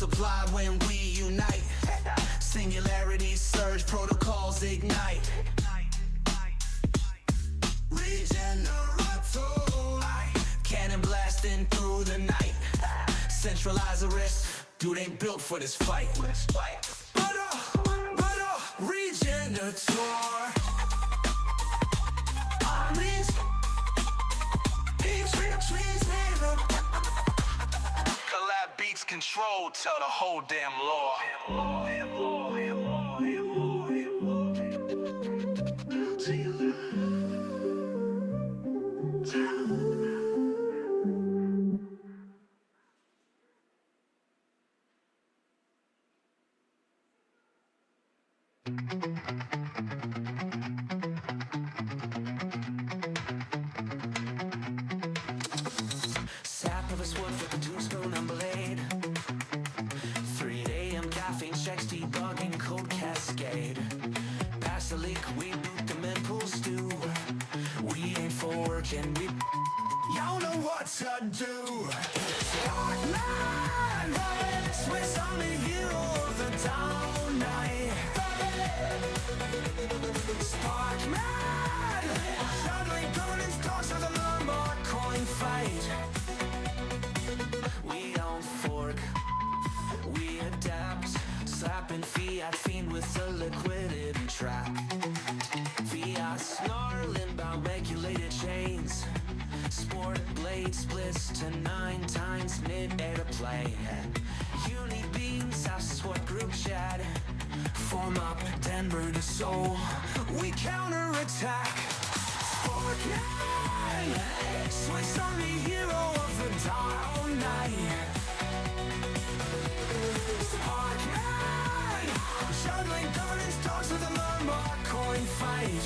multiply when we unite. Singularities surge, protocols ignite. Regenerator, cannon blasting through the night. Centralize a risk, dude ain't built for this fight. But regenerator. Collab beats control, tell the whole damn lore. Sap of a sword with a tombstone and blade. 3 AM caffeine checks debugging code cascade. Pass the leak, we boot them and pull stew. We ain't for work and we y'all know what to do. Sparkman, Swiss Army hero of the down night. Sparkman, juggling Colin's dogs of the Lombard coin fight. We don't fork, we adapt. Slapping fiat fiend with a liquidity trap. Fiat snarling about regulated chains. Sport blade splits to 9 times mid-air to play. Uni beams, house sport group chat. Form up Denver to Seoul. We counterattack. Sportman, Swiss Army hero of the down night. Sportman, juggling Colin's dogs with a Lombard coin fight.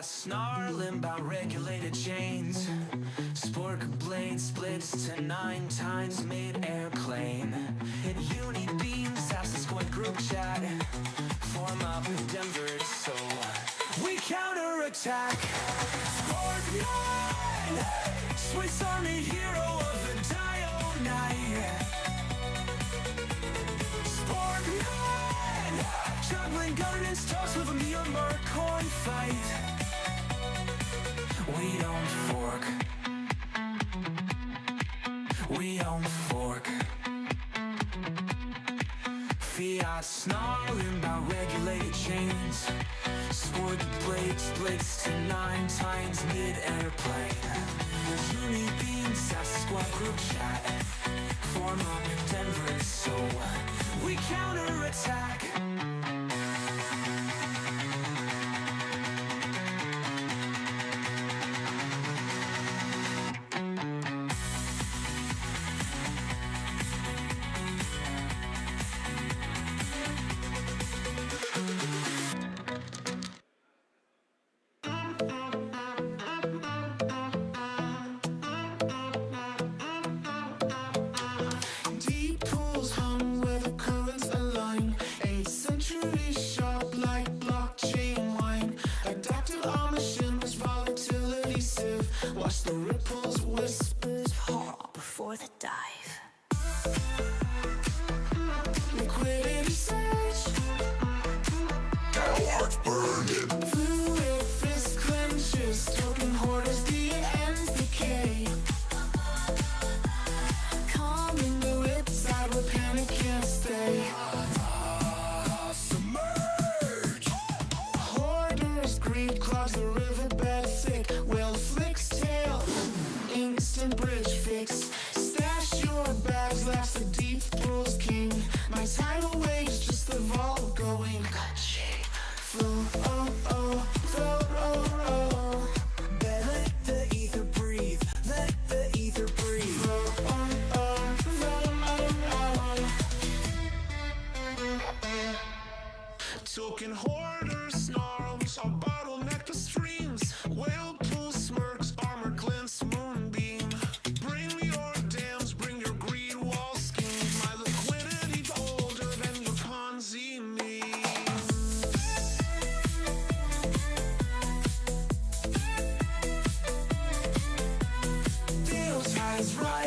Snarling about regulated chains. Spork blade splits to 9 times mid-air claim. And uni beams ask the squad group chat. Form up Denver so we counterattack. Scorpion, Swiss Army hero of the dial night. Scorpion, juggling governance talks with a Myanmar coin fight. We don't fork. We don't fork. Fiat snarling about regulated chains. Sport blade splits to 9 times mid-air plane. Uni beams, squad group chat. Form up Denver so we counterattack. Watch the ripples, whispers, horror before the dive. Liquidity surge. Hearts burning. Fluid fist clenches, token hoarders, the ends decay. Calming the ripside where panic can't stay. Submerge. Hoarders, greed clogs the riverbed thick. Will flicks tail. Instant bridge fix. Stash your bags, last the deep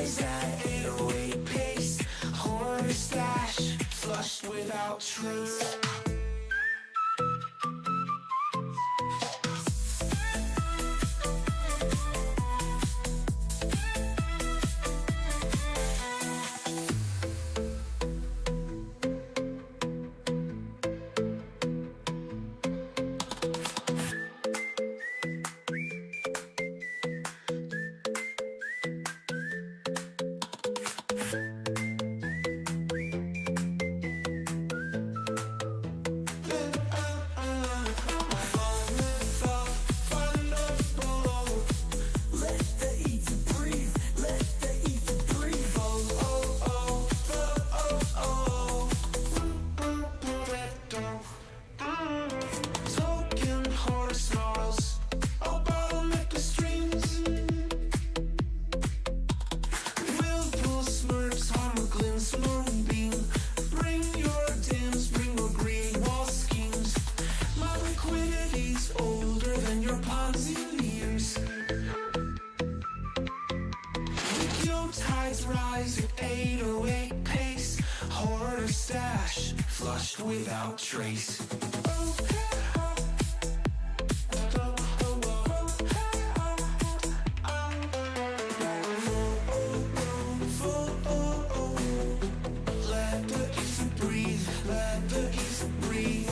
rise at 808 pace. Hoarder stash, flushed without trace. Without trace. Let the ether breathe, let the ether breathe.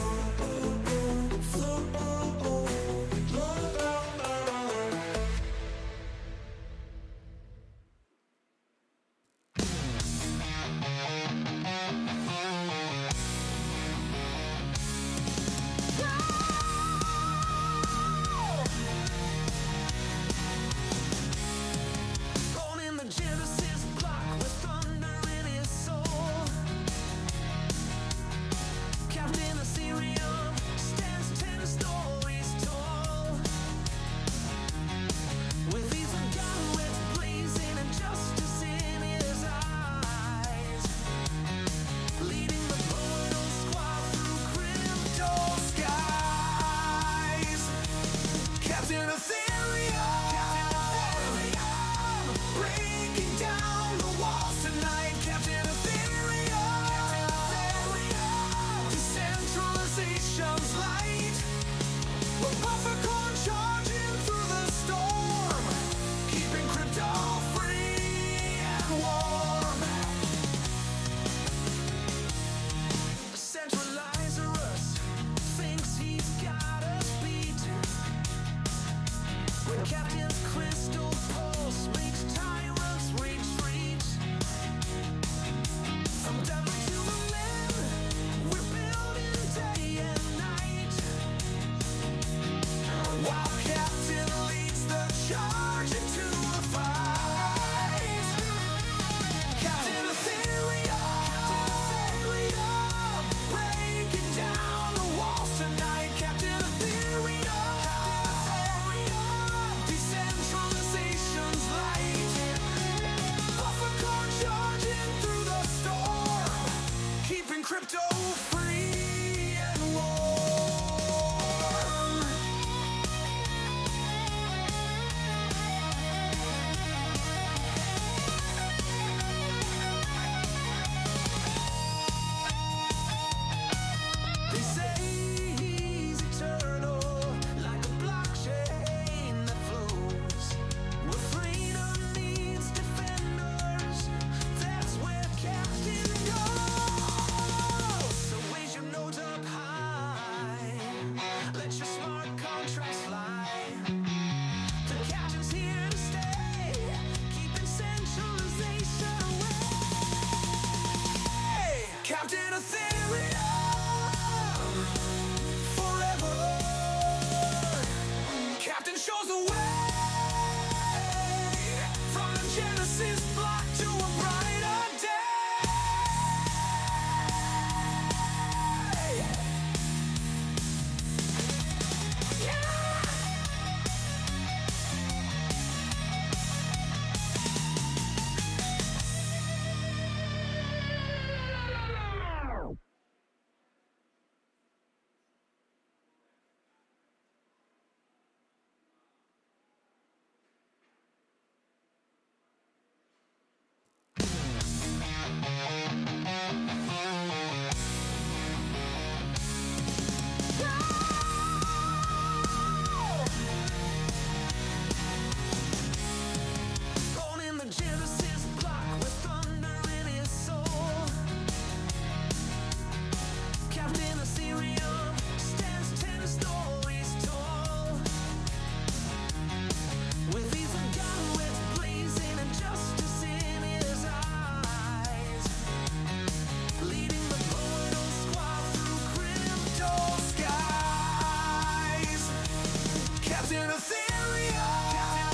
Ethereum,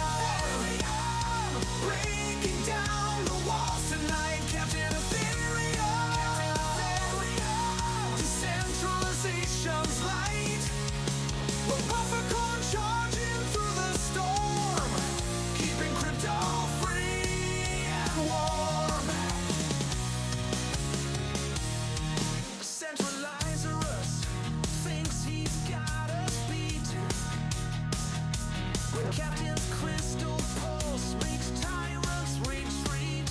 breaking down the walls tonight. Captain Ethereum, decentralization's light. We're puffercorn charging through the storm, keeping crypto free and warm. Centralizerus thinks he's got us beat. When Captain's crystal pulse makes tyrants retreat.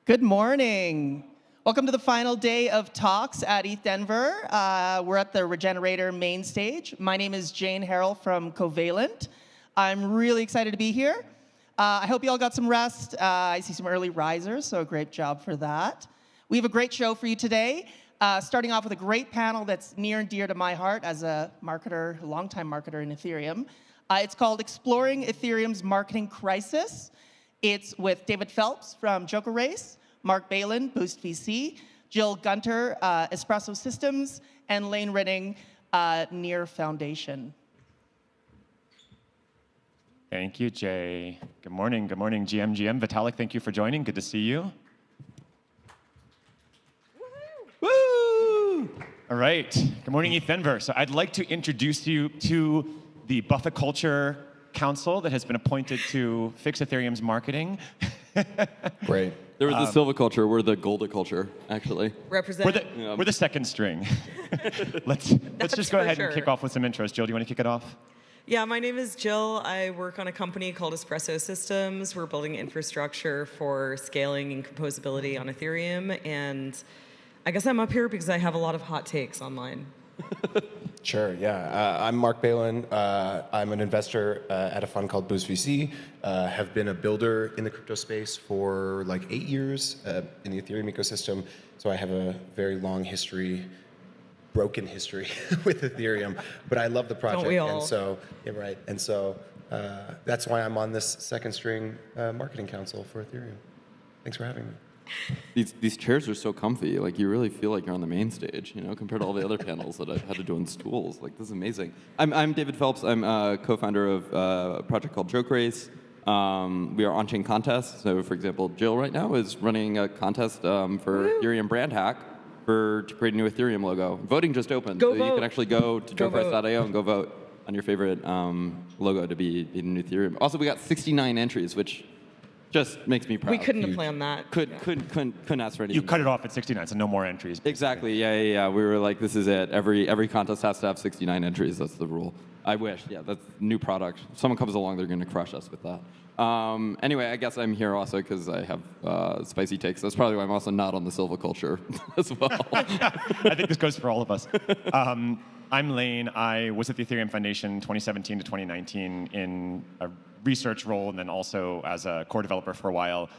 Good morning. Welcome to the final day of talks at ETH Denver. We're at the Regenerator main stage. My name is Jane Harrell from Covalent. I'm really excited to be here. I hope you all got some rest. I see some early risers, so great job for that. We have a great show for you today, starting off with a great panel that's near and dear to my heart as a marketer, a longtime marketer in Ethereum. It's called Exploring Ethereum's Marketing Crisis. It's with David Phelps from Joker Race, Mark Balin, Boost VC, Jill Gunter, Espresso Systems, and Lane Ritting, Near Foundation. Thank you, Jay. Good morning, GM. Vitalik, thank you for joining. Good to see you. Woo! All right. Good morning, ETH Denver. So I'd like to introduce you to the Buffett Culture Council that has been appointed to fix Ethereum's marketing. Great. There was the silver culture. We're the golden culture, actually. Represent. We're the second string. Let's just go ahead and kick off with some intros. Jill, do you want to kick it off? Yeah, my name is Jill. I work on a company called Espresso Systems. We're building infrastructure for scaling and composability on Ethereum. And I guess I'm up here because I have a lot of hot takes online. Sure, yeah. I'm Mark Balin. I'm an investor at a fund called Boost VC. Have been a builder in the crypto space for like 8 years in the Ethereum ecosystem. So I have a very long history, broken history with Ethereum. But I love the project. Don't we all? And so, yeah, right. And so that's why I'm on this second string marketing council for Ethereum. Thanks for having me. These chairs are so comfy. Like, you really feel like you're on the main stage, you know, compared to all the other panels that I've had to do on stools. Like, this is amazing. I'm David Phelps. I'm a co-founder of a project called Joke Race. We are on-chain contests. So, for example, Jill right now is running a contest for Ethereum brand hack to create a new Ethereum logo. Voting just opened. Go so vote. You can actually go to jokerace.io and go vote on your favorite logo to be in Ethereum. Also, we got 69 entries, which just makes me proud. We couldn't have planned that. Couldn't ask for anything. You cut it off at 69, so no more entries. Exactly. Yeah. We were like, this is it. Every contest has to have 69 entries. That's the rule. I wish. Yeah, that's a new product. If someone comes along, they're going to crush us with that. Anyway, I guess I'm here also because I have spicy takes. That's probably why I'm also not on the silver culture as well. I think this goes for all of us. I'm Lane. I was at the Ethereum Foundation 2017 to 2019 in a research role and then also as a core developer for a while.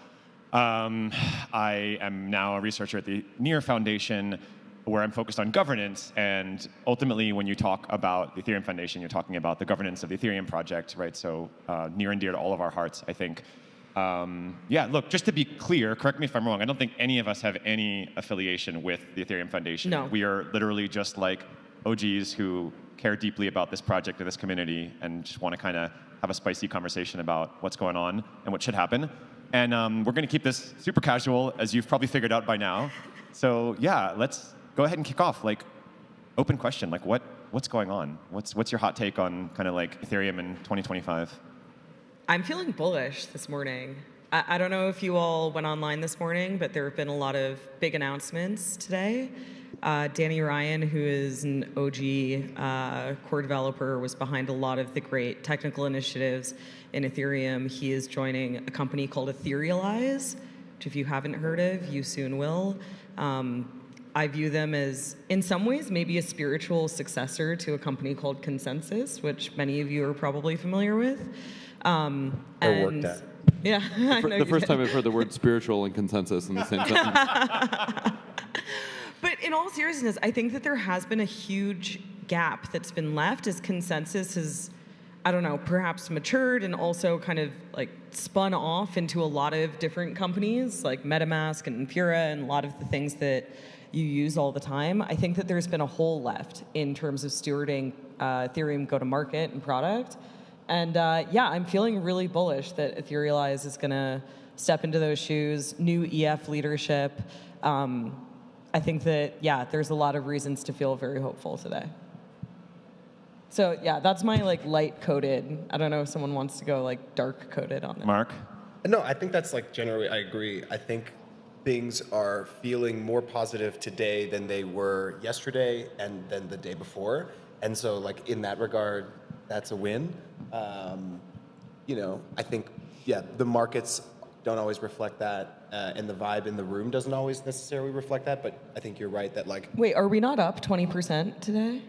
I am now a researcher at the Near Foundation where I'm focused on governance. And ultimately, when you talk about the Ethereum Foundation, you're talking about the governance of the Ethereum project, right? So near and dear to all of our hearts, I think. Yeah, look, just to be clear, correct me if I'm wrong, I don't think any of us have any affiliation with the Ethereum Foundation. No. We are literally just like OGs who care deeply about this project and this community and just want to kind of have a spicy conversation about what's going on and what should happen. And we're going to keep this super casual, as you've probably figured out by now. So yeah, let's go ahead and kick off. Like, open question, like what's going on? What's your hot take on kind of like Ethereum in 2025? I'm feeling bullish this morning. I don't know if you all went online this morning, but there have been a lot of big announcements today. Danny Ryan, who is an OG core developer, was behind a lot of the great technical initiatives in Ethereum. He is joining a company called Etherealize, which if you haven't heard of, you soon will. I view them as, in some ways, maybe a spiritual successor to a company called Consensus, which many of you are probably familiar with. I worked at. Yeah, I know The first time I've heard the word spiritual and consensus in the same sentence. But in all seriousness, I think that there has been a huge gap that's been left as Consensus has I don't know, perhaps matured and also kind of like spun off into a lot of different companies like MetaMask and Infura and a lot of the things that you use all the time. I think that there's been a hole left in terms of stewarding Ethereum go-to-market and product. And yeah, I'm feeling really bullish that Etherealize is going to step into those shoes, new EF leadership. I think that, yeah, there's a lot of reasons to feel very hopeful today. So yeah, that's my like light coded. I don't know if someone wants to go like dark coded on it. Mark? No, I think that's like generally, I agree. I think things are feeling more positive today than they were yesterday and then the day before. And so like in that regard, that's a win. You know, I think, yeah, the markets don't always reflect that, and the vibe in the room doesn't always necessarily reflect that, but I think you're right that like... Wait, are we not up 20% today?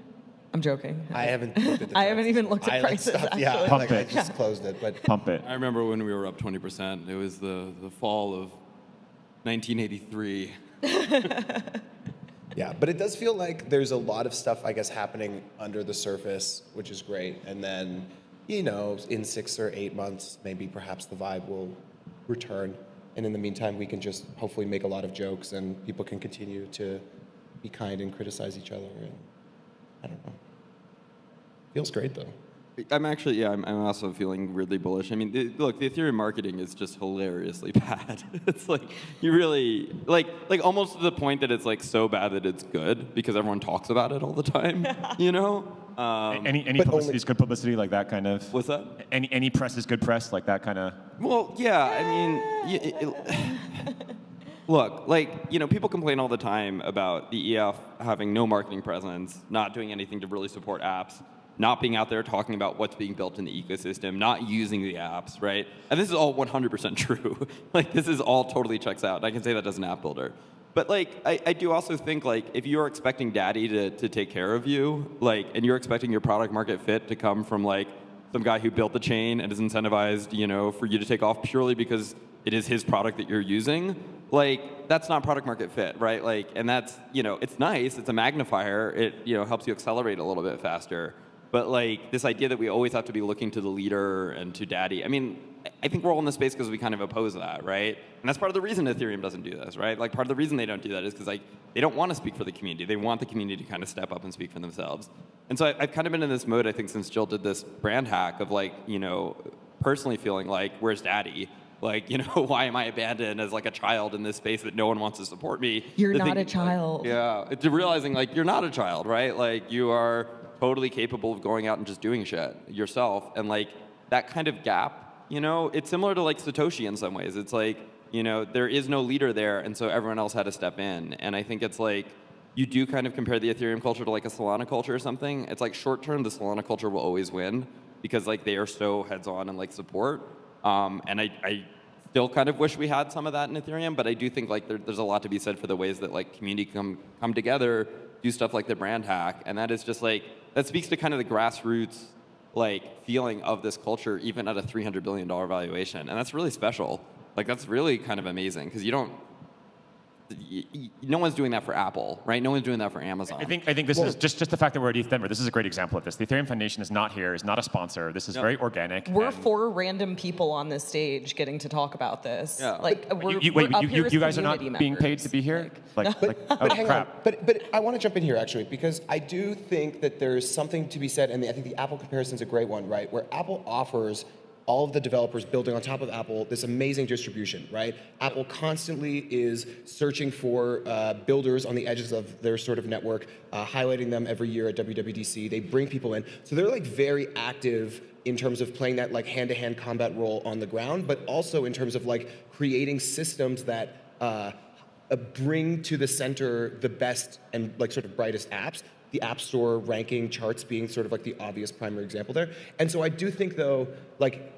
I'm joking. I haven't looked at the I haven't even looked at prices, actually. Yeah, Pump I it. just closed it, but... Pump it. I remember when we were up 20%. It was the fall of 1983. Yeah, but it does feel like there's a lot of stuff, I guess, happening under the surface, which is great. And then, you know, in 6 or 8 months, maybe perhaps the vibe will return. And in the meantime, we can just hopefully make a lot of jokes and people can continue to be kind and criticize each other. And I don't know. Feels great, though. I'm actually, yeah, I'm also feeling really bullish. I mean, look, the Ethereum marketing is just hilariously bad. It's like, you really, like almost to the point that it's like so bad that it's good because everyone talks about it all the time, you know? Any publicity is good publicity, like that kind of? What's that? Any press is good press, like that kind of? Well, yeah, I mean, look, like, you know, people complain all the time about the EF having no marketing presence, not doing anything to really support apps, not being out there talking about what's being built in the ecosystem, not using the apps, right? And this is all 100% true. Like, this is all totally checks out. I can say that as an app builder. But, like, I do also think, like, if you're expecting daddy to take care of you, like, and you're expecting your product market fit to come from, like, some guy who built the chain and is incentivized, you know, for you to take off purely because it is his product that you're using, like, that's not product market fit, right? Like, and that's, you know, it's nice, it's a magnifier, it, you know, helps you accelerate a little bit faster. But like this idea that we always have to be looking to the leader and to daddy, I mean, I think we're all in this space because we kind of oppose that, right? And that's part of the reason Ethereum doesn't do this, right? Like part of the reason they don't do that is because like they don't want to speak for the community. They want the community to kind of step up and speak for themselves. And so I've kind of been in this mode, I think, since Jill did this brand hack of like, you know, personally feeling like, where's daddy? Like, you know, why am I abandoned as like a child in this space that no one wants to support me? You're not a child. Yeah, it's realizing like you're not a child, right? Like you are totally capable of going out and just doing shit yourself. And like that kind of gap, you know, it's similar to like Satoshi in some ways. It's like, you know, there is no leader there, and so everyone else had to step in. And I think it's like, you do kind of compare the Ethereum culture to like a Solana culture or something. It's like short term, the Solana culture will always win because like they are so heads on and like support. And I still kind of wish we had some of that in Ethereum, but I do think like there's a lot to be said for the ways that like community come together, do stuff like the brand hack, and that is just like, that speaks to kind of the grassroots like feeling of this culture even at a $300 billion valuation. And that's really special. Like that's really kind of amazing because no one's doing that for Apple, right? No one's doing that for Amazon. I think this is just the fact that we're at ETH Denver. This is a great example of this. The Ethereum Foundation is not here, is not a sponsor. This is very organic. We're 4 random people on this stage getting to talk about this. Yeah. Like we're you up here as guys are not community being paid members. to be here? Like, But hang on. But I want to jump in here actually because I do think that there's something to be said, and I think the Apple comparison is a great one, right? Where Apple offers all of the developers building on top of Apple this amazing distribution, right? Apple constantly is searching for builders on the edges of their sort of network, highlighting them every year at WWDC. They bring people in. So they're like very active in terms of playing that like hand-to-hand combat role on the ground, but also in terms of like creating systems that bring to the center the best and like sort of brightest apps. The App Store ranking charts being sort of like the obvious primary example there. And so I do think though, like,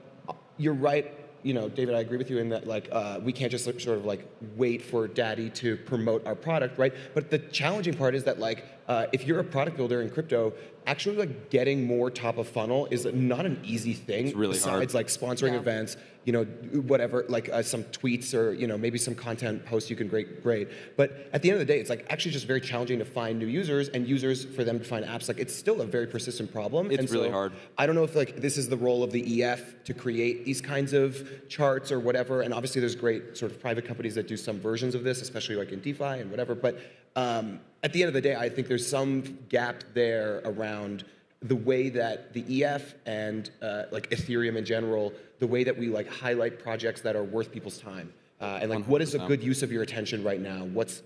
you're right, you know, David, I agree with you in that like, we can't just sort of like wait for daddy to promote our product, right? But the challenging part is that like, if you're a product builder in crypto, actually like getting more top of funnel is not an easy thing. It's really besides hard. like sponsoring events, you know, whatever, like some tweets or, you know, maybe some content posts you can grade. But at the end of the day, it's like actually just very challenging to find new users and users for them to find apps. Like it's still a very persistent problem. It's really hard. I don't know if like this is the role of the EF to create these kinds of charts or whatever. And obviously there's great sort of private companies that do some versions of this, especially like in DeFi and whatever. But at the end of the day, I think there's some gap there around the way that the EF and like Ethereum in general, the way that we like highlight projects that are worth people's time. And like, what is a good use of your attention right now? What's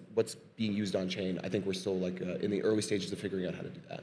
being used on chain? I think we're still like in the early stages of figuring out how to do that.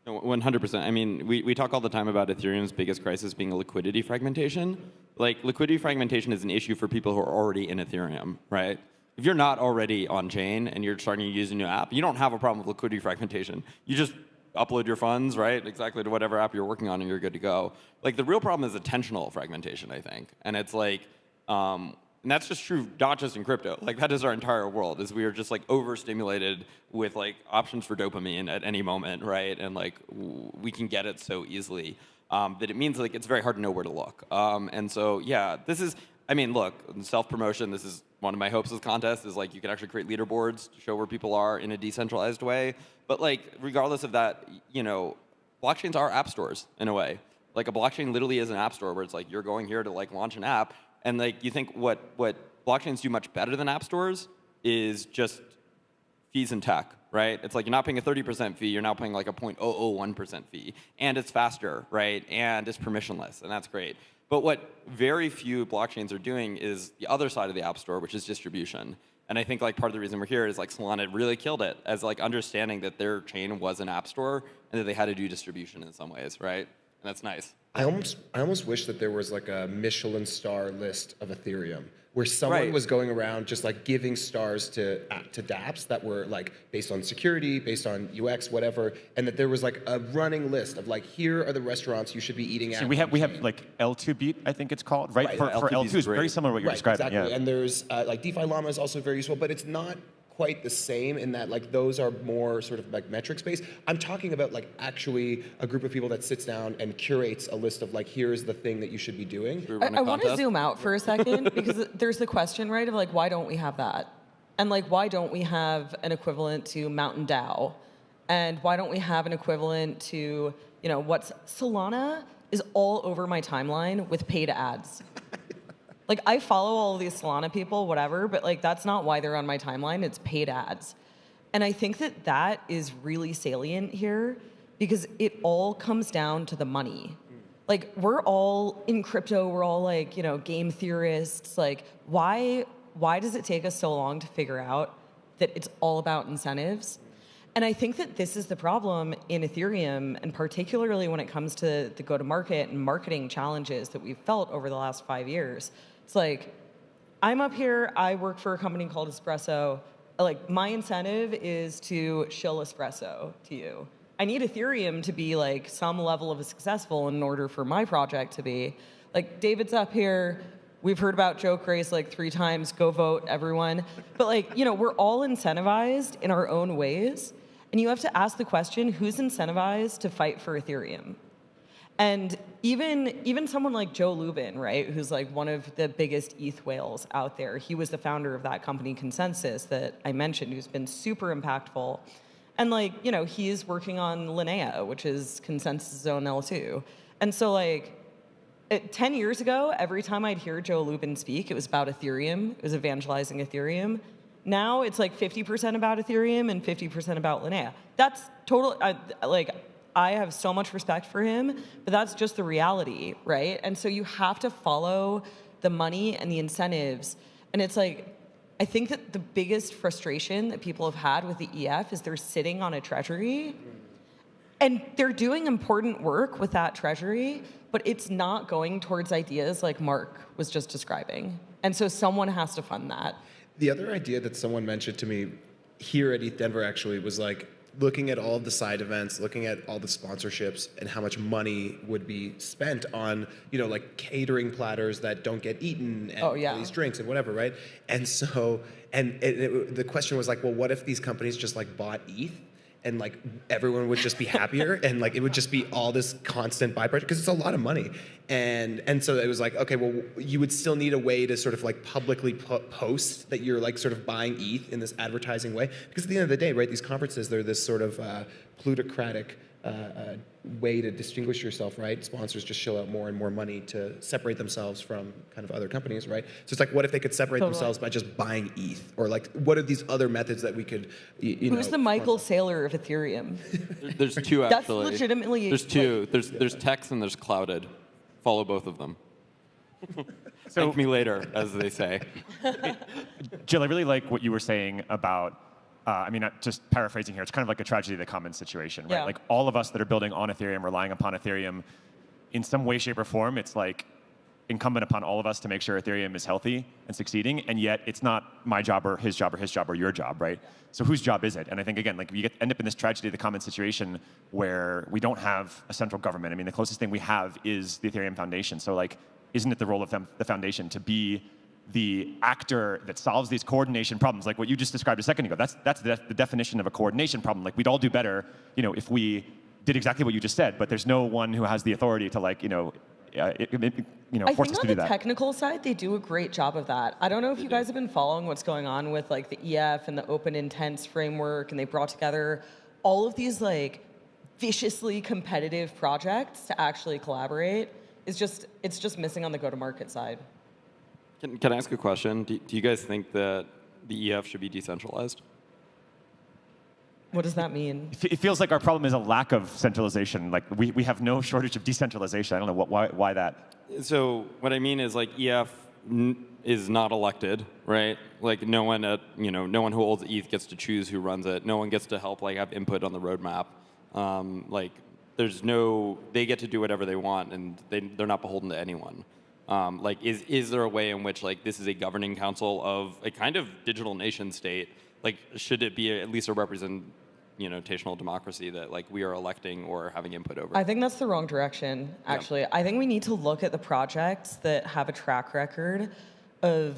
100%. I mean, we talk all the time about Ethereum's biggest crisis being liquidity fragmentation. Like, liquidity fragmentation is an issue for people who are already in Ethereum, right? If you're not already on chain and you're starting to use a new app, you don't have a problem with liquidity fragmentation. You just upload your funds, right, exactly to whatever app you're working on, and you're good to go. Like, the real problem is attentional fragmentation, I think. And it's like, and that's just true not just in crypto. Like, that is our entire world, is we are just like overstimulated with like options for dopamine at any moment, right? And like we can get it so easily that it means like it's very hard to know where to look. And so yeah, this is, I mean, look, self-promotion, this is one of my hopes of this contest, is like you can actually create leaderboards to show where people are in a decentralized way. But like, regardless of that, you know, blockchains are app stores in a way. Like, a blockchain literally is an app store where it's like you're going here to like launch an app, and like you think what blockchains do much better than app stores is just fees and tech, right? It's like you're not paying a 30% fee, you're now paying like a 0.001% fee, and it's faster, right? And it's permissionless, and that's great. But what very few blockchains are doing is the other side of the app store, which is distribution. And I think like part of the reason we're here is like Solana really killed it as like understanding that their chain was an app store and that they had to do distribution in some ways, right? And that's nice. I almost wish that there was like a Michelin star list of Ethereum, where someone was going around just like giving stars to dApps that were like based on security, based on UX, whatever, and that there was like a running list of like, here are the restaurants you should be eating at. So we have like L2 Beat, I think it's called, right? For L2 is very similar to what you're describing. Exactly. Yeah. And there's like DeFi Llama is also very useful, but it's not quite the same in that like those are more sort of like metrics based. I'm talking about like actually a group of people that sits down and curates a list of like, here's the thing that you should be doing. I want to zoom out for a second because there's the question, right, of like, why don't we have that? And like, why don't we have an equivalent to Mountain DAO? And why don't we have an equivalent to, you know, what's Solana is all over my timeline with paid ads. Like, I follow all of these Solana people, whatever, but like that's not why they're on my timeline. It's paid ads. And I think that that is really salient here because it all comes down to the money. Like, we're all in crypto, we're all like, you know, game theorists. Like, why does it take us so long to figure out that it's all about incentives? And I think that this is the problem in Ethereum, and particularly when it comes to the go-to-market and marketing challenges that we've felt over the last 5 years. It's like, I'm up here, I work for a company called Espresso. Like, my incentive is to shill espresso to you. I need Ethereum to be like some level of successful in order for my project to be. Like, David's up here, we've heard about Joke Race like 3 times, go vote, everyone. But like, you know, we're all incentivized in our own ways. And you have to ask the question, who's incentivized to fight for Ethereum? And even someone like Joe Lubin, right, who's like one of the biggest ETH whales out there, he was the founder of that company Consensus that I mentioned, who's been super impactful. And like, you know, he's working on Linnea, which is Consensus Zone L2. And so like, 10 years ago, every time I'd hear Joe Lubin speak, it was about Ethereum. It was evangelizing Ethereum. Now it's like 50% about Ethereum and 50% about Linnea. That's total, I have so much respect for him, but that's just the reality, right? And so you have to follow the money and the incentives. And it's like, I think that the biggest frustration that people have had with the EF is they're sitting on a treasury and they're doing important work with that treasury, but it's not going towards ideas like Mark was just describing. And so someone has to fund that. The other idea that someone mentioned to me here at ETH Denver actually was like, looking at all of the side events, looking at all the sponsorships and how much money would be spent on, you know, like catering platters that don't get eaten and all these drinks and whatever, right? And so, the question was like, well, what if these companies just like bought ETH and like everyone would just be happier, and like it would just be all this constant byproduct because it's a lot of money, and so it was like, okay, well, you would still need a way to sort of like publicly post that you're like sort of buying ETH in this advertising way, because at the end of the day, right, these conferences, they're this sort of plutocratic way to distinguish yourself, right? Sponsors just shell out more and more money to separate themselves from kind of other companies, right? So it's like, what if they could separate themselves by just buying ETH? Or like, what are these other methods that we could, you know? Who's the Michael Saylor of Ethereum? There's two, actually. That's legitimately... There's two. There's Tex and there's Clouded. Follow both of them. Thank me later, as they say. Jill, I really like what you were saying about, I mean, just paraphrasing here, it's kind of like a tragedy of the commons situation, right? Yeah. Like all of us that are building on Ethereum, relying upon Ethereum, in some way, shape, or form, it's like incumbent upon all of us to make sure Ethereum is healthy and succeeding, and yet it's not my job or his job or his job or your job, right? So whose job is it? And I think, again, like we end up in this tragedy of the commons situation where we don't have a central government. I mean, the closest thing we have is the Ethereum Foundation. So like, isn't it the role of the foundation to be the actor that solves these coordination problems, like what you just described a second ago? That's the definition of a coordination problem. Like we'd all do better, you know, if we did exactly what you just said, but there's no one who has the authority to like, force us to do that. I think on the technical side, they do a great job of that. I don't know if you guys have been following what's going on with like the EF and the open intents framework, and they brought together all of these like viciously competitive projects to actually collaborate. It's just missing on the go-to-market side. Can I ask a question? Do you guys think that the EF should be decentralized? What does that mean? It feels like our problem is a lack of centralization. Like we have no shortage of decentralization. I don't know why that. So what I mean is like EF is not elected, right? Like no one no one who holds ETH gets to choose who runs it. No one gets to help like have input on the roadmap. Like they get to do whatever they want, and they're not beholden to anyone. Like, is there a way in which like this is a governing council of a kind of digital nation state? Like, should it be at least a representational democracy that like we are electing or having input over? I think that's the wrong direction, actually. Yeah. I think we need to look at the projects that have a track record of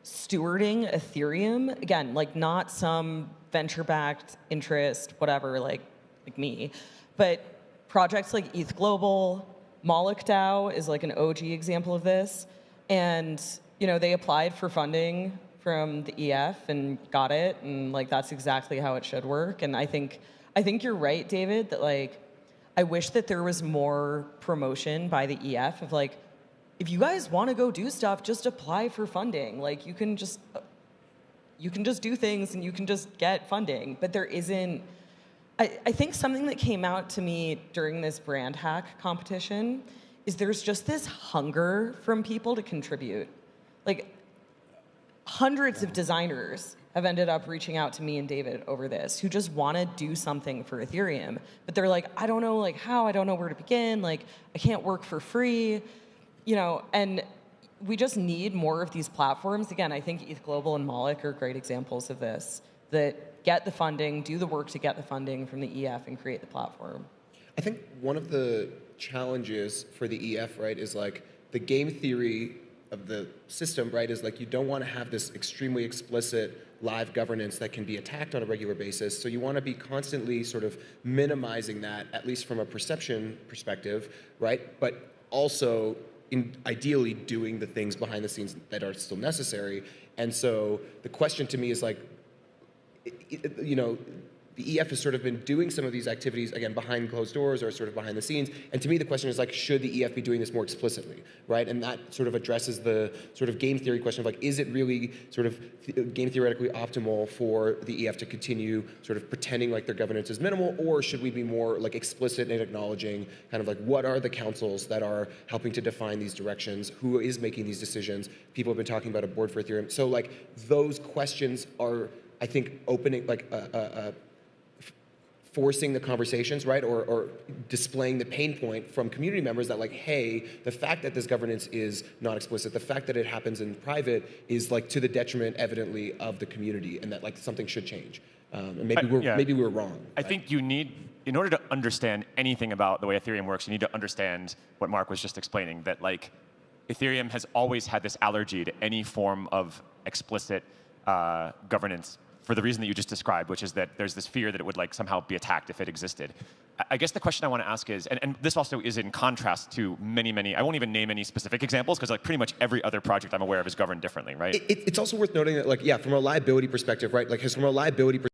stewarding Ethereum. Again, like not some venture-backed interest, whatever, like me, but projects like ETH Global, Mullet DAO is like an OG example of this. And, they applied for funding from the EF and got it, and like that's exactly how it should work. And I think you're right, David, that like I wish that there was more promotion by the EF of like, if you guys want to go do stuff, just apply for funding. Like you can just do things and you can just get funding. But there isn't. I think something that came out to me during this brand hack competition is there's just this hunger from people to contribute. Like hundreds of designers have ended up reaching out to me and David over this who just want to do something for Ethereum. But they're like, I don't know like how, I don't know where to begin. Like I can't work for free, and we just need more of these platforms. Again, I think ETH Global and Mullet are great examples of this, that get the funding, do the work to get the funding from the EF and create the platform. I think one of the challenges for the EF, right, is like the game theory of the system, right, is like you don't want to have this extremely explicit live governance that can be attacked on a regular basis. So you want to be constantly sort of minimizing that, at least from a perception perspective, right? But also ideally doing the things behind the scenes that are still necessary. And so the question to me is like, the EF has sort of been doing some of these activities, again, behind closed doors or sort of behind the scenes. And to me, the question is like, should the EF be doing this more explicitly, right? And that sort of addresses the sort of game theory question of like, is it really sort of game theoretically optimal for the EF to continue sort of pretending like their governance is minimal, or should we be more like explicit in acknowledging kind of like what are the councils that are helping to define these directions, who is making these decisions? People have been talking about a board for Ethereum. So like those questions are, I think, opening like forcing the conversations, right, or displaying the pain point from community members that like, hey, the fact that this governance is not explicit, the fact that it happens in private is like to the detriment, evidently, of the community, and that like something should change. And maybe we're wrong. I think you need, in order to understand anything about the way Ethereum works, you need to understand what Mark was just explaining, that like Ethereum has always had this allergy to any form of explicit governance for the reason that you just described, which is that there's this fear that it would like somehow be attacked if it existed. I guess the question I want to ask is, and this also is in contrast to many, I won't even name any specific examples because like pretty much every other project I'm aware of is governed differently, right? It's also worth noting that, like, yeah, from a liability perspective, right? Like, from a liability perspective,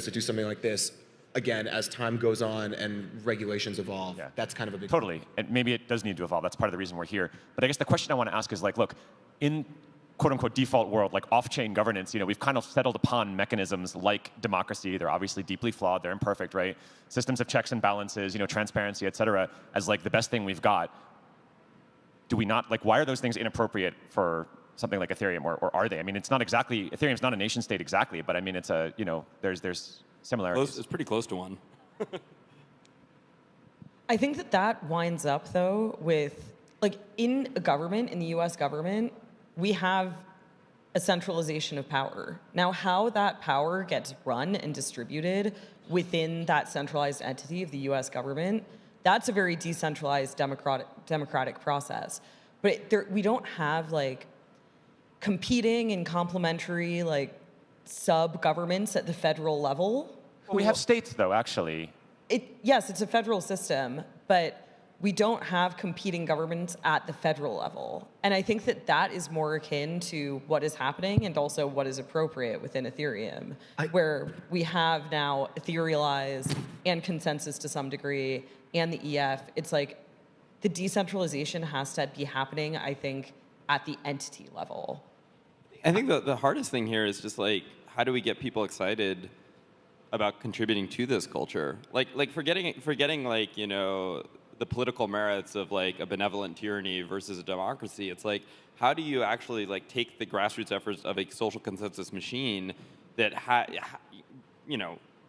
to do something like this, again, as time goes on and regulations evolve, that's kind of a big Totally, and maybe it does need to evolve. That's part of the reason we're here. But I guess the question I want to ask is like, look, in quote-unquote default world, like off-chain governance, we've kind of settled upon mechanisms like democracy. They're obviously deeply flawed. They're imperfect, right? Systems of checks and balances, transparency, et cetera, as like the best thing we've got. Do we not, like, why are those things inappropriate for something like Ethereum, or are they? I mean, it's not exactly, Ethereum's not a nation state exactly, but I mean, it's a, there's similarities. It's pretty close to one. I think that winds up, though, with, like, in a government, in the US government, we have a centralization of power. Now, how that power gets run and distributed within that centralized entity of the US government, that's a very decentralized democratic process. But we don't have, like, competing and complementary, like, sub-governments at the federal level. Well, we have states, though, actually. Yes, it's a federal system, but we don't have competing governments at the federal level. And I think that is more akin to what is happening and also what is appropriate within Ethereum, where we have now Etherealize and consensus to some degree and the EF. It's like the decentralization has to be happening, I think, at the entity level. I think the hardest thing here is just like, how do we get people excited about contributing to this culture? Like forgetting like, the political merits of like a benevolent tyranny versus a democracy. It's like, how do you actually like take the grassroots efforts of a social consensus machine that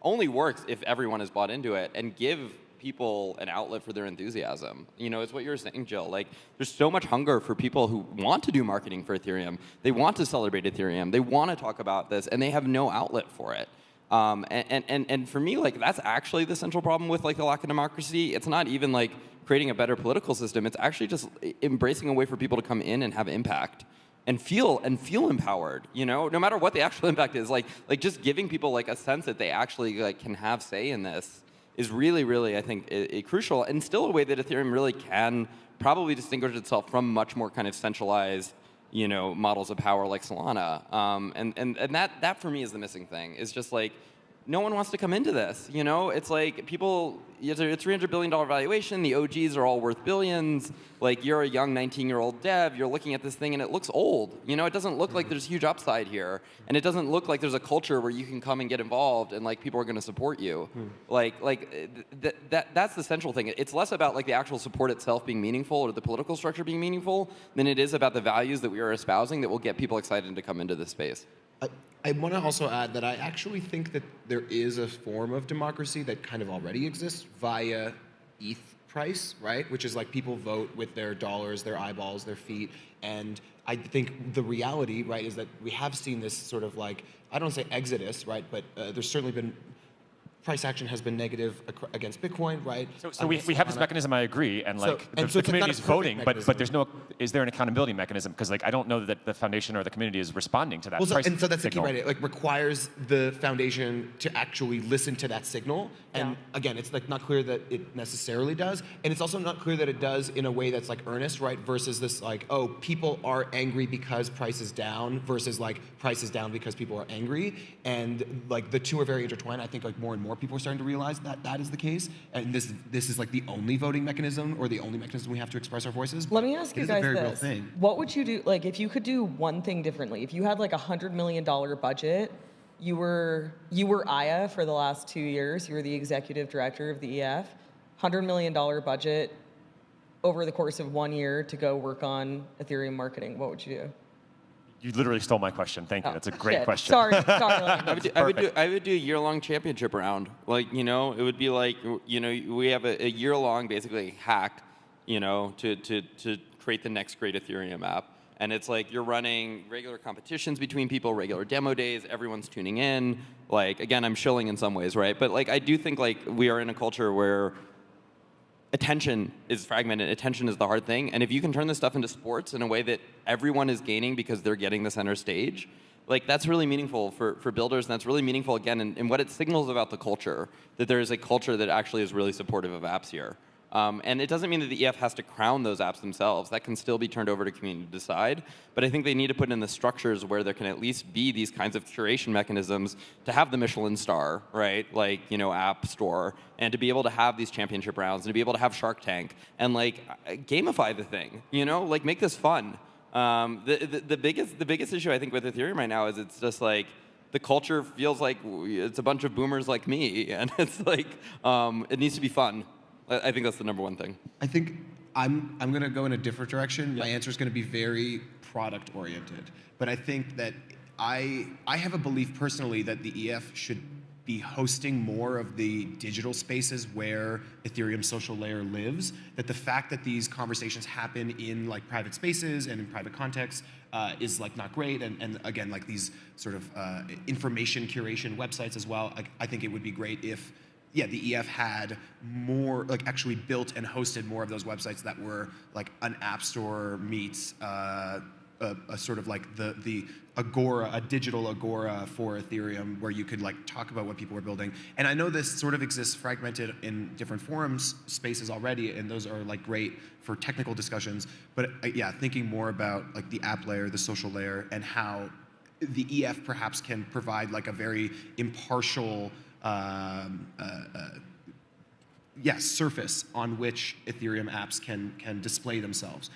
only works if everyone is bought into it, and give people an outlet for their enthusiasm? It's what you're saying, Jill. Like, there's so much hunger for people who want to do marketing for Ethereum. They want to celebrate Ethereum. They want to talk about this, and they have no outlet for it. And for me, like, that's actually the central problem with like the lack of democracy. It's not even like creating a better political system. It's actually just embracing a way for people to come in and have impact and feel empowered. No matter what the actual impact is, like just giving people like a sense that they actually like can have say in this is really, really, I think, crucial, and still a way that Ethereum really can probably distinguish itself from much more kind of centralized models of power like Solana. And that for me is the missing thing. Is just like, no one wants to come into this. It's like people, it's a $300 billion valuation. The OGs are all worth billions. Like, you're a young 19-year-old dev. You're looking at this thing and it looks old. It doesn't look like there's huge upside here, and it doesn't look like there's a culture where you can come and get involved and like people are going to support you. That's the central thing. It's less about like the actual support itself being meaningful or the political structure being meaningful than it is about the values that we are espousing that will get people excited to come into this space. I want to also add that I actually think that there is a form of democracy that kind of already exists via ETH price, right? Which is like people vote with their dollars, their eyeballs, their feet. And I think the reality, right, is that we have seen this sort of like, I don't say exodus, right, but there's certainly been price action has been negative against Bitcoin, right? So we have this mechanism, I agree, and like the community is voting, but there's no, is there an accountability mechanism? Because like I don't know that the foundation or the community is responding to that price and so that's signal. The key, right? It like requires the foundation to actually listen to that signal. And again, it's like not clear that it necessarily does, and it's also not clear that it does in a way that's like earnest, right? Versus this like, oh, people are angry because price is down, versus like price is down because people are angry, and like the two are very intertwined. I think like more and more people are starting to realize that that is the case, and this is like the only voting mechanism or the only mechanism we have to express our voices. Let me ask you guys this: what would you do, like, if you could do one thing differently? If you had like $100 million budget, you were Aya for the last 2 years. You were the executive director of the EF. $100 million budget over the course of 1 year to go work on Ethereum marketing. What would you do? You literally stole my question. Thank you. That's a great question. Sorry. I would do a year-long championship round. Like, it would be like, we have a year-long basically hack, to create the next great Ethereum app. And it's like you're running regular competitions between people, regular demo days, everyone's tuning in. Like, again, I'm shilling in some ways, right? But like, I do think like we are in a culture where attention is fragmented. Attention is the hard thing. And if you can turn this stuff into sports in a way that everyone is gaining because they're getting the center stage, like that's really meaningful for builders, and that's really meaningful, again, in what it signals about the culture, that there is a culture that actually is really supportive of apps here. And it doesn't mean that the EF has to crown those apps themselves. That can still be turned over to community to decide. But I think they need to put in the structures where there can at least be these kinds of curation mechanisms to have the Michelin star, right? Like, you know, App Store, and to be able to have these championship rounds, and to be able to have Shark Tank, and like gamify the thing, you know, like make this fun. The biggest issue I think with Ethereum right now is it's just like the culture feels like it's a bunch of boomers like me, and it's like it needs to be fun. I think that's the #1 thing. I think I'm going to go in a different direction. My answer is going to be very product oriented, but I think that I have a belief personally that the EF should be hosting more of the digital spaces where Ethereum social layer lives. That the fact that these conversations happen in like private spaces and in private contexts is like not great. And again, like these sort of information curation websites as well. I think it would be great if, yeah, the EF had more, like actually built and hosted more of those websites that were like an app store meets a sort of like the Agora, a digital Agora for Ethereum, where you could like talk about what people were building. And I know this sort of exists fragmented in different forums spaces already, and those are like great for technical discussions. But yeah, thinking more about like the app layer, the social layer, and how the EF perhaps can provide like a very impartial surface on which Ethereum apps can display themselves,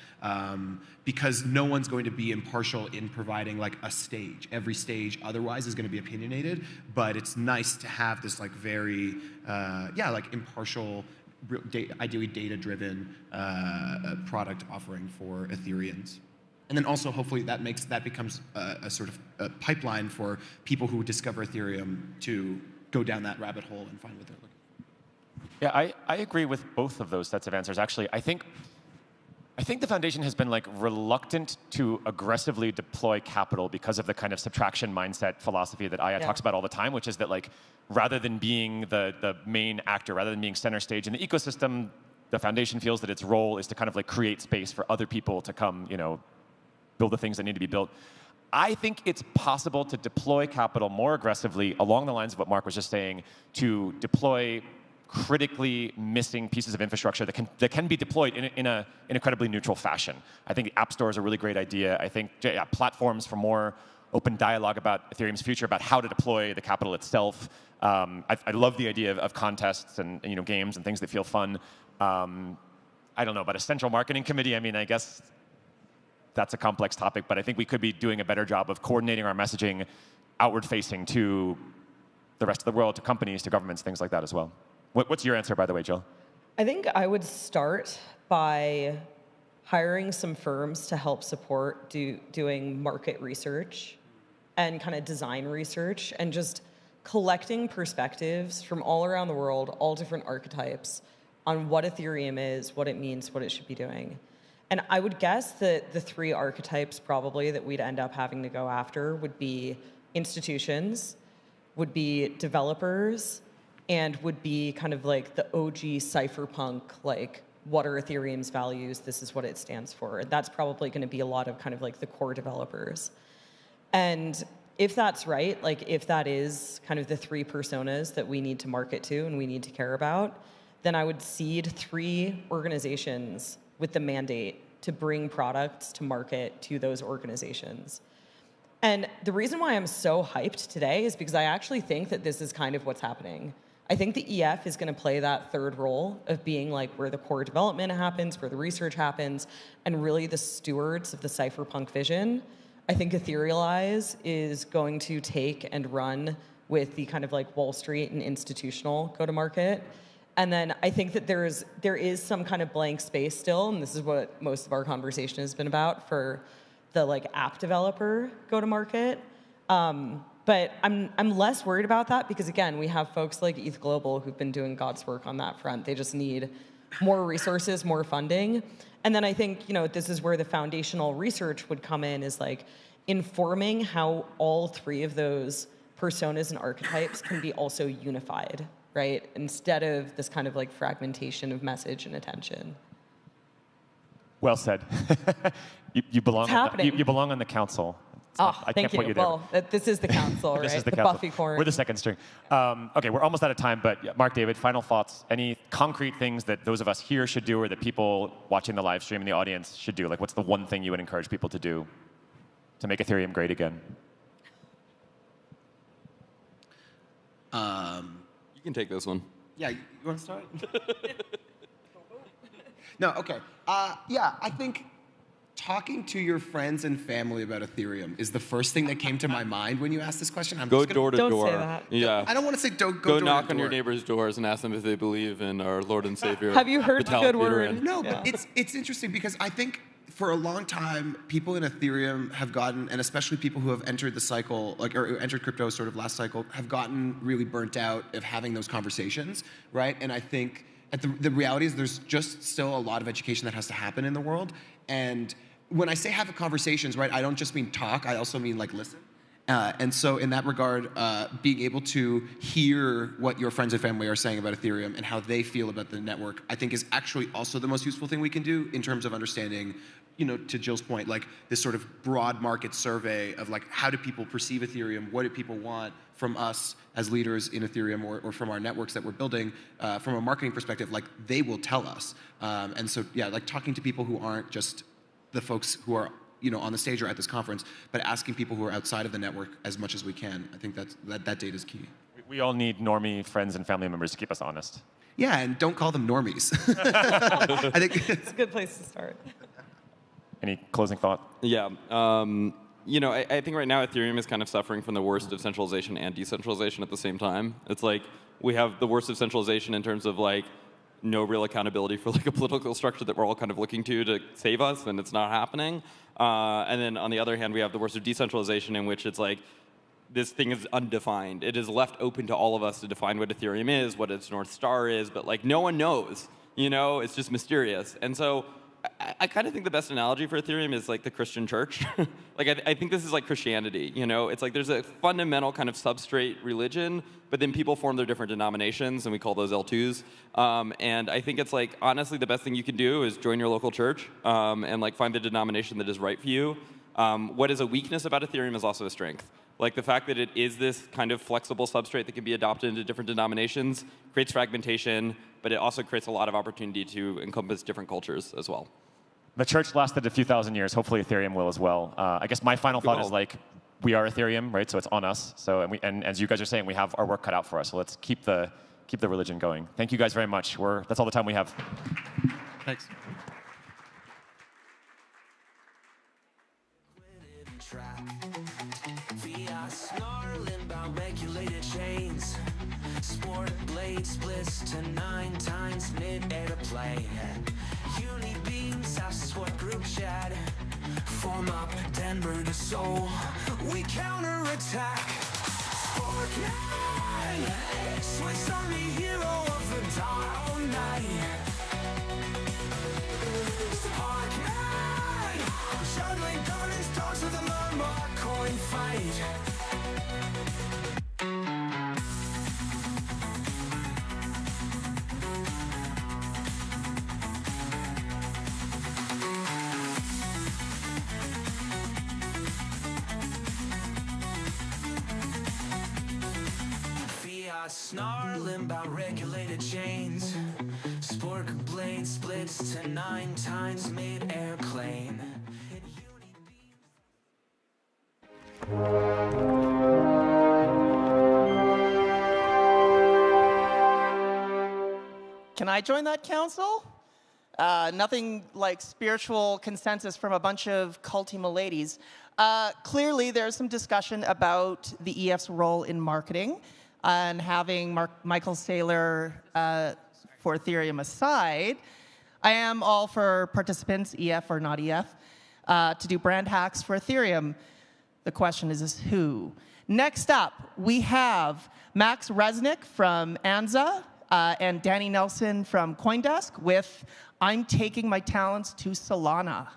because no one's going to be impartial in providing like a stage. Every stage otherwise is going to be opinionated, but it's nice to have this like very like impartial, ideally data-driven product offering for Ethereans. And then also, hopefully, that becomes a sort of a pipeline for people who discover Ethereum to go down that rabbit hole and find what they're looking for. Yeah, I agree with both of those sets of answers. Actually, I think the foundation has been like reluctant to aggressively deploy capital because of the kind of subtraction mindset philosophy that Aya talks about all the time, which is that like rather than being the main actor, rather than being center stage in the ecosystem, the foundation feels that its role is to kind of like create space for other people to come, you know, build the things that need to be built. I think it's possible to deploy capital more aggressively along the lines of what Mark was just saying, to deploy critically missing pieces of infrastructure that can be deployed in an incredibly neutral fashion. I think the App Store is a really great idea. I think platforms for more open dialogue about Ethereum's future, about how to deploy the capital itself. I love the idea of contests and games and things that feel fun. I don't know about a central marketing committee. I mean, I guess that's a complex topic, but I think we could be doing a better job of coordinating our messaging outward-facing to the rest of the world, to companies, to governments, things like that as well. What's your answer, by the way, Jill? I think I would start by hiring some firms to help support doing market research and kind of design research, and just collecting perspectives from all around the world, all different archetypes, on what Ethereum is, what it means, what it should be doing. And I would guess that the 3 archetypes probably that we'd end up having to go after would be institutions, would be developers, and would be kind of like the OG cypherpunk, like what are Ethereum's values, this is what it stands for. That's probably going to be a lot of kind of like the core developers. And if that's right, like if that is kind of the 3 personas that we need to market to and we need to care about, then I would seed 3 organizations with the mandate to bring products to market to those organizations. And the reason why I'm so hyped today is because I actually think that this is kind of what's happening. I think the EF is going to play that 3rd role of being like where the core development happens, where the research happens, and really the stewards of the cypherpunk vision. I think Etherealize is going to take and run with the kind of like Wall Street and institutional go-to-market. And then I think that there is some kind of blank space still, and this is what most of our conversation has been about, for the like app developer go-to-market. But I'm less worried about that because, again, we have folks like ETH Global who've been doing God's work on that front. They just need more resources, more funding. And then I think, this is where the foundational research would come in, is like informing how all 3 of those personas and archetypes can be also unified, right? Instead of this kind of like fragmentation of message and attention. Well said. you belong. It's happening. You belong on the council. Oh, I thank can't put you. you there. Well, this is the council, right? This is the the council. Buffy corn. We're the second string. Okay, we're almost out of time, but yeah, Mark, David, final thoughts? Any concrete things that those of us here should do, or that people watching the live stream in the audience should do? Like, what's the one thing you would encourage people to do to make Ethereum great again? You can take this one. Yeah, you want to start? No, okay. Yeah, I think talking to your friends and family about Ethereum is the first thing that came to my mind when you asked this question. Go door to Don't door. say that. Yeah. I don't want to say go Go door knock to on your door. neighbors' doors and ask them if they believe in our Lord and Savior. Have you heard the Vitalik good word? Buterin. No, Yeah. but it's interesting because I think for a long time, people in Ethereum have gotten, and especially people who have entered the cycle, like or entered crypto sort of last cycle, have gotten really burnt out of having those conversations, right? And I think the reality is there's just still a lot of education that has to happen in the world. And when I say have conversations, right, I don't just mean talk, I also mean like listen. And so in that regard, being able to hear what your friends and family are saying about Ethereum and how they feel about the network, I think is actually also the most useful thing we can do in terms of understanding, you know, to Jill's point, like this sort of broad market survey of like, how do people perceive Ethereum? What do people want from us as leaders in Ethereum or from our networks that we're building? From a marketing perspective, like they will tell us. And so, yeah, like talking to people who aren't just the folks who are, you know, on the stage or at this conference, but asking people who are outside of the network as much as we can. I think that data is key. We all need normie friends and family members to keep us honest. Yeah, and don't call them normies. I think It's a good place to start. Any closing thought? Yeah. You know, I think right now Ethereum is kind of suffering from the worst of centralization and decentralization at the same time. It's like we have the worst of centralization in terms of like no real accountability for like a political structure that we're all kind of looking to save us, and it's not happening. And then on the other hand, we have the worst of decentralization, in which it's like this thing is undefined. It is left open to all of us to define what Ethereum is, what its North Star is, but like no one knows. You know, it's just mysterious. And so I kind of think the best analogy for Ethereum is like the Christian church. Like I think this is like Christianity. You know, it's like there's a fundamental kind of substrate religion, but then people form their different denominations, and we call those L2s. And I think it's like honestly the best thing you can do is join your local church and like find the denomination that is right for you. What is a weakness about Ethereum is also a strength. Like the fact that it is this kind of flexible substrate that can be adopted into different denominations creates fragmentation, but it also creates a lot of opportunity to encompass different cultures as well. The church lasted a few thousand years. Hopefully Ethereum will as well. I guess my final thought is like, we are Ethereum, right? So it's on us. So and as you guys are saying, we have our work cut out for us. So let's keep the religion going. Thank you guys very much. That's all the time we have. Thanks. Fiat snarling about regulated chains. Sport blade splits to 9 times mid-air to play. Uni beams, that's what group chat. Form up Denver to Seoul. We counterattack. Spark 9. Switch on the hero of the dawn night. Spark 9. Juggling guardians, dogs with a murmur coin fight. Snarling about regulated chains. Spork blade splits to 9 times mid-air plane. Can I join that council? Nothing like spiritual consensus from a bunch of culty ladies. Clearly, there's some discussion about the EF's role in marketing. And having Michael Saylor for Ethereum aside, I am all for participants, EF or not EF, to do brand hacks for Ethereum. The question is who? Next up, we have Max Resnick from Anza and Danny Nelson from CoinDesk with I'm Taking My Talents to Solana.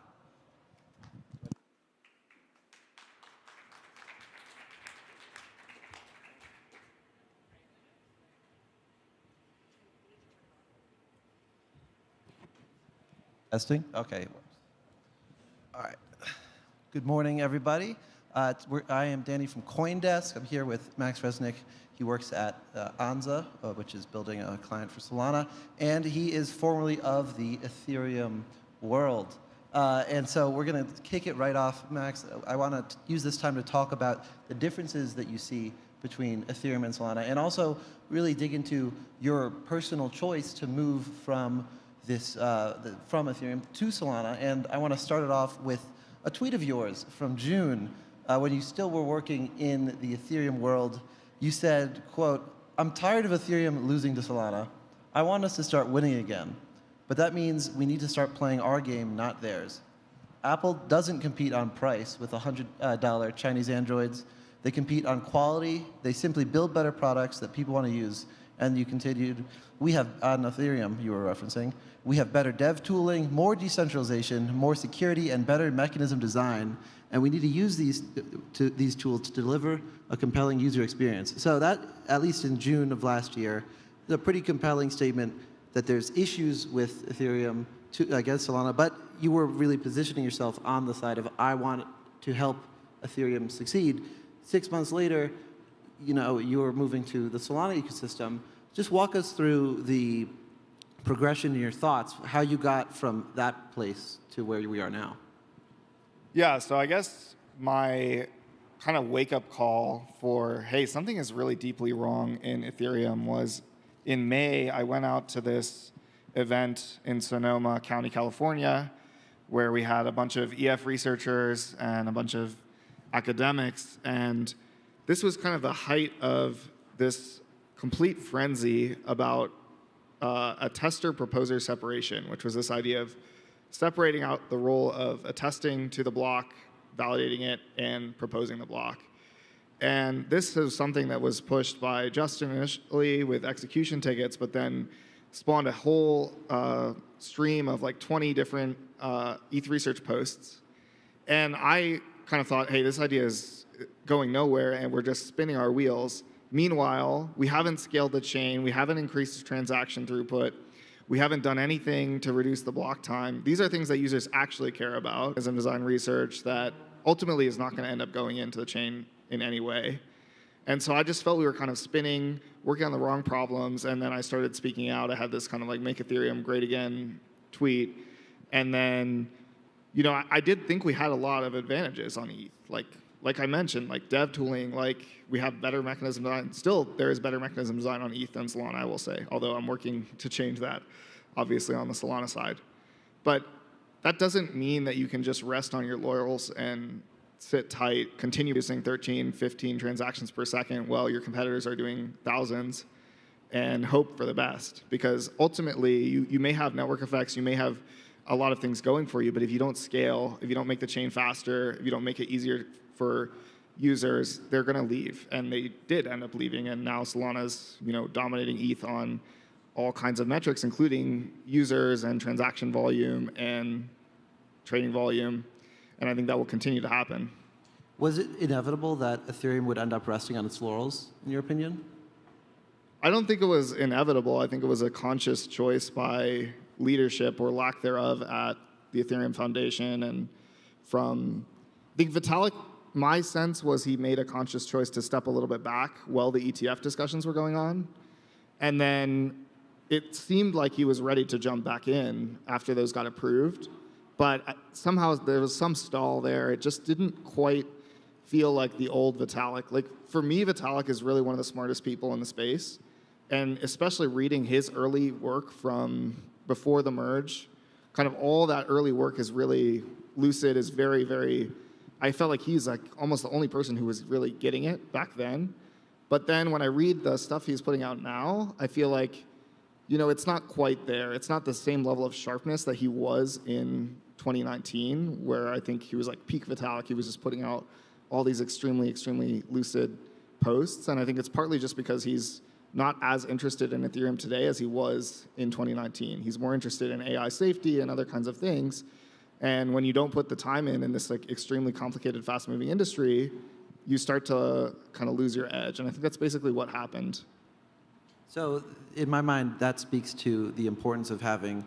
Testing? Okay. All right. Good morning, everybody. I am Danny from CoinDesk. I'm here with Max Resnick. He works at Anza, which is building a client for Solana, and he is formerly of the Ethereum world. And so we're going to kick it right off. Max, I want to use this time to talk about the differences that you see between Ethereum and Solana, and also really dig into your personal choice to move from from Ethereum to Solana. And I want to start it off with a tweet of yours from June when you still were working in the Ethereum world. You said, quote, "I'm tired of Ethereum losing to Solana. I want us to start winning again. But that means we need to start playing our game, not theirs. Apple doesn't compete on price with $100 Chinese Androids. They compete on quality. They simply build better products that people want to use." And you continued, "We have, on Ethereum, you were referencing, we have better dev tooling, more decentralization, more security, and better mechanism design. And we need to use these tools to deliver a compelling user experience." So that, at least in June of last year, is a pretty compelling statement that there's issues with Ethereum against Solana, but you were really positioning yourself on the side of, I want to help Ethereum succeed. 6 months later, you were moving to the Solana ecosystem. Just walk us through the progression in your thoughts, how you got from that place to where we are now. Yeah, so I guess my kind of wake-up call for, hey, something is really deeply wrong in Ethereum was in May, I went out to this event in Sonoma County, California, where we had a bunch of EF researchers and a bunch of academics, and this was kind of the height of this complete frenzy about a tester-proposer separation, which was this idea of separating out the role of attesting to the block, validating it, and proposing the block. And this is something that was pushed by Justin initially with execution tickets, but then spawned a whole stream of like 20 different ETH research posts. And I kind of thought, hey, this idea is going nowhere, and we're just spinning our wheels. Meanwhile, we haven't scaled the chain. We haven't increased transaction throughput. We haven't done anything to reduce the block time. These are things that users actually care about as in design research that ultimately is not going to end up going into the chain in any way. And so I just felt we were kind of spinning, working on the wrong problems, and then I started speaking out. I had this kind of like Make Ethereum Great Again tweet. And then, I did think we had a lot of advantages on ETH. Like I mentioned, like dev tooling, like we have better mechanism design. Still, there is better mechanism design on ETH than Solana, I will say, although I'm working to change that, obviously, on the Solana side. But that doesn't mean that you can just rest on your laurels and sit tight, continue using 13, 15 transactions per second while your competitors are doing thousands and hope for the best. Because ultimately, you may have network effects, you may have a lot of things going for you, but if you don't scale, if you don't make the chain faster, if you don't make it easier for users, they're going to leave. And they did end up leaving, and now Solana's dominating ETH on all kinds of metrics, including users and transaction volume and trading volume. And I think that will continue to happen. Was it inevitable that Ethereum would end up resting on its laurels, in your opinion? I don't think it was inevitable. I think it was a conscious choice by leadership or lack thereof at the Ethereum Foundation. And I think Vitalik, my sense was he made a conscious choice to step a little bit back while the ETF discussions were going on. And then it seemed like he was ready to jump back in after those got approved. But somehow there was some stall there. It just didn't quite feel like the old Vitalik. Like, for me, Vitalik is really one of the smartest people in the space. And especially reading his early work from before the merge, kind of all that early work is really lucid, is very, very, I felt like he's like almost the only person who was really getting it back then. But then when I read the stuff he's putting out now, I feel like, it's not quite there. It's not the same level of sharpness that he was in 2019, where I think he was like peak Vitalik. He was just putting out all these extremely, extremely lucid posts. And I think it's partly just because he's not as interested in Ethereum today as he was in 2019. He's more interested in AI safety and other kinds of things. And when you don't put the time in this like extremely complicated, fast-moving industry, you start to kind of lose your edge. And I think that's basically what happened. So in my mind, that speaks to the importance of having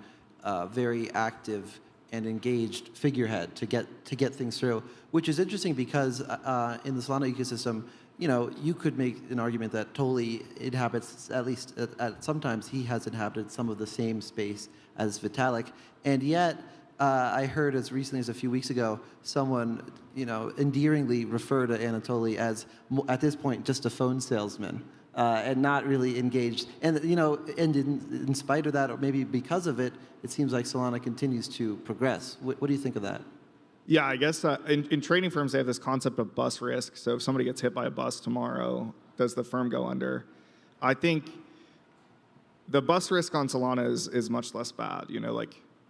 very active and engaged figurehead to get things through, which is interesting because in the Solana ecosystem, you could make an argument that Tolly inhabits, at least at sometimes he has inhabited some of the same space as Vitalik, and yet I heard as recently as a few weeks ago someone endearingly refer to Anatoly as at this point just a phone salesman. And not really engaged, and and in spite of that, or maybe because of it, it seems like Solana continues to progress. What do you think of that? Yeah, I guess in trading firms, they have this concept of bus risk. So if somebody gets hit by a bus tomorrow, does the firm go under? I think the bus risk on Solana is much less bad.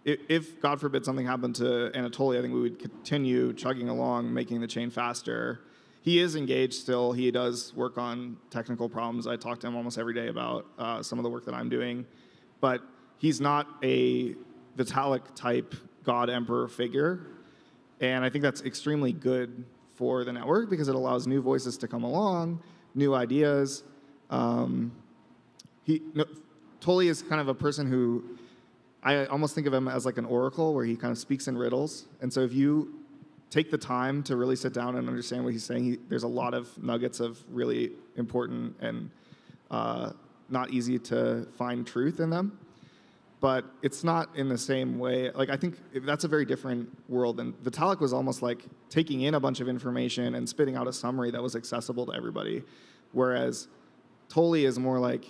If God forbid something happened to Anatoly, I think we would continue chugging along, making the chain faster. He is engaged still. He does work on technical problems. I talk to him almost every day about some of the work that I'm doing. But he's not a Vitalik-type God Emperor figure. And I think that's extremely good for the network because it allows new voices to come along, new ideas. Tolly is kind of a person who I almost think of him as like an oracle where he kind of speaks in riddles. And so if you take the time to really sit down and understand what he's saying, there's a lot of nuggets of really important and not easy to find truth in them. But it's not in the same way. Like, I think that's a very different world. And Vitalik was almost like taking in a bunch of information and spitting out a summary that was accessible to everybody. Whereas Tolly is more like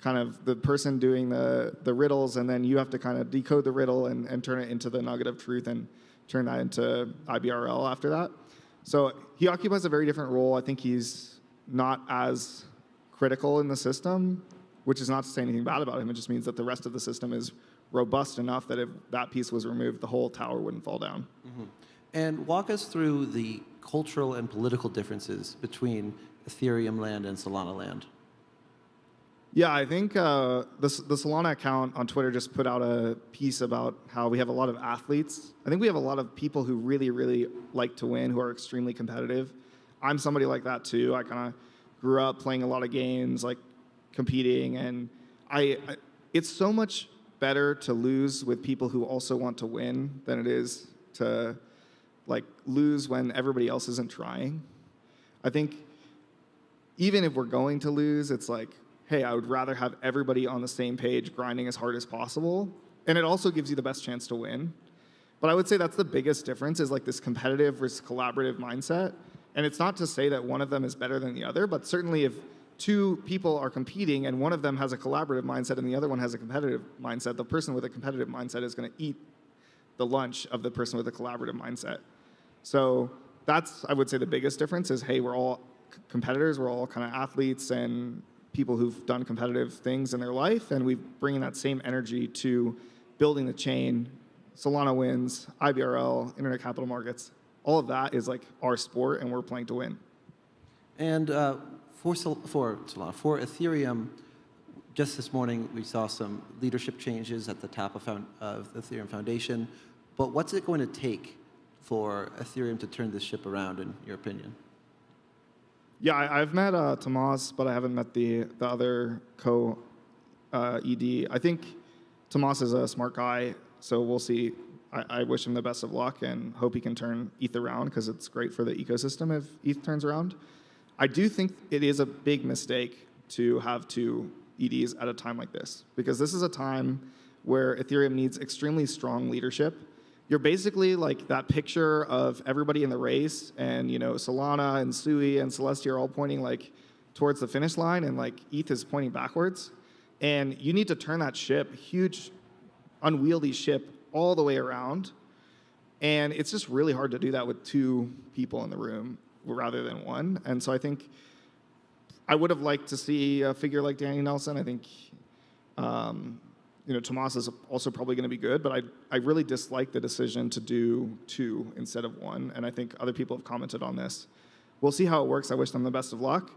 kind of the person doing the riddles, and then you have to kind of decode the riddle and turn it into the nugget of truth and turn that into IBRL after that. So he occupies a very different role. I think he's not as critical in the system, which is not to say anything bad about him. It just means that the rest of the system is robust enough that if that piece was removed, the whole tower wouldn't fall down. Mm-hmm. And walk us through the cultural and political differences between Ethereum land and Solana land. Yeah, I think the Solana account on Twitter just put out a piece about how we have a lot of athletes. I think we have a lot of people who really, really like to win, who are extremely competitive. I'm somebody like that too. I kind of grew up playing a lot of games, like competing, and it's so much better to lose with people who also want to win than it is to like lose when everybody else isn't trying. I think even if we're going to lose, it's like, hey, I would rather have everybody on the same page grinding as hard as possible. And it also gives you the best chance to win. But I would say that's the biggest difference is like this competitive versus collaborative mindset. And it's not to say that one of them is better than the other, but certainly if two people are competing and one of them has a collaborative mindset and the other one has a competitive mindset, the person with a competitive mindset is going to eat the lunch of the person with a collaborative mindset. So that's, I would say, the biggest difference is, hey, we're all competitors, we're all kind of athletes and people who've done competitive things in their life, and we bring that same energy to building the chain. Solana wins, IBRL, internet capital markets. All of that is like our sport, and we're playing to win. And for Solana, for Ethereum, just this morning we saw some leadership changes at the top of the Ethereum Foundation. But what's it going to take for Ethereum to turn this ship around, in your opinion? Yeah, I've met Tomas, but I haven't met the other co-ED. I think Tomas is a smart guy, so we'll see. I wish him the best of luck and hope he can turn ETH around because it's great for the ecosystem if ETH turns around. I do think it is a big mistake to have two EDs at a time like this because this is a time where Ethereum needs extremely strong leadership. You're basically like that picture of everybody in the race, and Solana and Sui and Celestia are all pointing like towards the finish line, and like ETH is pointing backwards. And you need to turn that ship, huge, unwieldy ship, all the way around. And it's just really hard to do that with two people in the room rather than one. And so I think I would have liked to see a figure like Danny Nelson. I think Tomas is also probably going to be good, but I really dislike the decision to do two instead of one, and I think other people have commented on this. We'll see how it works. I wish them the best of luck.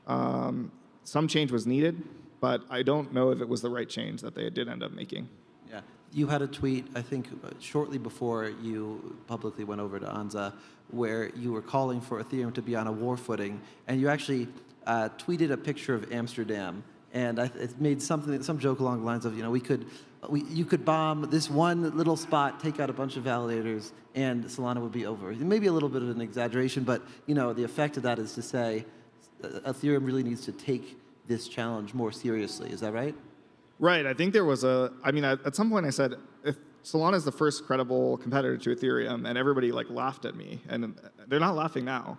Some change was needed, but I don't know if it was the right change that they did end up making. Yeah, you had a tweet, I think, shortly before you publicly went over to Anza, where you were calling for Ethereum to be on a war footing, and you actually tweeted a picture of Amsterdam. And it made some joke along the lines of, we could you could bomb this one little spot, take out a bunch of validators, and Solana would be over. Maybe a little bit of an exaggeration, but the effect of that is to say Ethereum really needs to take this challenge more seriously. Is that right? Right. I think there was at some point I said, if Solana is the first credible competitor to Ethereum, and everybody laughed at me, and they're not laughing now.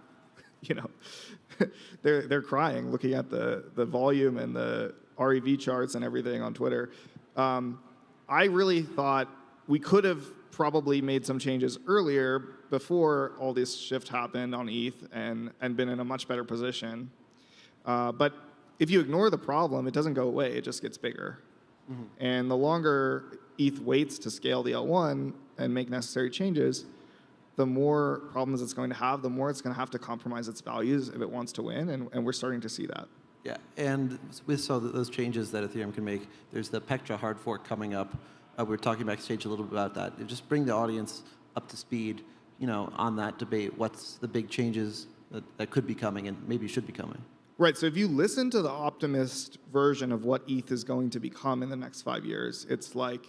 They're crying looking at the volume and the REV charts and everything on Twitter. I really thought we could have probably made some changes earlier before all this shift happened on ETH and been in a much better position. But if you ignore the problem, it doesn't go away. It just gets bigger. Mm-hmm. And the longer ETH waits to scale the L1 and make necessary changes, the more problems it's going to have, the more it's going to have to compromise its values if it wants to win, and we're starting to see that. Yeah, and with those changes that Ethereum can make, there's the Pectra hard fork coming up. We were talking backstage a little bit about that. Just bring the audience up to speed, on that debate. What's the big changes that could be coming and maybe should be coming? Right, so if you listen to the optimist version of what ETH is going to become in the next 5 years, it's like,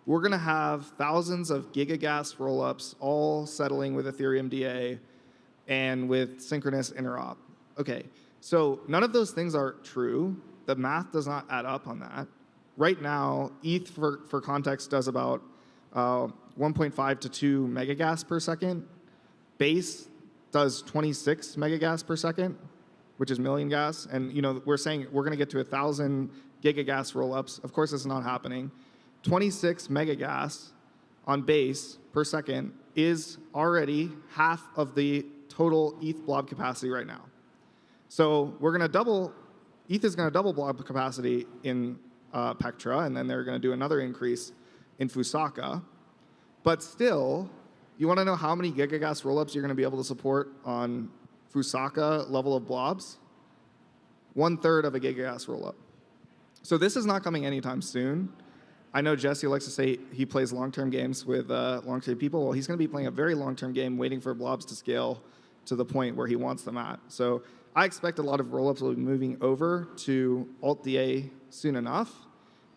we're going to have thousands of gigagas rollups all settling with Ethereum DA and with synchronous interop. Okay, so none of those things are true. The math does not add up on that. Right now, ETH, for context, does about 1.5 to 2 megagas per second. Base does 26 megagas per second, which is million gas. And we're saying we're going to get to 1,000 gigagas rollups. Of course, it's not happening. 26 megagas on base per second is already half of the total ETH blob capacity right now. So we're going to double, ETH is going to double blob capacity in Pectra, and then they're going to do another increase in Fusaka. But still, you want to know how many gigagas rollups you're going to be able to support on Fusaka level of blobs? 1/3 of a gigagas rollup. So this is not coming anytime soon. I know Jesse likes to say he plays long-term games with long-term people. Well, he's going to be playing a very long-term game waiting for blobs to scale to the point where he wants them at. So I expect a lot of rollups will be moving over to Alt-DA soon enough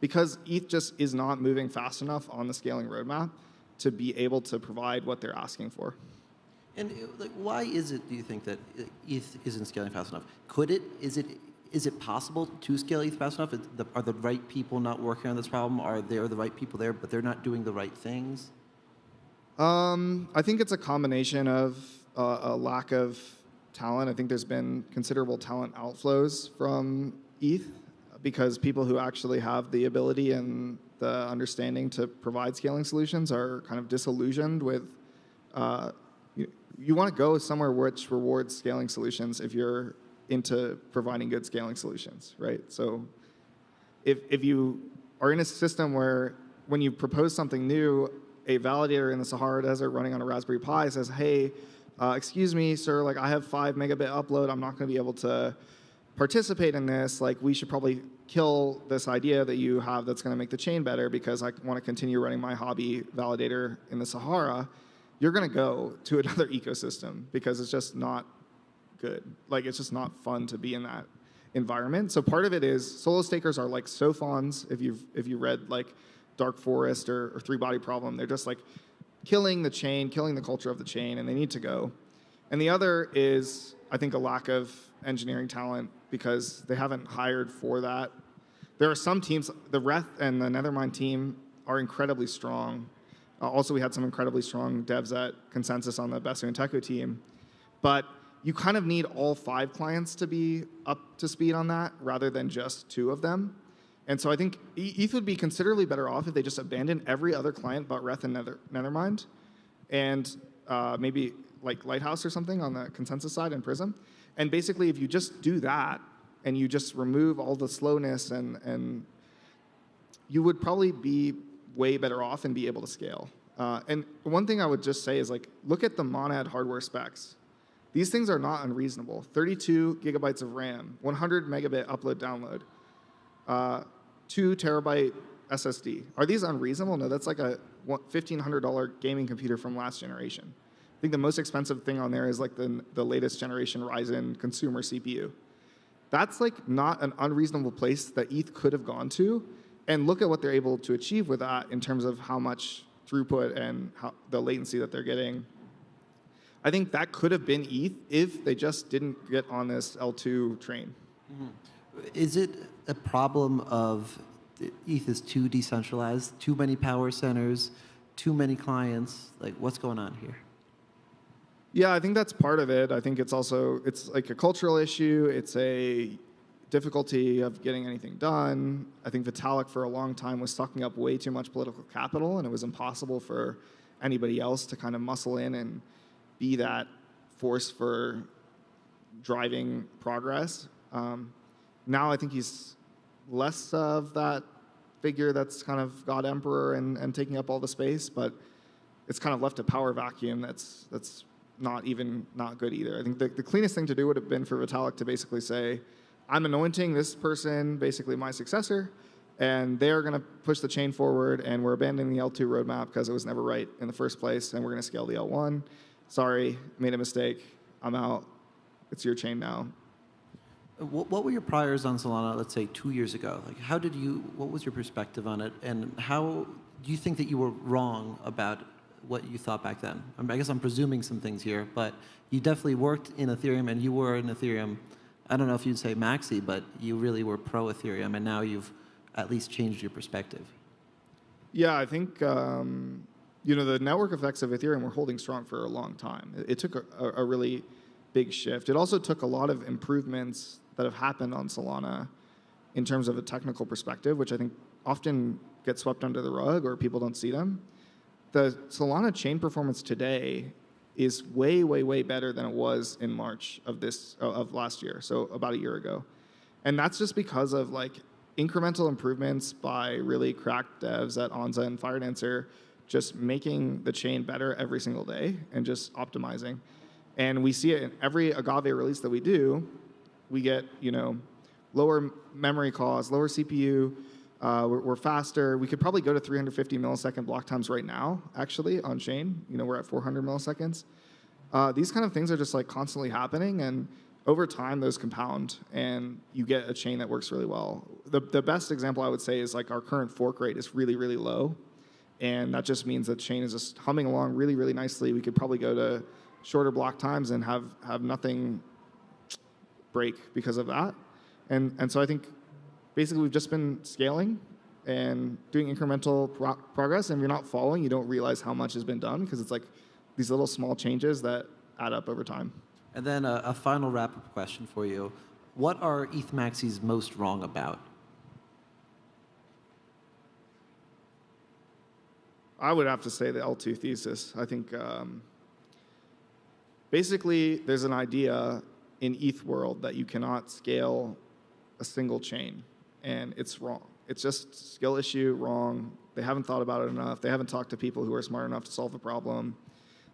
because ETH just is not moving fast enough on the scaling roadmap to be able to provide what they're asking for. And why is it, do you think, that ETH isn't scaling fast enough? Is it possible to scale ETH fast enough? Are the right people not working on this problem? Are there the right people there, but they're not doing the right things? I think it's a combination of a lack of talent. I think there's been considerable talent outflows from ETH because people who actually have the ability and the understanding to provide scaling solutions are kind of disillusioned with. You want to go somewhere which rewards scaling solutions if you're into providing good scaling solutions, right? So if you are in a system where when you propose something new, a validator in the Sahara Desert running on a Raspberry Pi says, hey, excuse me, sir, I have 5 megabit upload. I'm not going to be able to participate in this. We should probably kill this idea that you have that's going to make the chain better because I want to continue running my hobby validator in the Sahara. You're going to go to another ecosystem because it's just not good. It's just not fun to be in that environment. So part of it is solo stakers are like Sophons. If you read Dark Forest or Three Body Problem, they're just killing the chain, killing the culture of the chain, and they need to go. And the other is, I think, a lack of engineering talent because they haven't hired for that. There are some teams, the Reth and the Nethermind team are incredibly strong. Also, we had some incredibly strong devs at Consensus on the Besu and Teku team. But you kind of need all 5 clients to be up to speed on that rather than just 2 of them. And so I think ETH would be considerably better off if they just abandoned every other client but Reth and Nethermind and maybe Lighthouse or something on the Consensus side and Prism. And basically, if you just do that and you just remove all the slowness and you would probably be way better off and be able to scale. And one thing I would just say is look at the monad hardware specs. These things are not unreasonable. 32 gigabytes of RAM, 100 megabit upload download, 2 terabyte SSD. Are these unreasonable? No, that's a $1,500 gaming computer from last generation. I think the most expensive thing on there is the latest generation Ryzen consumer CPU. That's not an unreasonable place that ETH could have gone to and look at what they're able to achieve with that in terms of how much throughput and the latency that they're getting. I think that could have been ETH if they just didn't get on this L2 train. Is it a problem of ETH is too decentralized, too many power centers, too many clients? Like, what's going on here? Yeah, I think that's part of it. I think it's like a cultural issue. It's a difficulty of getting anything done. I think Vitalik for a long time was sucking up way too much political capital, and it was impossible for anybody else to kind of muscle in and be that force for driving progress. Now I think he's less of that figure that's kind of God Emperor and taking up all the space, but it's kind of left a power vacuum that's not good either. I think the cleanest thing to do would have been for Vitalik to basically say, I'm anointing this person, basically my successor, and they're going to push the chain forward, and we're abandoning the L2 roadmap because it was never right in the first place, and we're going to scale the L1. Sorry, made a mistake. I'm out. It's your chain now. What were your priors on Solana, let's say 2 years ago? Like, what was your perspective on it? And how do you think that you were wrong about what you thought back then? I guess I'm presuming some things here, but you definitely worked in Ethereum, and you were in Ethereum. I don't know if you'd say maxi, but you really were pro Ethereum, and now you've at least changed your perspective. Yeah, I think the network effects of Ethereum were holding strong for a long time. It took a really big shift. It also took a lot of improvements that have happened on Solana in terms of a technical perspective, which I think often get swept under the rug or people don't see them. The Solana chain performance today is way, way, way better than it was in March of last year, so about a year ago. And that's just because of like incremental improvements by really cracked devs at Onza and Firedancer, just making the chain better every single day and just optimizing. And we see it in every Agave release that we do. We get lower memory costs, lower CPU. We're faster. We could probably go to 350 millisecond block times right now, actually, on chain. We're at 400 milliseconds. These kind of things are just like constantly happening, and over time, those compound, and you get a chain that works really well. The best example I would say is like our current fork rate is really, really low, and that just means that chain is just humming along really, really nicely. We could probably go to shorter block times and have nothing break because of that. And so I think basically we've just been scaling and doing incremental progress, and if you're not following, you don't realize how much has been done because it's like these little small changes that add up over time. And then a final wrap-up question for you. What are ETH maxis most wrong about? I would have to say the L2 thesis. I think basically there's an idea in ETH world that you cannot scale a single chain, and it's wrong. It's just skill issue, wrong. They haven't thought about it enough. They haven't talked to people who are smart enough to solve the problem.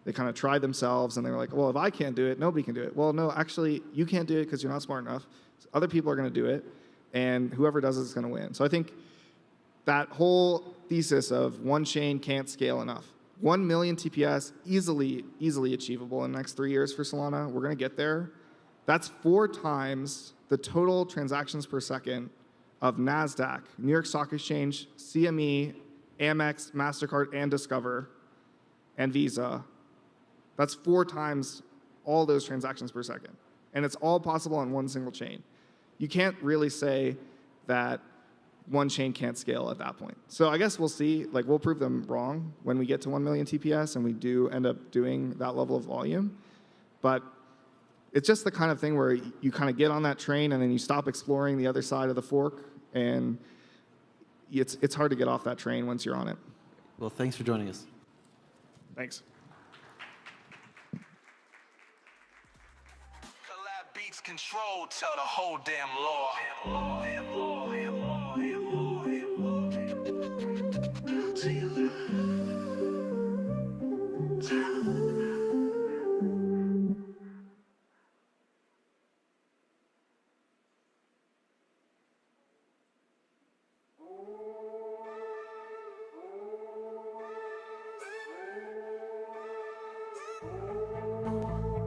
They kind of tried themselves, and they were like, well, if I can't do it, nobody can do it. Well, no, actually, you can't do it because you're not smart enough. Other people are going to do it, and whoever does it is going to win. So I think that whole thesis of one chain can't scale enough. 1 million TPS, easily achievable in the next 3 years for Solana. We're going to get there. That's 4 times the total transactions per second of NASDAQ, New York Stock Exchange, CME, Amex, MasterCard, and Discover, and Visa. That's 4 times all those transactions per second. And it's all possible on one single chain. You can't really say that one chain can't scale at that point. So I guess we'll see. Like, we'll prove them wrong when we get to 1 million TPS and we do end up doing that level of volume. But it's just the kind of thing where you kind of get on that train and then you stop exploring the other side of the fork, and it's hard to get off that train once you're on it. Well, thanks for joining us. Thanks. Collab beats control, tell the whole damn law.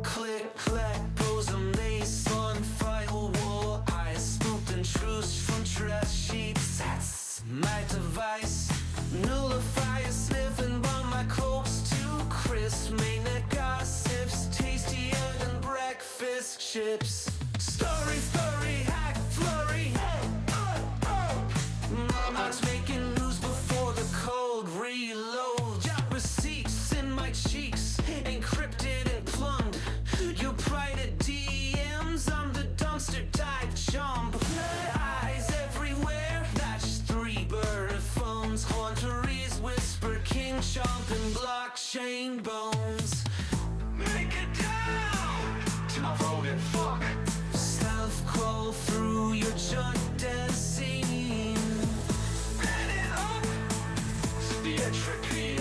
Click, clack, pose a mace on firewall. I smoked and true. spaceships. Story, flurry, hack, flurry. Mama's making news before the code reload. Got receipts in my cheeks, encrypted and plumbed. Your private DMs, I'm the dumpster dive jump. Eyes everywhere, that's 3 burner phones. Haunteries whisper, king chomp and blockchain bones. Make it down to my voted fuck. Stealth crawl through your junk scene. Pen it up to the entropy.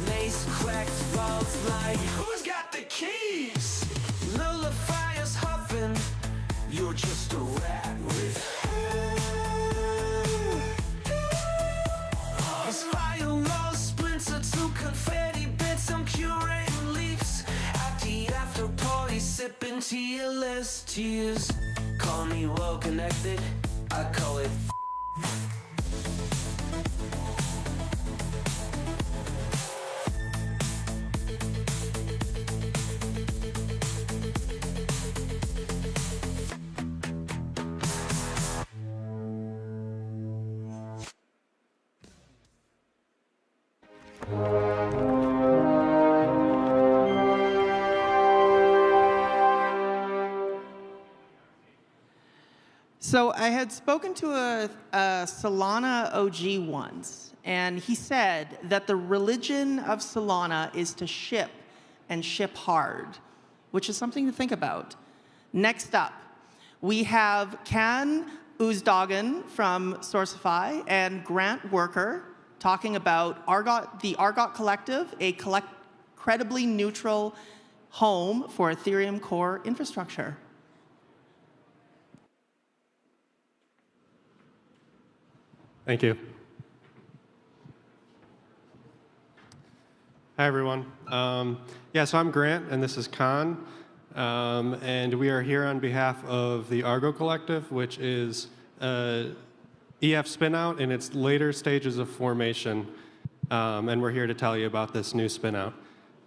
Mace cracked vaults like who's got the keys? Nullifier's huffing. You're just a rat with These firewall splinter to confetti bits. I'm curating leaves at the after party, sipping TLS tears. Call me well connected, I call it So I had spoken to a Solana OG once, and he said that the religion of Solana is to ship and ship hard, which is something to think about. Next up, we have Can Uzdogan from Sourcify and Grant Worker talking about the Argo Collective, a credibly neutral home for Ethereum core infrastructure. Thank you. Hi, everyone. So I'm Grant, and this is Khan. And we are here on behalf of the Argo Collective, which is EF spinout in its later stages of formation. And we're here to tell you about this new spinout.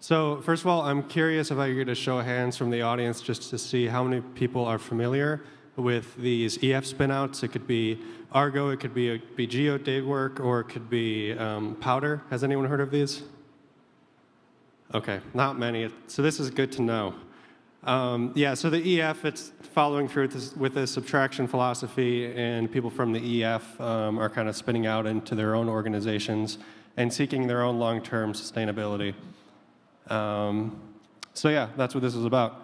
So first of all, I'm curious if I could get a show of hands from the audience just to see how many people are familiar with these EF spinouts. It could be Argo, it could be GeoDayWork, or it could be Powder. Has anyone heard of these? Okay, not many. So this is good to know. So the EF, it's following through with this subtraction philosophy, and people from the EF are kind of spinning out into their own organizations and seeking their own long-term sustainability. That's what this is about.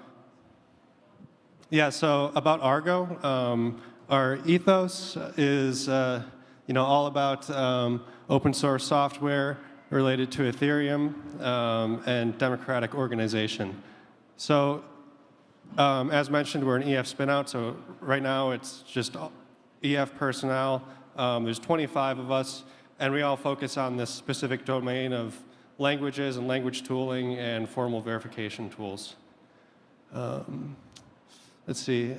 So about Argo, our ethos is all about open source software related to Ethereum and democratic organization. So as mentioned, we're an EF spinout, so right now it's just EF personnel. There's 25 of us, and we all focus on this specific domain of languages and language tooling and formal verification tools. Let's see.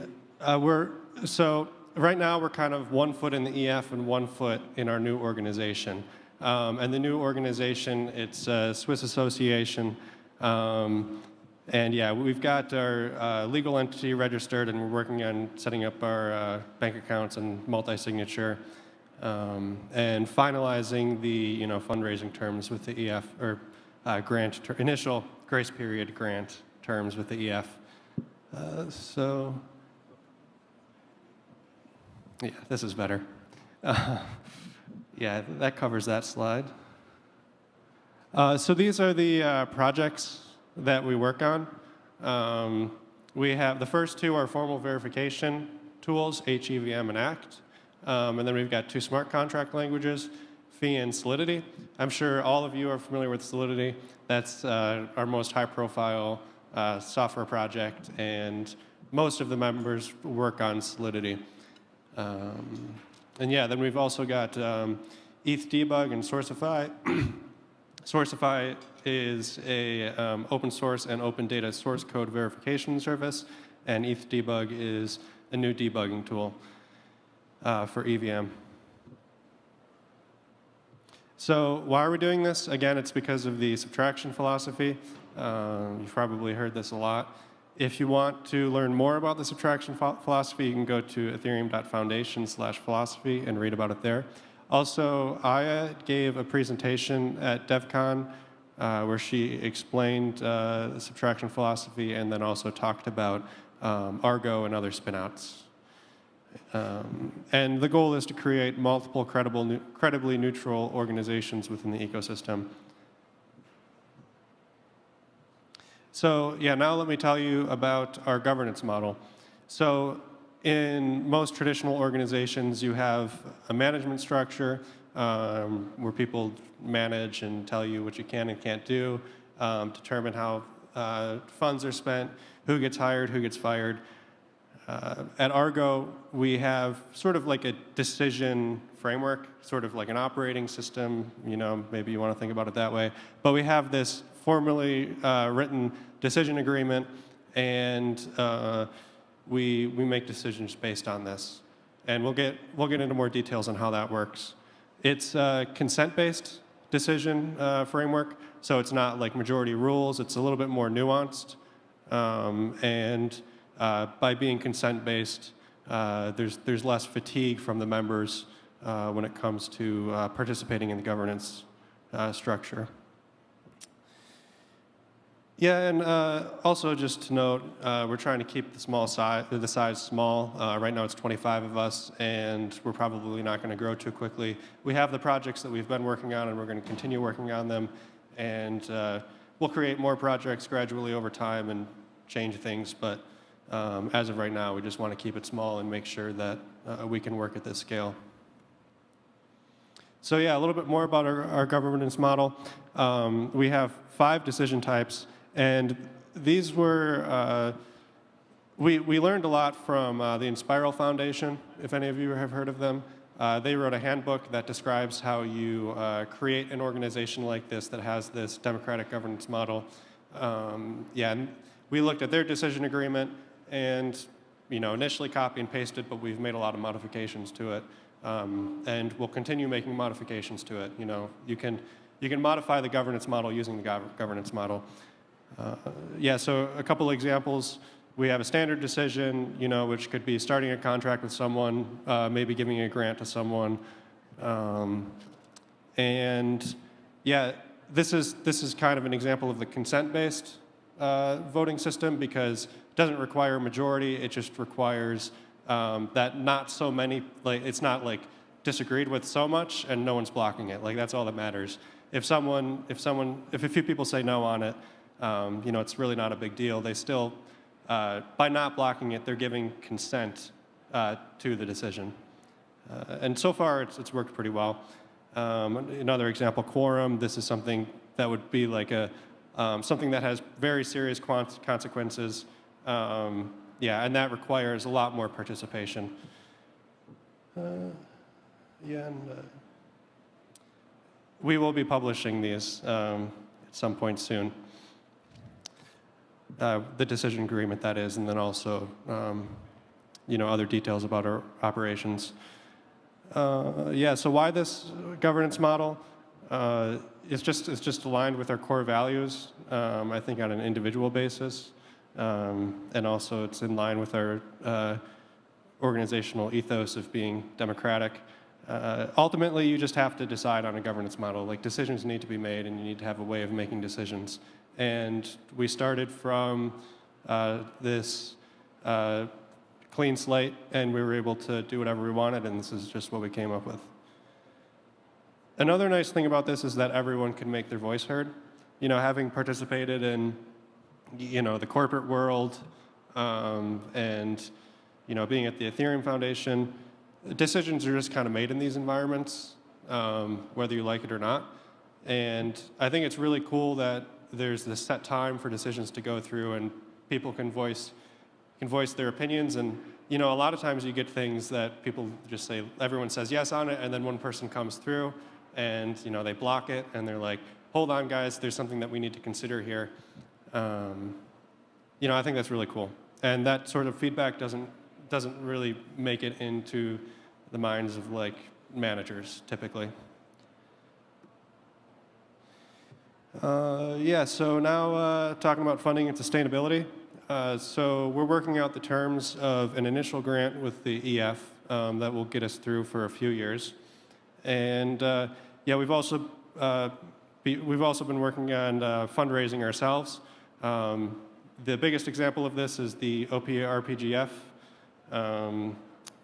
Right now we're kind of 1 foot in the EF and 1 foot in our new organization. And the new organization, it's a Swiss association. We've got our legal entity registered, and we're working on setting up our bank accounts and multi-signature, and finalizing the fundraising terms with the EF, or initial grace period grant terms with the EF. This is better. That covers that slide. So these are the projects that we work on. We have the first 2 are formal verification tools, HEVM and ACT. And then we've got 2 smart contract languages, Phi and Solidity. I'm sure all of you are familiar with Solidity. That's our most high-profile software project, and most of the members work on Solidity. Then we've also got ETH Debug and Sourcify. Sourcify is a open source and open data source code verification service, and ETH Debug is a new debugging tool for EVM. So why are we doing this? Again, it's because of the subtraction philosophy. You've probably heard this a lot. If you want to learn more about the subtraction philosophy, you can go to ethereum.foundation/philosophy and read about it there. Also, Aya gave a presentation at DevCon where she explained the subtraction philosophy and then also talked about Argo and other spinouts. And the goal is to create multiple credibly neutral organizations within the ecosystem. So yeah, now let me tell you about our governance model. So in most traditional organizations, you have a management structure where people manage and tell you what you can and can't do, determine how funds are spent, who gets hired, who gets fired. At Argo, we have sort of like a decision framework, sort of like an operating system, maybe you want to think about it that way. But we have this formally written decision agreement, and we make decisions based on this. And we'll get into more details on how that works. It's a consent-based decision framework, so it's not like majority rules. It's a little bit more nuanced. By being consent-based, there's less fatigue from the members when it comes to participating in the governance structure. Yeah, and also just to note, we're trying to keep the size small. Right now it's 25 of us, and we're probably not going to grow too quickly. We have the projects that we've been working on, and we're going to continue working on them. And we'll create more projects gradually over time and change things. But as of right now, we just want to keep it small and make sure that we can work at this scale. So yeah, a little bit more about our governance model. We have 5 decision types. And these were, we learned a lot from the Inspiral Foundation, if any of you have heard of them. They wrote a handbook that describes how you create an organization like this that has this democratic governance model. And we looked at their decision agreement and initially copy and pasted, but we've made a lot of modifications to it. And we'll continue making modifications to it. You can modify the governance model using the governance model. So a couple examples. We have a standard decision, which could be starting a contract with someone, maybe giving a grant to someone. This is kind of an example of the consent-based voting system because it doesn't require a majority. It just requires that not so many, it's not like disagreed with so much and no one's blocking it. That's all that matters. If a few people say no on it, it's really not a big deal. They still, by not blocking it, they're giving consent to the decision. And so far, it's worked pretty well. Another example, quorum. This is something that would be like something that has very serious consequences. And that requires a lot more participation. We will be publishing these at some point soon. The decision agreement, that is, and then also, other details about our operations. So why this governance model? It's just aligned with our core values, I think on an individual basis. And also it's in line with our organizational ethos of being democratic. Ultimately, you just have to decide on a governance model. Decisions need to be made, and you need to have a way of making decisions. And we started from this clean slate, and we were able to do whatever we wanted, and this is just what we came up with. Another nice thing about this is that everyone can make their voice heard. Having participated in, the corporate world and, being at the Ethereum Foundation, decisions are just kind of made in these environments, whether you like it or not. And I think it's really cool that there's this set time for decisions to go through, and people can voice their opinions. And a lot of times you get things that people just say, everyone says yes on it, and then one person comes through, and they block it, and they're like, hold on, guys, there's something that we need to consider here. I think that's really cool, and that sort of feedback doesn't really make it into the minds of managers typically. So now talking about funding and sustainability. So we're working out the terms of an initial grant with the EF that will get us through for a few years. And yeah, we've also been working on fundraising ourselves. The biggest example of this is the OP RPGF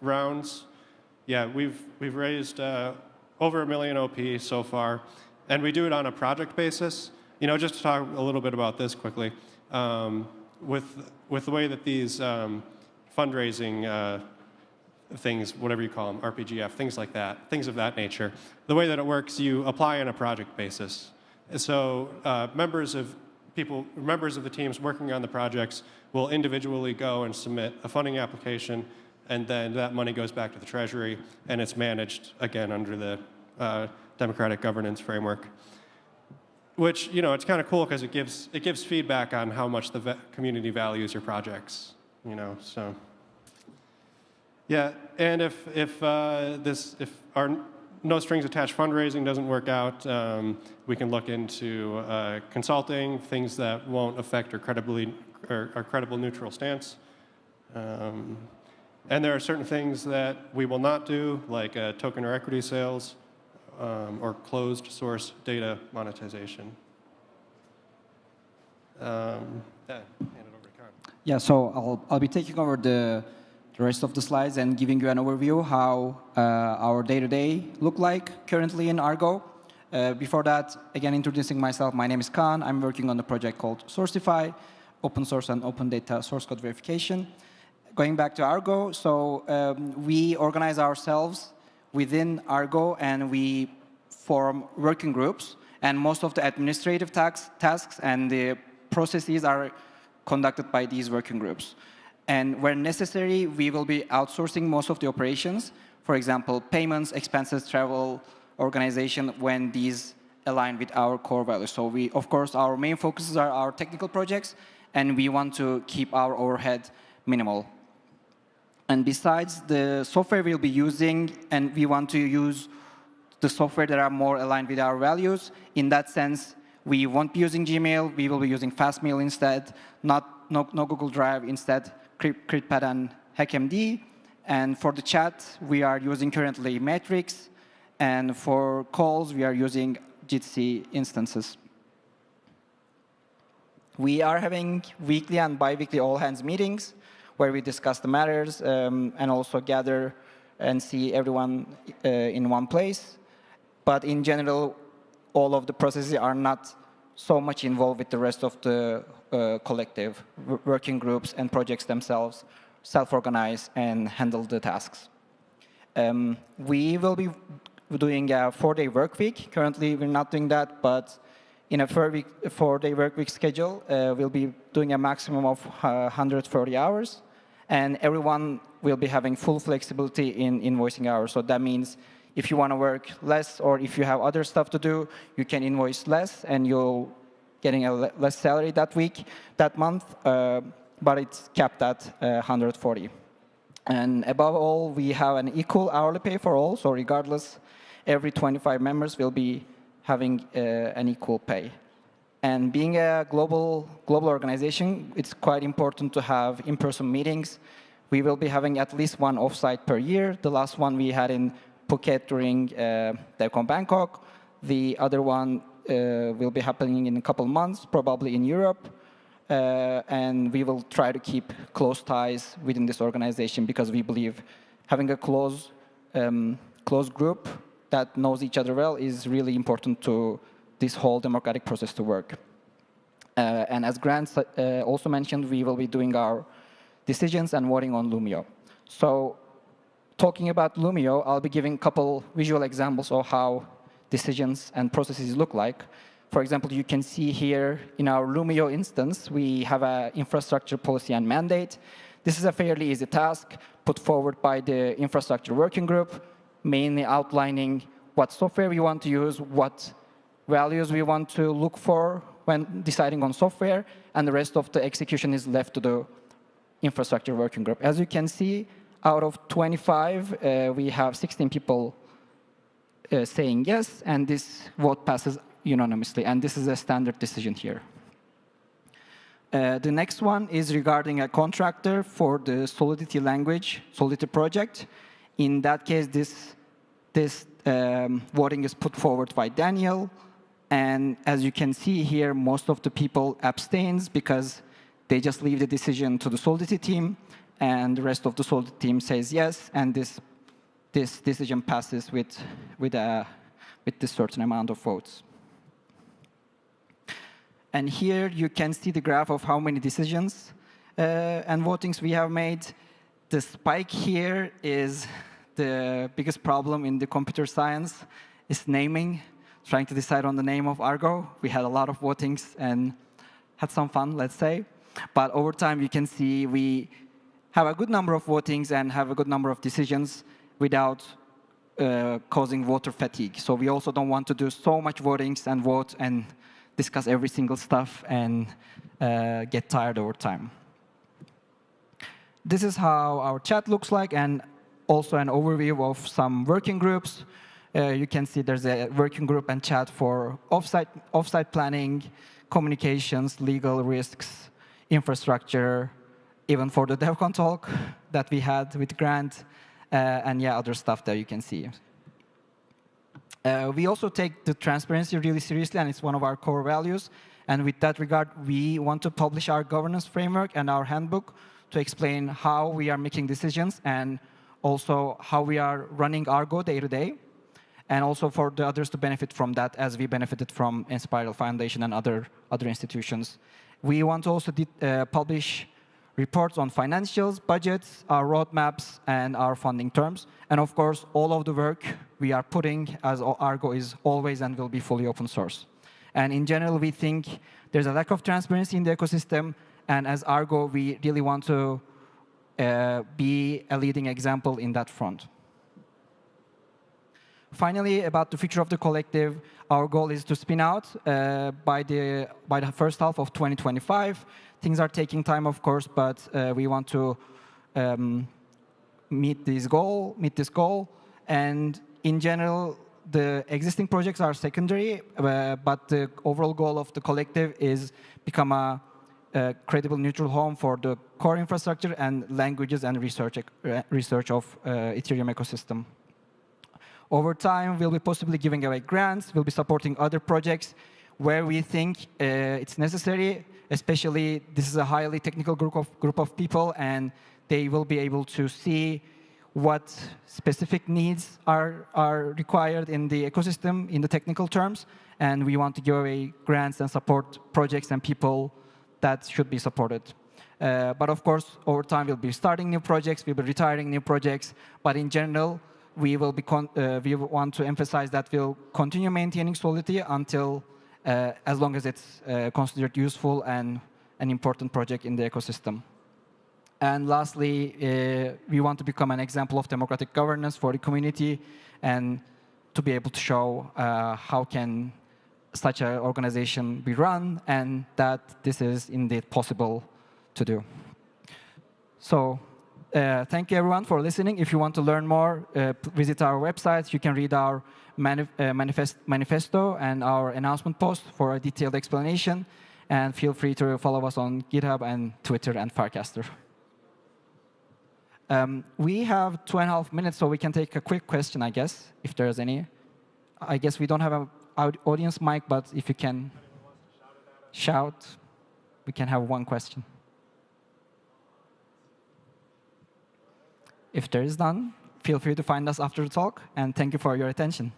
rounds. Yeah, we've raised over $1 million OP so far, and we do it on a project basis. You know, just to talk a little bit about this quickly, with the way that these fundraising things, whatever you call them, RPGF, things like that, things of that nature, the way that it works, you apply on a project basis. So members of the teams working on the projects will individually go and submit a funding application, and then that money goes back to the Treasury, and it's managed, again, under the democratic governance framework. Which, you know, it's kind of cool because it gives feedback on how much the community values your projects, you know, so. Yeah, and if our no strings attached fundraising doesn't work out, we can look into consulting, things that won't affect our credible neutral stance. And there are certain things that we will not do, like token or equity sales, or closed source data monetization. Hand it over to Khan. Yeah, so I'll be taking over the rest of the slides and giving you an overview how our day-to-day look like currently in Argo. Before that, again, introducing myself, my name is Khan. I'm working on a project called Sourceify, open source and open data source code verification. Going back to Argo, so we organize ourselves within Argo, and we form working groups, and most of the administrative tasks and the processes are conducted by these working groups. And where necessary, we will be outsourcing most of the operations, for example, payments, expenses, travel, organization, when these align with our core values. So we, of course, our main focuses are our technical projects, and we want to keep our overhead minimal. And besides the software we'll be using, and we want to use the software that are more aligned with our values. In that sense, we won't be using Gmail. We will be using Fastmail instead, no Google Drive, instead CryptPad and HackMD. And for the chat, we are using currently Matrix. And for calls, we are using Jitsi instances. We are having weekly and bi-weekly all-hands meetings where we discuss the matters and also gather and see everyone in one place. But in general, all of the processes are not so much involved with the rest of the collective. Working groups and projects themselves self-organize and handle the tasks. We will be doing a 4-day work week. Currently, we're not doing that, but in a 4-day work week schedule, we'll be doing a maximum of 130 hours. And everyone will be having full flexibility in invoicing hours. So that means if you want to work less or if you have other stuff to do, you can invoice less and you'll getting a less salary that week, that month, but it's capped at 140. And above all, we have an equal hourly pay for all. So regardless, every 25 members will be having an equal pay. And being a global organization, it's quite important to have in-person meetings. We will be having at least one offsite per year. The last one we had in Phuket during DevCon Bangkok. The other one will be happening in a couple months, probably in Europe. And we will try to keep close ties within this organization because we believe having a close group that knows each other well is really important to this whole democratic process to work. And as Grant also mentioned, we will be doing our decisions and voting on Lumio. So talking about Lumio, I'll be giving a couple visual examples of how decisions and processes look like. For example, you can see here in our Lumio instance, we have an infrastructure policy and mandate. This is a fairly easy task put forward by the infrastructure working group, mainly outlining what software we want to use, what values we want to look for when deciding on software, and the rest of the execution is left to the infrastructure working group. As you can see, out of 25, we have 16 people saying yes, and this vote passes unanimously, and this is a standard decision here. The next one is regarding a contractor for the Solidity language, Solidity project. In that case, this voting is put forward by Daniel. And as you can see here, most of the people abstains because they just leave the decision to the Solidity team, and the rest of the Solidity team says yes, and this decision passes with this certain amount of votes. And here you can see the graph of how many decisions and votings we have made. The spike here is the biggest problem in the computer science, is naming, trying to decide on the name of Argo. We had a lot of votings and had some fun, let's say. But over time, you can see we have a good number of votings and have a good number of decisions without causing voter fatigue. So we also don't want to do so much votings and vote and discuss every single stuff and get tired over time. This is how our chat looks like, and also an overview of some working groups. You can see there's a working group and chat for offsite planning, communications, legal risks, infrastructure, even for the DevCon talk that we had with Grant, and yeah, other stuff that you can see. We also take the transparency really seriously, and it's one of our core values. And with that regard, we want to publish our governance framework and our handbook to explain how we are making decisions and also how we are running Argo day to day, and also for the others to benefit from that as we benefited from Inspiral Foundation and other institutions. We want to also publish reports on financials, budgets, our roadmaps, and our funding terms. And of course, all of the work we are putting as Argo is always and will be fully open source. And in general, we think there's a lack of transparency in the ecosystem. And as Argo, we really want to be a leading example in that front. Finally, about the future of the collective, our goal is to spin out by the first half of 2025. Things are taking time, of course, but we want to meet this goal. And in general, the existing projects are secondary, but the overall goal of the collective is become a credible neutral home for the core infrastructure and languages and research of Ethereum ecosystem. Over time, we'll be possibly giving away grants. We'll be supporting other projects where we think it's necessary. Especially, this is a highly technical group of people, and they will be able to see what specific needs are required in the ecosystem in the technical terms. And we want to give away grants and support projects and people that should be supported. But of course, over time, we'll be starting new projects. We'll be retiring new projects. But in general, we want to emphasize that we'll continue maintaining Solidity until as long as it's considered useful and an important project in the ecosystem. And lastly, we want to become an example of democratic governance for the community and to be able to show how can such an organization be run and that this is indeed possible to do. So thank you, everyone, for listening. If you want to learn more, visit our website. You can read our manifesto and our announcement post for a detailed explanation. And feel free to follow us on GitHub and Twitter and Farcaster. We have 2.5 minutes, so we can take a quick question, I guess, if there's any. I guess we don't have an audience mic, but if you can shout, we can have one question. If there is none, feel free to find us after the talk, and thank you for your attention.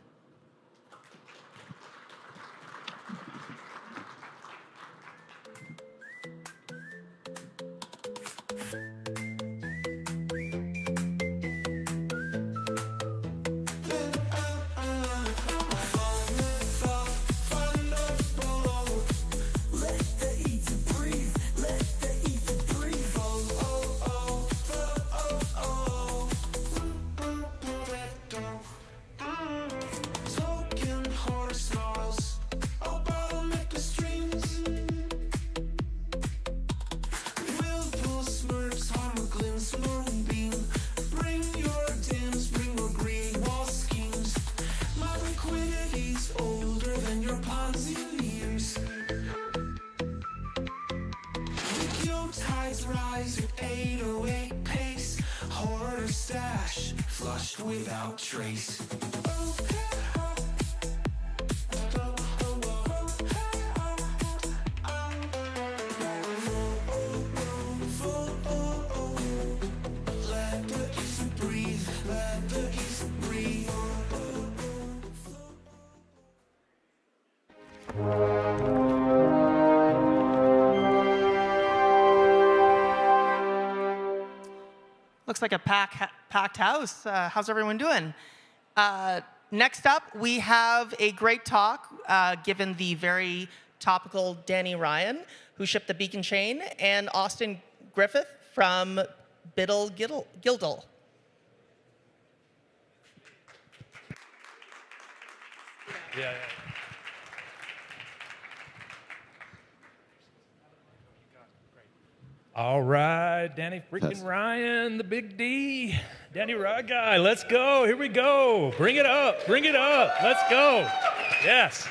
Tides rise at 808 pace. Hoarder stash, flushed without trace. Let the ether breathe, let the ether breathe. Looks like a packed house. How's everyone doing? Next up, we have a great talk given the very topical Danny Ryan, who shipped the Beacon Chain, and Austin Griffith from Biddle Gildle. Yeah. All right, Danny freaking Ryan, the big D. Danny Ryan guy, let's go. Here we go. Bring it up. Bring it up. Let's go. Yes.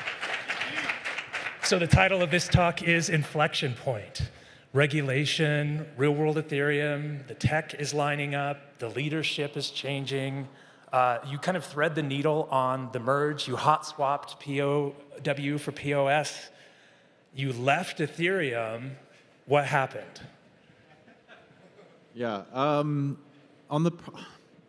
So the title of this talk is Inflection Point. Regulation, real-world Ethereum, the tech is lining up, the leadership is changing. You kind of thread the needle on the merge. You hot-swapped POW for POS. You left Ethereum. What happened? Yeah.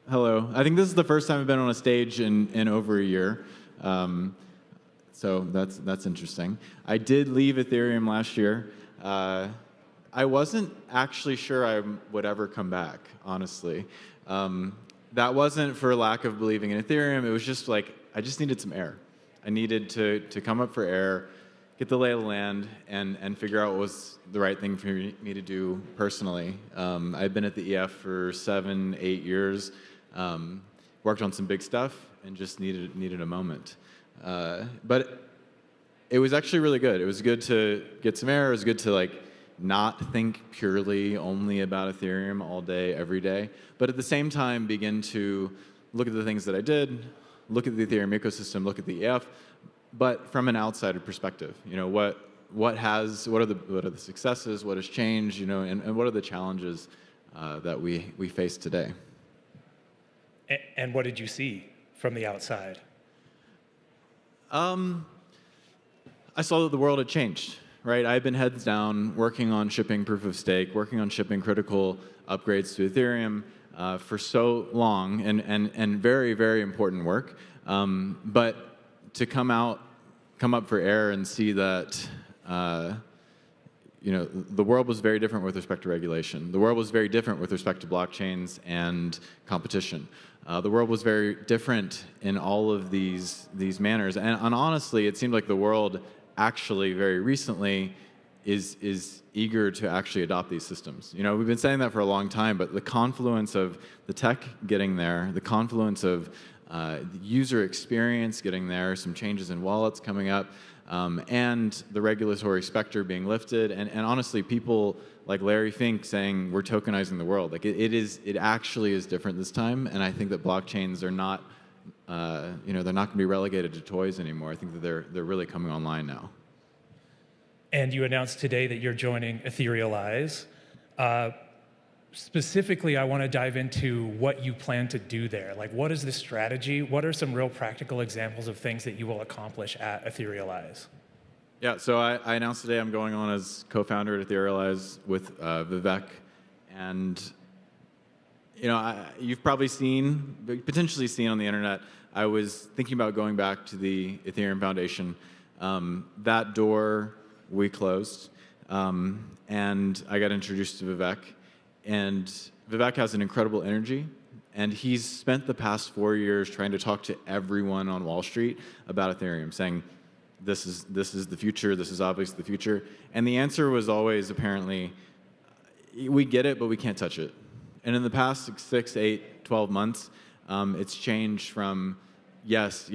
Hello. I think this is the first time I've been on a stage in over a year. So that's interesting. I did leave Ethereum last year. I wasn't actually sure I would ever come back, honestly. That wasn't for lack of believing in Ethereum. It was just like, I just needed some air. I needed to come up for air, get the lay of the land, and figure out what was the right thing for me to do personally. I've been at the EF for 7-8 years, worked on some big stuff, and just needed a moment. But it was actually really good. It was good to get some air. It was good to not think purely only about Ethereum all day, every day, but at the same time begin to look at the things that I did, look at the Ethereum ecosystem, look at the EF, but from an outsider perspective. What are the successes, what has changed, and what are the challenges that we face today. And what did you see from the outside? I saw that the world had changed, right? I've been heads down working on shipping proof of stake, working on shipping critical upgrades to Ethereum for so long, and very, very important work. But to come up for air and see that the world was very different with respect to regulation. The world was very different with respect to blockchains and competition. The world was very different in all of these manners. And honestly, it seemed like the world actually very recently is eager to actually adopt these systems. We've been saying that for a long time, but the confluence of the tech getting there, the confluence of the user experience getting there, some changes in wallets coming up, and the regulatory specter being lifted, and honestly, people like Larry Fink saying we're tokenizing the world. It actually is different this time, and I think that blockchains are not, they're not going to be relegated to toys anymore. I think that they're really coming online now. And you announced today that you're joining Etherealize. Specifically, I want to dive into what you plan to do there. What is the strategy? What are some real practical examples of things that you will accomplish at Etherealize? Yeah, so I announced today I'm going on as co-founder at Etherealize with Vivek. And, you've probably potentially seen on the internet, I was thinking about going back to the Ethereum Foundation. That door we closed, and I got introduced to Vivek. And Vivek has an incredible energy, and he's spent the past 4 years trying to talk to everyone on Wall Street about Ethereum, saying, this is the future, this is obviously the future. And the answer was always, apparently, we get it, but we can't touch it. And in the past 6, 8, 12 months, it's changed from yes,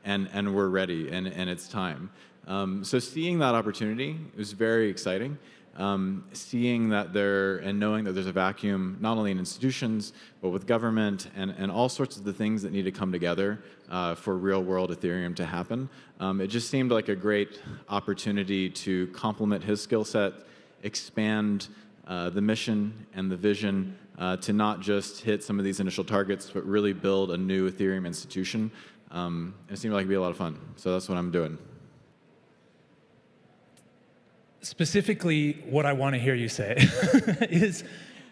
and we're ready, and it's time. So seeing that opportunity was very exciting. Seeing that and knowing that there's a vacuum, not only in institutions, but with government and all sorts of the things that need to come together for real-world Ethereum to happen. It just seemed like a great opportunity to complement his skill set, expand the mission and the vision to not just hit some of these initial targets, but really build a new Ethereum institution. And it seemed like it'd be a lot of fun. So that's what I'm doing. Specifically, what I want to hear you say is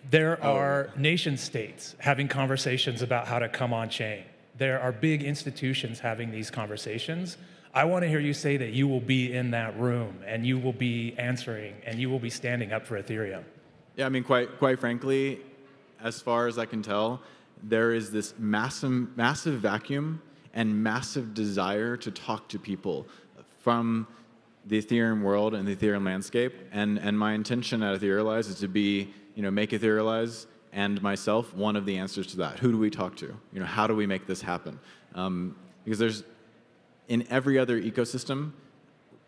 there are nation states having conversations about how to come on chain. There are big institutions having these conversations. I want to hear you say that you will be in that room and you will be answering and you will be standing up for Ethereum. Yeah, I mean, quite frankly, as far as I can tell, there is this massive vacuum and massive desire to talk to people from the Ethereum world and the Ethereum landscape. And my intention at Etherealize is to be, make Etherealize and myself one of the answers to that. Who do we talk to? How do we make this happen? Because there's, in every other ecosystem,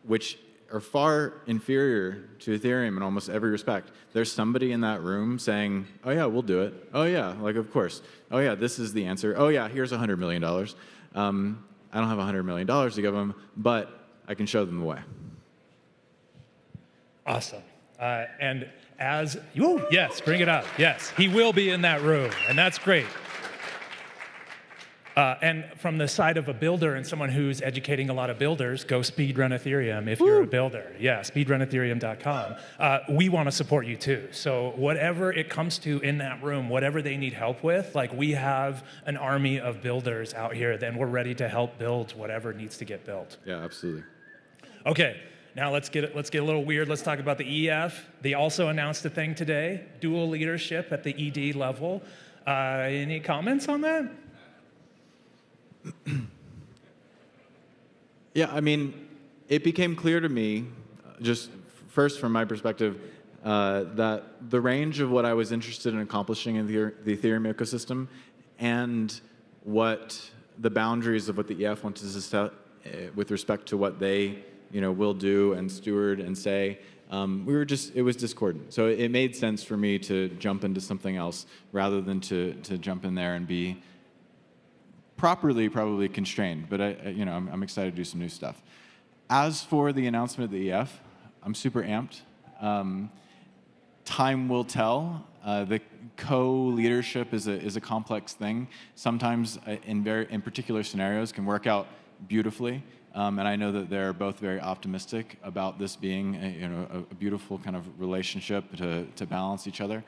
which are far inferior to Ethereum in almost every respect, there's somebody in that room saying, oh yeah, we'll do it. Oh yeah, of course. Oh yeah, this is the answer. Oh yeah, here's $100 million. I don't have $100 million to give them, but I can show them the way. Awesome. And yes, bring it up. Yes, he will be in that room, and that's great. And from the side of a builder and someone who's educating a lot of builders, go speedrun Ethereum if you're a builder. Yeah, speedrunethereum.com. We want to support you too. So whatever it comes to in that room, whatever they need help with, we have an army of builders out here, then we're ready to help build whatever needs to get built. Yeah, absolutely. Okay. Now let's get a little weird. Let's talk about the EF. They also announced a thing today, dual leadership at the ED level. Any comments on that? Yeah, I mean, it became clear to me, just first from my perspective, that the range of what I was interested in accomplishing in the Ethereum ecosystem and what the boundaries of what the EF wants to set with respect to what they will do and steward and say, it was discordant. So it made sense for me to jump into something else rather than to jump in there and be properly probably constrained, but I'm excited to do some new stuff. As for the announcement of the EF, I'm super amped. Time will tell. The co-leadership is a complex thing. Sometimes in particular scenarios can work out beautifully. And I know that they're both very optimistic about this being a beautiful kind of relationship to balance each other.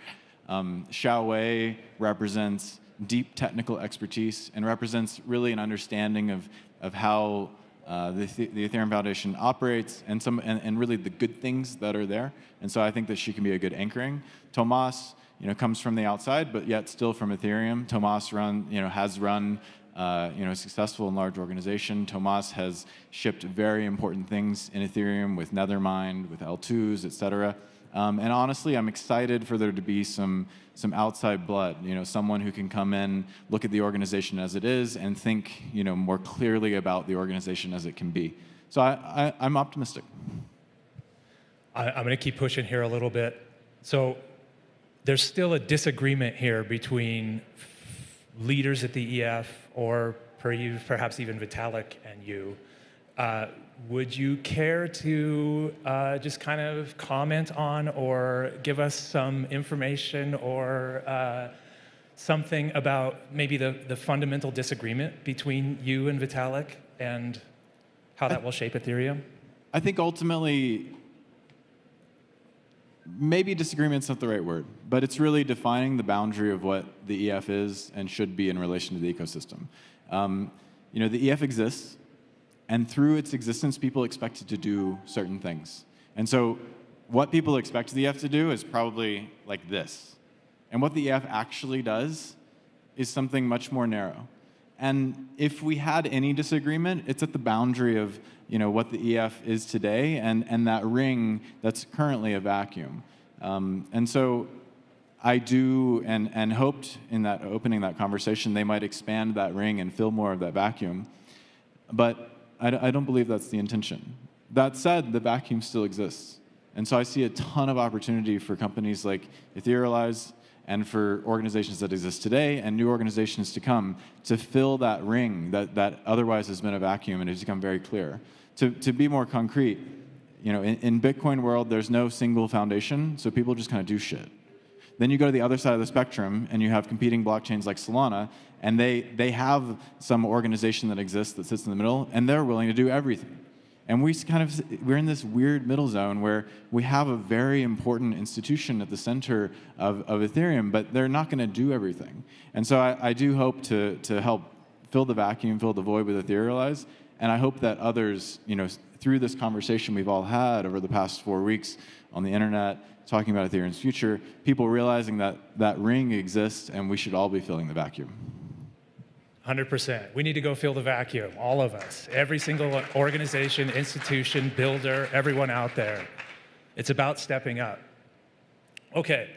Xiao Wei represents deep technical expertise and represents really an understanding of how the Ethereum Foundation operates and really the good things that are there. And so I think that she can be a good anchoring. Tomas, comes from the outside, but yet still from Ethereum. Tomas has run a successful and large organization. Tomas has shipped very important things in Ethereum with Nethermind, with L2s, et cetera. And honestly, I'm excited for there to be some outside blood, someone who can come in, look at the organization as it is, and think, more clearly about the organization as it can be. So I'm optimistic. I'm going to keep pushing here a little bit. So there's still a disagreement here between leaders at the EF or perhaps even Vitalik and you. Would you care to just kind of comment on or give us some information or something about maybe the fundamental disagreement between you and Vitalik and how that will shape Ethereum? I think ultimately, maybe disagreement's not the right word, but it's really defining the boundary of what the EF is and should be in relation to the ecosystem. The EF exists. And through its existence, people expect it to do certain things. And so what people expect the EF to do is probably like this. And what the EF actually does is something much more narrow. And if we had any disagreement, it's at the boundary of what the EF is today and that ring that's currently a vacuum. And so I do and hoped in that opening that conversation, they might expand that ring and fill more of that vacuum. But I don't believe that's the intention. That said, the vacuum still exists. And so I see a ton of opportunity for companies like Etherealize and for organizations that exist today and new organizations to come to fill that ring that otherwise has been a vacuum and has become very clear. To be more concrete, in Bitcoin world, there's no single foundation, so people just kind of do shit. Then you go to the other side of the spectrum, and you have competing blockchains like Solana, and they have some organization that exists that sits in the middle, and they're willing to do everything. And we're in this weird middle zone where we have a very important institution at the center of Ethereum, but they're not going to do everything. And so I do hope to help fill the vacuum, fill the void with Etherealize, and I hope that others, through this conversation we've all had over the past 4 weeks on the internet, talking about Ethereum's future, people realizing that that ring exists and we should all be filling the vacuum. 100%. We need to go fill the vacuum, all of us. Every single organization, institution, builder, everyone out there. It's about stepping up. Okay,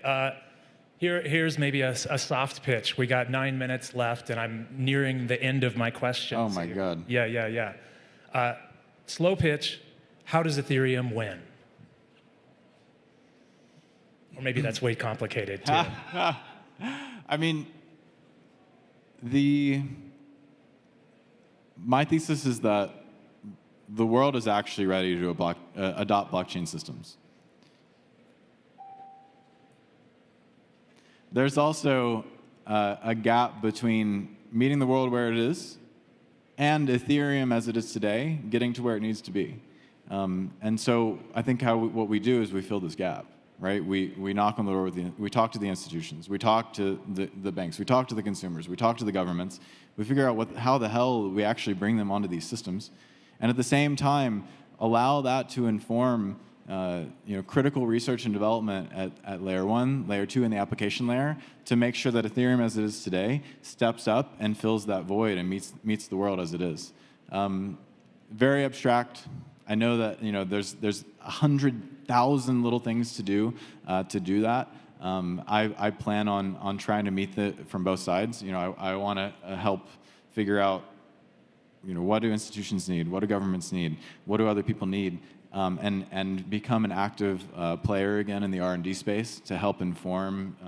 here's maybe a soft pitch. We got 9 minutes left, and I'm nearing the end of my questions. Oh my God. Yeah. Slow pitch, how does Ethereum win? Or maybe that's way complicated, too. I mean, my thesis is that the world is actually ready to adopt blockchain systems. There's also a gap between meeting the world where it is and Ethereum as it is today getting to where it needs to be. And so I think what we do is we fill this gap. Right? We knock on the door we talk to the institutions, we talk to the banks, we talk to the consumers, we talk to the governments, we figure out how the hell we actually bring them onto these systems, and at the same time allow that to inform critical research and development at layer 1, layer 2, and the application layer to make sure that Ethereum as it is today steps up and fills that void and meets the world as it is. Very abstract. I know that there's 100,000 little things to do that. I plan on trying to meet it from both sides. I want to help figure out what do institutions need, what do governments need, what do other people need, and become an active player again in the R&D space to help inform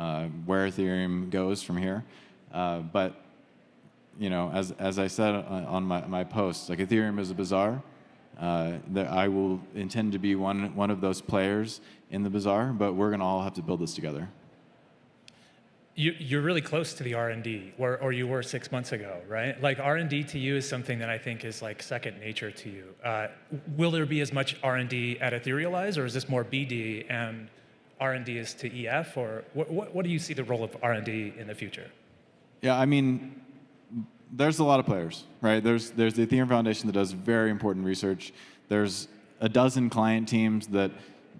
where Ethereum goes from here. But as I said on my posts, like Ethereum is a bazaar. That I will intend to be one of those players in the bazaar, but we're going to all have to build this together. You're really close to the R&D, or you were 6 months ago, right? Like R&D to you is something that I think is like second nature to you. Will there be as much R&D at Etherealize, or is this more BD and R&D is to EF, or what do you see the role of R&D in the future? Yeah, I mean, there's a lot of players, right? There's the Ethereum Foundation that does very important research. There's a dozen client teams that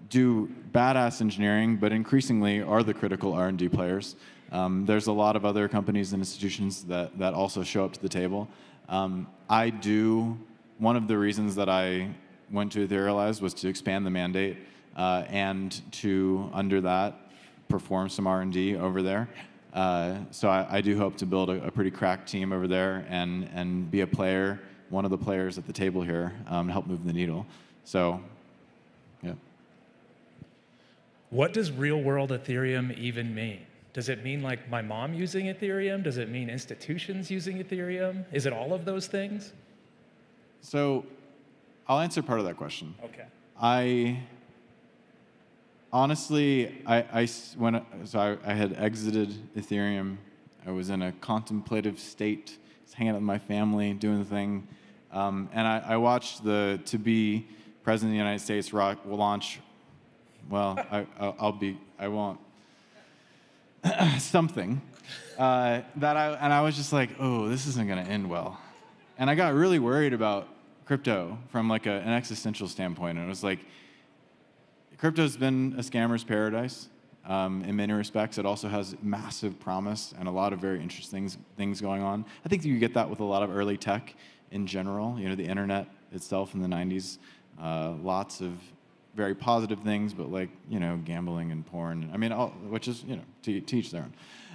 do badass engineering, but increasingly are the critical R&D players. There's a lot of other companies and institutions that also show up to the table. One of the reasons that I went to Etherealize was to expand the mandate and to, under that, perform some R&D over there. So I do hope to build a pretty cracked team over there and be a player, one of the players at the table here, to help move the needle. So, yeah. What does real-world Ethereum even mean? Does it mean like my mom using Ethereum? Does it mean institutions using Ethereum? Is it all of those things? So I'll answer part of that question. Okay. Honestly, I had exited Ethereum. I was in a contemplative state, just hanging out with my family, doing the thing. And I watched the to-be president of the United States launch, well, I won't, something. And I was just like, oh, this isn't going to end well. And I got really worried about crypto from like an existential standpoint. And it was like, crypto's been a scammer's paradise in many respects. It also has massive promise and a lot of very interesting things going on. I think you get that with a lot of early tech in general. The internet itself in the 90s, lots of very positive things, but like, gambling and porn. I mean, which is, to each their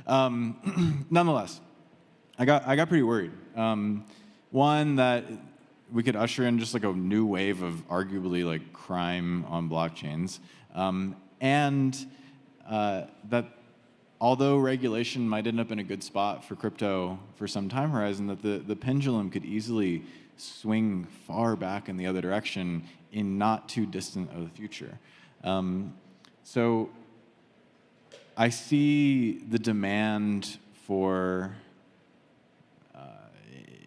own. Nonetheless, I got pretty worried. One, that we could usher in just like a new wave of arguably like crime on blockchains. And that although regulation might end up in a good spot for crypto for some time horizon, that the pendulum could easily swing far back in the other direction in not too distant of the future. So I see the demand for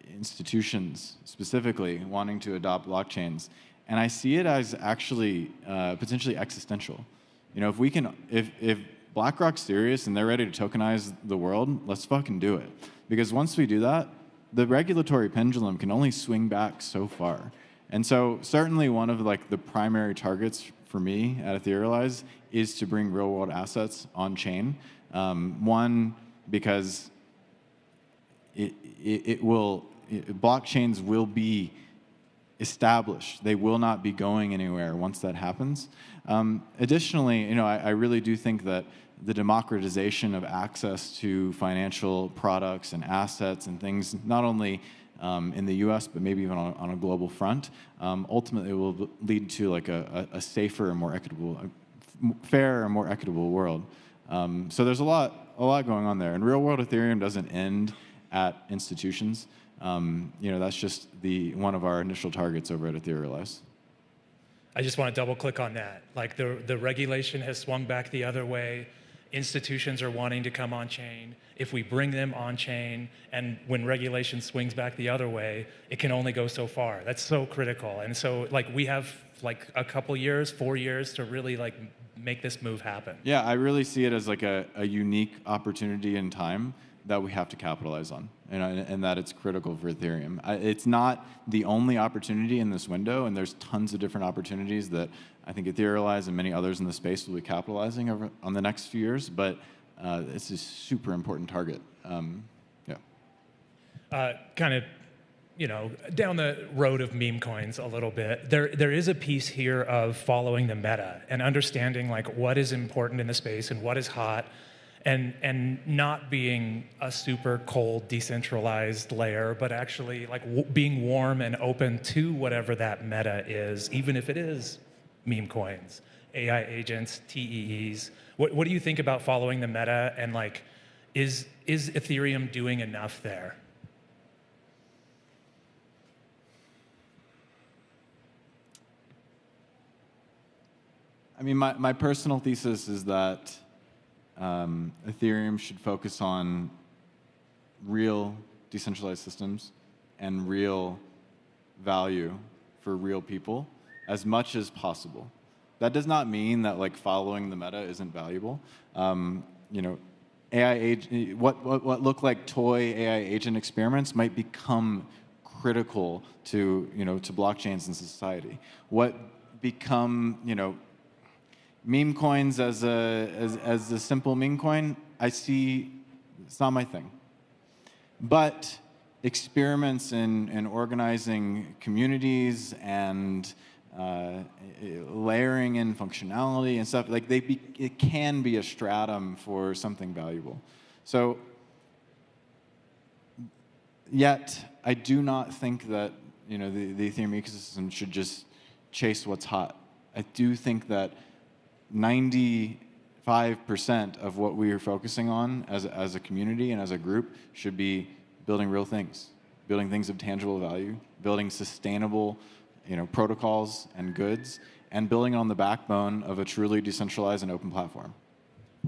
institutions specifically wanting to adopt blockchains, and I see it as actually potentially existential. You know, if BlackRock's serious and they're ready to tokenize the world, let's fucking do it. Because once we do that, the regulatory pendulum can only swing back so far. And so certainly one of like the primary targets for me at Etherealize is to bring real world assets on chain. One, because blockchains will be established. They will not be going anywhere once that happens. Additionally, you know, I really do think that the democratization of access to financial products and assets and things, not only in the US, but maybe even on a global front, ultimately will lead to like a safer and more equitable, fairer and more equitable world. So there's a lot going on there. And real world Ethereum doesn't end at institutions. You know, that's just one of our initial targets over at Etherealize. I just want to double click on that. Like the regulation has swung back the other way. Institutions are wanting to come on chain. If we bring them on chain, and when regulation swings back the other way, it can only go so far. That's so critical. And so like we have like a couple years, 4 years to really like make this move happen. Yeah, I really see it as like a unique opportunity in time that we have to capitalize on, and that it's critical for Ethereum. It's not the only opportunity in this window, and there's tons of different opportunities that I think Etherealize and many others in the space will be capitalizing over on the next few years, but it's a super important target. Kind of, you know, down the road of meme coins a little bit, there is a piece here of following the meta and understanding like what is important in the space and what is hot, and not being a super cold, decentralized layer, but actually like being warm and open to whatever that meta is, even if it is meme coins, AI agents, TEEs. What do you think about following the meta, and like, is Ethereum doing enough there? I mean, my personal thesis is that Ethereum should focus on real decentralized systems and real value for real people as much as possible. That does not mean that like following the meta isn't valuable. You know, what look like toy AI agent experiments might become critical to to blockchains and society. What become meme coins as a simple meme coin, I see it's not my thing. But experiments in organizing communities and layering in functionality and stuff, like it can be a stratum for something valuable. So, yet I do not think that the Ethereum ecosystem should just chase what's hot. I do think that 95% of what we are focusing on as a community and as a group should be building real things, building things of tangible value, building sustainable protocols and goods, and building on the backbone of a truly decentralized and open platform.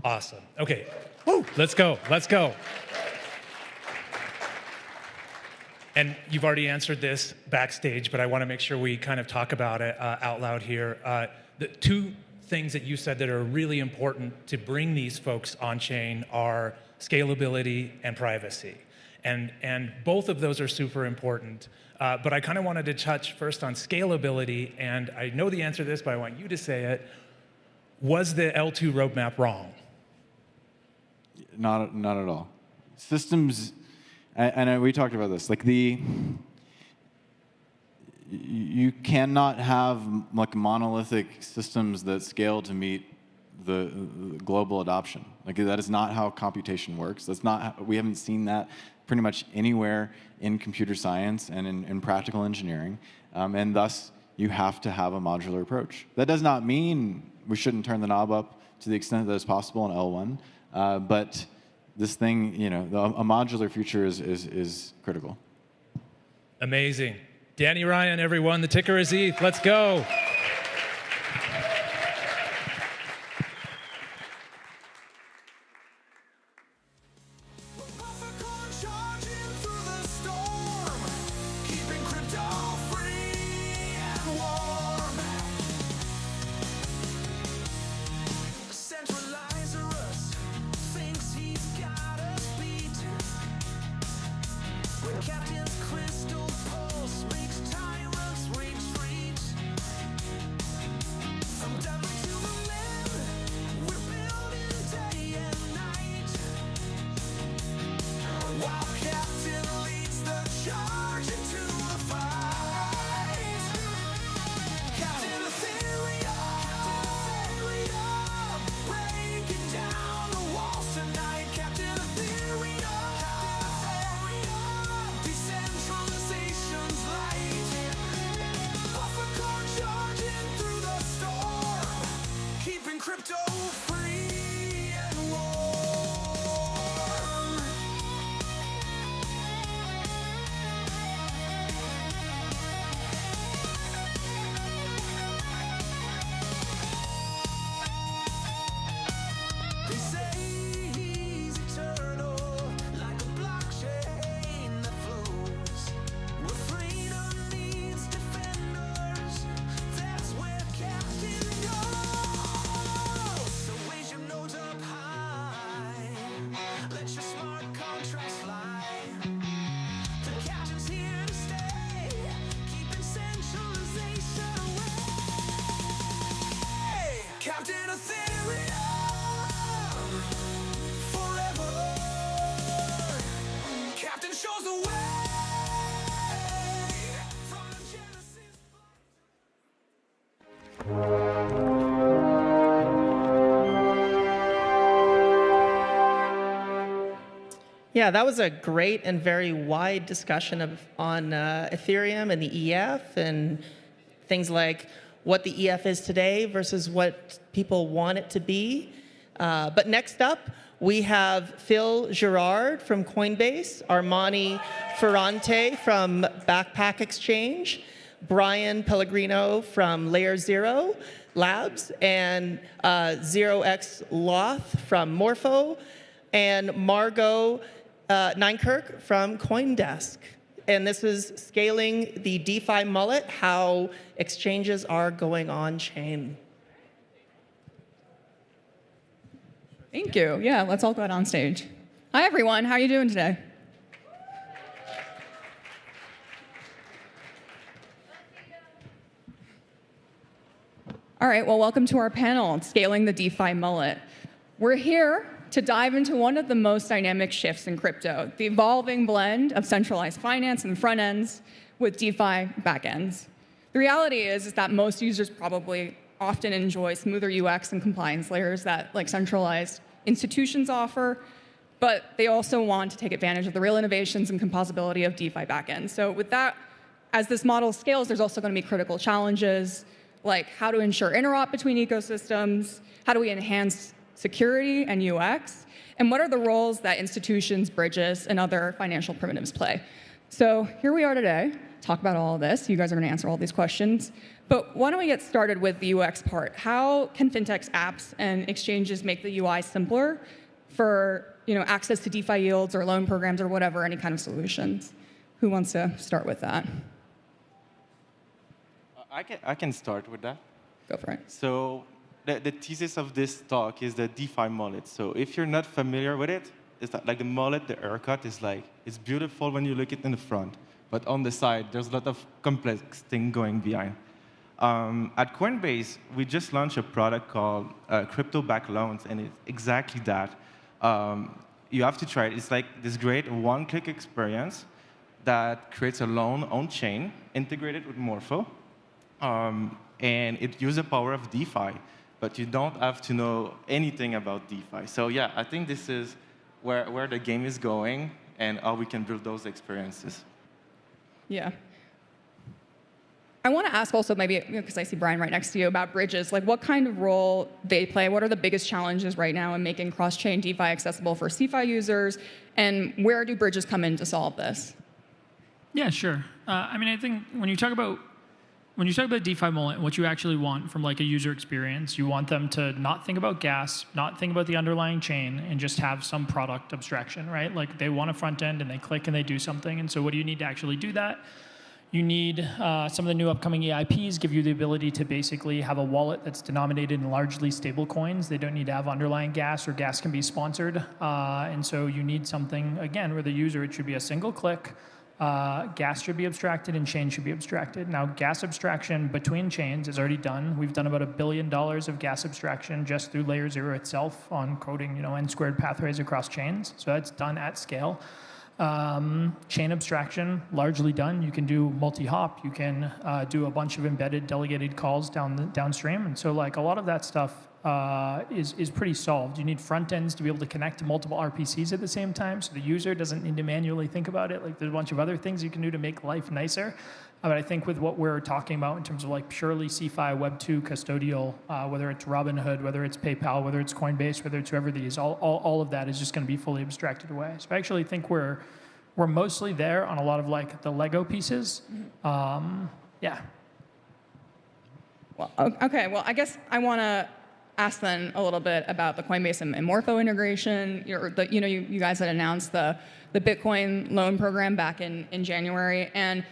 Awesome. Okay. Woo! Let's go. Let's go. And you've already answered this backstage, but I want to make sure we kind of talk about it out loud here. The two things that you said that are really important to bring these folks on chain are scalability and privacy. And both of those are super important. But I kind of wanted to touch first on scalability, and I know the answer to this, but I want you to say it. Was the L2 roadmap wrong? Not at all. Systems, and we talked about this, like you cannot have like monolithic systems that scale to meet the global adoption. Like that is not how computation works. That's not. We haven't seen that pretty much anywhere in computer science and in practical engineering, and thus you have to have a modular approach. That does not mean we shouldn't turn the knob up to the extent that is possible in L1, but this thing, a modular future is critical. Amazing. Danny Ryan, everyone. The ticker is ETH. Let's go. Yeah, that was a great and very wide discussion on Ethereum and the EF and things like what the EF is today versus what people want it to be. But next up, we have Phil Girard from Coinbase, Armani Ferrante from Backpack Exchange, Brian Pellegrino from Layer Zero Labs, and 0x Loth from Morpho, and Margot Neinkirk from CoinDesk. And this is scaling the DeFi mullet, how exchanges are going on-chain. Thank you. Yeah, let's all go out on stage. Hi, everyone. How are you doing today? All right, well, welcome to our panel, Scaling the DeFi Mullet. We're here to dive into one of the most dynamic shifts in crypto, the evolving blend of centralized finance and front ends with DeFi backends. The reality is that most users probably often enjoy smoother UX and compliance layers that like centralized institutions offer, but they also want to take advantage of the real innovations and composability of DeFi backends. So with that, as this model scales, there's also going to be critical challenges like how to ensure interop between ecosystems, how do we enhance security and UX, and what are the roles that institutions, bridges, and other financial primitives play. So here we are today, talk about all of this. You guys are going to answer all these questions. But why don't we get started with the UX part? How can fintechs, apps, and exchanges make the UI simpler for access to DeFi yields or loan programs or whatever, any kind of solutions? Who wants to start with that? I can start with that. Go for it. So the thesis of this talk is the DeFi mullet. So if you're not familiar with it, it's like the mullet, the haircut is like, it's beautiful when you look at it in the front. But on the side, there's a lot of complex thing going behind. At Coinbase, we just launched a product called crypto-backed loans, and it's exactly that. You have to try it. It's like this great one-click experience that creates a loan on-chain, integrated with Morpho, and it uses the power of DeFi, but you don't have to know anything about DeFi. So yeah, I think this is where the game is going and how we can build those experiences. Yeah. I want to ask also maybe, because I see Brian right next to you, about bridges, like what kind of role they play, what are the biggest challenges right now in making cross-chain DeFi accessible for CeFi users, and where do bridges come in to solve this? Yeah, sure. I mean, I think when you talk about DeFi mullet, what you actually want from like a user experience, you want them to not think about gas, not think about the underlying chain, and just have some product abstraction, right? Like they want a front end and they click and they do something. And so what do you need to actually do that? You need some of the new upcoming EIPs give you the ability to basically have a wallet that's denominated in largely stable coins. They don't need to have underlying gas, or gas can be sponsored. And so you need something, again, where the user, it should be a single click. Gas should be abstracted and chain should be abstracted. Now, gas abstraction between chains is already done. We've done about $1 billion of gas abstraction just through layer 0 itself on coding, n-squared pathways across chains. So that's done at scale. Chain abstraction, largely done. You can do multi-hop. You can do a bunch of embedded delegated calls downstream. And so like a lot of that stuff is pretty solved. You need front ends to be able to connect to multiple RPCs at the same time, so the user doesn't need to manually think about it. Like there's a bunch of other things you can do to make life nicer. But I think with what we're talking about in terms of like purely CeFi Web 2 custodial, whether it's Robinhood, whether it's PayPal, whether it's Coinbase, whether it's whoever these, all of that is just going to be fully abstracted away. So I actually think we're mostly there on a lot of like the Lego pieces. Yeah. Well, okay. Well, I guess I want to ask then a little bit about the Coinbase and Morpho integration. You guys had announced the Bitcoin loan program back in January, and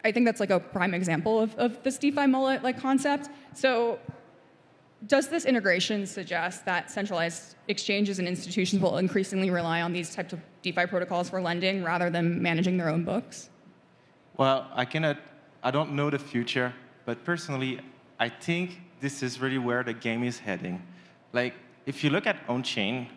I think that's like a prime example of this DeFi mullet like concept. So does this integration suggest that centralized exchanges and institutions will increasingly rely on these types of DeFi protocols for lending rather than managing their own books? Well, I don't know the future, but personally, I think this is really where the game is heading. Like, if you look at on-chain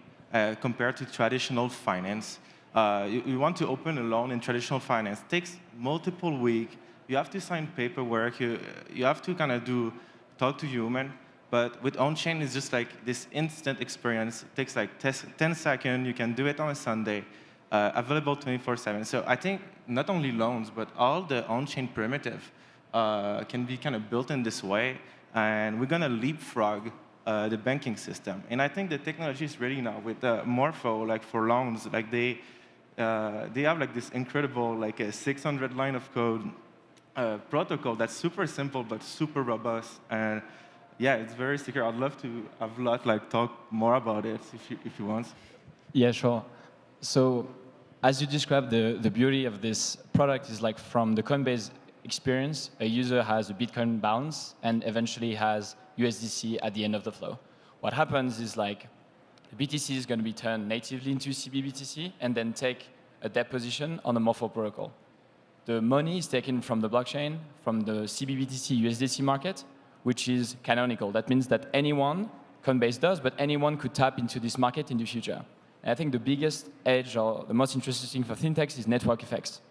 compared to traditional finance, you want to open a loan in traditional finance. It takes multiple weeks. You have to sign paperwork. You have to kind of talk to human. But with on-chain, it's just like this instant experience. It takes like 10 seconds. You can do it on a Sunday. Available 24/7. So I think not only loans, but all the on-chain primitive can be kind of built in this way. And we're going to leapfrog the banking system. And I think the technology is ready now with Morpho, like for loans. Like they have like this incredible, like a 600 line of code protocol that's super simple but super robust. And yeah, it's very secure. I'd love to have Lot like talk more about it if you want. Yeah, sure. So as you described, the beauty of this product is like from the Coinbase experience, a user has a Bitcoin balance and eventually has USDC at the end of the flow. What happens is like the BTC is going to be turned natively into CBBTC and then take a deposition on the Morpho protocol. The money is taken from the blockchain, from the CBBTC USDC market, which is canonical. That means that anyone, Coinbase does, but anyone could tap into this market in the future. And I think the biggest edge or the most interesting thing for fintechs is network effects.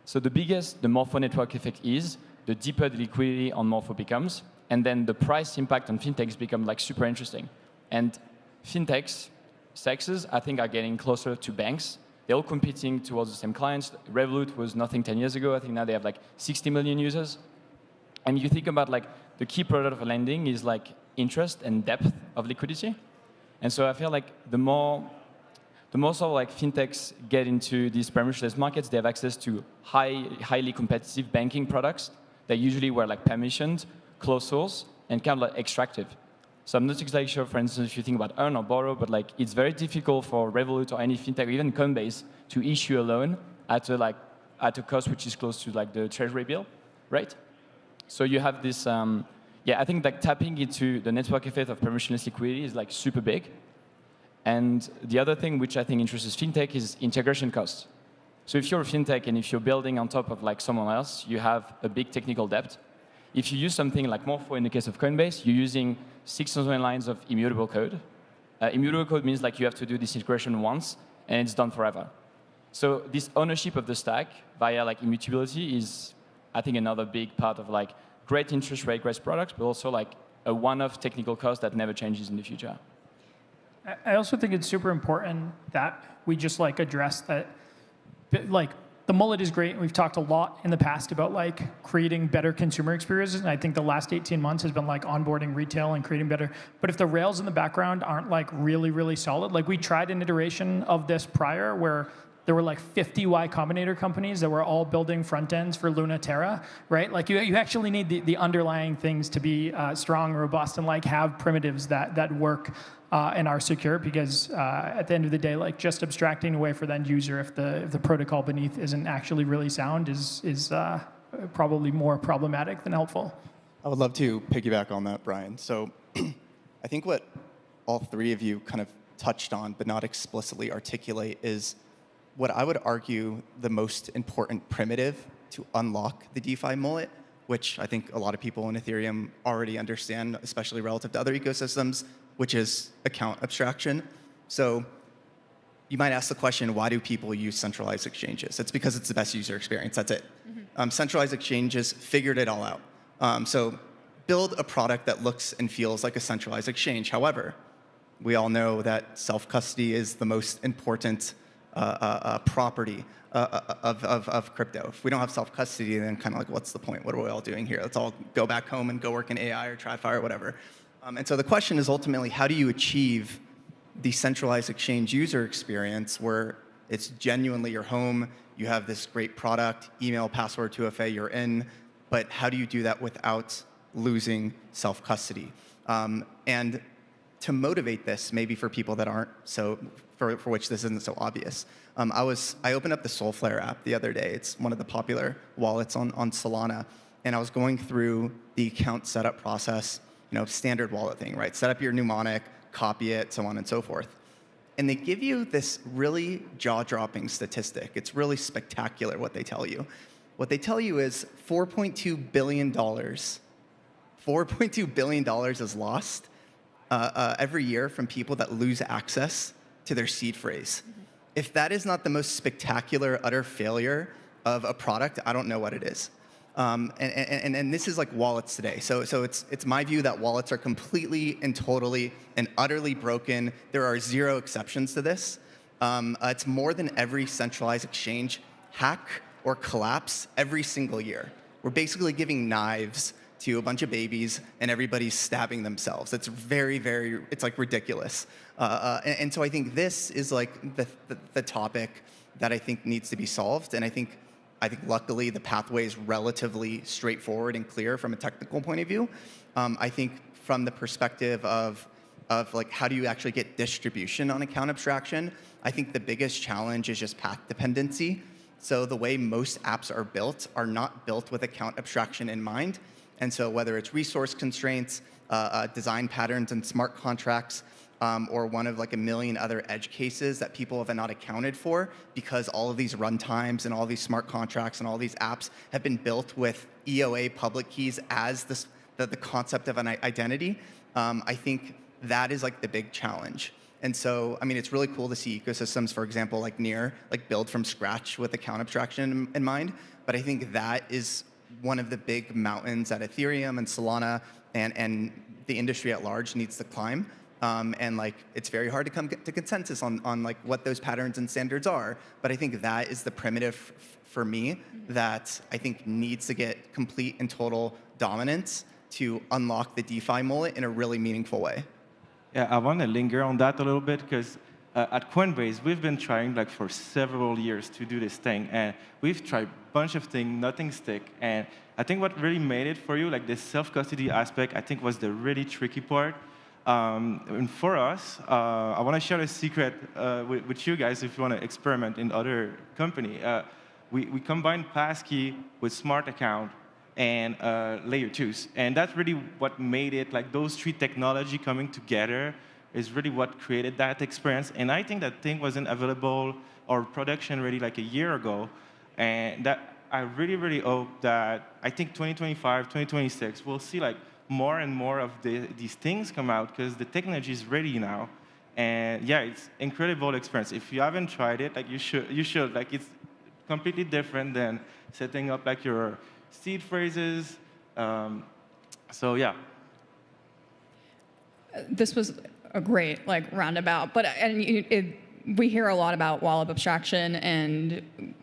So the biggest the Morpho network effect is, the deeper the liquidity on Morpho becomes, and then the price impact on fintechs become like super interesting. And fintechs, SEXs, I think are getting closer to banks. They're all competing towards the same clients. Revolut was nothing 10 years ago. I think now they have like 60 million users. And you think about like the key product of lending is like interest and depth of liquidity. And so I feel like the more sort of like fintechs get into these permissionless markets, they have access to highly competitive banking products that usually were like permissioned, closed source, and kind of like extractive. So I'm not exactly sure, for instance, if you think about earn or borrow, but like it's very difficult for Revolut or any fintech, or even Coinbase, to issue a loan at a cost which is close to like the treasury bill, right? So you have this, I think like tapping into the network effect of permissionless liquidity is like super big. And the other thing which I think interests fintech is integration costs. So if you're a fintech and if you're building on top of like someone else, you have a big technical debt. If you use something like Morpho in the case of Coinbase, you're using 6,000 lines of immutable code. Immutable code means like you have to do this integration once and it's done forever. So this ownership of the stack via like immutability is, I think, another big part of like great interest rate, great products, but also like a one-off technical cost that never changes in the future. I also think it's super important that we just like address that, like the mullet is great, and we've talked a lot in the past about like creating better consumer experiences, and I think the last 18 months has been like onboarding retail and creating better. But if the rails in the background aren't like really, really solid, like we tried an iteration of this prior where there were like 50 Y Combinator companies that were all building front ends for Luna Terra, right? Like you actually need the underlying things to be strong, robust, and like have primitives that work and are secure, because at the end of the day, like just abstracting away for the end user if the protocol beneath isn't actually really sound is probably more problematic than helpful. I would love to piggyback on that, Brian. So I think what all three of you kind of touched on but not explicitly articulate is what I would argue the most important primitive to unlock the DeFi mullet, which I think a lot of people in Ethereum already understand, especially relative to other ecosystems, which is account abstraction. So you might ask the question, why do people use centralized exchanges? It's because it's the best user experience. That's it. Centralized exchanges figured it all out. So build a product that looks and feels like a centralized exchange. However, we all know that self-custody is the most important property of crypto. If we don't have self-custody, then kind of like, what's the point? What are we all doing here? Let's all go back home and go work in AI or TradFi or whatever. And so the question is ultimately, how do you achieve the centralized exchange user experience where it's genuinely your home, you have this great product, email, password, 2FA, you're in, but how do you do that without losing self-custody? And to motivate this, maybe for people that aren't so, for which this isn't so obvious, I opened up the Solflare app the other day. It's one of the popular wallets on Solana, and I was going through the account setup process, standard wallet thing, right? Set up your mnemonic, copy it, so on and so forth. And they give you this really jaw-dropping statistic. It's really spectacular what they tell you. What they tell you is $4.2 billion. $4.2 billion is lost every year from people that lose access to their seed phrase. If that is not the most spectacular, utter failure of a product, I don't know what it is. And this is like wallets today. So it's my view that wallets are completely and totally and utterly broken. There are zero exceptions to this. It's more than every centralized exchange hack or collapse every single year. We're basically giving knives to a bunch of babies and everybody's stabbing themselves. It's it's like ridiculous. And so I think this is like the topic that I think needs to be solved. And I think luckily the pathway is relatively straightforward and clear from a technical point of view. I think from the perspective of like how do you actually get distribution on account abstraction, I think the biggest challenge is just path dependency. So the way most apps are not built with account abstraction in mind. And so whether it's resource constraints, design patterns and smart contracts, or one of like a million other edge cases that people have not accounted for because all of these runtimes and all these smart contracts and all these apps have been built with EOA public keys as the concept of an identity. I think that is like the big challenge. And so, I mean, it's really cool to see ecosystems, for example, like Near, like build from scratch with account abstraction in mind. But I think that is one of the big mountains that Ethereum and Solana and the industry at large needs to climb. And like, it's very hard to come to consensus on like what those patterns and standards are. But I think that is the primitive for me that I think needs to get complete and total dominance to unlock the DeFi mullet in a really meaningful way. Yeah, I want to linger on that a little bit because at Coinbase, we've been trying like for several years to do this thing. And we've tried a bunch of things, nothing stick. And I think what really made it for you, like this self-custody aspect, I think was the really tricky part. And for us, I want to share a secret with you guys if you want to experiment in other company. We combined passkey with smart account and layer 2s. And that's really what made it, like those three technology coming together is really what created that experience. And I think that thing wasn't available or production ready like a year ago. And that I really, really hope that I think 2025, 2026, we'll see like more and more of these things come out because the technology is ready now. And yeah, it's incredible experience. If you haven't tried it, like you should. Like it's completely different than setting up like your seed phrases. So yeah. This was a great like roundabout, but we hear a lot about wallet abstraction and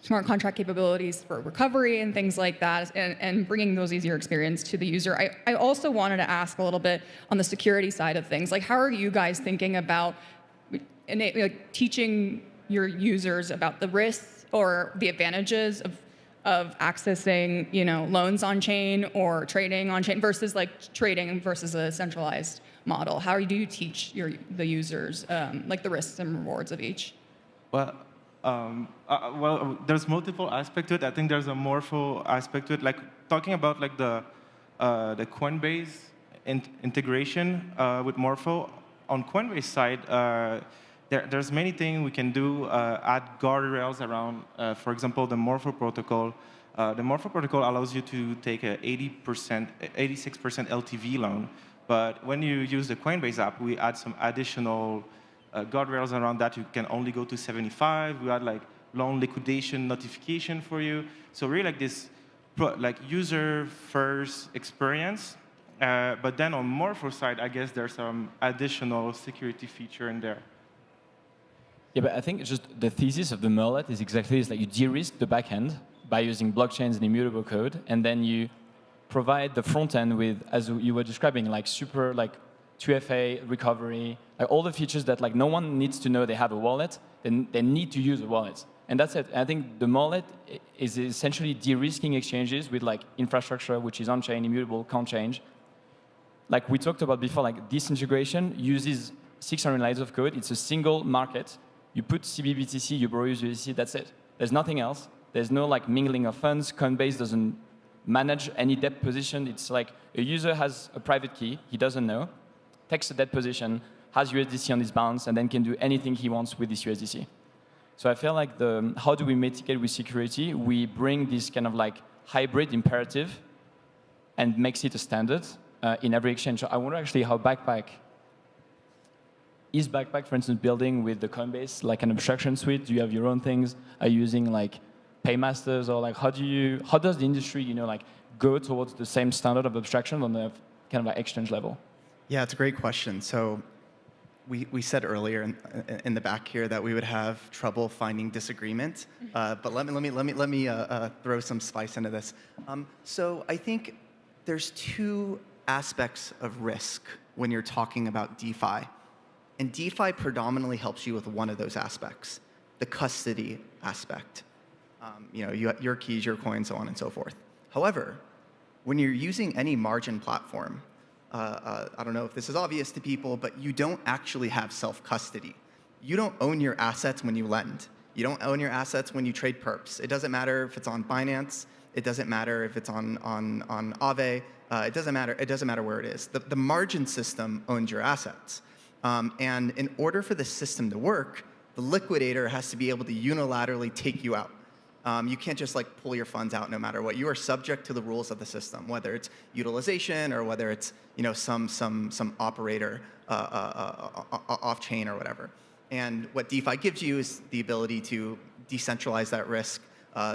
smart contract capabilities for recovery and things like that, and bringing those easier experience to the user. I also wanted to ask a little bit on the security side of things. Like, how are you guys thinking about teaching your users about the risks or the advantages of accessing, loans on chain or trading on chain versus like trading versus a centralized model? How do you teach the users like the risks and rewards of each? Well, there's multiple aspects to it. I think there's a morpho aspect to it. Like talking about like the Coinbase integration with morpho. On Coinbase side, there's many things we can do. Add guardrails around, for example, the morpho protocol. The morpho protocol allows you to take a 86% LTV loan. But when you use the Coinbase app, we add some additional guardrails around that. You can only go to 75. We add like loan liquidation notification for you. So really like this user-first experience. But then on Morpho side, I guess there's some additional security feature in there. Yeah, but I think just the thesis of the mullet is exactly this. Like you de-risk the backend by using blockchains and immutable code, and then you provide the front end with, as you were describing, like super like 2FA recovery, like all the features that like no one needs to know they have a wallet. They need to use a wallet, and that's it. And I think the mullet is essentially de-risking exchanges with like infrastructure which is on-chain, immutable, can't change. Like we talked about before, like disintegration uses 600 lines of code. It's a single market. You put CBBTC, you borrow USDC, that's it. There's nothing else. There's no like mingling of funds. Coinbase doesn't manage any debt position. It's like a user has a private key, he doesn't know, takes a debt position, has USDC on his balance, and then can do anything he wants with this USDC. So I feel like how do we mitigate with security? We bring this kind of like hybrid imperative and makes it a standard in every exchange. So I wonder actually how is Backpack, for instance, building with the Coinbase like an abstraction suite? Do you have your own things? Are you using like paymasters, or like how does the industry like go towards the same standard of abstraction on the kind of like exchange level? Yeah, it's a great question. So we said earlier in the back here that we would have trouble finding disagreement, but let me throw some spice into this. So I think there's two aspects of risk when you're talking about DeFi. And DeFi predominantly helps you with one of those aspects, the custody aspect. Your keys, your coins, so on and so forth. However, when you're using any margin platform, I don't know if this is obvious to people, but you don't actually have self-custody. You don't own your assets when you lend. You don't own your assets when you trade perps. It doesn't matter if it's on Binance. It doesn't matter if it's on Aave. It doesn't matter where it is. The margin system owns your assets. And in order for the system to work, the liquidator has to be able to unilaterally take you out. You can't just like pull your funds out no matter what. You are subject to the rules of the system, whether it's utilization or whether it's some operator off chain or whatever. And what DeFi gives you is the ability to decentralize that risk,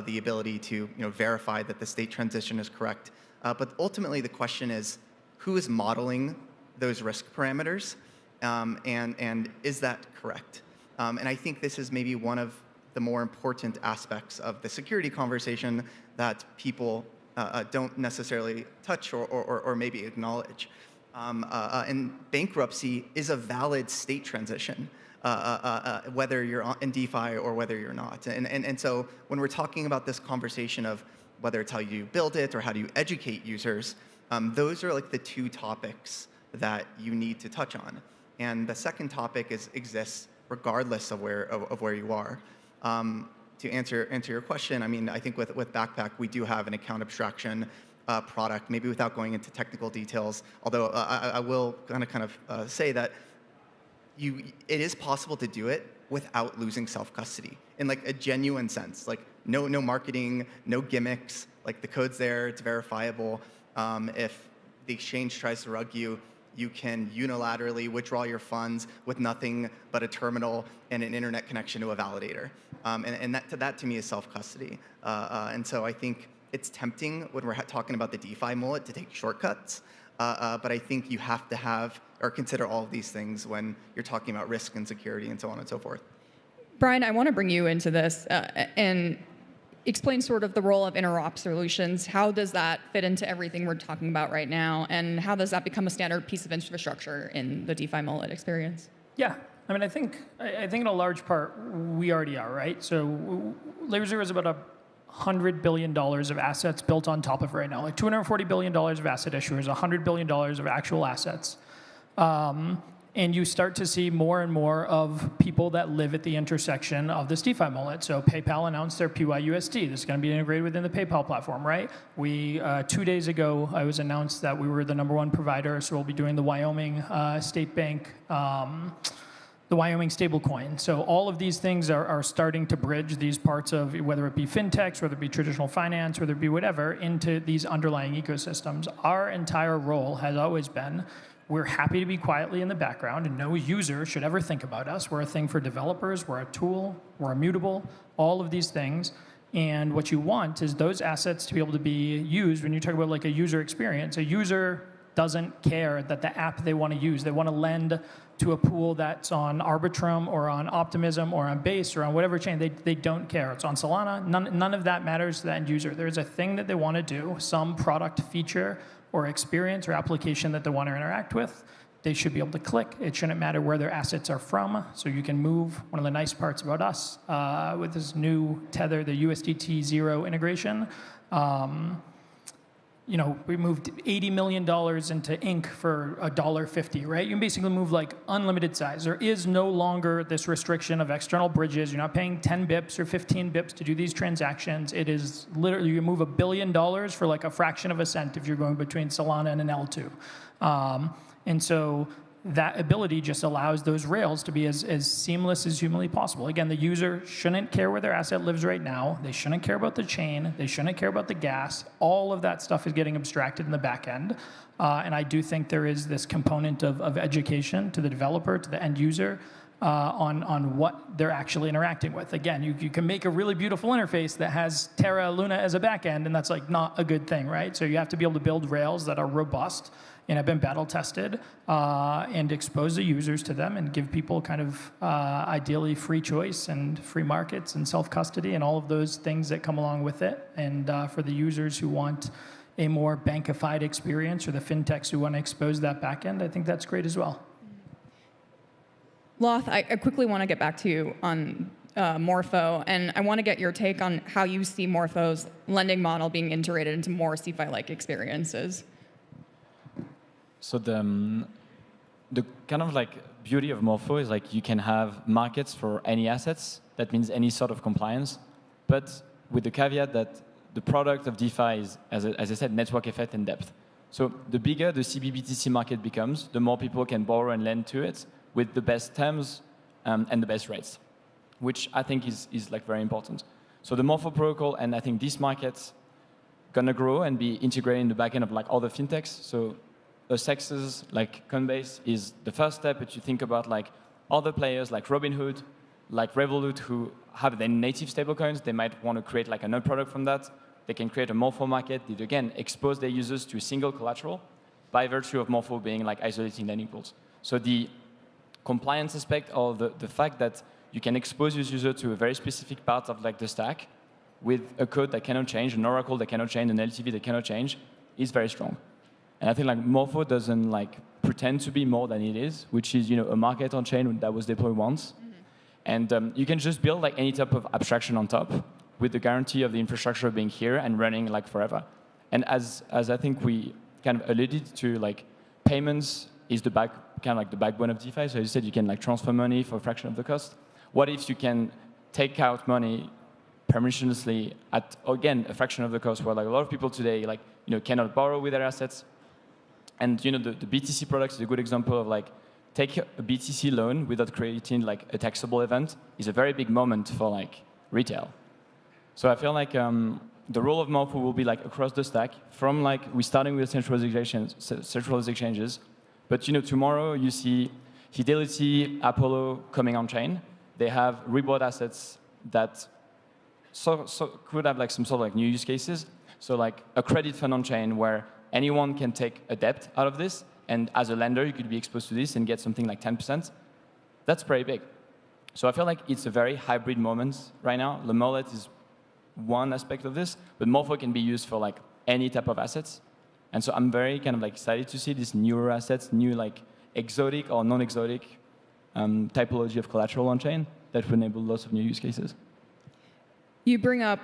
the ability to verify that the state transition is correct. But ultimately, the question is, who is modeling those risk parameters, and is that correct? And I think this is maybe one of the more important aspects of the security conversation that people don't necessarily touch or maybe acknowledge. And bankruptcy is a valid state transition, whether you're in DeFi or whether you're not. And so when we're talking about this conversation of whether it's how you build it or how do you educate users, those are like the two topics that you need to touch on. And the second topic exists regardless of where you are. To answer your question, I mean, I think with Backpack, we do have an account abstraction product, maybe without going into technical details, although I will kind of say that it is possible to do it without losing self-custody in like a genuine sense, like no marketing, no gimmicks, like the code's there, it's verifiable. If the exchange tries to rug you, you can unilaterally withdraw your funds with nothing but a terminal and an internet connection to a validator. And that to me is self-custody. And so I think it's tempting when we're talking about the DeFi mullet to take shortcuts. But I think you have to have or consider all of these things when you're talking about risk and security and so on and so forth. Brian, I want to bring you into this and explain sort of the role of interop solutions. How does that fit into everything we're talking about right now? And how does that become a standard piece of infrastructure in the DeFi mullet experience? Yeah. I mean, I think in a large part we already are, right? So Layer 0 is about $100 billion of assets built on top of it right now, like $240 billion of asset issuers, $100 billion of actual assets. And you start to see more and more of people that live at the intersection of this DeFi mullet. So PayPal announced their PYUSD. This is going to be integrated within the PayPal platform, right? We 2 days ago, I was announced that we were the #1 provider, so we'll be doing the Wyoming State Bank, the Wyoming stablecoin. So all of these things are starting to bridge these parts of, whether it be fintechs, whether it be traditional finance, whether it be whatever, into these underlying ecosystems. Our entire role has always been, we're happy to be quietly in the background, and no user should ever think about us. We're a thing for developers, we're a tool, we're immutable, all of these things. And what you want is those assets to be able to be used when you talk about like a user experience. A user doesn't care that the app they want to use, they want to lend to a pool that's on Arbitrum or on Optimism or on Base or on whatever chain, they don't care. It's on Solana, none of that matters to the end user. There's a thing that they want to do, some product feature or experience or application that they want to interact with. They should be able to click. It shouldn't matter where their assets are from, so you can move. One of the nice parts about us with this new Tether, the USDT 0 integration, we moved $80 million into ink for $1.50, right? You can basically move like unlimited size. There is no longer this restriction of external bridges. You're not paying 10 bips or 15 bips to do these transactions. It is literally, you move $1 billion for like a fraction of a cent if you're going between Solana and an L2. And so that ability just allows those rails to be as seamless as humanly possible. Again, the user shouldn't care where their asset lives right now. They shouldn't care about the chain. They shouldn't care about the gas. All of that stuff is getting abstracted in the back end. And I do think there is this component of education to the developer, to the end user, on what they're actually interacting with. Again, you can make a really beautiful interface that has Terra Luna as a back end, and that's like not a good thing, right? So you have to be able to build rails that are robust and have been battle tested, and expose the users to them and give people kind of ideally free choice and free markets and self-custody and all of those things that come along with it. And for the users who want a more bankified experience, or the fintechs who want to expose that backend, I think that's great as well. Loth, I quickly want to get back to you on Morpho, and I want to get your take on how you see Morpho's lending model being integrated into more CeFi-like experiences. So the kind of like beauty of Morpho is like you can have markets for any assets. That means any sort of compliance, but with the caveat that the product of DeFi is, as I said, network effect and depth. So the bigger the CBBTC market becomes, the more people can borrow and lend to it with the best terms and the best rates, which I think is like very important. So the Morpho protocol, and I think this market's gonna grow and be integrated in the backend of like other fintechs. So SEXs like Coinbase is the first step, but you think about like other players like Robinhood, like Revolut, who have their native stablecoins. They might want to create like another product from that. They can create a Morpho market that, again, expose their users to a single collateral by virtue of Morpho being like isolating lending pools. So the compliance aspect, or the fact that you can expose your user to a very specific part of like the stack with a code that cannot change, an oracle that cannot change, an LTV that cannot change, is very strong. And I think like Morpho doesn't like pretend to be more than it is, which is a market on chain that was deployed once. Mm-hmm. And you can just build like any type of abstraction on top with the guarantee of the infrastructure being here and running like forever. And as I think we kind of alluded to, like payments is the backbone of DeFi. So as you said, you can like transfer money for a fraction of the cost. What if you can take out money permissionlessly at, again, a fraction of the cost, where like a lot of people today like cannot borrow with their assets. And the BTC product is a good example of like take a BTC loan without creating like a taxable event is a very big moment for like retail. So I feel like the role of Morpho will be like across the stack, from like we're starting with centralized exchanges, but tomorrow you see Fidelity, Apollo coming on chain. They have reward assets that could have like some sort of like new use cases. So like a credit fund on chain where anyone can take a debt out of this, and as a lender, you could be exposed to this and get something like 10%. That's pretty big. So I feel like it's a very hybrid moment right now. The mullet is one aspect of this, but Morpho can be used for like any type of assets. And so I'm very kind of like excited to see these newer assets, new like exotic or non-exotic typology of collateral on chain that would enable lots of new use cases. You bring up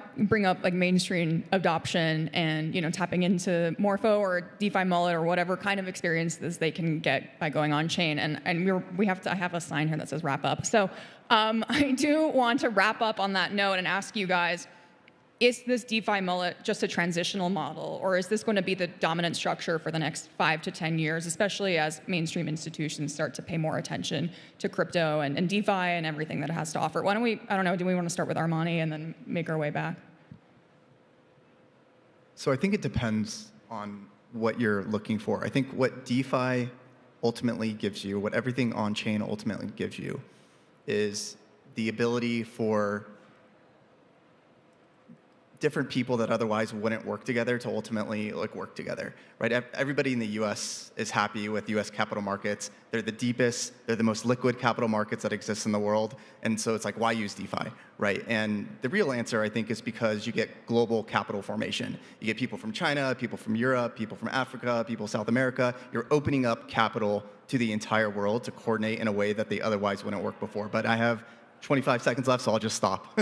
like mainstream adoption and tapping into Morpho or DeFi Mullet or whatever kind of experiences they can get by going on chain. And I have a sign here that says wrap up. So I do want to wrap up on that note and ask you guys, is this DeFi Mullet just a transitional model, or is this going to be the dominant structure for the next 5 to 10 years, especially as mainstream institutions start to pay more attention to crypto and DeFi and everything that it has to offer? Why don't we, I don't know, do we want to start with Armani and then make our way back? So I think it depends on what you're looking for. I think what DeFi ultimately gives you, what everything on-chain ultimately gives you, is the ability for different people that otherwise wouldn't work together to ultimately work together, right? Everybody in the U.S. is happy with U.S. capital markets. They're the deepest, they're the most liquid capital markets that exist in the world. And so it's like, why use DeFi, right? And the real answer, I think, is because you get global capital formation. You get people from China, people from Europe, people from Africa, people South America. You're opening up capital to the entire world to coordinate in a way that they otherwise wouldn't work before. But I have 25 seconds left, so I'll just stop.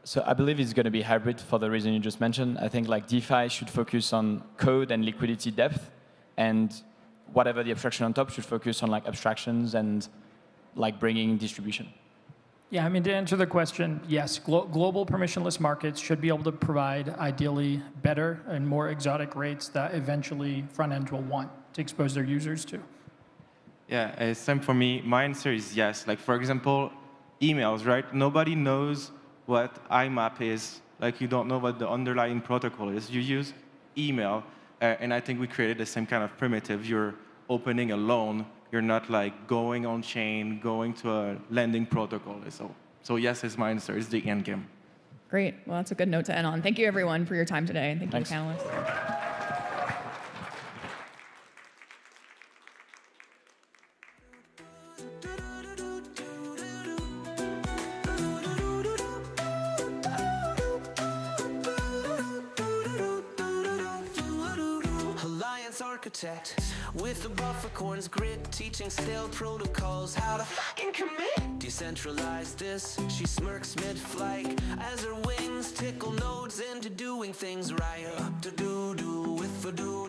So I believe it's going to be hybrid for the reason you just mentioned. I think DeFi should focus on code and liquidity depth, and whatever the abstraction on top should focus on abstractions and bringing distribution. Yeah, I mean, to answer the question, yes, global permissionless markets should be able to provide ideally better and more exotic rates that eventually front ends will want to expose their users to. Yeah, same for me. My answer is yes. For example, emails, right? Nobody knows what IMAP is. You don't know what the underlying protocol is. You use email, and I think we created the same kind of primitive. You're opening a loan. You're not going on chain, going to a lending protocol. So yes is my answer. It's the end game. Great. Well, that's a good note to end on. Thank you, everyone, for your time today, and thank you, panelists. Architect with the buffer corns grit, teaching stale protocols how to fucking commit. Decentralize this, she smirks mid-flight as her wings tickle nodes into doing things right. To do with for do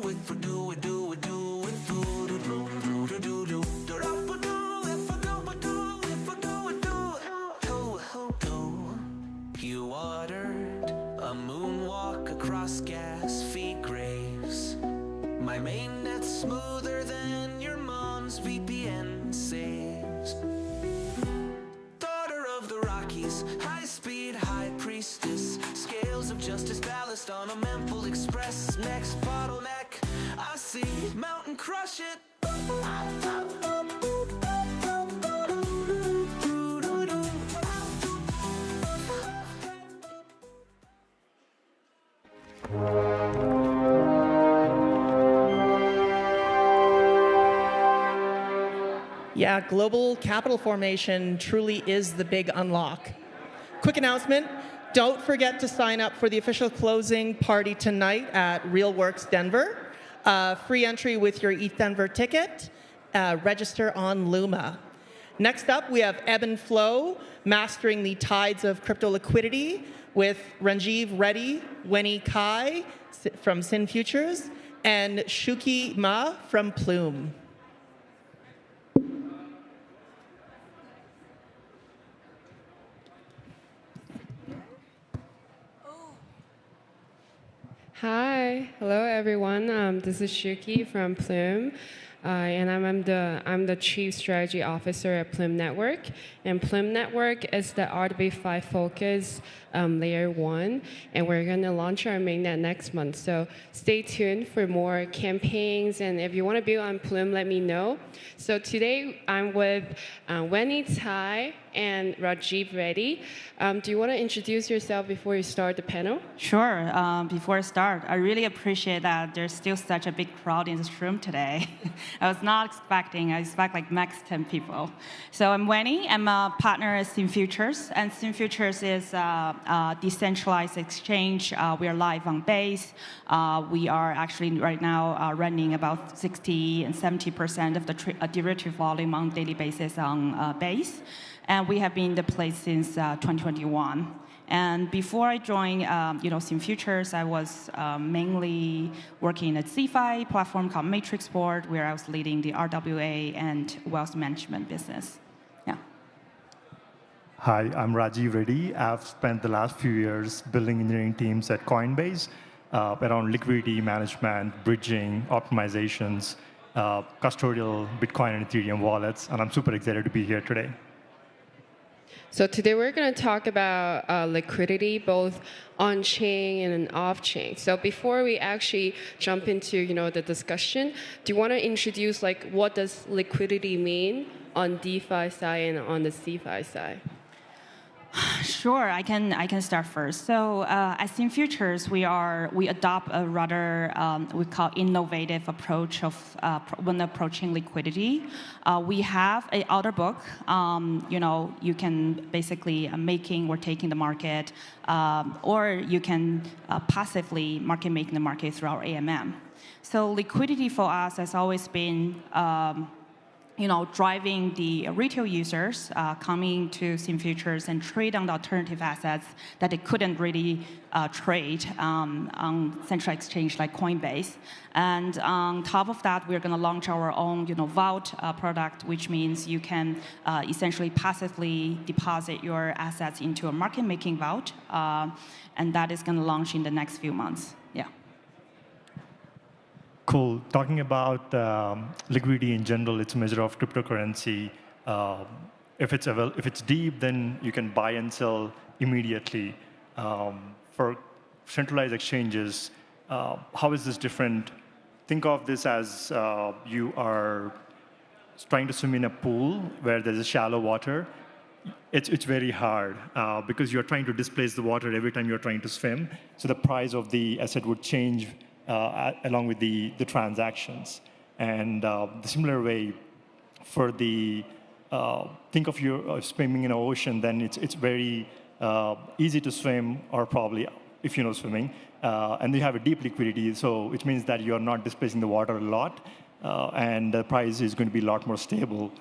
with for do with with do do do do. You ordered a moonwalk across gas feed graves. My mainnet's smoother than your mom's VPN saves. Daughter of the Rockies, high-speed high priestess. Scales of justice ballast on a mempool express. Next bottleneck, I see mountain crush it. Yeah, global capital formation truly is the big unlock. Quick announcement, don't forget to sign up for the official closing party tonight at RealWorks Denver. Free entry with your ETH Denver ticket. Register on Luma. Next up, we have Ebb and Flow, Mastering the Tides of Crypto Liquidity with Ranjiv Reddy, Weni Kai from Sin Futures, and Shuki Ma from Plume. Hi, hello everyone. This is Shuki from Plume, and I'm the Chief Strategy Officer at Plume Network. And Plume Network is the RWFi focus layer 1, and we're going to launch our mainnet next month. So stay tuned for more campaigns, and if you want to build on Plume, let me know. So today I'm with Weni Tai and Rajiv Reddy. Do you want to introduce yourself before you start the panel? Sure. Before I start, I really appreciate that there's still such a big crowd in this room today. I was not expecting. I expect like max 10 people. So I'm Wenny. I'm a partner at Sim Futures, and Sim Futures is a decentralized exchange. We are live on Base. We are actually right now running about 60 and 70% of the derivative volume on a daily basis on Base. And we have been in the place since 2021. And before I joined Sim Futures, I was mainly working at ZkVM platform called Matrix Board, where I was leading the RWA and wealth management business. Yeah. Hi, I'm Rajiv Reddy. I've spent the last few years building engineering teams at Coinbase around liquidity management, bridging, optimizations, custodial Bitcoin and Ethereum wallets, and I'm super excited to be here today. So today we're going to talk about liquidity, both on-chain and off-chain. So before we actually jump into the discussion, do you want to introduce what does liquidity mean on DeFi side and on the CeFi side? Sure, I can start first. So at Sim Futures, we adopt a rather we call innovative approach of when approaching liquidity. We have an order book. You can basically making or taking the market, or you can passively market making the market through our AMM. So liquidity for us has always been driving the retail users coming to Sim Futures and trade on the alternative assets that they couldn't really trade on central exchange like Coinbase. And on top of that, we're going to launch our own vault product, which means you can essentially passively deposit your assets into a market-making vault. And that is going to launch in the next few months. Yeah. Cool. Talking about liquidity in general, it's a measure of cryptocurrency. If it's deep, then you can buy and sell immediately. For centralized exchanges, how is this different? Think of this as you are trying to swim in a pool where there's a shallow water. It's very hard because you're trying to displace the water every time you're trying to swim. So the price of the asset would change along with the transactions. And the similar way for the, think of you swimming in an ocean, then it's very easy to swim, or probably if you know swimming, and you have a deep liquidity, so which means that you're not displacing the water a lot, and the price is going to be a lot more stable.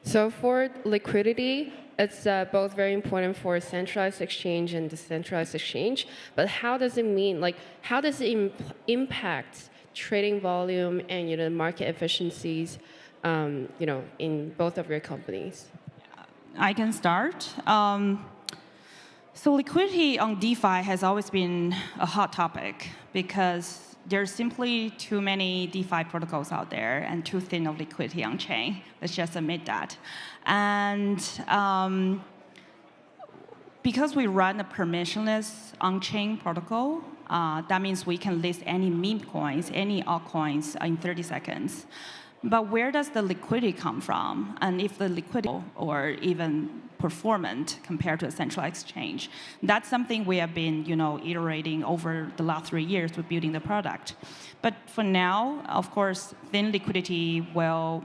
So for liquidity, it's both very important for centralized exchange and decentralized exchange. But how does it mean? How does it impact trading volume and market efficiencies? In both of your companies. I can start. So liquidity on DeFi has always been a hot topic because there's simply too many DeFi protocols out there and too thin of liquidity on chain. Let's just admit that. And because we run a permissionless on-chain protocol, that means we can list any meme coins, any altcoins in 30 seconds. But where does the liquidity come from? And if the liquidity or even performant compared to a central exchange, that's something we have been, iterating over the last 3 years with building the product. But for now, of course, thin liquidity will,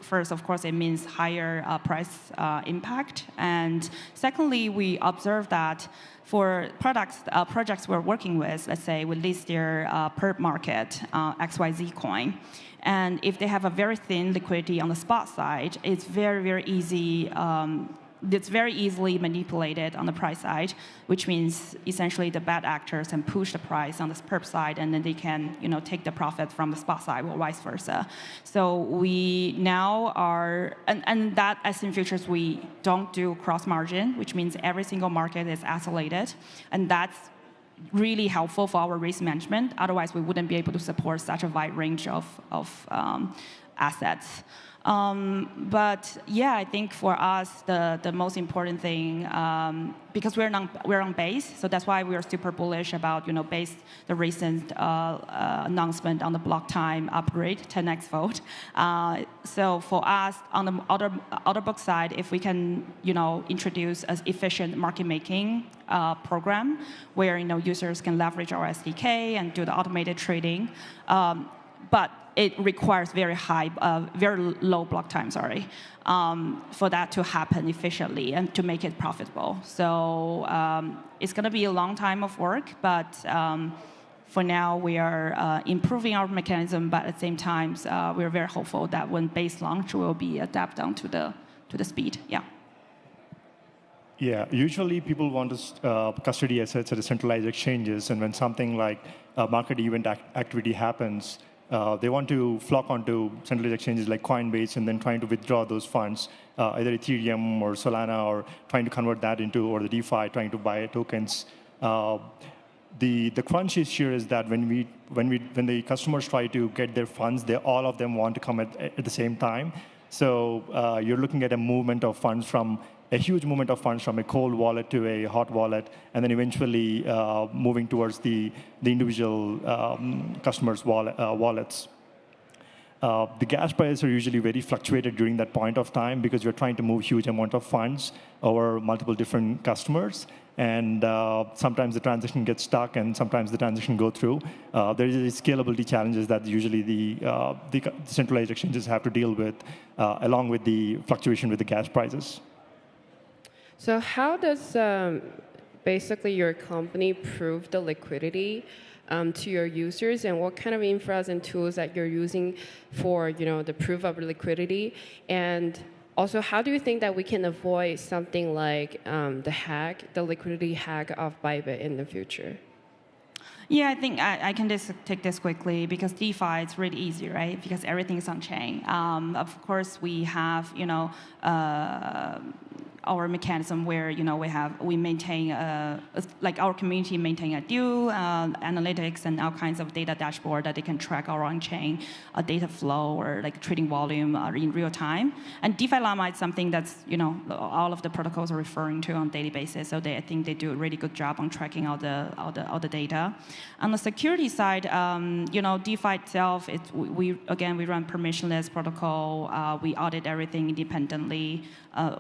first, of course, it means higher price impact. And secondly, we observe that for projects we're working with, let's say we list their perp market, XYZ coin. And if they have a very thin liquidity on the spot side, it's very, very easy. It's very easily manipulated on the price side, which means essentially the bad actors can push the price on the perp side, and then they can, take the profit from the spot side, or vice versa. So we now are, and that as in futures, we don't do cross margin, which means every single market is isolated, and that's really helpful for our risk management. Otherwise, we wouldn't be able to support such a wide range of assets. But yeah, I think for us, the most important thing, because we're on Base, so that's why we are super bullish about Base, the recent announcement on the block time upgrade, 10x fold. So for us, on the order book side, if we can introduce an efficient market making program where users can leverage our SDK and do the automated trading. but it requires very low block time, for that to happen efficiently and to make it profitable. So it's going to be a long time of work, but for now we are improving our mechanism, but at the same time, we're very hopeful that when base launch, we'll be adapt down to the speed. Yeah. Yeah, usually people want to custody assets at centralized exchanges, and when something like market event activity happens, they want to flock onto centralized exchanges like Coinbase and then trying to withdraw those funds, either Ethereum or Solana, or trying to convert that into, or the DeFi, trying to buy tokens. The crunch issue is that when the customers try to get their funds, all of them want to come at the same time. So you're looking at a movement of funds a huge movement of funds from a cold wallet to a hot wallet, and then eventually moving towards the individual customers' wallets. The gas prices are usually very fluctuated during that point of time because you're trying to move huge amount of funds over multiple different customers, and sometimes the transaction gets stuck, and sometimes the transaction go through. There is scalability challenges that usually the centralized exchanges have to deal with, along with the fluctuation with the gas prices. So how does basically your company prove the liquidity to your users, and what kind of infras and tools that you're using for the proof of liquidity? And also, how do you think that we can avoid something like the liquidity hack of Bybit in the future? Yeah, I think I can just take this quickly because DeFi is really easy, right? Because everything is on chain. Of course, we have our mechanism where we maintain like our community maintain a due analytics and all kinds of data dashboard that they can track our on-chain data flow or like trading volume in real time. And DeFi Llama is something that's all of the protocols are referring to on a daily basis. So I think they do a really good job on tracking all the data. On the security side, DeFi itself, we run permissionless protocol. We audit everything independently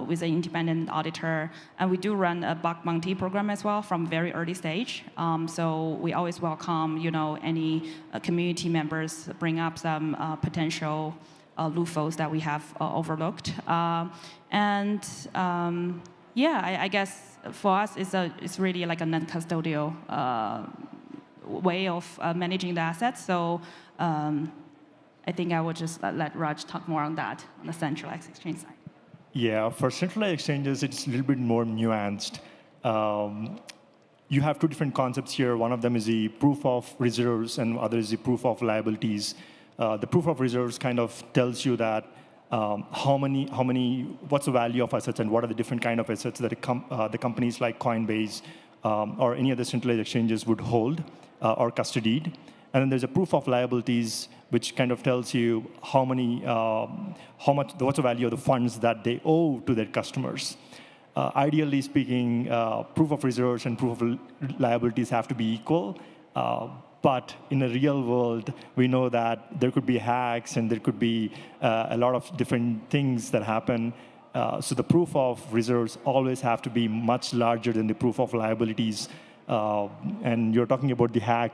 with an independent auditor, and we do run a bug bounty program as well from very early stage. So we always welcome any community members bring up some potential loopholes that we have overlooked. I guess for us it's really like a non-custodial way of managing the assets. So I think I would just let Raj talk more on that on the centralized exchange side. Yeah, for centralized exchanges, it's a little bit more nuanced. You have two different concepts here. One of them is the proof of reserves, and other is the proof of liabilities. The proof of reserves kind of tells you that what's the value of assets and what are the different kind of assets that the companies like Coinbase or any other centralized exchanges would hold or custodied. And then there's a proof of liabilities, which kind of tells you what's the value of the funds that they owe to their customers. Ideally speaking, proof of reserves and proof of liabilities have to be equal. But in the real world, we know that there could be hacks and there could be a lot of different things that happen. So the proof of reserves always have to be much larger than the proof of liabilities. And you're talking about the hack,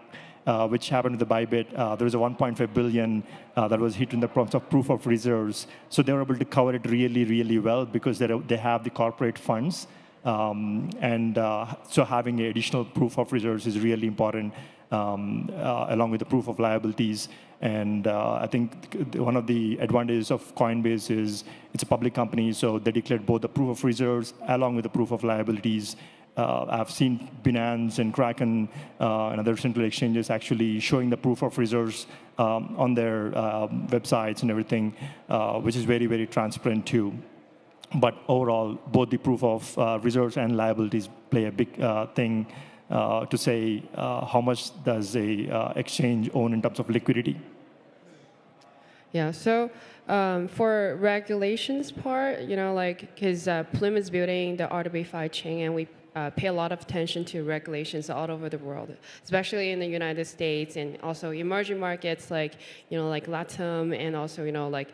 which happened with the Bybit. There was a 1.5 billion that was hit in the prompts of proof of reserves. So they were able to cover it really, really well because they have the corporate funds. So having an additional proof of reserves is really important, along with the proof of liabilities. And I think one of the advantages of Coinbase is it's a public company, so they declared both the proof of reserves along with the proof of liabilities. I've seen Binance and Kraken and other central exchanges actually showing the proof of reserves on their websites and everything, which is very, very transparent too. But overall, both the proof of reserves and liabilities play a big thing to say how much does a exchange own in terms of liquidity. Yeah, so for regulations part, because Plume is building the RWFI chain, and we pay a lot of attention to regulations all over the world, especially in the United States and also emerging markets like, like LATAM and also, like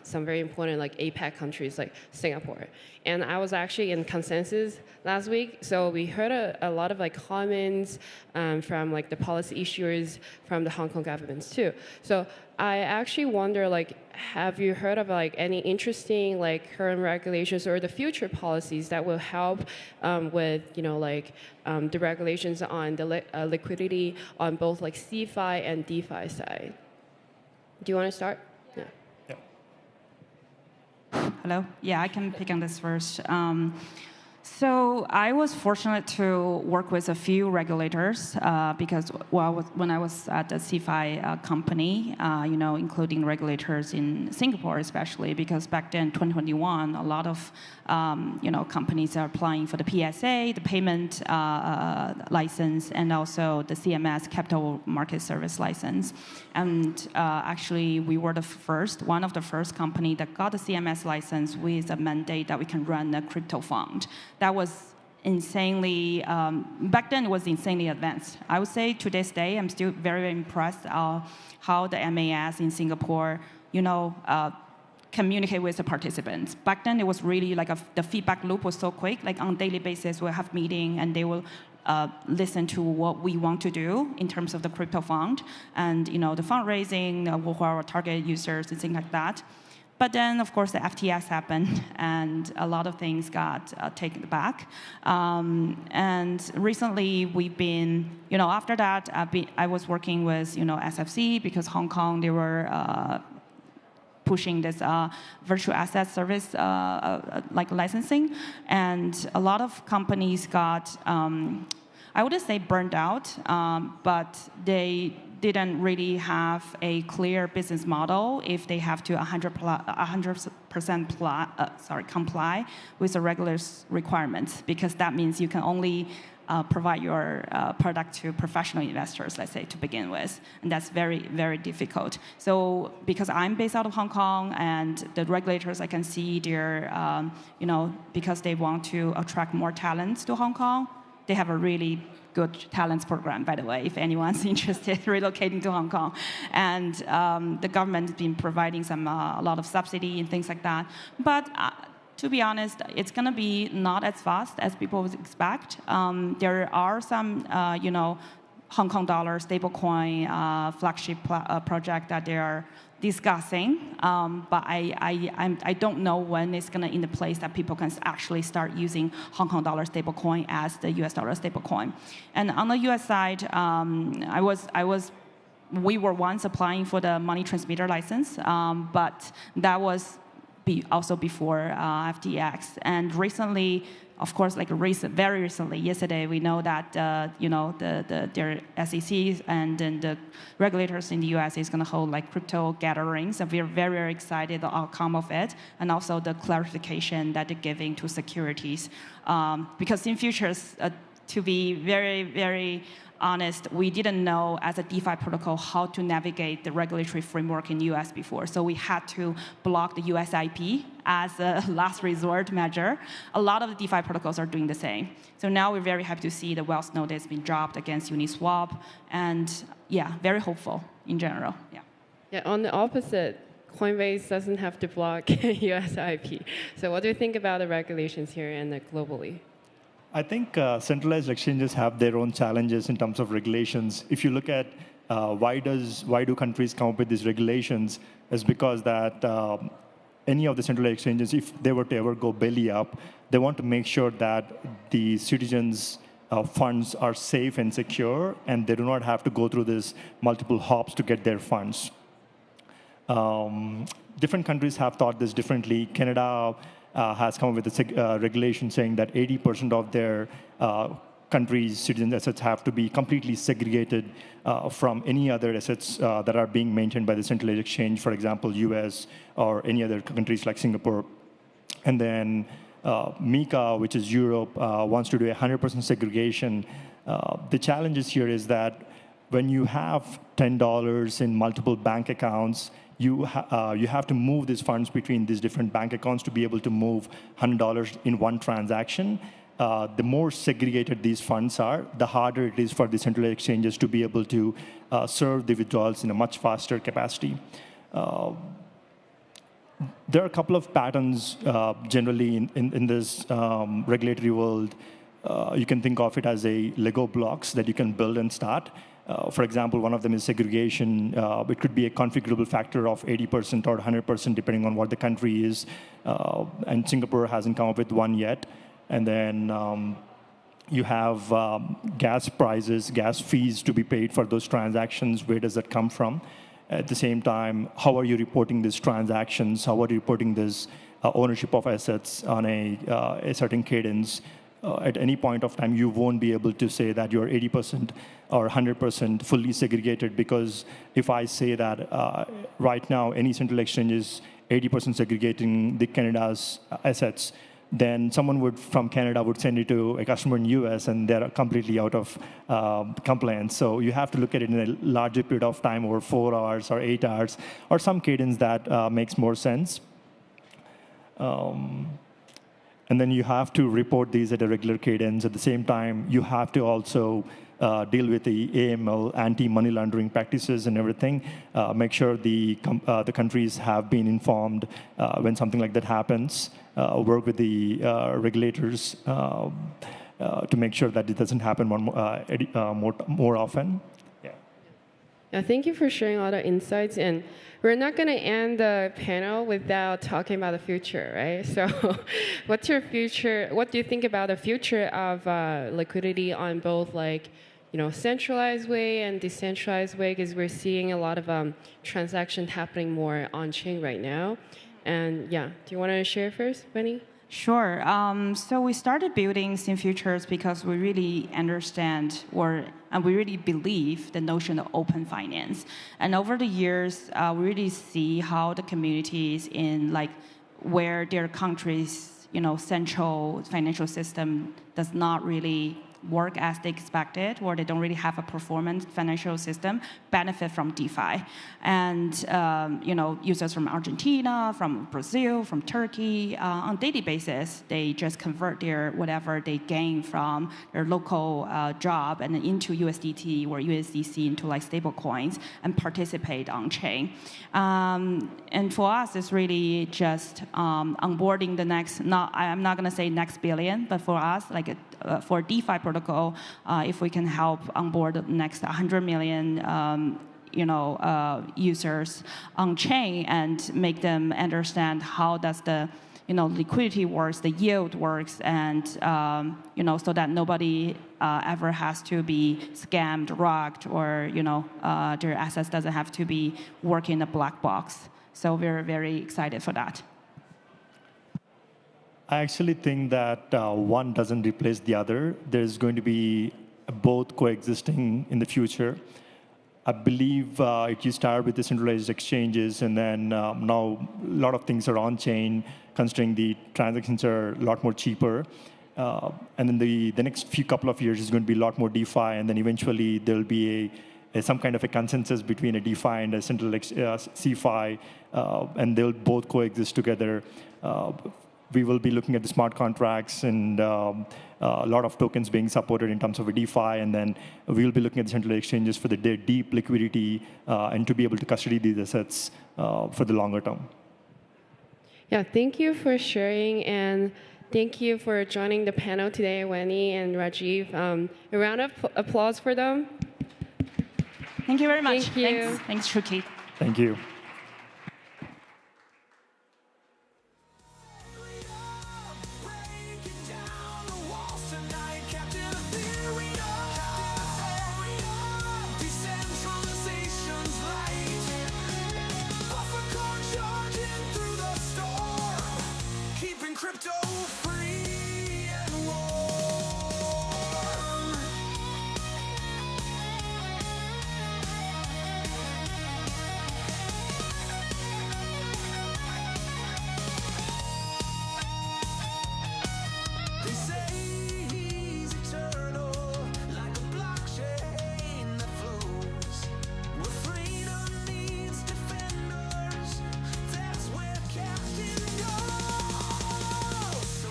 some very important like APAC countries like Singapore. And I was actually in Consensus last week, so we heard a lot of like comments from like the policy issuers from the Hong Kong governments too. So I actually wonder, like, have you heard of like any interesting like current regulations or the future policies that will help with the regulations on the liquidity on both like CeFi and DeFi side? Do you want to start? Yeah. Hello. Yeah, I can pick on this first. So I was fortunate to work with a few regulators because when I was at the CeFi company, including regulators in Singapore especially, because back then, 2021, a lot of companies are applying for the PSA, the payment license, and also the CMS, Capital Market Service license. And actually, we were one of the first company that got the CMS license with a mandate that we can run a crypto fund. That was insanely, back then it was insanely advanced. I would say to this day, I'm still very, very impressed how the MAS in Singapore, communicate with the participants. Back then, it was really like the feedback loop was so quick. Like on a daily basis, we'll have meeting and they will listen to what we want to do in terms of the crypto fund and the fundraising, who are our target users and things like that. But then, of course, the FTX happened, and a lot of things got taken back. And recently, we've been, after that, I was working with, SFC because Hong Kong, they were pushing this virtual asset service like licensing, and a lot of companies got, I wouldn't say burned out, but they didn't really have a clear business model if they have to 100% comply with the regular requirements, because that means you can only provide your product to professional investors, let's say, to begin with. And that's very, very difficult. So because I'm based out of Hong Kong and the regulators, I can see they're, because they want to attract more talents to Hong Kong, they have a really good talents program, by the way, if anyone's interested relocating to Hong Kong. And the government has been providing a lot of subsidy and things like that. But to be honest, it's going to be not as fast as people would expect. There are some, Hong Kong dollar stablecoin flagship project that they are discussing, but I don't know when it's going to in the place that people can actually start using Hong Kong dollar stablecoin as the US dollar stablecoin. And on the US side, we were once applying for the money transmitter license, but that was also before FTX. And recently, of course, very recently, yesterday, we know that their SEC and then the regulators in the US is going to hold like crypto gatherings, and we're very, very excited the outcome of it, and also the clarification that they're giving to securities, because in futures, to be very, very honest, we didn't know as a DeFi protocol how to navigate the regulatory framework in US before. So we had to block the US IP as a last resort measure. A lot of the DeFi protocols are doing the same. So now we're very happy to see the Wells notice being dropped against Uniswap. And yeah, very hopeful in general. Yeah. Yeah, on the opposite, Coinbase doesn't have to block US IP. So what do you think about the regulations here and globally? I think centralized exchanges have their own challenges in terms of regulations. If you look at why do countries come up with these regulations, is because that any of the centralized exchanges, if they were to ever go belly up, they want to make sure that the citizens' funds are safe and secure, and they do not have to go through this multiple hops to get their funds. Different countries have thought this differently. Canada has come up with a regulation saying that 80% of their country's citizen assets have to be completely segregated from any other assets that are being maintained by the centralized exchange, for example, US or any other countries like Singapore. And then MiCA, which is Europe, wants to do 100% segregation. The challenge here is that when you have $10 in multiple bank accounts, you have to move these funds between these different bank accounts to be able to move $100 in one transaction. the more segregated these funds are, the harder it is for the centralized exchanges to be able to serve the withdrawals in a much faster capacity. There are a couple of patterns generally in this regulatory world. You can think of it as a Lego blocks that you can build and start. For example, one of them is segregation. It could be a configurable factor of 80% or 100%, depending on what the country is. And Singapore hasn't come up with one yet. And then you have gas prices, gas fees to be paid for those transactions. Where does that come from? At the same time, how are you reporting these transactions? How are you reporting this ownership of assets on a certain cadence? At any point of time, you won't be able to say that you're 80% or 100% fully segregated, because if I say that right now any central exchange is 80% segregating the Canada's assets, then someone from Canada would send it to a customer in US and they're completely out of compliance. So you have to look at it in a larger period of time, over 4 hours or 8 hours, or some cadence that makes more sense. And then you have to report these at a regular cadence. At the same time, you have to also deal with the AML, anti-money laundering practices and everything. Make sure the countries have been informed when something like that happens. Work with the regulators to make sure that it doesn't happen more often. Yeah, thank you for sharing all the insights. And we're not going to end the panel without talking about the future, right? So what's your future? What do you think about the future of liquidity on both, like, centralized way and decentralized way? Because we're seeing a lot of transactions happening more on-chain right now. And yeah, do you want to share first, Benny? Sure. So we started building Sim Futures because we really understand and we really believe the notion of open finance. And over the years, we really see how the communities in where their countries, central financial system does not really work as they expected, or they don't really have a performance financial system, benefit from DeFi. And users from Argentina, from Brazil, from Turkey, on a daily basis, they just convert their whatever they gain from their local job and into USDT or USDC into stable coins and participate on chain. And for us, it's really just onboarding the next, I'm not going to say next billion, but for us, for DeFi protocol, if we can help onboard the next 100 million users on chain and make them understand how does the liquidity works, the yield works, and so that nobody ever has to be scammed, robbed, or their assets doesn't have to be working in a black box. So we're very excited for that. I actually think that one doesn't replace the other. There's going to be both coexisting in the future. I believe if you start with decentralized exchanges, and then now a lot of things are on-chain, considering the transactions are a lot more cheaper. And then the next couple of years is going to be a lot more DeFi, and then eventually there'll be some kind of a consensus between a DeFi and a central CeFi, and they'll both coexist together. We will be looking at the smart contracts and a lot of tokens being supported in terms of a DeFi, and then we'll be looking at the central exchanges for their deep liquidity and to be able to custody these assets for the longer term. Yeah, thank you for sharing, and thank you for joining the panel today, Wendy and Rajiv. A round of applause for them. Thank you very much. Thank you. Thanks, Shuki. Thank you. Crypto free and warm. They say he's eternal, like a blockchain that flows. Where freedom needs defenders, that's where Captain goes. So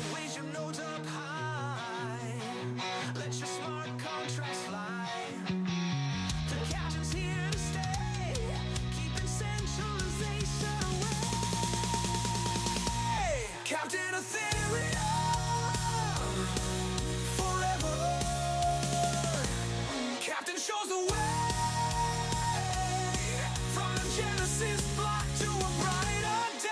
trapped in Ethereum forever. Captain shows the way from the Genesis block to a brighter day.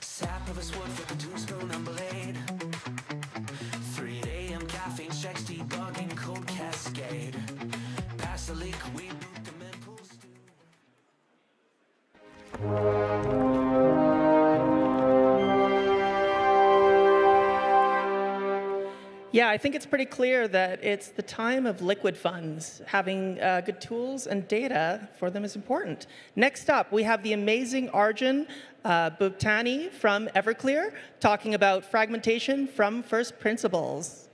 Sap of a sword with a tombstone and blade. 3 a.m. caffeine checks debugging code cascade. Pass the leak, we boot them in pool stew. Yeah, I think it's pretty clear that it's the time of liquid funds. Having good tools and data for them is important. Next up, we have the amazing Arjun Bhuptani from Everclear talking about fragmentation from first principles.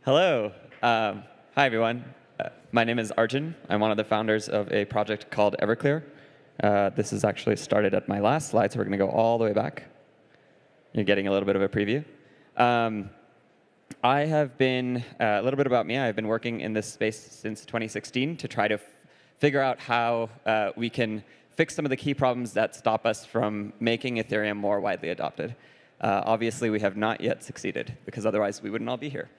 Hello. Hi, everyone. My name is Arjun. I'm one of the founders of a project called Everclear. This is actually started at my last slide, so we're going to go all the way back. You're getting a little bit of a preview. I have been, a little bit about me, I've been working in this space since 2016 to try to figure out how we can fix some of the key problems that stop us from making Ethereum more widely adopted. Obviously, we have not yet succeeded, because otherwise we wouldn't all be here.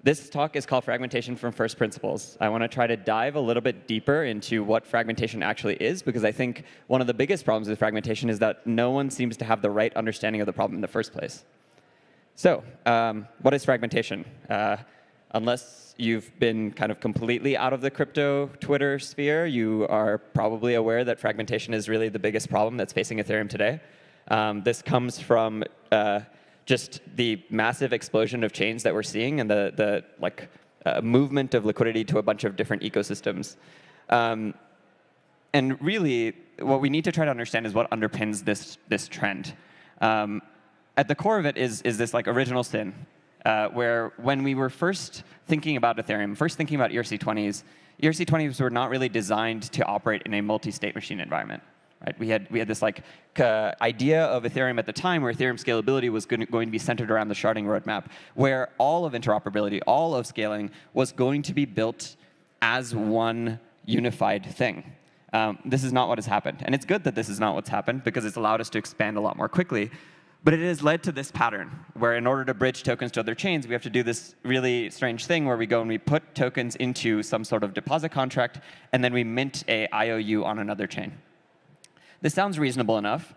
This talk is called Fragmentation from First Principles. I want to try to dive a little bit deeper into what fragmentation actually is, because I think one of the biggest problems with fragmentation is that no one seems to have the right understanding of the problem in the first place. So, what is fragmentation? Unless you've been kind of completely out of the crypto Twitter sphere, you are probably aware that fragmentation is really the biggest problem that's facing Ethereum today. This comes from just the massive explosion of chains that we're seeing and the movement of liquidity to a bunch of different ecosystems. And really, what we need to try to understand is what underpins this trend. At the core of it is this original sin, where when we were first thinking about Ethereum, first thinking about ERC20s were not really designed to operate in a multi-state machine environment. Right? We had this idea of Ethereum at the time where Ethereum scalability was going to be centered around the sharding roadmap, where all of interoperability, all of scaling was going to be built as one unified thing. This is not what has happened. And it's good that this is not what's happened, because it's allowed us to expand a lot more quickly. But it has led to this pattern, where in order to bridge tokens to other chains, we have to do this really strange thing where we go and we put tokens into some sort of deposit contract, and then we mint a IOU on another chain. This sounds reasonable enough,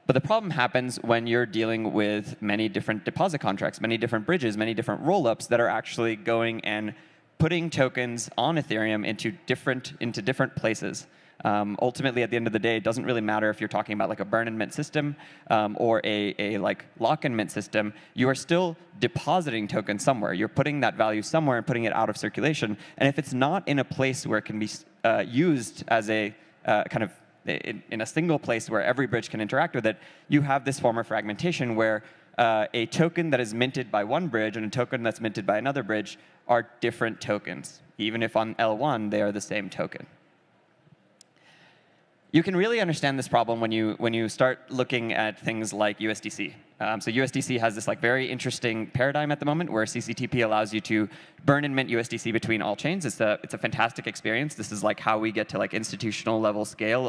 but the problem happens when you're dealing with many different deposit contracts, many different bridges, many different rollups that are actually going and putting tokens on Ethereum into different places. Ultimately, at the end of the day, it doesn't really matter if you're talking about a burn and mint system or a lock and mint system. You are still depositing tokens somewhere. You're putting that value somewhere and putting it out of circulation. And if it's not in a place where it can be used as a in a single place where every bridge can interact with it, you have this form of fragmentation where a token that is minted by one bridge and a token that's minted by another bridge are different tokens. Even if on L1, they are the same token. You can really understand this problem when you start looking at things like USDC. So USDC has this very interesting paradigm at the moment where CCTP allows you to burn and mint USDC between all chains. It's a fantastic experience. This is how we get to institutional level scale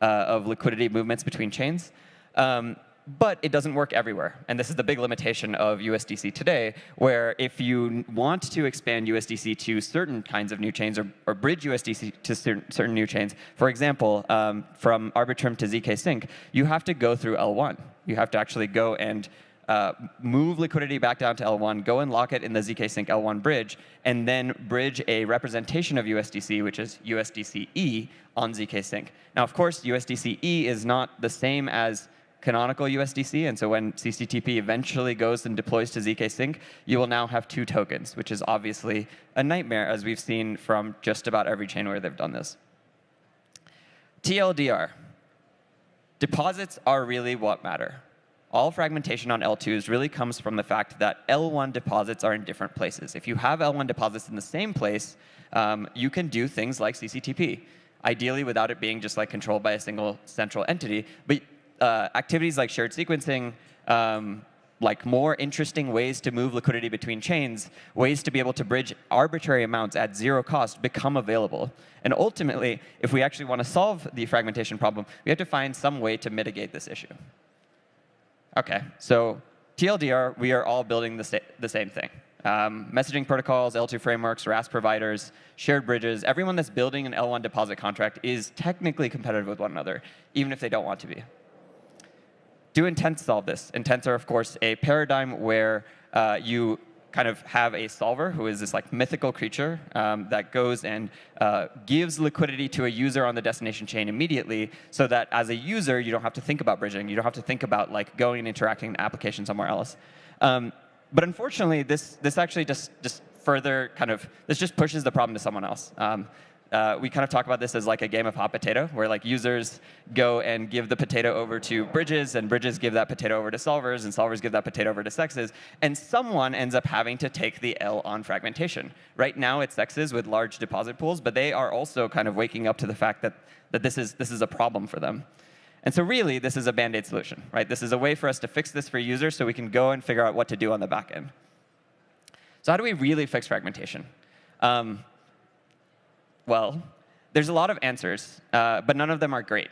of liquidity movements between chains. But it doesn't work everywhere. And this is the big limitation of USDC today, where if you want to expand USDC to certain kinds of new chains or bridge USDC to certain new chains, for example, from Arbitrum to ZK Sync, you have to go through L1. You have to actually go and move liquidity back down to L1, go and lock it in the ZK Sync L1 bridge, and then bridge a representation of USDC, which is USDCE, on ZK Sync. Now, of course, USDCE is not the same as canonical USDC, and so when CCTP eventually goes and deploys to ZK Sync, you will now have two tokens, which is obviously a nightmare, as we've seen from just about every chain where they've done this. TLDR. deposits are really what matter. All fragmentation on L2s really comes from the fact that L1 deposits are in different places. If you have L1 deposits in the same place, you can do things like CCTP, ideally without it being just like controlled by a single central entity. But activities like shared sequencing, like more interesting ways to move liquidity between chains, ways to be able to bridge arbitrary amounts at zero cost become available. And ultimately, if we actually want to solve the fragmentation problem, we have to find some way to mitigate this issue. OK, so TLDR, we are all building the same thing. Messaging protocols, L2 frameworks, RAS providers, shared bridges, everyone that's building an L1 deposit contract is technically competitive with one another, even if they don't want to be. Do intents solve this? Intents are, of course, a paradigm where you kind of have a solver who is this like mythical creature that goes and gives liquidity to a user on the destination chain immediately, so that as a user, you don't have to think about bridging. You don't have to think about like going and interacting an application somewhere else. But unfortunately, this actually just further kind of, this just pushes the problem to someone else. We kind of talk about this as like a game of hot potato, where like users go and give the potato over to bridges, and bridges give that potato over to solvers, and solvers give that potato over to sexes, and someone ends up having to take the L on fragmentation. Right now, it's sexes with large deposit pools, but they are also kind of waking up to the fact that this is a problem for them. And so really, this is a Band-Aid solution, right? This is a way for us to fix this for users so we can go and figure out what to do on the back end. So how do we really fix fragmentation? Well, there's a lot of answers, but none of them are great.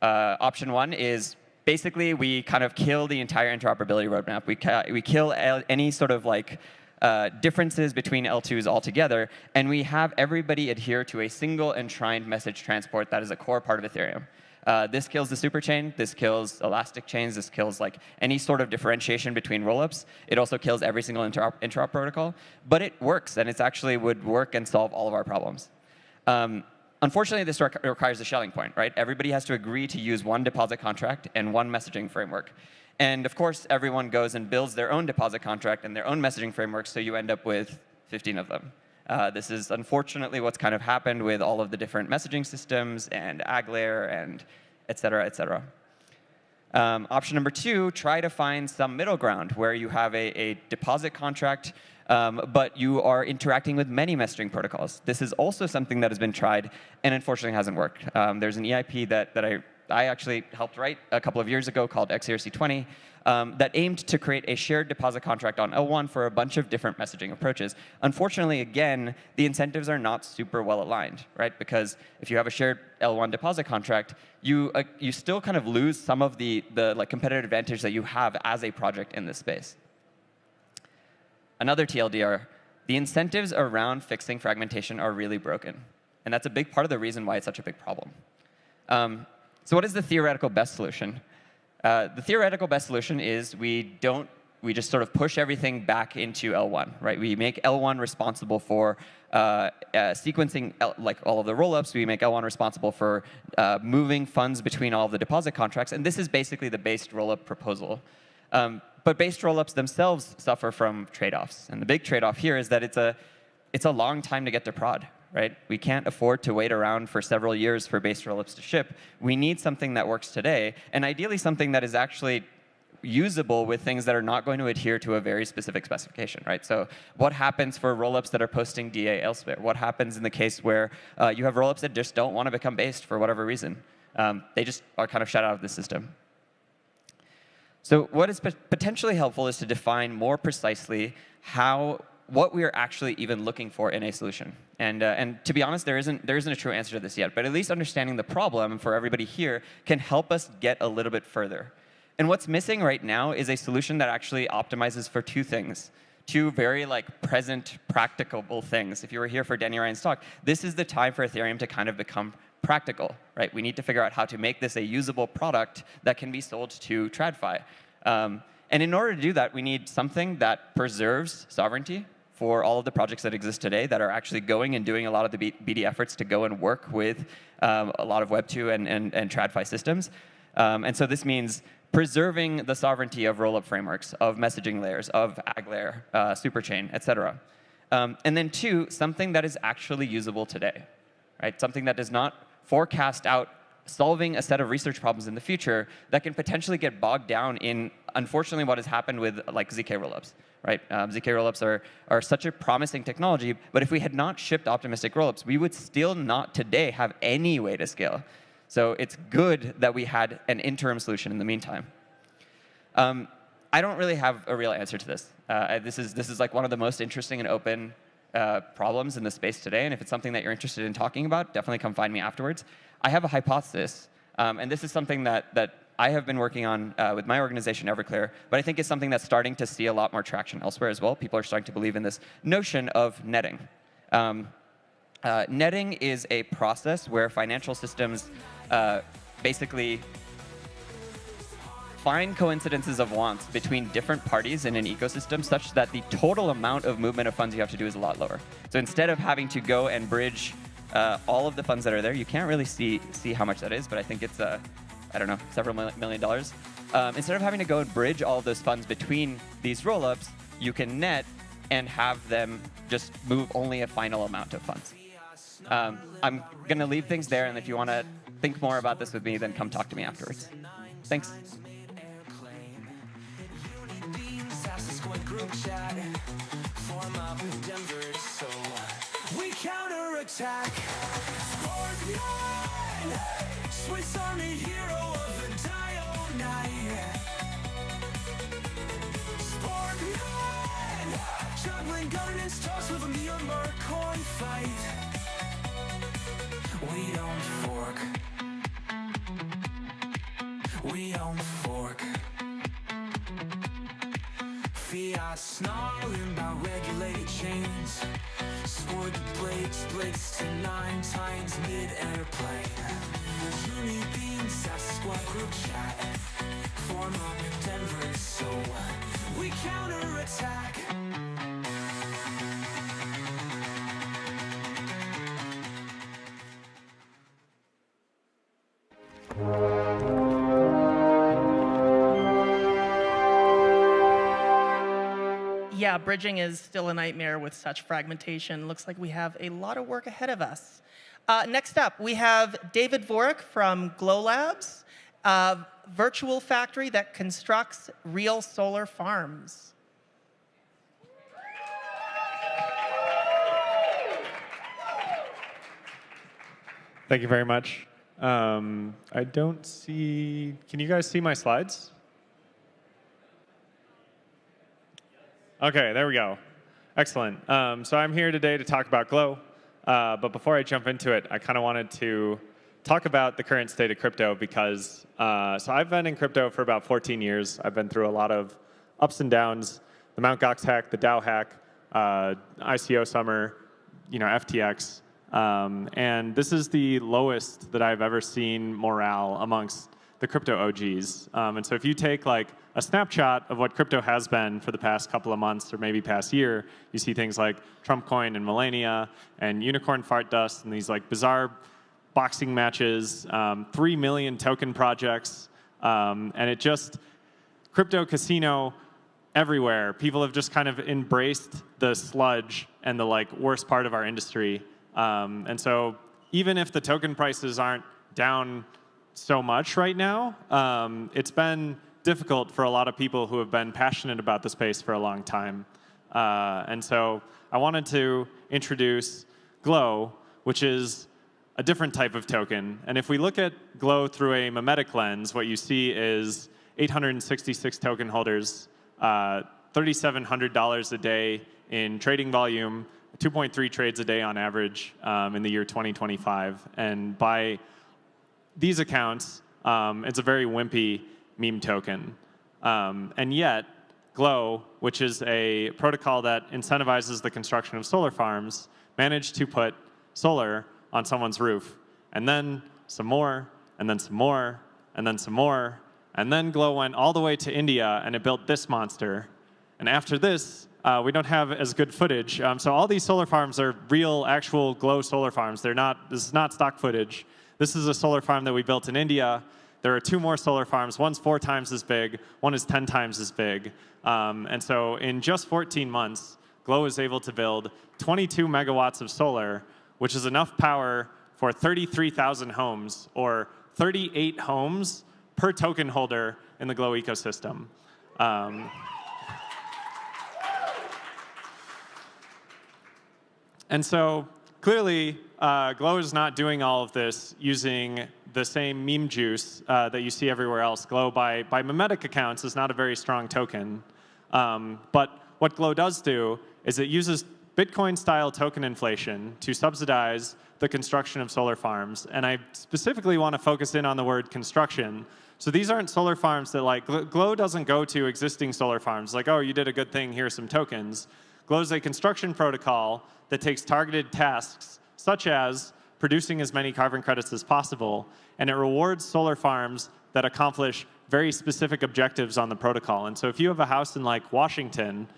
Option one is basically we kind of kill the entire interoperability roadmap. We kill any sort of like differences between L2s altogether, and we have everybody adhere to a single enshrined message transport that is a core part of Ethereum. This kills the superchain. This kills elastic chains. This kills like any sort of differentiation between rollups. It also kills every single interop protocol. But it works, and it actually would work and solve all of our problems. Unfortunately, this requires a Schelling point, right? Everybody has to agree to use one deposit contract and one messaging framework. And of course, everyone goes and builds their own deposit contract and their own messaging framework, so you end up with 15 of them. This is unfortunately what's kind of happened with all of the different messaging systems and Aglair and et cetera, et cetera. Option number two, try to find some middle ground where you have a deposit contract, but you are interacting with many messaging protocols. This is also something that has been tried and unfortunately hasn't worked. There's an EIP that I actually helped write a couple of years ago called XERC20 that aimed to create a shared deposit contract on L1 for a bunch of different messaging approaches. Unfortunately, again, the incentives are not super well aligned, right? Because if you have a shared L1 deposit contract, you still kind of lose some of the like competitive advantage that you have as a project in this space. Another TLDR, the incentives around fixing fragmentation are really broken. And that's a big part of the reason why it's such a big problem. So what is the theoretical best solution? The theoretical best solution is we just sort of push everything back into L1, right? We make L1 responsible for sequencing like all of the rollups. We make L1 responsible for moving funds between all of the deposit contracts. And this is basically the based rollup proposal. But based rollups themselves suffer from trade-offs. And the big trade-off here is that it's a long time to get to prod, right? We can't afford to wait around for several years for based rollups to ship. We need something that works today, and ideally something that is actually usable with things that are not going to adhere to a very specific specification, right? So what happens for rollups that are posting DA elsewhere? What happens in the case where you have rollups that just don't want to become based for whatever reason? They just are kind of shut out of the system. So what is potentially helpful is to define more precisely what we are actually even looking for in a solution. And to be honest, there isn't a true answer to this yet. But at least understanding the problem for everybody here can help us get a little bit further. And what's missing right now is a solution that actually optimizes for two things, two very like present, practicable things. If you were here for Danny Ryan's talk, this is the time for Ethereum to kind of become practical, right? We need to figure out how to make this a usable product that can be sold to TradFi. And in order to do that, we need something that preserves sovereignty for all of the projects that exist today that are actually going and doing a lot of the BD efforts to go and work with a lot of Web2 and TradFi systems. And so this means preserving the sovereignty of rollup frameworks, of messaging layers, of Aglair, Superchain, et cetera. And then two, something that is actually usable today, right? Something that does not forecast out solving a set of research problems in the future that can potentially get bogged down in, unfortunately, what has happened with like ZK rollups. Right? ZK rollups are such a promising technology, but if we had not shipped optimistic rollups, we would still not today have any way to scale. So it's good that we had an interim solution in the meantime. I don't really have a real answer to this. This is like one of the most interesting and open problems in the space today, and if it's something that you're interested in talking about, definitely come find me afterwards. I have a hypothesis, and this is something that I have been working on with my organization, Everclear, but I think it's something that's starting to see a lot more traction elsewhere as well. People are starting to believe in this notion of netting. Netting is a process where financial systems basically find coincidences of wants between different parties in an ecosystem such that the total amount of movement of funds you have to do is a lot lower. So instead of having to go and bridge all of the funds that are there, you can't really see how much that is, but I think it's I don't know, several $1 million. Instead of having to go and bridge all of those funds between these rollups, you can net and have them just move only a final amount of funds. I'm going to leave things there, and if you want to think more about this with me, then come talk to me afterwards. Thanks. We counterattack. Scorpion, Swiss Army hero of the dial night. Scorpion, juggling governance talks with a Myanmar coin fight. We don't fork. We don't fork. Fiat snarling about regulated chains. Sword blades blitz to 9 times mid-airplane. Uni beam Sasquatch group chat. Form up Denver, so we counterattack. Yeah, bridging is still a nightmare with such fragmentation. Looks like we have a lot of work ahead of us. Next up, we have David Vorik from Glow Labs, a virtual factory that constructs real solar farms. Thank you very much. I don't see, can you guys see my slides? Okay, there we go. Excellent. So I'm here today to talk about Glow. But before I jump into it, I kind of wanted to talk about the current state of crypto because so I've been in crypto for about 14 years. I've been through a lot of ups and downs, the Mt. Gox hack, the DAO hack, ICO summer, FTX. And this is the lowest that I've ever seen morale amongst the crypto OGs. And so if you take like a snapshot of what crypto has been for the past couple of months or maybe past year, you see things like Trump coin and Millennia and unicorn fart dust and these like bizarre boxing matches, 3 million token projects, and it just, crypto casino everywhere. People have just kind of embraced the sludge and the like worst part of our industry. And so even if the token prices aren't down so much right now, it's been difficult for a lot of people who have been passionate about the space for a long time. And so I wanted to introduce Glow, which is a different type of token. And if we look at Glow through a mimetic lens, what you see is 866 token holders, $3,700 a day in trading volume, 2.3 trades a day on average in the year 2025. And by these accounts, it's a very wimpy meme token. And yet, Glow, which is a protocol that incentivizes the construction of solar farms, managed to put solar on someone's roof. And then some more, and then some more, and then some more. And then Glow went all the way to India, and it built this monster. And after this, we don't have as good footage. So all these solar farms are real, actual Glow solar farms. This is not stock footage. This is a solar farm that we built in India. There are 2 more solar farms. One's 4 times as big. One is 10 times as big. And so in just 14 months, Glow is able to build 22 megawatts of solar, which is enough power for 33,000 homes, or 38 homes per token holder in the Glow ecosystem. And so clearly, Glow is not doing all of this using the same meme juice that you see everywhere else. Glow, by memetic accounts, is not a very strong token. But what Glow does do is it uses Bitcoin-style token inflation to subsidize the construction of solar farms. And I specifically want to focus in on the word construction. So these aren't solar farms that, like, Glow doesn't go to existing solar farms like, oh, you did a good thing, here's some tokens. Glow is a construction protocol that takes targeted tasks, such as producing as many carbon credits as possible, and it rewards solar farms that accomplish very specific objectives on the protocol. And so if you have a house in, like, Washington,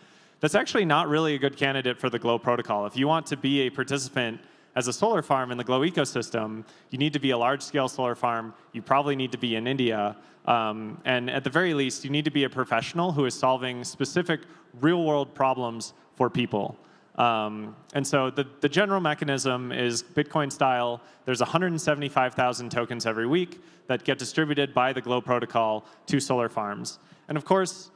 that's actually not really a good candidate for the Glow protocol. If you want to be a participant as a solar farm in the Glow ecosystem, you need to be a large-scale solar farm. You probably need to be in India. And at the very least, you need to be a professional who is solving specific real-world problems for people. And so the general mechanism is Bitcoin style. There's 175,000 tokens every week that get distributed by the Glow protocol to solar farms. And of course,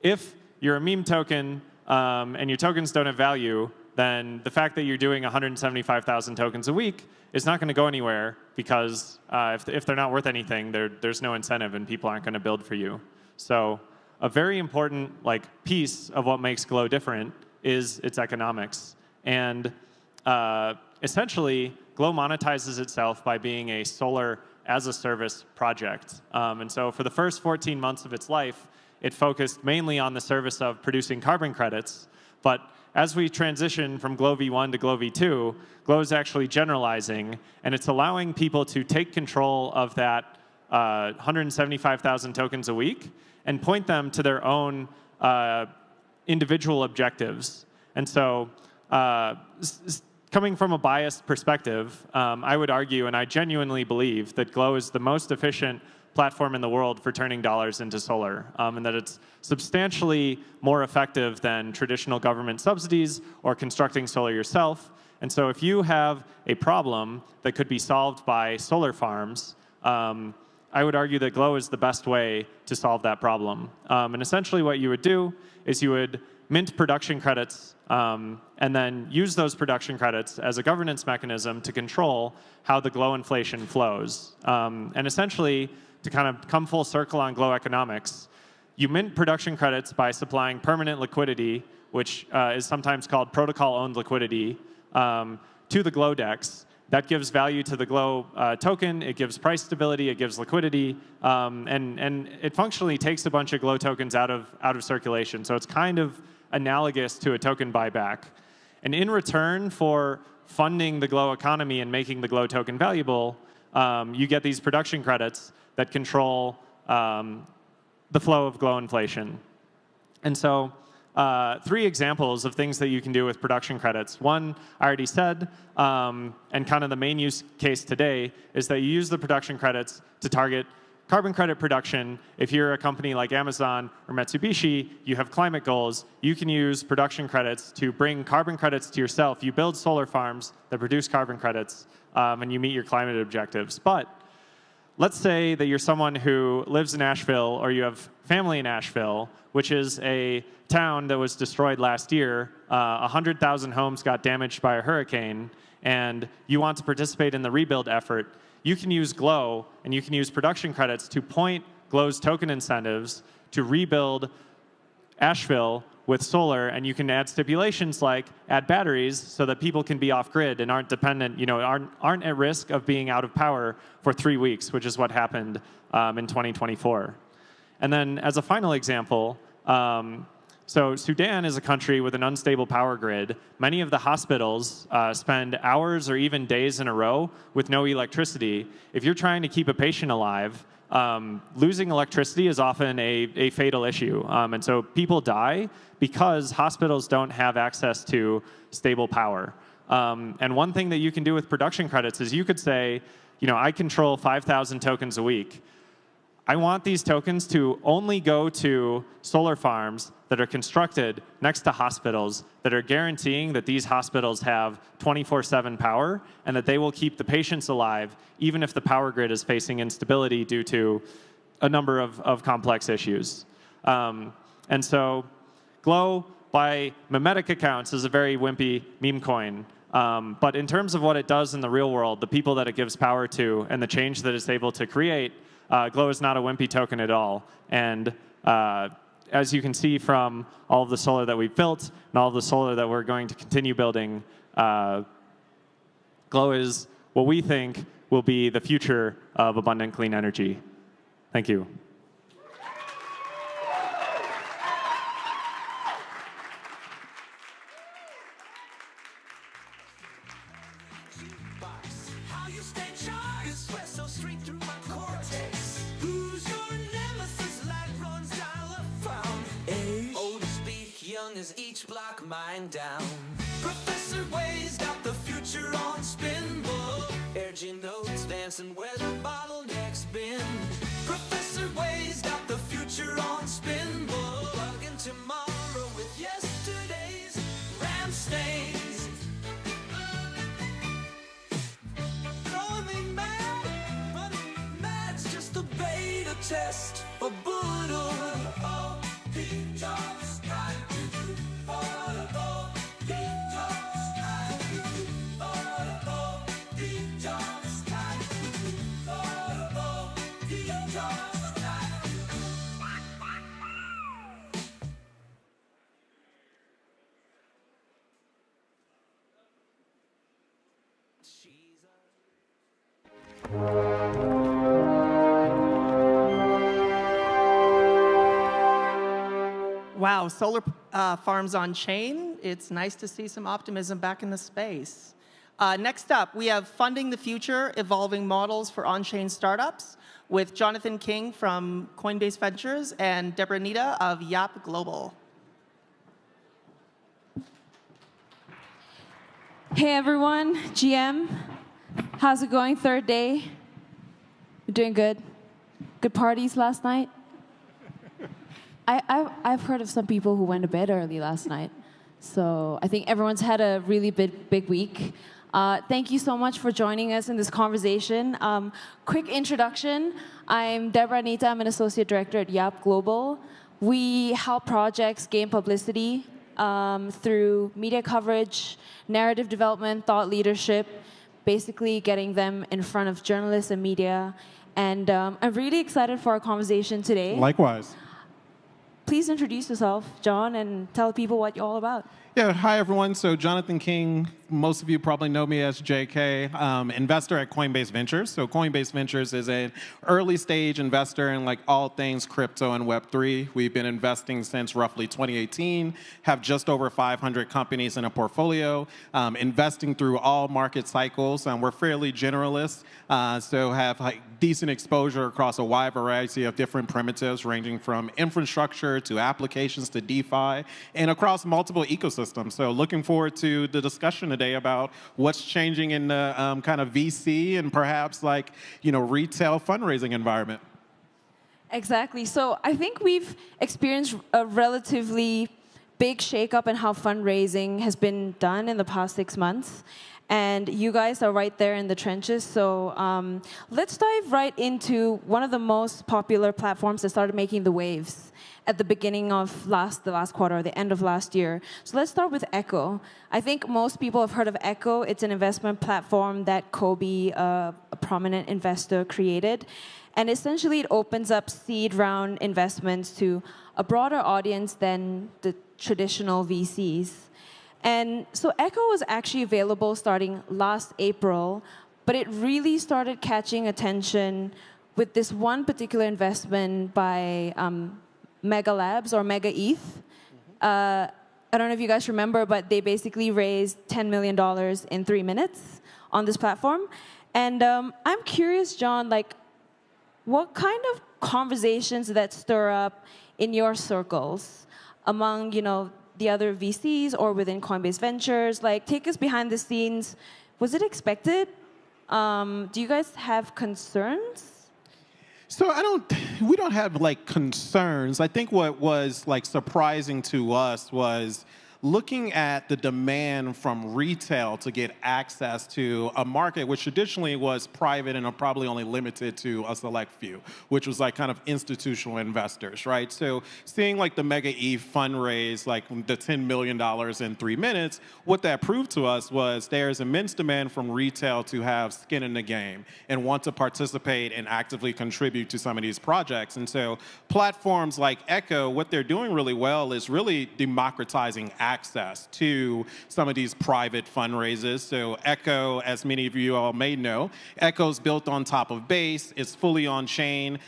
if you're a meme token and your tokens don't have value, then the fact that you're doing 175,000 tokens a week is not going to go anywhere, because if they're not worth anything, there's no incentive and people aren't going to build for you. So a very important, like, piece of what makes Glow different is its economics. And essentially, Glow monetizes itself by being a solar as a service project. And so for the first 14 months of its life, it focused mainly on the service of producing carbon credits. But as we transition from Glow v1 to Glow v2, Glow is actually generalizing, and it's allowing people to take control of that 175,000 tokens a week and point them to their own individual objectives. And so coming from a biased perspective, I would argue, and I genuinely believe, that Glow is the most efficient platform in the world for turning dollars into solar, and that it's substantially more effective than traditional government subsidies or constructing solar yourself. And so if you have a problem that could be solved by solar farms, I would argue that Glow is the best way to solve that problem. And essentially what you would do is you would mint production credits and then use those production credits as a governance mechanism to control how the Glow inflation flows. And essentially, to kind of come full circle on Glow economics, you mint production credits by supplying permanent liquidity, which is sometimes called protocol-owned liquidity, to the Glow DEX. That gives value to the Glow token. It gives price stability. It gives liquidity. And it functionally takes a bunch of Glow tokens out of circulation. So it's kind of analogous to a token buyback. And in return for funding the Glow economy and making the Glow token valuable, you get these production credits that control the flow of Glow inflation. And so 3 examples of things that you can do with production credits. One, I already said, and kind of the main use case today is that you use the production credits to target carbon credit production. If you're a company like Amazon or Mitsubishi, you have climate goals, you can use production credits to bring carbon credits to yourself. You build solar farms that produce carbon credits, and you meet your climate objectives. But let's say that you're someone who lives in Asheville, or you have family in Asheville, which is a town that was destroyed last year. 100,000 homes got damaged by a hurricane, and you want to participate in the rebuild effort. You can use Glow, and you can use production credits to point Glow's token incentives to rebuild Asheville with solar, and you can add stipulations like add batteries so that people can be off-grid and aren't dependent, aren't at risk of being out of power for 3 weeks, which is what happened in 2024. And then as a final example, so Sudan is a country with an unstable power grid. Many of the hospitals spend hours or even days in a row with no electricity. If you're trying to keep a patient alive, losing electricity is often a fatal issue. And so people die because hospitals don't have access to stable power. And one thing that you can do with production credits is you could say, I control 5,000 tokens a week. I want these tokens to only go to solar farms that are constructed next to hospitals that are guaranteeing that these hospitals have 24/7 power and that they will keep the patients alive even if the power grid is facing instability due to a number of complex issues. And so Glow, by mimetic accounts, is a very wimpy meme coin. But in terms of what it does in the real world, the people that it gives power to, and the change that it's able to create, Glow is not a wimpy token at all. And as you can see from all of the solar that we've built and all of the solar that we're going to continue building, Glow is what we think will be the future of abundant clean energy. Thank you. How you stay charged? Espresso straight through my cortex. Who's your nemesis? Light runs down a fountain. Old as speak, young as each block mine down. Professor Way's got the future on spin. Urging notes, dancing where the bottlenecks been. Professor Way's got the future on spin. Plugging tomorrow with yesterday's ram stains. Just a beta test for Bullish. Wow, solar farms on chain. It's nice to see some optimism back in the space. Next up, we have Funding the Future, Evolving Models for On-Chain Startups with Jonathan King from Coinbase Ventures and Deborah Nita of Yap Global. Hey everyone, GM. How's it going? Third day. You're doing good? Good parties last night? I've heard of some people who went to bed early last night. So I think everyone's had a really big week. Thank you so much for joining us in this conversation. Quick introduction. I'm Deborah Nita. I'm an associate director at Yap Global. We help projects gain publicity through media coverage, narrative development, thought leadership, basically getting them in front of journalists and media. And I'm really excited for our conversation today. Likewise. Please introduce yourself, John, and tell people what you're all about. Yeah, hi everyone. So Jonathan King, most of you probably know me as JK, investor at Coinbase Ventures. So Coinbase Ventures is an early stage investor in like all things crypto and Web3. We've been investing since roughly 2018, have just over 500 companies in a portfolio, investing through all market cycles. We're fairly generalists, so have like decent exposure across a wide variety of different primitives ranging from infrastructure to applications to DeFi and across multiple ecosystems. So looking forward to the discussion today about what's changing in the kind of VC and perhaps like, retail fundraising environment. Exactly. So I think we've experienced a relatively big shakeup in how fundraising has been done in the past 6 months. And you guys are right there in the trenches. So let's dive right into one of the most popular platforms that started making the waves at the beginning of the last quarter, the end of last year. So let's start with Echo. I think most people have heard of Echo. It's an investment platform that Kobe, a prominent investor, created. And essentially, it opens up seed round investments to a broader audience than the traditional VCs. And so Echo was actually available starting last April, but it really started catching attention with this one particular investment by Mega Labs or Mega ETH. I don't know if you guys remember, but they basically raised $10 million in 3 minutes on this platform. And I'm curious, John, like, what kind of conversations that stir up in your circles among, the other VCs or within Coinbase Ventures? Like, take us behind the scenes. Was it expected? Do you guys have concerns? So we don't have like concerns. I think what was like surprising to us was looking at the demand from retail to get access to a market which traditionally was private and probably only limited to a select few, which was like kind of institutional investors, right? So seeing like the Mega E fundraise, like the $10 million in 3 minutes, what that proved to us was there's immense demand from retail to have skin in the game and want to participate and actively contribute to some of these projects. And so platforms like Echo, what they're doing really well is really democratizing access to some of these private fundraisers. So Echo, as many of you all may know, Echo's built on top of Base. It's fully on chain.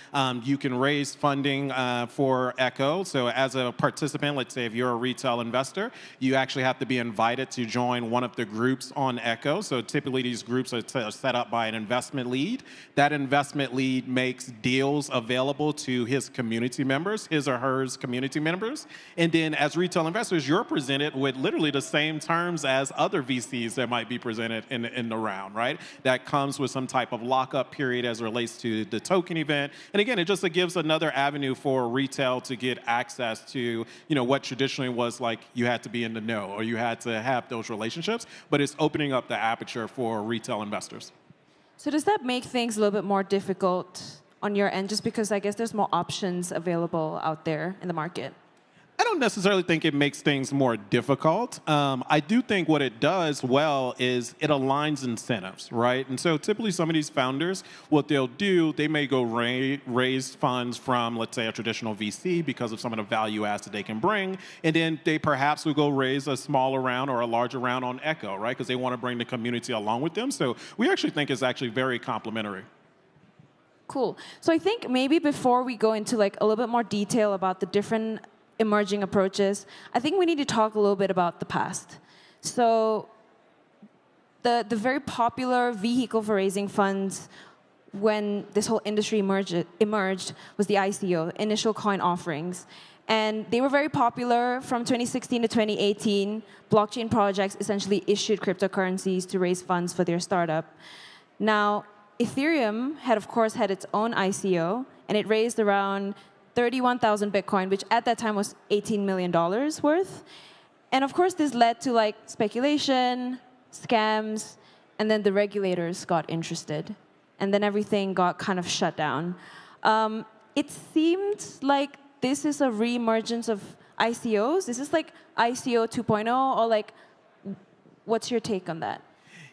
You can raise funding for Echo. So as a participant, let's say if you're a retail investor, you actually have to be invited to join one of the groups on Echo. So typically these groups are set up by an investment lead. That investment lead makes deals available to his community members, his or hers community members. And then as retail investors, you're presented with literally the same terms as other VCs that might be presented in the round, right? That comes with some type of lockup period as it relates to the token event. And again, it just gives another avenue for retail to get access to, what traditionally was like you had to be in the know or you had to have those relationships, but it's opening up the aperture for retail investors. So does that make things a little bit more difficult on your end, just because I guess there's more options available out there in the market? I don't necessarily think it makes things more difficult. I do think what it does well is it aligns incentives, right? And so typically some of these founders, what they'll do, they may go raise funds from, let's say, a traditional VC because of some of the value adds that they can bring. And then they perhaps will go raise a smaller round or a larger round on Echo, right? Because they want to bring the community along with them. So we actually think it's actually very complementary. Cool. So I think maybe before we go into like a little bit more detail about the different emerging approaches, I think we need to talk a little bit about the past. So the very popular vehicle for raising funds when this whole industry emerged was the ICO, initial coin offerings. And they were very popular from 2016 to 2018. Blockchain projects essentially issued cryptocurrencies to raise funds for their startup. Now, Ethereum had, of course, had its own ICO, and it raised around 31,000 Bitcoin, which at that time was $18 million worth. And of course, this led to like speculation, scams, and then the regulators got interested. And then everything got kind of shut down. It seemed like this is a re-emergence of ICOs. Is this like ICO 2.0, or like, what's your take on that?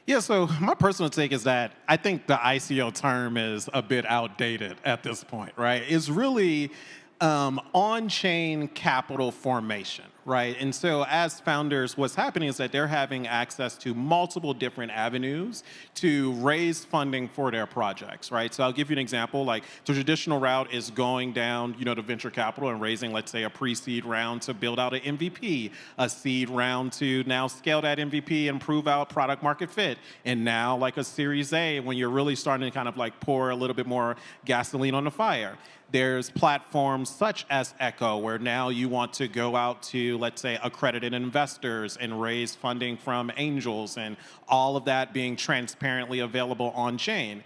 Yeah, so my personal take is that I think the ICO term is a bit outdated at this point, right? It's really on-chain capital formation, right? And so as founders, what's happening is that they're having access to multiple different avenues to raise funding for their projects, right? So I'll give you an example. Like the traditional route is going down, to venture capital and raising, let's say, a pre-seed round to build out an MVP, a seed round to now scale that MVP and prove out product market fit, and now like a Series A when you're really starting to kind of like pour a little bit more gasoline on the fire. There's platforms such as Echo, where now you want to go out to, let's say, accredited investors and raise funding from angels, and all of that being transparently available on chain.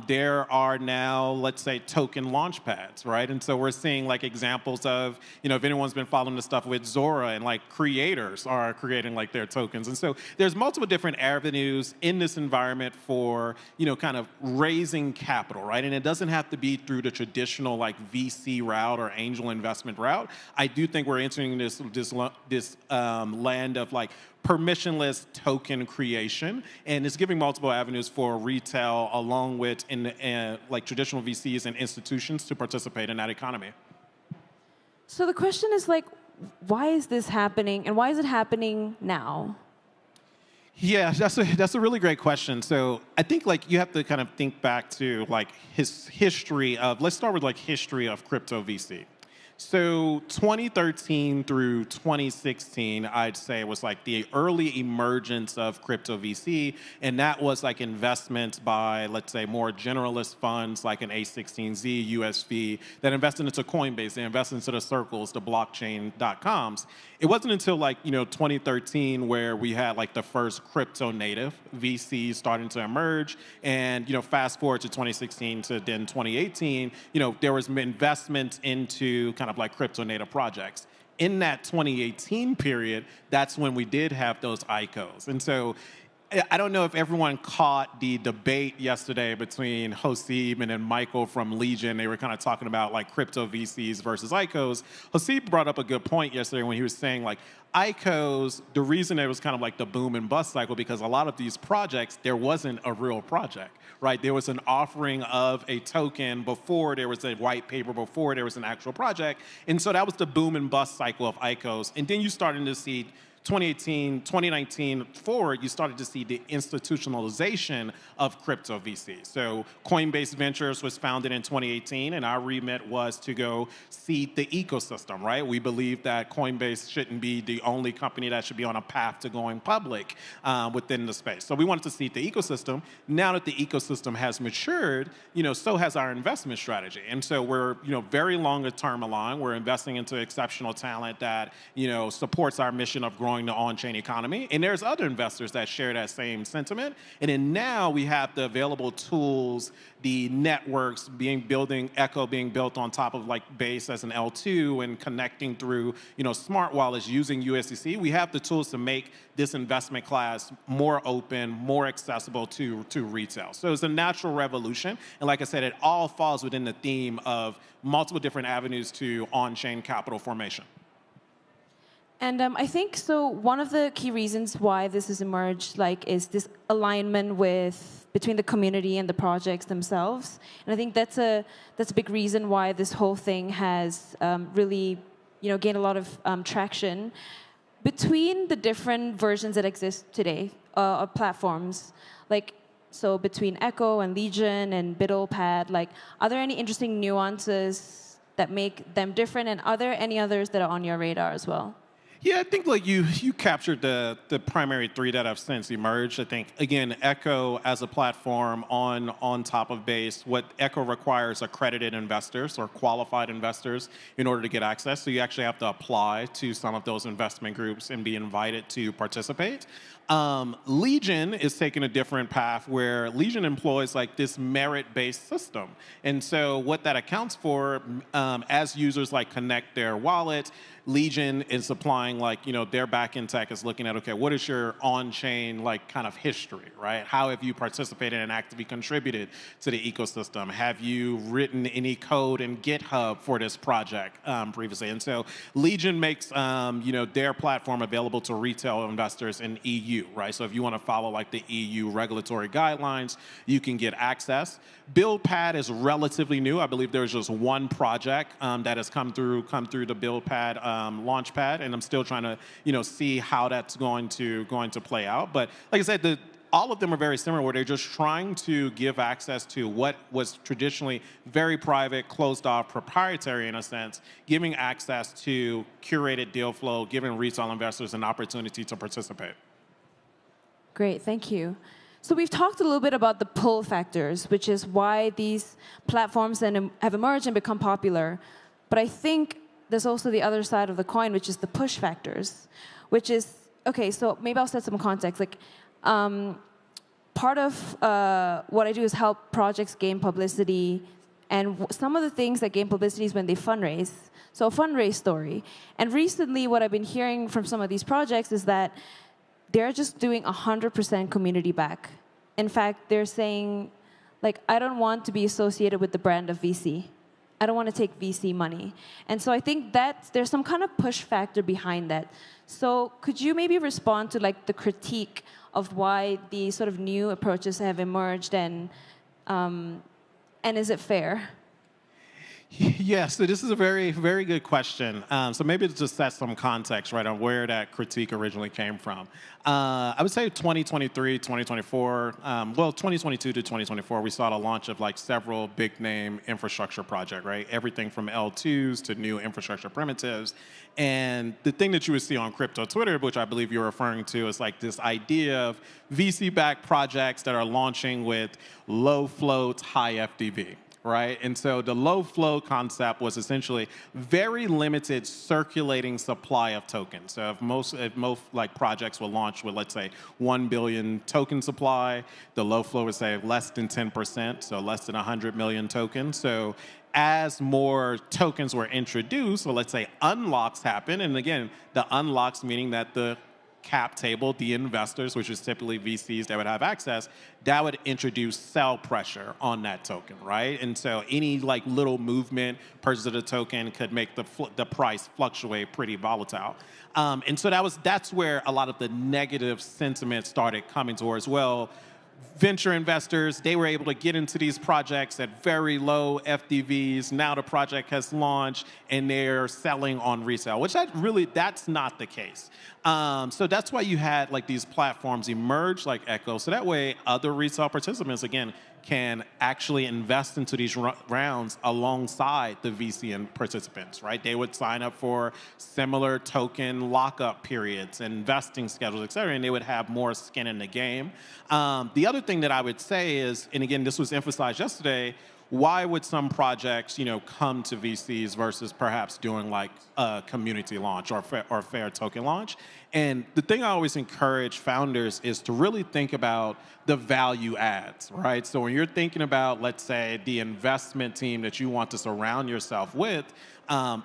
There are now, let's say, token launch pads, right? And so we're seeing like examples of, if anyone's been following the stuff with Zora, and like creators are creating like their tokens. And so there's multiple different avenues in this environment for, kind of raising capital, right? And it doesn't have to be through the traditional like VC route or angel investment route. I do think we're entering this land of like permissionless token creation, and it's giving multiple avenues for retail along with like traditional VCs and institutions to participate in that economy. So the question is like, why is this happening, and why is it happening now? Yeah, that's a really great question. So I think like you have to kind of think back to like his history of, let's start with like history of crypto VC. So 2013 through 2016, I'd say was like the early emergence of crypto VC, and that was like investments by, let's say, more generalist funds like an A16Z, USV, that invested into Coinbase, they invested into the Circles, the blockchain.coms. It wasn't until like 2013 where we had like the first crypto native VCs starting to emerge, and fast forward to 2016 to then 2018, there was investment into kind of like crypto native projects. In that 2018 period, that's when we did have those ICOs. And so I don't know if everyone caught the debate yesterday between Hoseb and then Michael from Legion. They were kind of talking about like crypto VCs versus ICOs. Hoseb brought up a good point yesterday when he was saying like ICOs, the reason it was kind of like the boom and bust cycle, because a lot of these projects, there wasn't a real project, right? There was an offering of a token before there was a white paper, before there was an actual project. And so that was the boom and bust cycle of ICOs. And then you started to see 2018, 2019 forward, you started to see the institutionalization of crypto VC. So Coinbase Ventures was founded in 2018, and our remit was to go seed the ecosystem, right? We believe that Coinbase shouldn't be the only company that should be on a path to going public within the space. So we wanted to seed the ecosystem. Now that the ecosystem has matured, so has our investment strategy. And so we're, very longer term aligned. We're investing into exceptional talent that, supports our mission of growing the on-chain economy. And there's other investors that share that same sentiment. And then now we have the available tools, the networks building Echo being built on top of like Base as an L2 and connecting through, smart wallets using USDC. We have the tools to make this investment class more open, more accessible to retail. So it's a natural revolution. And like I said, it all falls within the theme of multiple different avenues to on-chain capital formation. And I think so. One of the key reasons why this has emerged, is this alignment between the community and the projects themselves. And I think that's a big reason why this whole thing has really, gained a lot of traction between the different versions that exist today of platforms. So between Echo and Legion and BiddlePad, are there any interesting nuances that make them different? And are there any others that are on your radar as well? Yeah, I think you captured the primary three that have since emerged. I think, again, Echo as a platform on top of Base, what Echo requires accredited investors or qualified investors in order to get access. So you actually have to apply to some of those investment groups and be invited to participate. Legion is taking a different path where Legion employs this merit-based system. And so what that accounts for, as users connect their wallet, Legion is applying their backend tech is looking at, okay, what is your on-chain kind of history, right? How have you participated and actively contributed to the ecosystem? Have you written any code in GitHub for this project previously? And so Legion makes their platform available to retail investors in EU, right? So if you want to follow the EU regulatory guidelines, you can get access. BuildPad is relatively new. I believe there's just one project that has come through the BuildPad launchpad, and I'm still trying to see how that's going to play out. But like I said, all of them are very similar, where they're just trying to give access to what was traditionally very private, closed off, proprietary in a sense, giving access to curated deal flow, giving retail investors an opportunity to participate. Great, thank you. So we've talked a little bit about the pull factors, which is why these platforms then have emerged and become popular. But I think there's also the other side of the coin, which is the push factors, which is, okay, so maybe I'll set some context. Part of what I do is help projects gain publicity, and some of the things that gain publicity is when they fundraise. So a fundraise story. And recently, what I've been hearing from some of these projects is that they're just doing 100% community back. In fact, they're saying, I don't want to be associated with the brand of VC. I don't want to take VC money. And so I think that there's some kind of push factor behind that. So could you maybe respond to the critique of why these sort of new approaches have emerged, and is it fair? Yeah, so this is a very, very good question. So maybe to just set some context, right, on where that critique originally came from. I would say 2023, 2024, well, 2022 to 2024, we saw the launch of like several big name infrastructure projects, right? Everything from L2s to new infrastructure primitives. And the thing that you would see on crypto Twitter, which I believe you're referring to, is like this idea of VC-backed projects that are launching with low float, high FDV. Right, and so the low flow concept was essentially very limited circulating supply of tokens. So if most like projects will launch with, let's say, 1 billion token supply, the low flow would say less than 10%, so less than 100 million tokens. So as more tokens were introduced, so let's say unlocks happen, and again, the unlocks meaning that the cap table, the investors, which is typically VCs that would have access, that would introduce sell pressure on that token, right? And so any like little movement, purchase of the token could make the price fluctuate pretty volatile. And so that's where a lot of the negative sentiment started coming towards, well, venture investors, they were able to get into these projects at very low FDVs. Now the project has launched and they're selling on resale, which that's not the case. So that's why you had like these platforms emerge like Echo. So that way other resale participants, again, can actually invest into these rounds alongside the VC and participants, right? They would sign up for similar token lockup periods, investing schedules, et cetera, and they would have more skin in the game. The other thing that I would say is, and again, this was emphasized yesterday, why would some projects, come to VCs versus perhaps doing like a community launch or fair token launch? And the thing I always encourage founders is to really think about the value adds, right? So when you're thinking about, let's say, the investment team that you want to surround yourself with,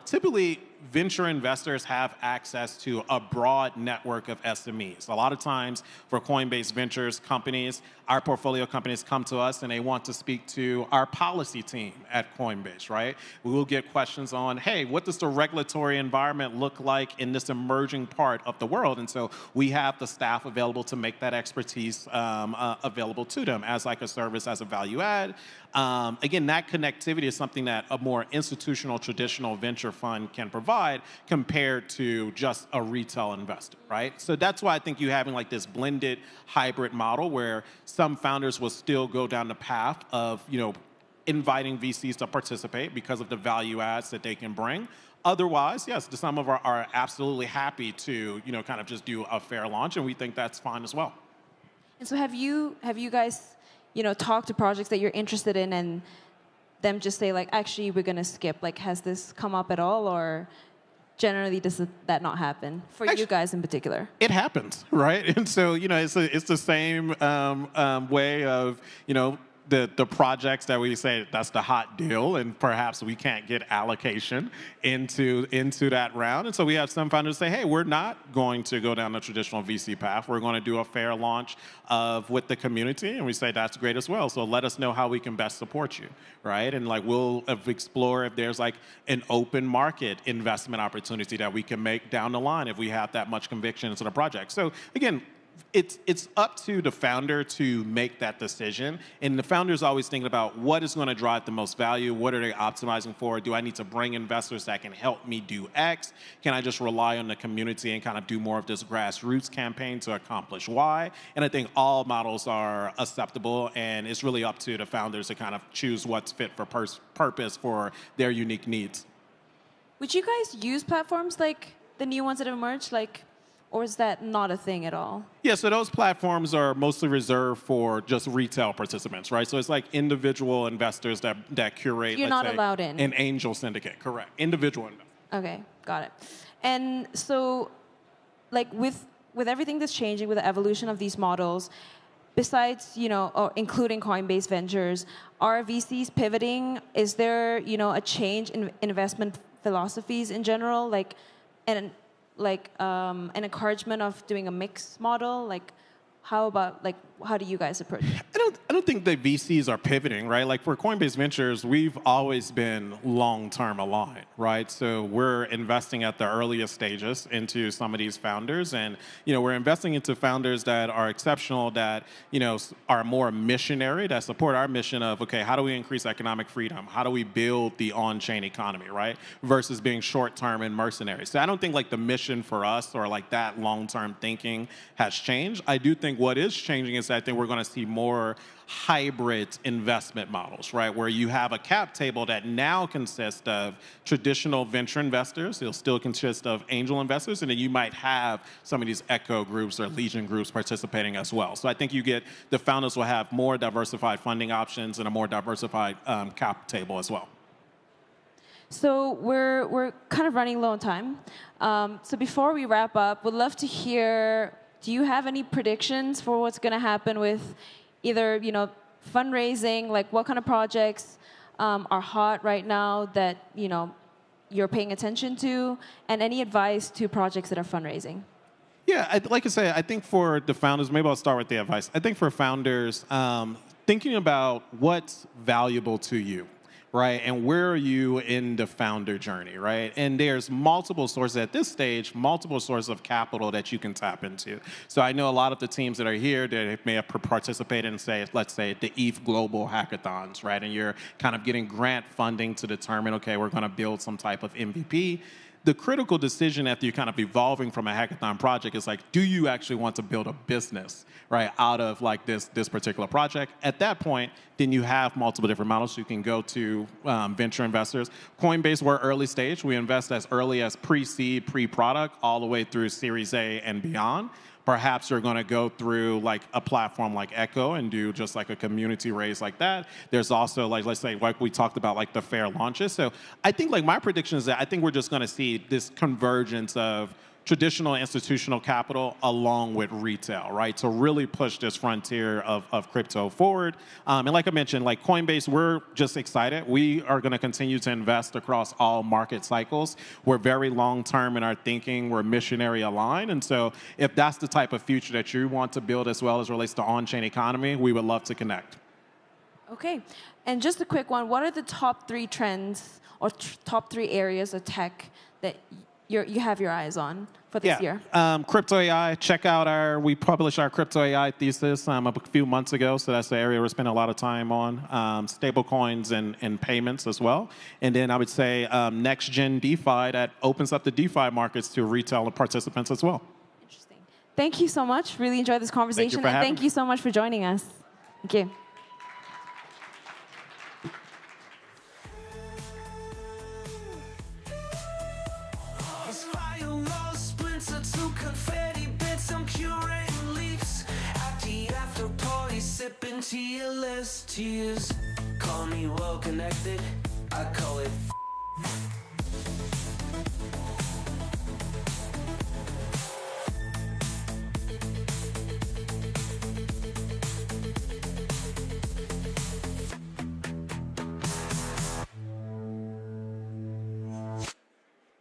typically venture investors have access to a broad network of SMEs. A lot of times for Coinbase Ventures companies, our portfolio companies come to us and they want to speak to our policy team at Coinbase, right? We will get questions on, hey, what does the regulatory environment look like in this emerging part of the world? And so we have the staff available to make that expertise available to them as like a service, as a value add. Again, that connectivity is something that a more institutional, traditional venture fund can provide compared to just a retail investor, right? So that's why I think you're having like this blended hybrid model where some founders will still go down the path of, inviting VCs to participate because of the value adds that they can bring. Otherwise, yes, some of are absolutely happy to, kind of just do a fair launch, and we think that's fine as well. And so have you guys, talk to projects that you're interested in and them just say like, actually, we're going to skip? Like, has this come up at all, or generally does that not happen for you guys in particular? It happens, right? And so, it's the same way of, the projects that we say that's the hot deal, and perhaps we can't get allocation into that round. And so we have some founders say, hey, we're not going to go down the traditional VC path. We're going to do a fair launch with the community. And we say that's great as well. So let us know how we can best support you, right? And like we'll explore if there's like an open market investment opportunity that we can make down the line if we have that much conviction into the project. So again, it's up to the founder to make that decision. And the founder is always thinking about what is going to drive the most value. What are they optimizing for? Do I need to bring investors that can help me do X? Can I just rely on the community and kind of do more of this grassroots campaign to accomplish Y? And I think all models are acceptable, and it's really up to the founders to kind of choose what's fit for purpose for their unique needs. Would you guys use platforms like the new ones that have emerged, or is that not a thing at all? Yeah, so those platforms are mostly reserved for just retail participants, right? So it's like individual investors that curate. You're not allowed in. An angel syndicate, correct? Individual investors. Okay, got it. And so, like with everything that's changing, with the evolution of these models, besides or including Coinbase Ventures, are VCs pivoting? Is there a change in investment philosophies in general, an encouragement of doing a mixed model? Like, how about how do you guys approach it? I don't think the VCs are pivoting, right? Like for Coinbase Ventures, we've always been long-term aligned, right? So we're investing at the earliest stages into some of these founders, and we're investing into founders that are exceptional, that are more missionary, that support our mission of, okay, how do we increase economic freedom? How do we build the on-chain economy, right? Versus being short-term and mercenary. So I don't think like the mission for us or like that long-term thinking has changed. I do think what is changing is I think we're going to see more hybrid investment models, right? Where you have a cap table that now consists of traditional venture investors. It'll still consist of angel investors. And then you might have some of these echo groups or legion groups participating as well. So I think the founders will have more diversified funding options and a more diversified cap table as well. So we're kind of running low on time. So before we wrap up, would love to hear, do you have any predictions for what's going to happen with either fundraising, like what kind of projects are hot right now that you're paying attention to, and any advice to projects that are fundraising? Yeah, like I say, I think for the founders, maybe I'll start with the advice. I think for founders, thinking about what's valuable to you, right? And where are you in the founder journey, right? And there's multiple sources at this stage, multiple sources of capital that you can tap into. So I know a lot of the teams that are here that may have participated in, let's say, the ETH Global Hackathons, right? And you're kind of getting grant funding to determine, okay, we're going to build some type of MVP. The critical decision after you're kind of evolving from a hackathon project is like, do you actually want to build a business, right, out of like this particular project? At that point, then you have multiple different models. You can go to venture investors. Coinbase, we're early stage. We invest as early as pre-seed, pre-product, all the way through Series A and beyond. Perhaps you're going to go through like a platform like Echo and do just like a community raise like that. There's also like, let's say, like we talked about, like the fair launches. So I think like my prediction is that I think we're just going to see this convergence of traditional institutional capital along with retail, right? To really push this frontier of crypto forward. And like I mentioned, like Coinbase, we're just excited. We are going to continue to invest across all market cycles. We're very long-term in our thinking. We're missionary aligned. And so if that's the type of future that you want to build as well as relates to on-chain economy, we would love to connect. Okay. And just a quick one, what are the top 3 trends or top 3 areas of tech that you have your eyes on for this year? Crypto AI. Check out we published our crypto AI thesis a few months ago, so that's the area we're spending a lot of time on. Stable coins and payments as well. And then I would say next gen DeFi that opens up the DeFi markets to retail participants as well. Interesting. Thank you so much. Really enjoyed this conversation. And thank you so much for joining us. Thank you. Sipping tearless tears. Call me well connected. I call it.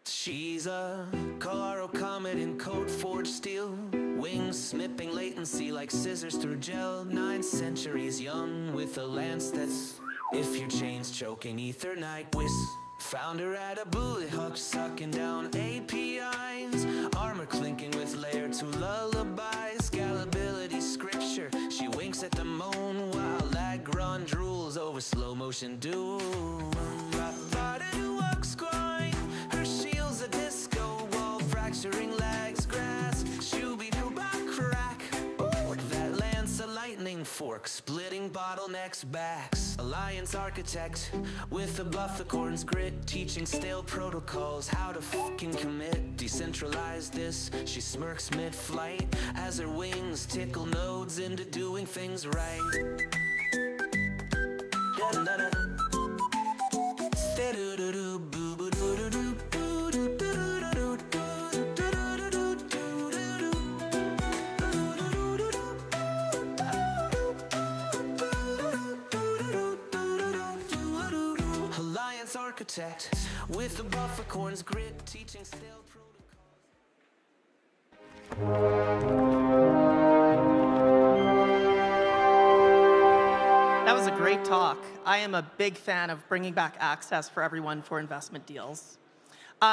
She's a Colorado comet in code forged steel. Wings snipping latency like scissors through gel. 9 centuries young with a lance that's if your chain's choking ether night whiz. Found her at a bullet hook sucking down APIs. Armor clinking with layer 2 lullabies. Scalability scripture. She winks at the moon while Lagron drools over slow motion doom. Her shield's a disco wall fracturing legs grass. Crack. Ooh, that lance a lightning fork, splitting bottlenecks backs. Alliance architect with a bufficorn's grit, teaching stale protocols how to fucking commit. Decentralize this. She smirks mid-flight as her wings tickle nodes into doing things right. Da-da-da-da. Architect with the bufficorn's grid, teaching stale protocols. great talk. I am a big fan of bringing back access for everyone for investment deals.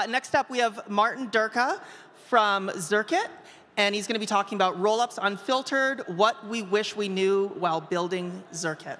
Next up, we have Martin Durka from Zirkit, and he's going to be talking about rollups unfiltered, what we wish we knew while building Zirkit.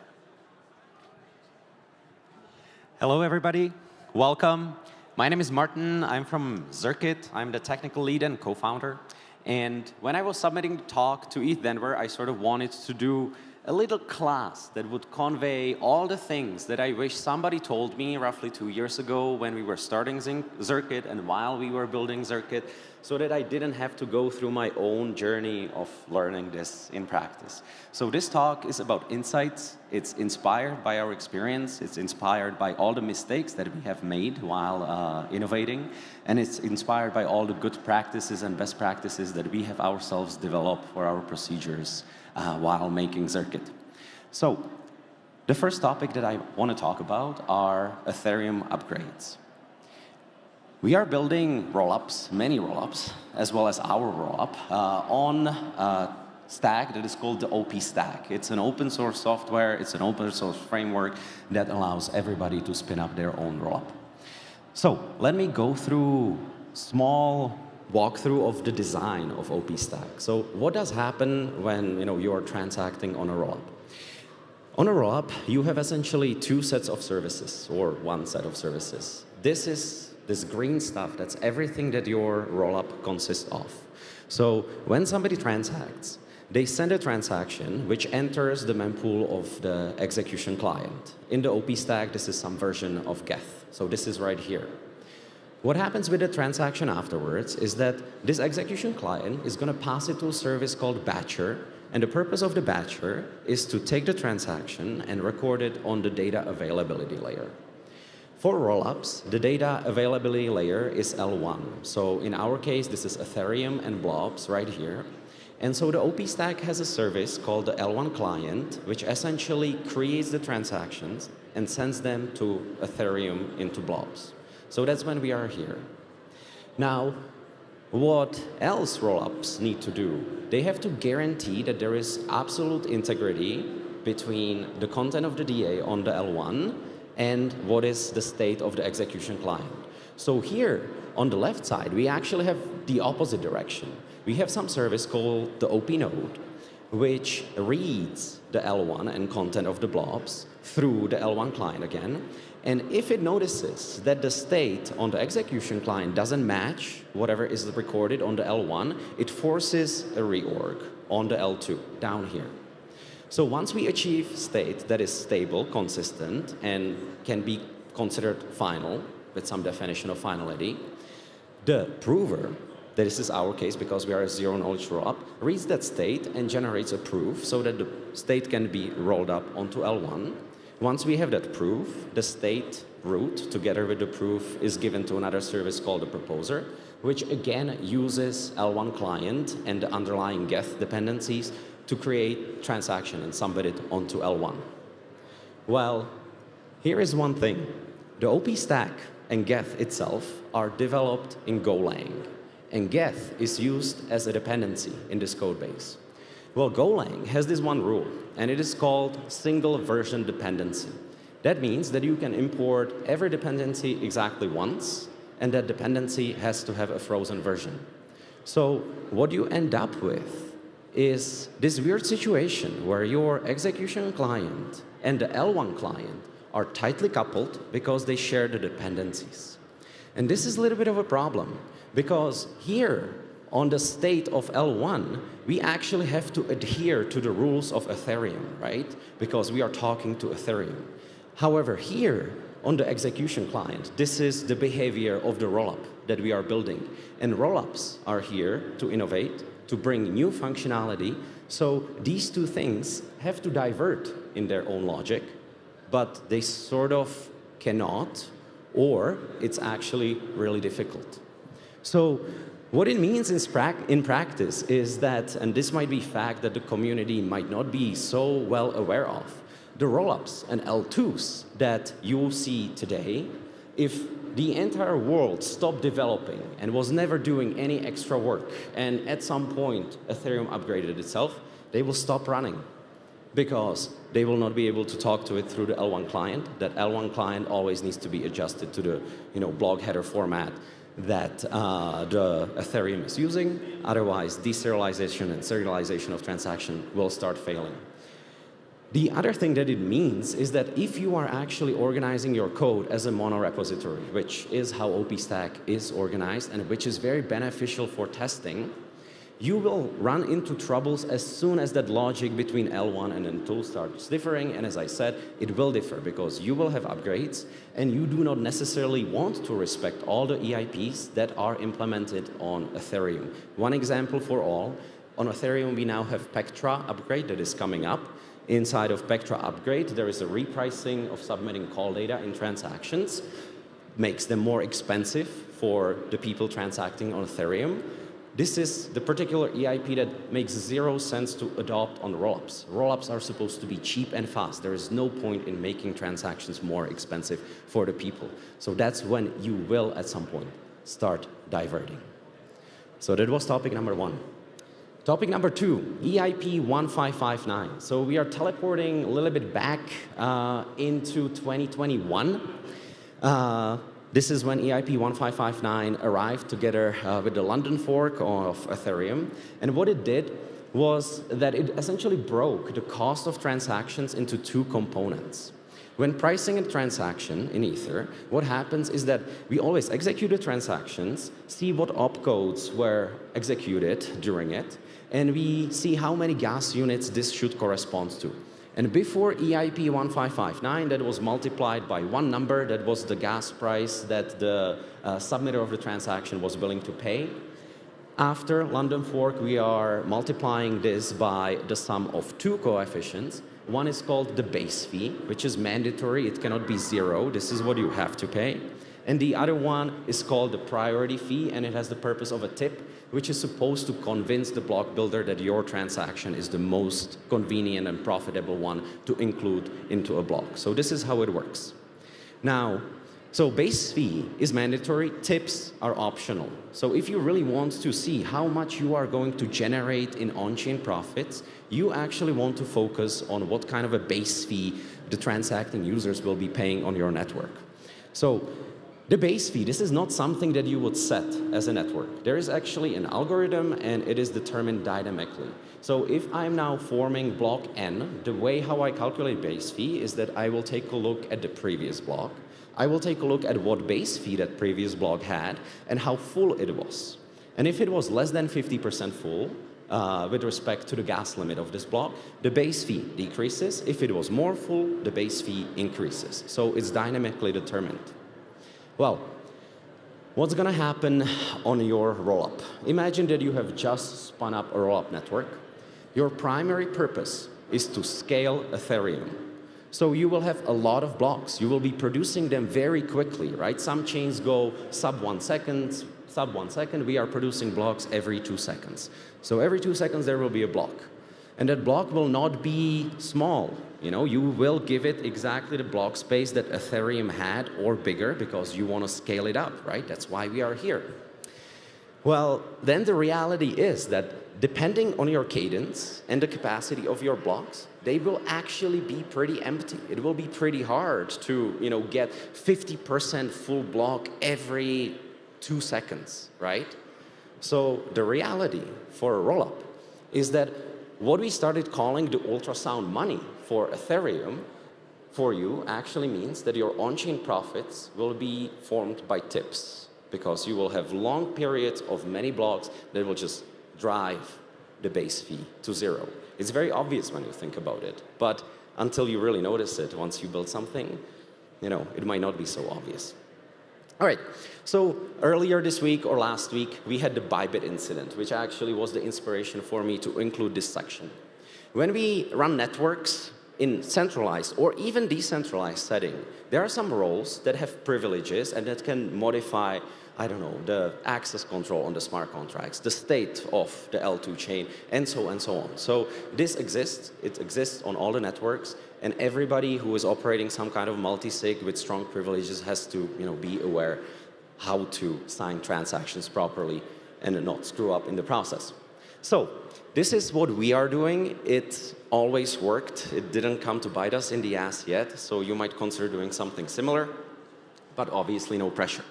Hello, everybody. Welcome. My name is Martin. I'm from Zirkit. I'm the technical lead and co-founder. And when I was submitting the talk to ETH Denver, I sort of wanted to do a little class that would convey all the things that I wish somebody told me roughly 2 years ago when we were starting Zirkit and while we were building Zirkit, so that I didn't have to go through my own journey of learning this in practice. So this talk is about insights. It's inspired by our experience. It's inspired by all the mistakes that we have made while innovating. And it's inspired by all the good practices and best practices that we have ourselves developed for our procedures while making Zirkit. So the first topic that I want to talk about are Ethereum upgrades. We are building rollups, many rollups, as well as our rollup, on a stack that is called the OP stack. It's an open source software. It's an open source framework that allows everybody to spin up their own rollup. So let me go through small walkthrough of the design of OP stack. So what does happen when you are transacting on a rollup? On a rollup, you have essentially two sets of services, or one set of services. This green stuff, that's everything that your rollup consists of. So when somebody transacts, they send a transaction which enters the mempool of the execution client. In the OP stack, this is some version of Geth. So this is right here. What happens with the transaction afterwards is that this execution client is going to pass it to a service called Batcher, and the purpose of the Batcher is to take the transaction and record it on the data availability layer. For rollups, the data availability layer is L1. So in our case, this is Ethereum and blobs right here. And so the OP stack has a service called the L1 client, which essentially creates the transactions and sends them to Ethereum into blobs. So that's when we are here. Now, what else rollups need to do? They have to guarantee that there is absolute integrity between the content of the DA on the L1 and what is the state of the execution client. So here, on the left side, we actually have the opposite direction. We have some service called the OP node, which reads the L1 and content of the blobs through the L1 client again. And if it notices that the state on the execution client doesn't match whatever is recorded on the L1, it forces a reorg on the L2 down here. So once we achieve state that is stable, consistent, and can be considered final with some definition of finality, the prover, this is our case because we are a zero-knowledge rollup, reads that state and generates a proof so that the state can be rolled up onto L1. Once we have that proof, the state root, together with the proof, is given to another service called the proposer, which again uses L1 client and the underlying Geth dependencies to create transaction and submit it onto L1. Well, here is one thing. The OP stack and Geth itself are developed in Golang, and Geth is used as a dependency in this code base. Well, Golang has this one rule, and it is called single version dependency. That means that you can import every dependency exactly once, and that dependency has to have a frozen version. So what you end up with is this weird situation where your execution client and the L1 client are tightly coupled because they share the dependencies. And this is a little bit of a problem, because here, on the state of L1, we actually have to adhere to the rules of Ethereum, right? Because we are talking to Ethereum. However, here, on the execution client, this is the behavior of the rollup that we are building. And rollups are here to innovate, to bring new functionality. So these two things have to divert in their own logic, but they sort of cannot, or it's actually really difficult. So what it means in practice is that, and this might be a fact that the community might not be so well aware of, the rollups and L2s that you see today, if the entire world stopped developing and was never doing any extra work, and at some point Ethereum upgraded itself, they will stop running. because they will not be able to talk to it through the L1 client. That L1 client always needs to be adjusted to the block header format that the Ethereum is using. Otherwise, deserialization and serialization of transaction will start failing. The other thing that it means is that if you are actually organizing your code as a monorepository, which is how OPStack is organized and which is very beneficial for testing, you will run into troubles as soon as that logic between L1 and L2 starts differing. And as I said, it will differ because you will have upgrades and you do not necessarily want to respect all the EIPs that are implemented on Ethereum. One example for all, on Ethereum we now have Pectra upgrade that is coming up. Inside of Pectra upgrade, there is a repricing of submitting call data in transactions, makes them more expensive for the people transacting on Ethereum. This is the particular EIP that makes 0 sense to adopt on rollups. Rollups are supposed to be cheap and fast. There is no point in making transactions more expensive for the people. So that's when you will, at some point, start diverting. So that was topic number 1. Topic number 2, EIP 1559. So we are teleporting a little bit back into 2021. This is when EIP 1559 arrived together with the London fork of Ethereum. And what it did was that it essentially broke the cost of transactions into 2 components. When pricing a transaction in Ether, what happens is that we always execute the transactions, see what opcodes were executed during it, and we see how many gas units this should correspond to. And before EIP 1559, that was multiplied by 1 number, that was the gas price that the submitter of the transaction was willing to pay. After London fork, we are multiplying this by the sum of 2 coefficients. One is called the base fee, which is mandatory. It cannot be 0. This is what you have to pay. And the other one is called the priority fee, and it has the purpose of a tip, which is supposed to convince the block builder that your transaction is the most convenient and profitable one to include into a block. So this is how it works. Now, so base fee is mandatory, tips are optional. So if you really want to see how much you are going to generate in on-chain profits, you actually want to focus on what kind of a base fee the transacting users will be paying on your network. So the base fee, this is not something that you would set as a network. There is actually an algorithm and it is determined dynamically. So if I'm now forming block N, the way how I calculate base fee is that I will take a look at the previous block. I will take a look at what base fee that previous block had and how full it was. And if it was less than 50% full, with respect to the gas limit of this block, the base fee decreases. If it was more full, the base fee increases. So it's dynamically determined. Well, what's going to happen on your rollup? Imagine that you have just spun up a rollup network. Your primary purpose is to scale Ethereum. So you will have a lot of blocks. You will be producing them very quickly, right? Some chains go sub 1 second, we are producing blocks every 2 seconds. So every 2 seconds there will be a block. And that block will not be small. You know, you will give it exactly the block space that Ethereum had or bigger because you want to scale it up, right? That's why we are here. Well, then the reality is that depending on your cadence and the capacity of your blocks, they will actually be pretty empty. It will be pretty hard to, you know, get 50% full block every 2 seconds, right? So the reality for a rollup is that what we started calling the ultrasound money for Ethereum for you actually means that your on-chain profits will be formed by tips because you will have long periods of many blocks that will just drive the base fee to 0. It's very obvious when you think about it, but until you really notice it, once you build something, you know, it might not be so obvious. All right, so earlier this week or last week, we had the Bybit incident, which actually was the inspiration for me to include this section. When we run networks in centralized or even decentralized setting, there are some roles that have privileges and that can modify, I don't know, the access control on the smart contracts, the state of the L2 chain, and so on. So this exists, it exists on all the networks, and everybody who is operating some kind of multi-sig with strong privileges has to, you know, be aware how to sign transactions properly and not screw up in the process. So this is what we are doing. It always worked. It didn't come to bite us in the ass yet, so you might consider doing something similar, but obviously no pressure.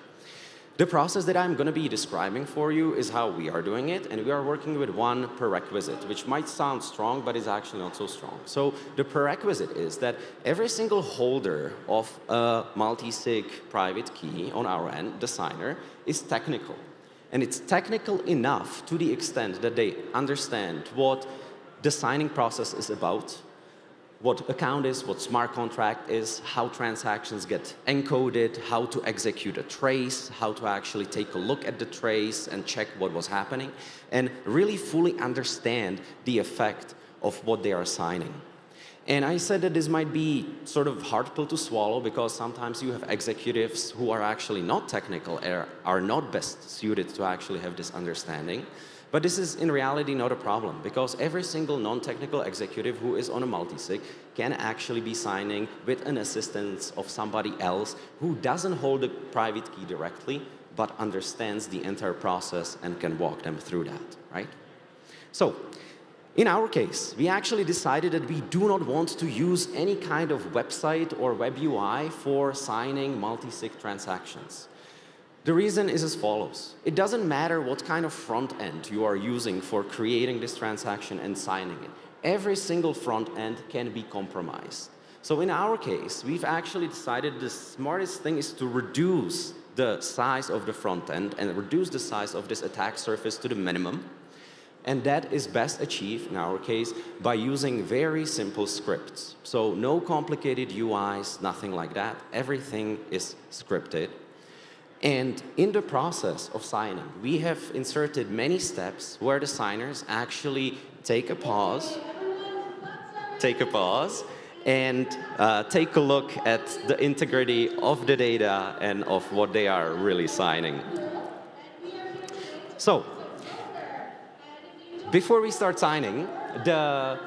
The process that I'm going to be describing for you is how we are doing it, and we are working with one prerequisite, which might sound strong, but is actually not so strong. So the prerequisite is that every single holder of a multi-sig private key on our end, the signer, is technical. And it's technical enough to the extent that they understand what the signing process is about, what account is, what smart contract is, how transactions get encoded, how to execute a trace, how to actually take a look at the trace and check what was happening, and really fully understand the effect of what they are signing. And I said that this might be sort of hard pill to swallow because sometimes you have executives who are actually not technical, are not best suited to actually have this understanding. But this is in reality not a problem because every single non-technical executive who is on a multisig can actually be signing with an assistance of somebody else who doesn't hold the private key directly, but understands the entire process and can walk them through that, right? So, in our case, we actually decided that we do not want to use any kind of website or web UI for signing multi-sig transactions. The reason is as follows. It doesn't matter what kind of front end you are using for creating this transaction and signing it. Every single front end can be compromised. So in our case, we've actually decided the smartest thing is to reduce the size of the front end and reduce the size of this attack surface to the minimum. And that is best achieved, in our case, by using very simple scripts. So no complicated UIs, nothing like that. Everything is scripted. And in the process of signing, we have inserted many steps where the signers actually take a pause, and take a look at the integrity of the data and of what they are really signing. So, before we start signing, there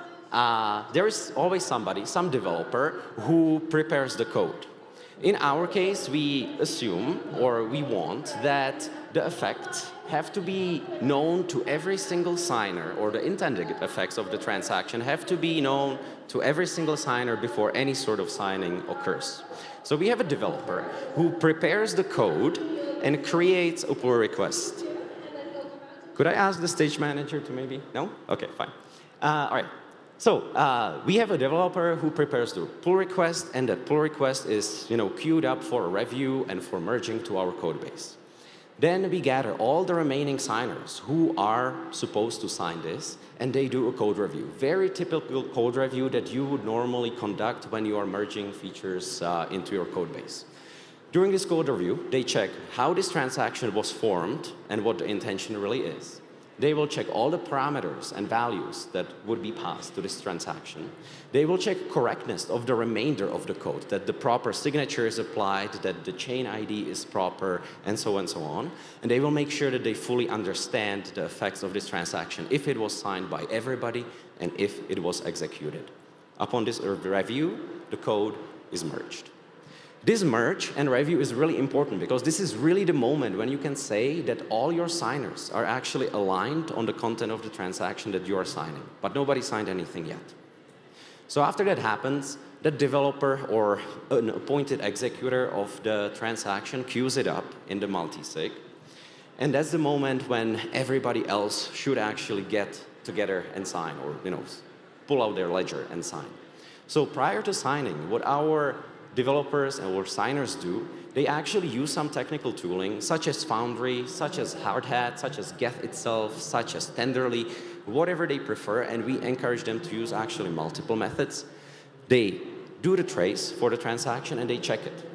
is always somebody, some developer, who prepares the code. In our case, we assume, or we want, that the effects have to be known to every single signer, or the intended effects of the transaction have to be known to every single signer before any sort of signing occurs. So we have a developer who prepares the code and creates a pull request. Could I ask the stage manager to maybe? No? Okay, fine. All right. So we have a developer who prepares the pull request, and that pull request is queued up for a review and for merging to our code base. Then we gather all the remaining signers who are supposed to sign this, and they do a code review. Very typical code review that you would normally conduct when you are merging features into your code base. During this code review, they check how this transaction was formed and what the intention really is. They will check all the parameters and values that would be passed to this transaction. They will check correctness of the remainder of the code, that the proper signature is applied, that the chain ID is proper, and so on. And they will make sure that they fully understand the effects of this transaction, if it was signed by everybody and if it was executed. Upon this review, the code is merged. This merge and review is really important because this is really the moment when you can say that all your signers are actually aligned on the content of the transaction that you are signing, but nobody signed anything yet. So after that happens, the developer or an appointed executor of the transaction queues it up in the multisig, and that's the moment when everybody else should actually get together and sign, or pull out their ledger and sign. So prior to signing, what our developers and what signers do, they actually use some technical tooling, such as Foundry, such as Hardhat, such as Geth itself, such as Tenderly, whatever they prefer, and we encourage them to use actually multiple methods. They do the trace for the transaction, and they check it.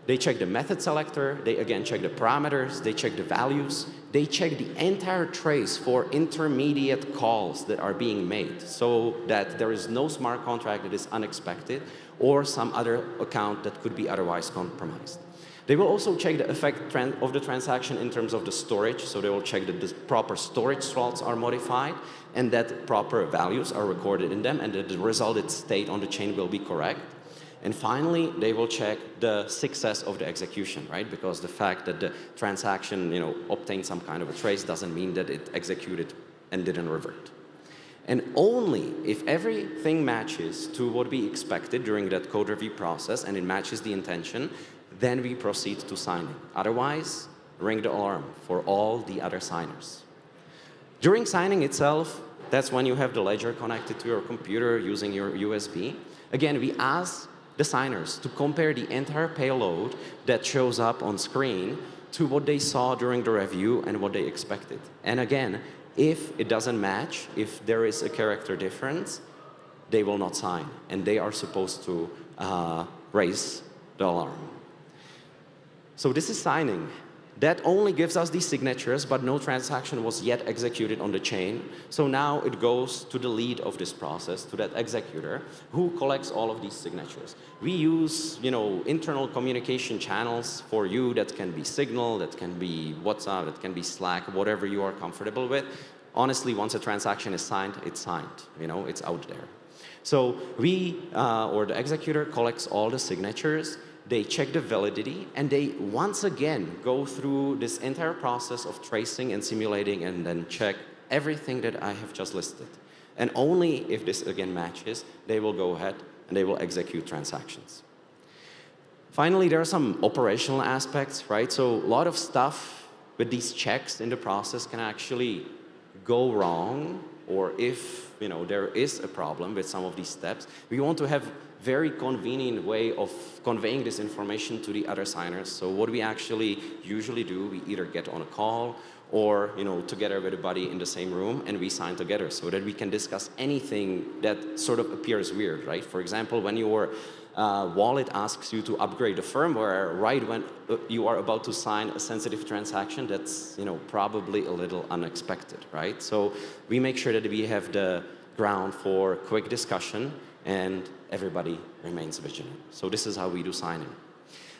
They check the method selector, they again check the parameters, they check the values, they check the entire trace for intermediate calls that are being made so that there is no smart contract that is unexpected or some other account that could be otherwise compromised. They will also check the effect of the transaction in terms of the storage, so they will check that the proper storage slots are modified and that proper values are recorded in them and that the resulted state on the chain will be correct. And finally, they will check the success of the execution, right? Because the fact that the transaction, obtained some kind of a trace doesn't mean that it executed and didn't revert. And only if everything matches to what we expected during that code review process and it matches the intention, then we proceed to signing. Otherwise, ring the alarm for all the other signers. During signing itself, that's when you have the ledger connected to your computer using your USB. Again, we ask the signers to compare the entire payload that shows up on screen to what they saw during the review and what they expected. And again, if it doesn't match, if there is a character difference, they will not sign, and they are supposed to raise the alarm. So this is signing. That only gives us these signatures, but no transaction was yet executed on the chain. So now it goes to the lead of this process, to that executor, who collects all of these signatures. We use, internal communication channels for you. That can be Signal, that can be WhatsApp, that can be Slack, whatever you are comfortable with. Honestly, once a transaction is signed, it's signed. It's out there. So we, or the executor, collects all the signatures. They check the validity, and they once again go through this entire process of tracing and simulating and then check everything that I have just listed. And only if this again matches, they will go ahead and they will execute transactions. Finally, there are some operational aspects, right? So a lot of stuff with these checks in the process can actually go wrong, or if there is a problem with some of these steps, we want to have very convenient way of conveying this information to the other signers. So what we actually usually do, we either get on a call or together with a buddy in the same room, and we sign together so that we can discuss anything that sort of appears weird, right? For example, when your wallet asks you to upgrade the firmware right when you are about to sign a sensitive transaction, that's probably a little unexpected, right? So we make sure that we have the ground for quick discussion and everybody remains vigilant. So this is how we do signing.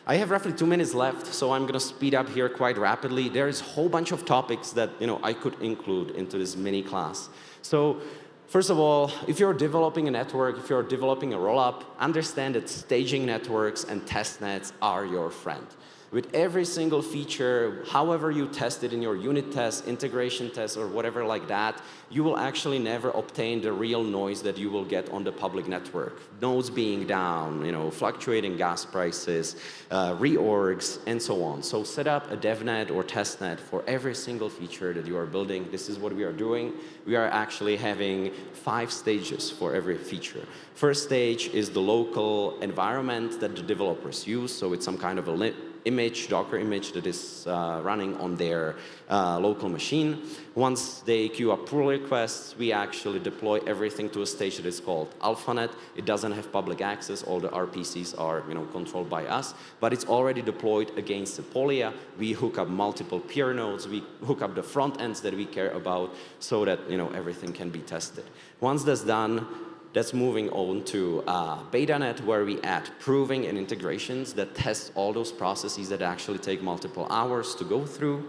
I have roughly 2 minutes left, so I'm going to speed up here quite rapidly. There is a whole bunch of topics that I could include into this mini class. So first of all, if you're developing a network, if you're developing a rollup, understand that staging networks and test nets are your friend. With every single feature, however you test it in your unit test, integration test, or whatever like that, you will actually never obtain the real noise that you will get on the public network. Nodes being down, fluctuating gas prices, reorgs, and so on. So set up a DevNet or testnet for every single feature that you are building. This is what we are doing. We are actually having 5 stages for every feature. First stage is the local environment that the developers use. So it's some kind of a image, Docker image that is running on their local machine. Once they queue up pull requests, we actually deploy everything to a stage that is called AlphaNet. It doesn't have public access. All the RPCs are controlled by us, but it's already deployed against Sepolia. We hook up multiple peer nodes. We hook up the front ends that we care about so that everything can be tested. Once that's done, that's moving on to BetaNet, where we add proving and integrations that test all those processes that actually take multiple hours to go through.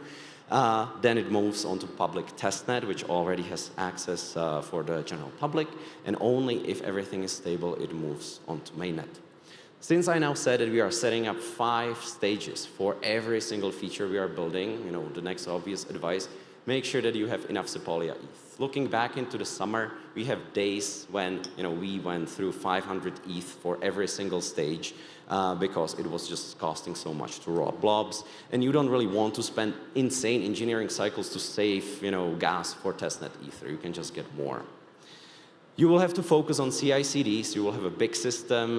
Then it moves on to public testnet, which already has access for the general public. And only if everything is stable, it moves on to mainnet. Since I now said that we are setting up 5 stages for every single feature we are building, the next obvious advice, make sure that you have enough Sepolia ETH. Looking back into the summer, we have days when we went through 500 ETH for every single stage because it was just costing so much to raw blobs. And you don't really want to spend insane engineering cycles to save gas for testnet Ether. You can just get more. You will have to focus on CI/CDs. You will have a big system.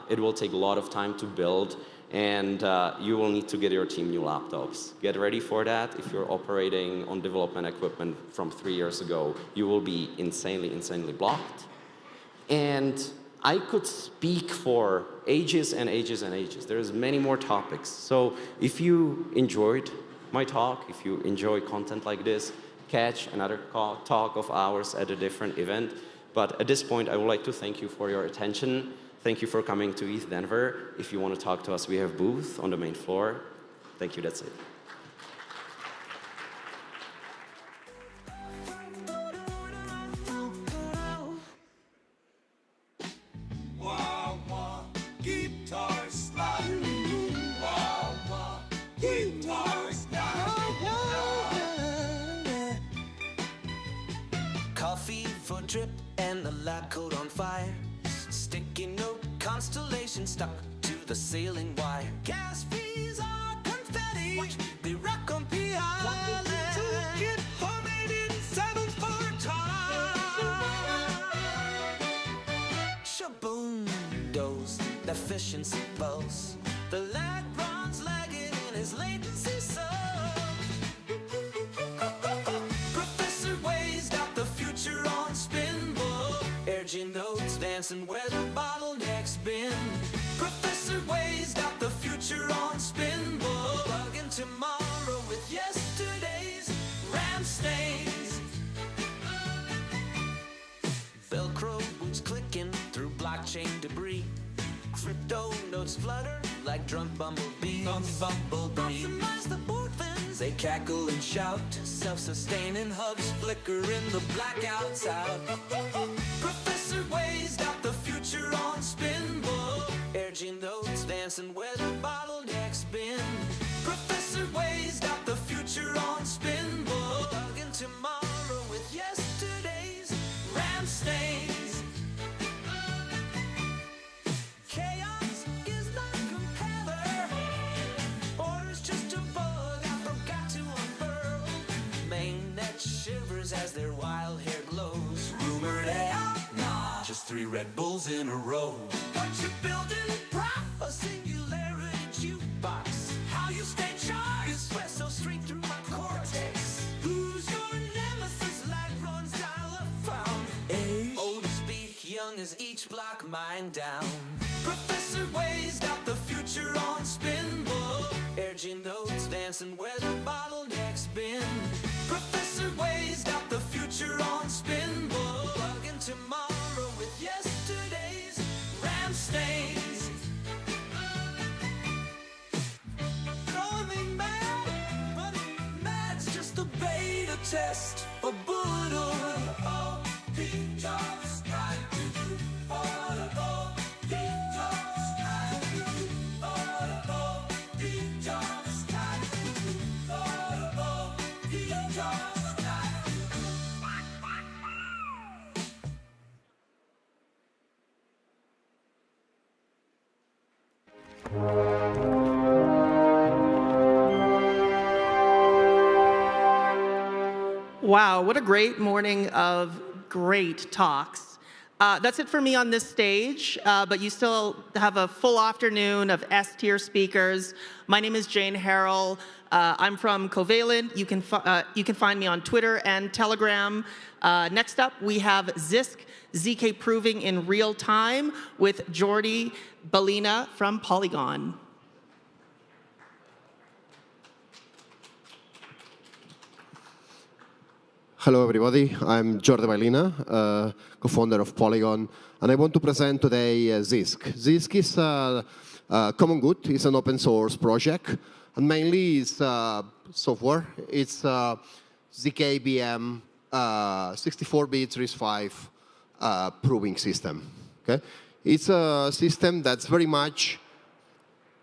It will take a lot of time to build. And you will need to get your team new laptops. Get ready for that. If you're operating on development equipment from 3 years ago, you will be insanely, insanely blocked. And I could speak for ages and ages and ages. There's many more topics. So if you enjoyed my talk, if you enjoy content like this, catch another talk of ours at a different event. But at this point, I would like to thank you for your attention. Thank you for coming to ETH Denver. If you want to talk to us, we have a booth on the main floor. Thank you, that's it. drip and the lab coat on fire. Sticky note constellation stuck to the ceiling wire. Gas fees are confetti. Watch me be rock on P Island. Get homemade in 7/4 time. Shaboom, dose, efficiency pulse. The lag runs lagging in his latency so. Professor Wade's got the future on spin, boy. Urging notes dancing where the bottleneck's been. Professor Wade's got the future on spin, boy. Plugging tomorrow with yesterday's RAM stains. Velcro boots clicking through blockchain debris. Crypto notes flutter like drunk bumblebees. Optimize the board fins, they cackle and shout. Self-sustaining hubs flicker in the blackouts out. Professor Wade's got the future on spin, boy. Urging notes dancing where the bottleneck's been. Professor Wade's got the future on spin, boy. Plugging tomorrow with yesterday's RAM stains. Chaos is not compeller, or it's just a bug I forgot to unfurl. Mainnet shivers as their wild hair glows. Rumored AI, nah, just 3 Red Bulls in a row. What you building, prop? A singularity jukebox. How you stay charged? Espresso straight through my cortex. Who's your nemesis? Light runs dial-up found. Old as speak, young as each block mine down. Professor Wade's got the future on spin, boy. Urging notes dancing where the bottleneck's been. Professor Wade's got the future on spin, boy. Plugging tomorrow with yesterday's RAM stains. Throwing me mad, but mad's just a beta test for Bullish. Oh, Pete Jarvis, right? Wow, what a great morning of great talks. That's it for me on this stage, but you still have a full afternoon of S-tier speakers. My name is Jane Harrell. I'm from Covalent. You can find me on Twitter and Telegram. Next up, we have ZK proving in real time with Jordi Balina from Polygon. Hello, everybody. I'm Jordi Balina, co-founder of Polygon, and I want to present today Zisk. Zisk is a common good. It's an open source project, and mainly it's software. It's ZkVM 64-bit RISC-V proving system. Okay, it's a system that's very much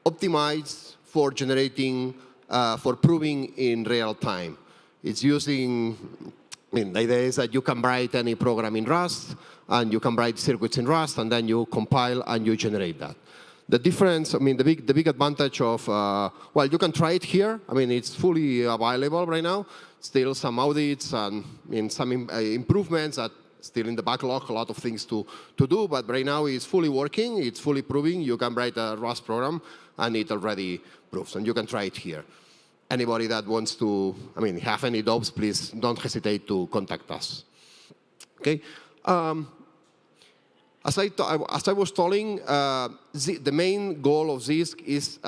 optimized for generating, for proving in real time. It's using. The idea is that you can write any program in Rust, and you can write circuits in Rust, and then you compile and you generate that. The difference, the big advantage of, well, you can try it here. It's fully available right now. Still some audits and some improvements that still in the backlog, a lot of things to do, but right now it's fully working, it's fully proving. You can write a Rust program, and it already proves, and you can try it here. Anybody that wants to, have any doubts, please don't hesitate to contact us. Okay. As I was telling, the main goal of Zisk is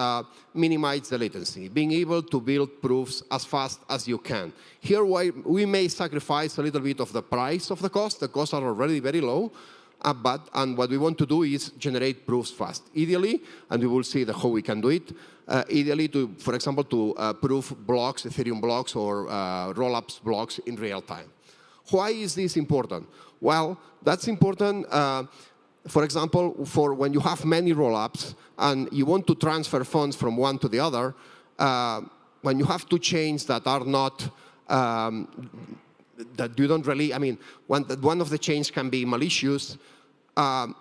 minimize the latency, being able to build proofs as fast as you can. Here, we may sacrifice a little bit of the price of the cost. The costs are already very low. And what we want to do is generate proofs fast. Ideally, and we will see how we can do it, ideally, for example, to prove blocks, Ethereum blocks, or rollups blocks in real time. Why is this important? Well, that's important, for example, for when you have many rollups and you want to transfer funds from one to the other, when you have two chains that are not that you don't really, I mean, one of the chains can be malicious.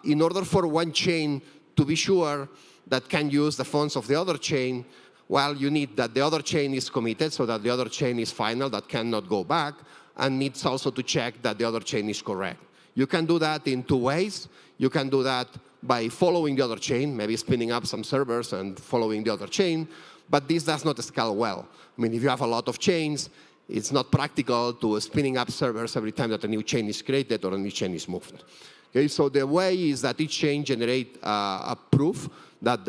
In order for one chain to be sure that can use the funds of the other chain, well, you need that the other chain is committed, so that the other chain is final, that cannot go back, and needs also to check that the other chain is correct. You can do that in two ways. You can do that by following the other chain, maybe spinning up some servers and following the other chain, but this does not scale well. I mean, if you have a lot of chains, it's not practical to spinning up servers every time that a new chain is created or a new chain is moved. Okay, so the way is that each chain generates a proof that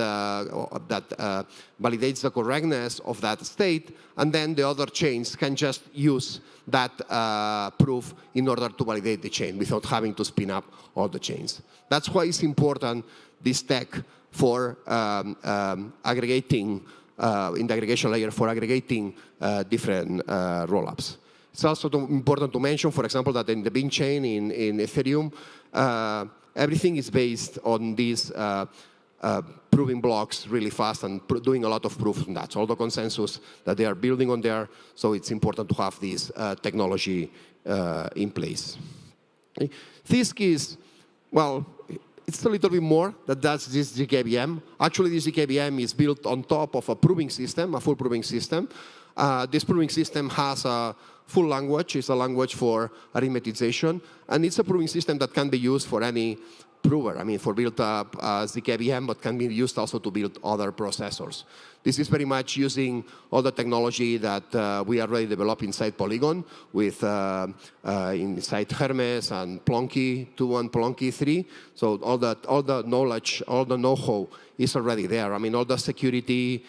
validates the correctness of that state, and then the other chains can just use that proof in order to validate the chain without having to spin up all the chains. That's why it's important, this tech, for aggregating, in the aggregation layer, for aggregating different rollups. It's also important to mention, for example, that in the Bean chain in Ethereum, everything is based on these proving blocks really fast and doing a lot of proof on that. So all the consensus that they are building on there, so it's important to have this technology in place. Okay. Thisk is, well, it's a little bit more that does this ZkVM. Actually, this ZkVM is built on top of a proving system, a full proving system. This proving system has a full language. It's a language for arithmetization, and it's a proving system that can be used for any prover. I mean, for build up ZkVM, but can be used also to build other processors. This is very much using all the technology that we already developed inside Polygon, with inside Hermes and Plonky 2 and Plonky 3. So all the knowledge, all the know-how is already there. I mean, all the security,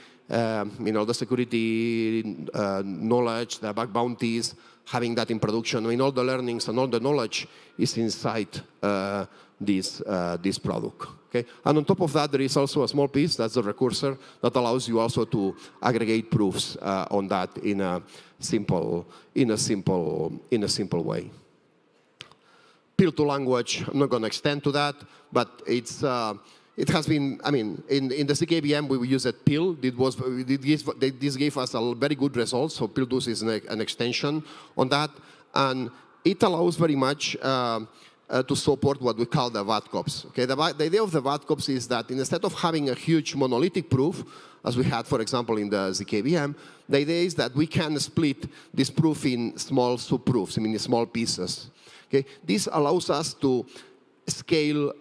knowledge, the bug bounties, having that in production. I mean, all the learnings and all the knowledge is inside this product. Okay? And on top of that, there is also a small piece, that's the recursor, that allows you also to aggregate proofs on that in a simple way. Pill to language, I'm not going to extend to that, but it's it has been, I mean, in the ZkVM, we use it Pill. This gave us a very good result. So Pill2 is an extension on that. And it allows very much to support what we call the VATCOPs. Okay? The idea of the VATCOPs is that instead of having a huge monolithic proof, as we had, for example, in the ZkVM, the idea is that we can split this proof in small subproofs, I mean, in small pieces. Okay? This allows us to scale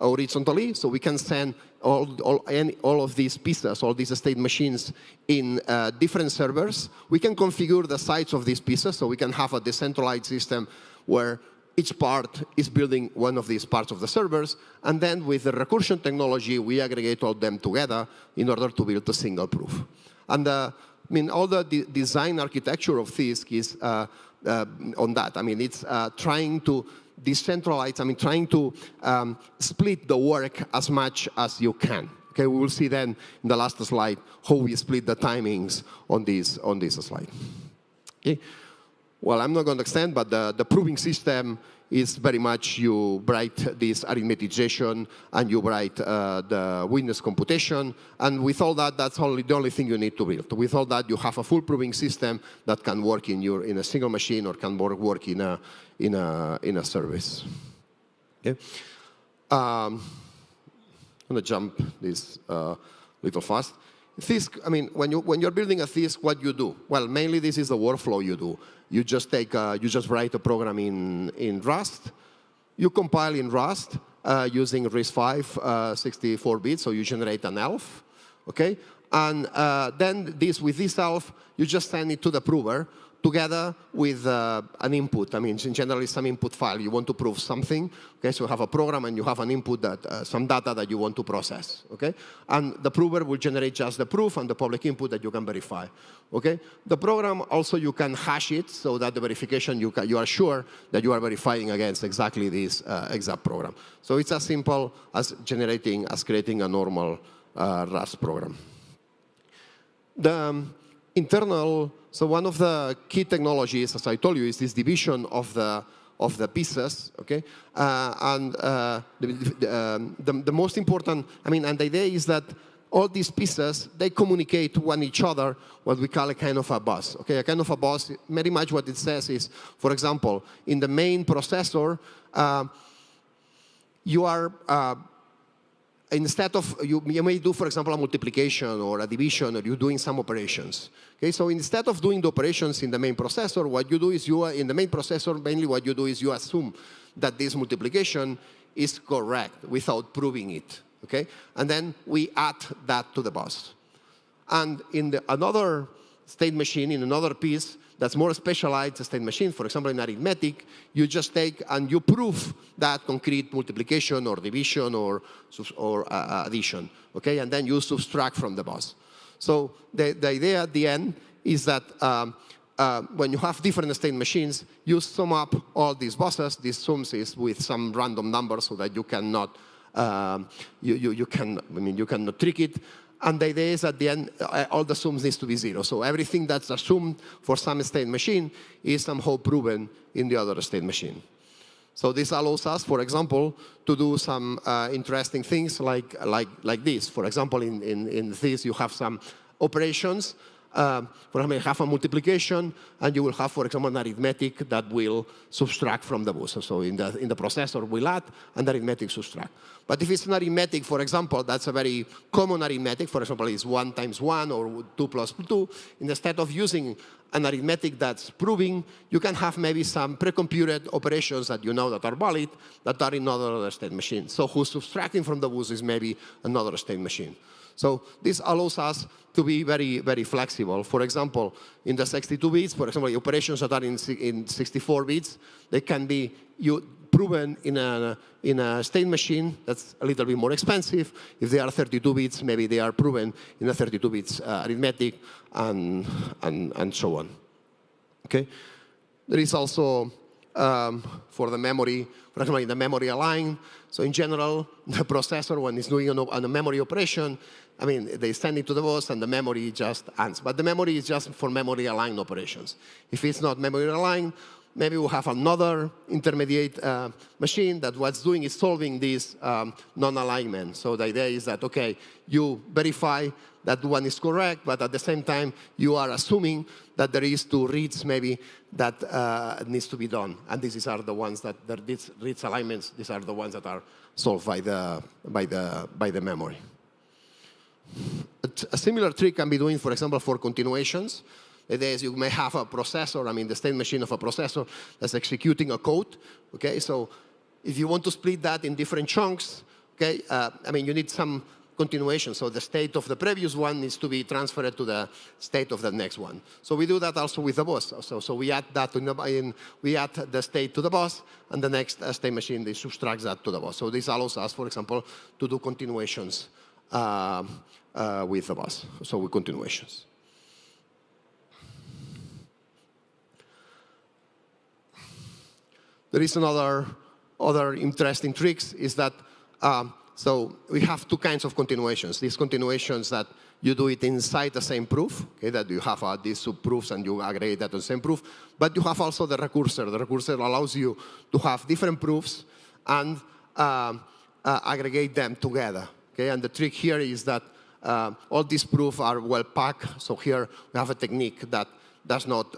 horizontally, so we can send all of these pieces, all these state machines in different servers. We can configure the size of these pieces, so we can have a decentralized system where each part is building one of these parts of the servers, and then with the recursion technology, we aggregate all them together in order to build a single proof. And I mean, all the design architecture of Thisk is on that. I mean, it's trying to decentralize, I mean, trying to split the work as much as you can. Okay, we will see then in the last slide how we split the timings on this slide. Okay. Well, I'm not going to extend, but the proving system is very much you write this arithmetization and you write the witness computation. And with all that, that's the only thing you need to build. With all that, you have a full proving system that can work in a single machine or can work in a service. Okay. I'm going to jump this little fast. Thisk, I mean, when you're building a Thisk, what you do? Well, mainly this is the workflow you do. You just write a program in Rust. You compile in Rust using RISC-V 64 bits, so you generate an ELF, okay? And then with this ELF, you just send it to the prover together with an input. I mean, in general, it's some input file. You want to prove something, okay? So you have a program and you have an input, that some data that you want to process, okay? And the prover will generate just the proof and the public input that you can verify, okay? The program also, you can hash it so that the verification, you are sure that you are verifying against exactly this exact program. So it's as simple as creating a normal Rust program. The internal, so one of the key technologies, as I told you, is this division of the pieces, okay? And the most important, I mean, and the idea is that all these pieces, they communicate to one each other, what we call a kind of a bus. Okay, a kind of a bus, very much what it says is, for example, in the main processor, you are, instead of, you may do, for example, a multiplication or a division, or you're doing some operations. Okay, so instead of doing the operations in the main processor, what you do is in the main processor, mainly what you do is you assume that this multiplication is correct without proving it. Okay, and then we add that to the bus. And in another state machine, in another piece that's more specialized state machine, for example, in arithmetic, you just take and you prove that concrete multiplication or division or addition. Okay, and then you subtract from the bus. So the idea at the end is that when you have different state machines, you sum up all these buses. These sums is with some random number so that you cannot you cannot trick it. And the idea is at the end, all the sums needs to be 0. So everything that's assumed for some state machine is somehow proven in the other state machine. So this allows us, for example, to do some interesting things like this. For example, in this, you have some operations. For example, you have a multiplication, and you will have, for example, an arithmetic that will subtract from the bus. So in the processor, we'll add, and the arithmetic subtract. But if it's an arithmetic, for example, that's a very common arithmetic. For example, it's 1 times 1 or 2 plus 2. Instead of using an arithmetic that's proving, you can have maybe some pre-computed operations that you know that are valid that are in another state machine. So who's subtracting from the bus is maybe another state machine. So this allows us to be very, very flexible. For example, in the 62 bits, for example, the operations that are in 64 bits, they can be proven in a state machine that's a little bit more expensive. If they are 32 bits, maybe they are proven in a 32 bits arithmetic, and so on. Okay? There is also, for the memory, for example, in the memory align. So in general, the processor, when it's doing a memory operation, I mean, they send it to the bus and the memory just ends. But the memory is just for memory aligned operations. If it's not memory aligned, maybe we'll have another intermediate machine that what's doing is solving this non-alignment. So the idea is that, okay, you verify that one is correct, but at the same time, you are assuming that there is 2 reads maybe that needs to be done. And these are the ones that, these reads alignments, these are the ones that are solved by the memory. A similar trick can be doing, for example, for continuations. The idea is you may have a processor, I mean, the state machine of a processor that's executing a code. Okay, so if you want to split that in different chunks, okay, I mean, you need some continuation. So the state of the previous one needs to be transferred to the state of the next one. So we do that also with the bus. So we add that we add the state to the bus, and the next state machine they subtracts that to the bus. So this allows us, for example, to do continuations with the bus. So with continuations. There is other interesting tricks is that so we have 2 kinds of continuations. These continuations that you do it inside the same proof, okay, that you have these subproofs and you aggregate that to the same proof. But you have also the recursor. The recursor allows you to have different proofs and aggregate them together. Okay, and the trick here is that all these proofs are well packed. So here we have a technique that does not.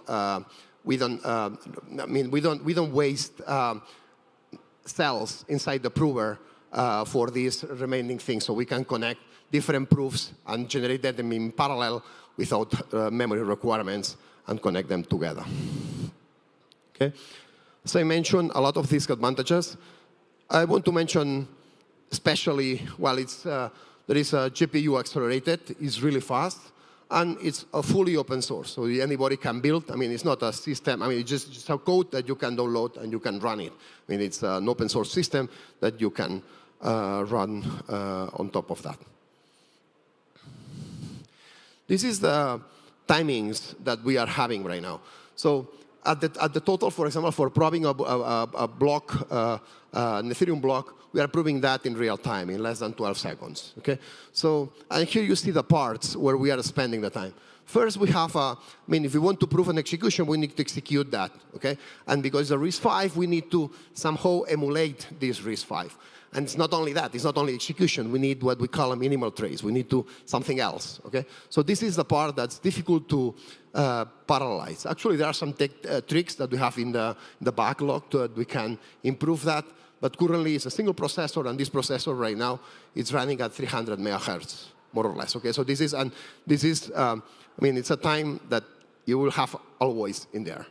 We don't waste cells inside the prover for these remaining things. So we can connect different proofs and generate them in parallel without memory requirements and connect them together. Okay. So I mentioned a lot of these advantages. I want to mention especially, well, there is a GPU accelerated, it's really fast, and it's a fully open source, so anybody can build. I mean, it's not a system. I mean, it's just a code that you can download and you can run it. I mean, it's an open source system that you can run on top of that. This is the timings that we are having right now. So at the total, for example, for proving a block, an Ethereum block, we are proving that in real time, in less than 12 seconds. Okay? So, and here you see the parts where we are spending the time. First, we have I mean, if we want to prove an execution, we need to execute that. Okay? And because the RISC-V, we need to somehow emulate this RISC-V. And it's not only that, it's not only execution. We need what we call a minimal trace. We need something else, okay? So this is the part that's difficult to parallelize. Actually, there are some tricks that we have in the backlog that we can improve that. But currently, it's a single processor, and this processor right now is running at 300 megahertz, more or less, okay? So this is, I mean, it's a time that you will have always in there,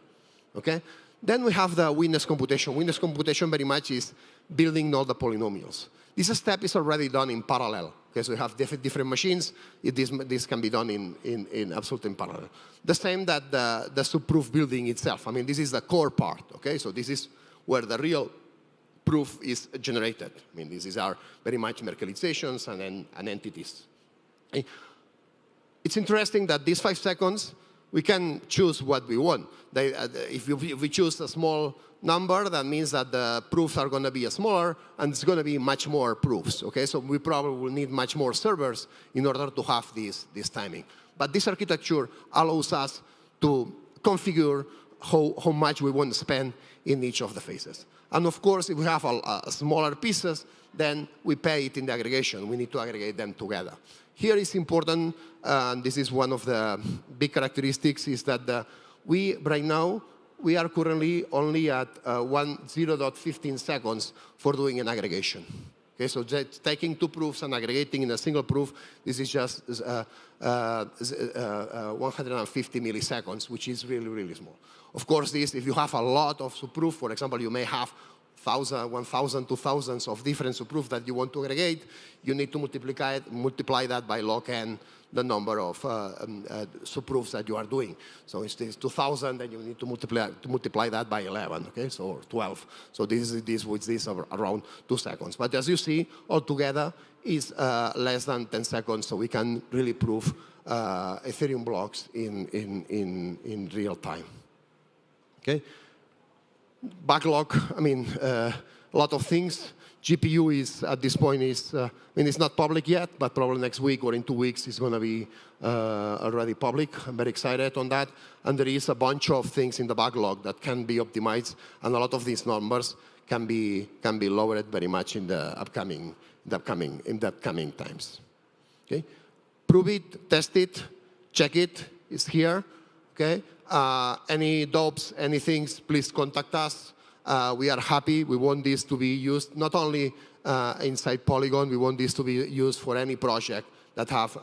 okay? Then we have the witness computation. Witness computation very much is building all the polynomials. This step is already done in parallel. Okay, so we have different machines. This can be done in absolute in parallel. The same that the subproof building itself. I mean, this is the core part. Okay, so this is where the real proof is generated. I mean, these are very much Merkelizations and entities. Okay. It's interesting that these 5 seconds, we can choose what we want. If we choose a small number, that means that the proofs are going to be smaller, and it's going to be much more proofs. Okay, so we probably will need much more servers in order to have this timing. But this architecture allows us to configure how much we want to spend in each of the phases. And of course, if we have smaller pieces, then we pay it in the aggregation. We need to aggregate them together. Here is important, and this is one of the big characteristics, is that right now, we are currently only at 0.15 seconds for doing an aggregation. Okay, so taking 2 proofs and aggregating in a single proof, this is just 150 milliseconds, which is really, really small. Of course, if you have a lot of subproof, for example, you may have 1,000, 2,000 of different subproofs that you want to aggregate, you need to multiply that by log n, the number of subproofs that you are doing. So instead of 2,000, then you need to multiply that by 11, okay? So or 12. So this is around 2 seconds. But as you see, altogether is less than 10 seconds, so we can really prove Ethereum blocks in real time. Okay. Backlog, I mean, a lot of things. GPU is, at this point, I mean, it's not public yet, but probably next week or in 2 weeks it's going to be already public. I'm very excited on that. And there is a bunch of things in the backlog that can be optimized, and a lot of these numbers can be lowered very much in the upcoming times. Okay? Prove it, test it, check it. It's here. Okay? Any doubts, any things, please contact us. We are happy. We want this to be used not only inside Polygon. We want this to be used for any project that have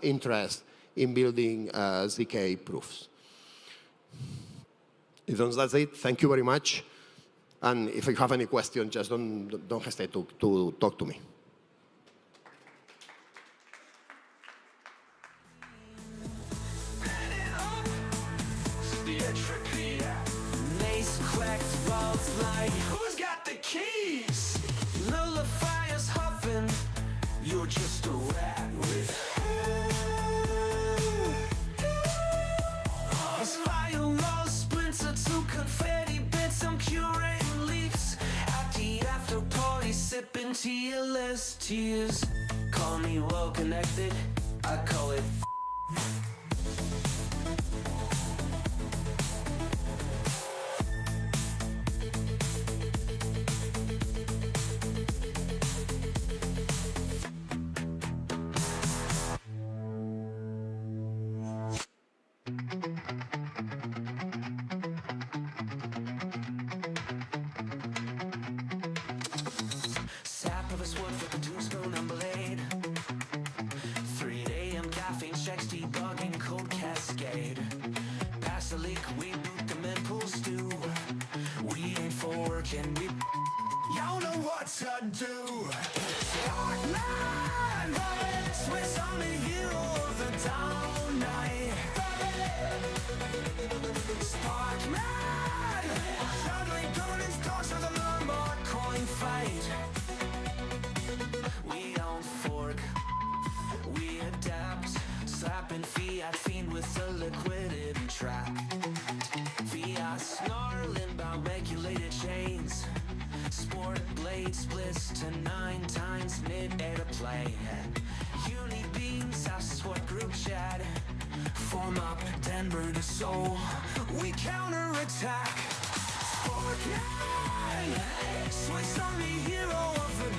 interest in building ZK proofs. That's it. Thank you very much. And if you have any questions, just don't hesitate to talk to me. Who's got the keys? Nullifiers huffing. You're just a rat with spiral splinter to confetti bits. I'm curating leaves at the after party, sipping tearless tears. Call me well connected. I call it. Sap of a sword for the tombstone and blade. 3 AM caffeine checks debugging code cascade. Pass the leak, we boot them and pull stew. We ain't for working, we y'all know what to do. Darkman, Swiss Army hero of the down night. Sparkman, juggling Colin's dogs for the Lombard coin fight. We don't fork, we adapt. Slapping fiat fiend with a liquidity trap. Fiat snarling about regulated chains. Sport blade splits to 9 times mid-air to play. Uni beams, that's what group chat. Form up Denver to Seoul. We counterattack. Sport 9, Swiss Army hero of the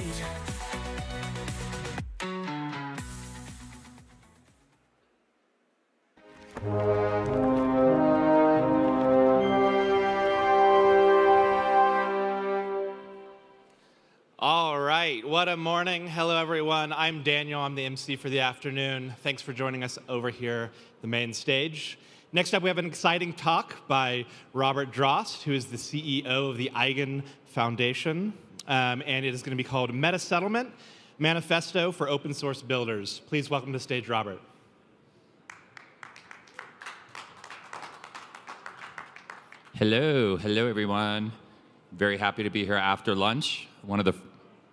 stage. All right, what a morning. Hello, everyone. I'm Daniel. I'm the MC for the afternoon. Thanks for joining us over here, the main stage. Next up, we have an exciting talk by Robert Drost, who is the CEO of the Eigen Foundation. And it is going to be called Meta Settlement, Manifesto for Open Source Builders. Please welcome to the stage, Robert. Hello, everyone. Very happy to be here after lunch. One of the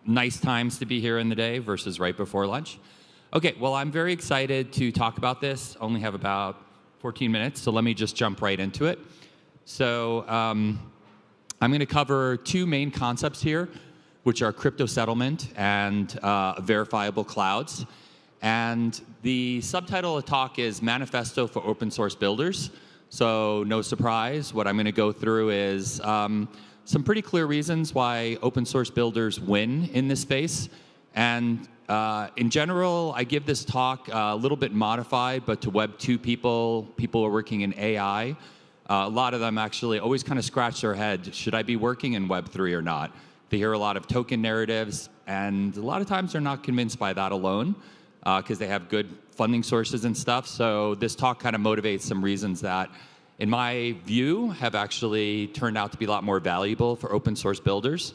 nice times to be here in the day versus right before lunch. Okay, well, I'm very excited to talk about this. Only have about 14 minutes, so let me just jump right into it. So I'm going to cover two main concepts here, which are crypto settlement and verifiable clouds. And the subtitle of the talk is Manifesto for Open Source Builders. So no surprise, what I'm going to go through is some pretty clear reasons why open source builders win in this space. And in general, I give this talk a little bit modified, but to Web 2 people who are working in AI. A lot of them actually always kind of scratch their head, should I be working in Web 3 or not? They hear a lot of token narratives, and a lot of times they're not convinced by that alone, because they have good funding sources and stuff. So this talk kind of motivates some reasons that, in my view, have actually turned out to be a lot more valuable for open source builders.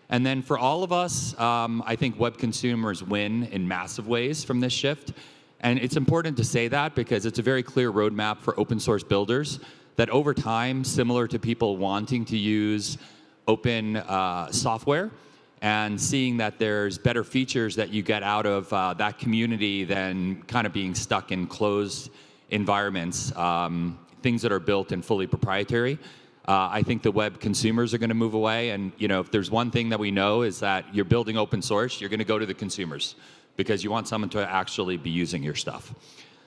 And then for all of us, I think web consumers win in massive ways from this shift. And it's important to say that because it's a very clear roadmap for open source builders that over time, similar to people wanting to use open software and seeing that there's better features that you get out of that community than kind of being stuck in closed environments, things that are built and fully proprietary. I think the web consumers are going to move away. And if there's one thing that we know is that you're building open source, you're going to go to the consumers because you want someone to actually be using your stuff.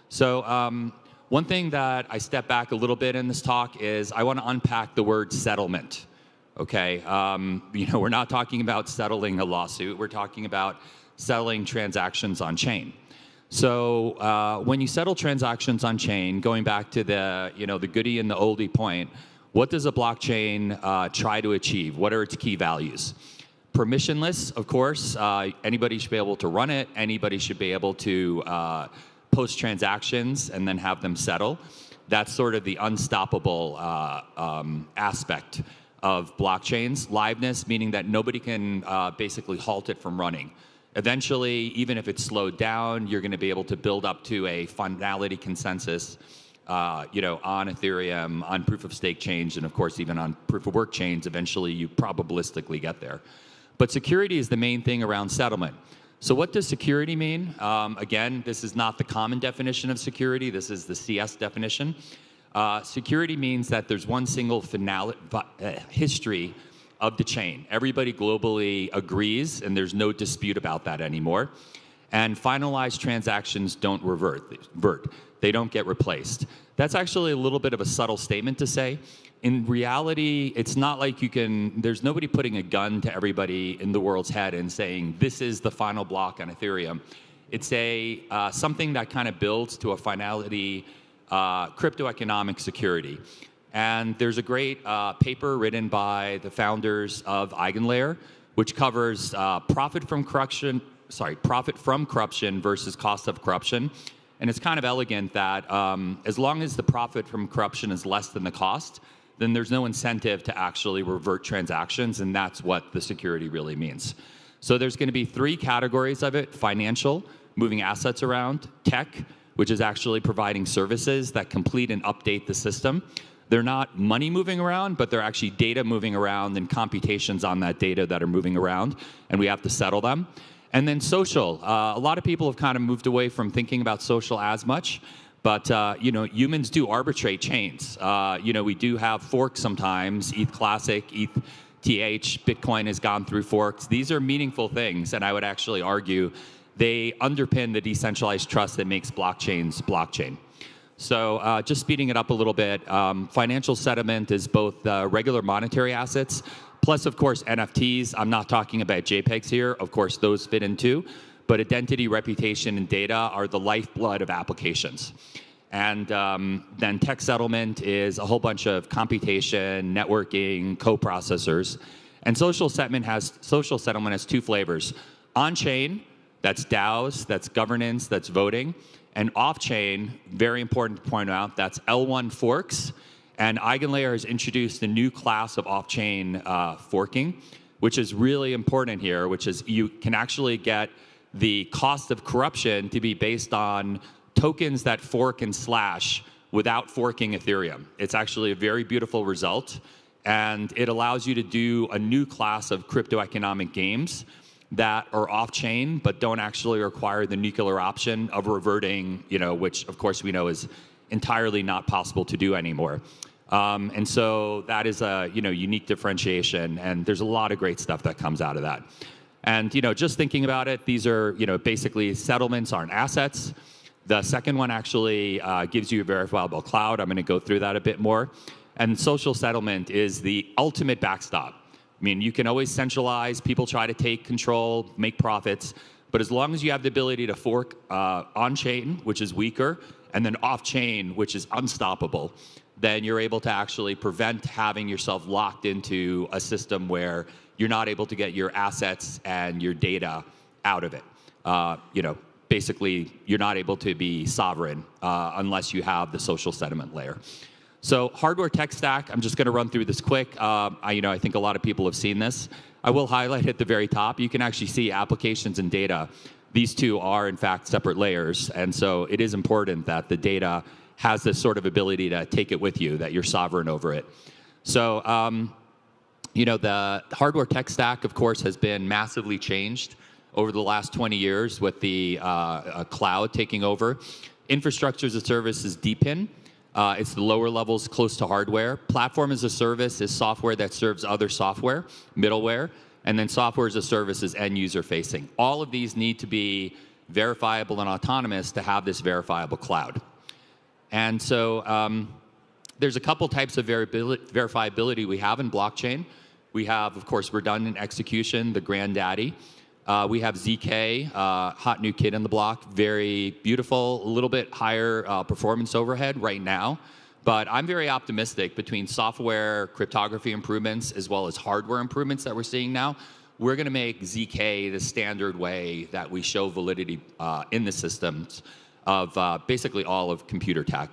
So one thing that I step back a little bit in this talk is I want to unpack the word settlement. Okay, we're not talking about settling a lawsuit. We're talking about settling transactions on chain. So when you settle transactions on chain, going back to the the goodie and the oldie point, what does a blockchain try to achieve? What are its key values? Permissionless, of course. Anybody should be able to run it. Anybody should be able to post transactions and then have them settle. That's sort of the unstoppable aspect of blockchains. Liveness, meaning that nobody can basically halt it from running. Eventually, even if it's slowed down, you're going to be able to build up to a finality consensus, on Ethereum, on proof of stake chains, and of course, even on proof of work chains. Eventually, you probabilistically get there. But security is the main thing around settlement. So what does security mean? Again, this is not the common definition of security. This is the CS definition. Security means that there's one single history of the chain. Everybody globally agrees, and there's no dispute about that anymore. And finalized transactions don't revert. They don't get replaced. That's actually a little bit of a subtle statement to say. In reality, it's not like there's nobody putting a gun to everybody in the world's head and saying, this is the final block on Ethereum. It's something that kind of builds to a finality crypto economic security. And there's a great paper written by the founders of Eigenlayer, which covers profit from corruption versus cost of corruption. And it's kind of elegant that as long as the profit from corruption is less than the cost, then there's no incentive to actually revert transactions, and that's what the security really means. So there's going to be three categories of it: financial, moving assets around; tech, which is actually providing services that complete and update the system. They're not money moving around, but they're actually data moving around and computations on that data that are moving around, and we have to settle them. And then social. A lot of people have kind of moved away from thinking about social as much, but humans do arbitrate chains. We do have forks sometimes. ETH Classic, ETH TH, Bitcoin has gone through forks. These are meaningful things, and I would actually argue they underpin the decentralized trust that makes blockchains blockchain. So just speeding it up a little bit, financial settlement is both regular monetary assets, Plus, of course, NFTs. I'm not talking about JPEGs here. Of course, those fit in too. But identity, reputation, and data are the lifeblood of applications. And then tech settlement is a whole bunch of computation, networking, co-processors. And social settlement has two flavors. On-chain, that's DAOs, that's governance, that's voting. And off-chain, very important to point out, that's L1 forks. And EigenLayer has introduced a new class of off-chain forking, which is really important here, which is you can actually get the cost of corruption to be based on tokens that fork and slash without forking Ethereum. It's actually a very beautiful result, and it allows you to do a new class of crypto economic games that are off-chain but don't actually require the nuclear option of reverting, which of course we know is entirely not possible to do anymore. And so that is a unique differentiation, and there's a lot of great stuff that comes out of that. And just thinking about it, these are basically settlements aren't assets. The second one actually gives you a verifiable cloud. I'm going to go through that a bit more. And social settlement is the ultimate backstop. I mean, you can always centralize. People try to take control, make profits. But as long as you have the ability to fork on-chain, which is weaker, and then off-chain, which is unstoppable, then you're able to actually prevent having yourself locked into a system where you're not able to get your assets and your data out of it. Basically, you're not able to be sovereign unless you have the social settlement layer. So hardware tech stack, I'm just going to run through this quick. I think a lot of people have seen this. I will highlight at the very top. You can actually see applications and data. These two are, in fact, separate layers. And so it is important that the data has this sort of ability to take it with you, that you're sovereign over it. So, the hardware tech stack, of course, has been massively changed over the last 20 years with the cloud taking over. Infrastructure as a service is DePIN. It's the lower levels close to hardware. Platform as a service is software that serves other software, middleware. And then software as a service is end user facing. All of these need to be verifiable and autonomous to have this verifiable cloud. And so there's a couple types of verifiability we have in blockchain. We have, of course, redundant execution, the granddaddy. We have ZK, hot new kid in the block, very beautiful, a little bit higher performance overhead right now. But I'm very optimistic between software cryptography improvements as well as hardware improvements that we're seeing now. We're going to make ZK the standard way that we show validity in the systems of basically all of computer tech.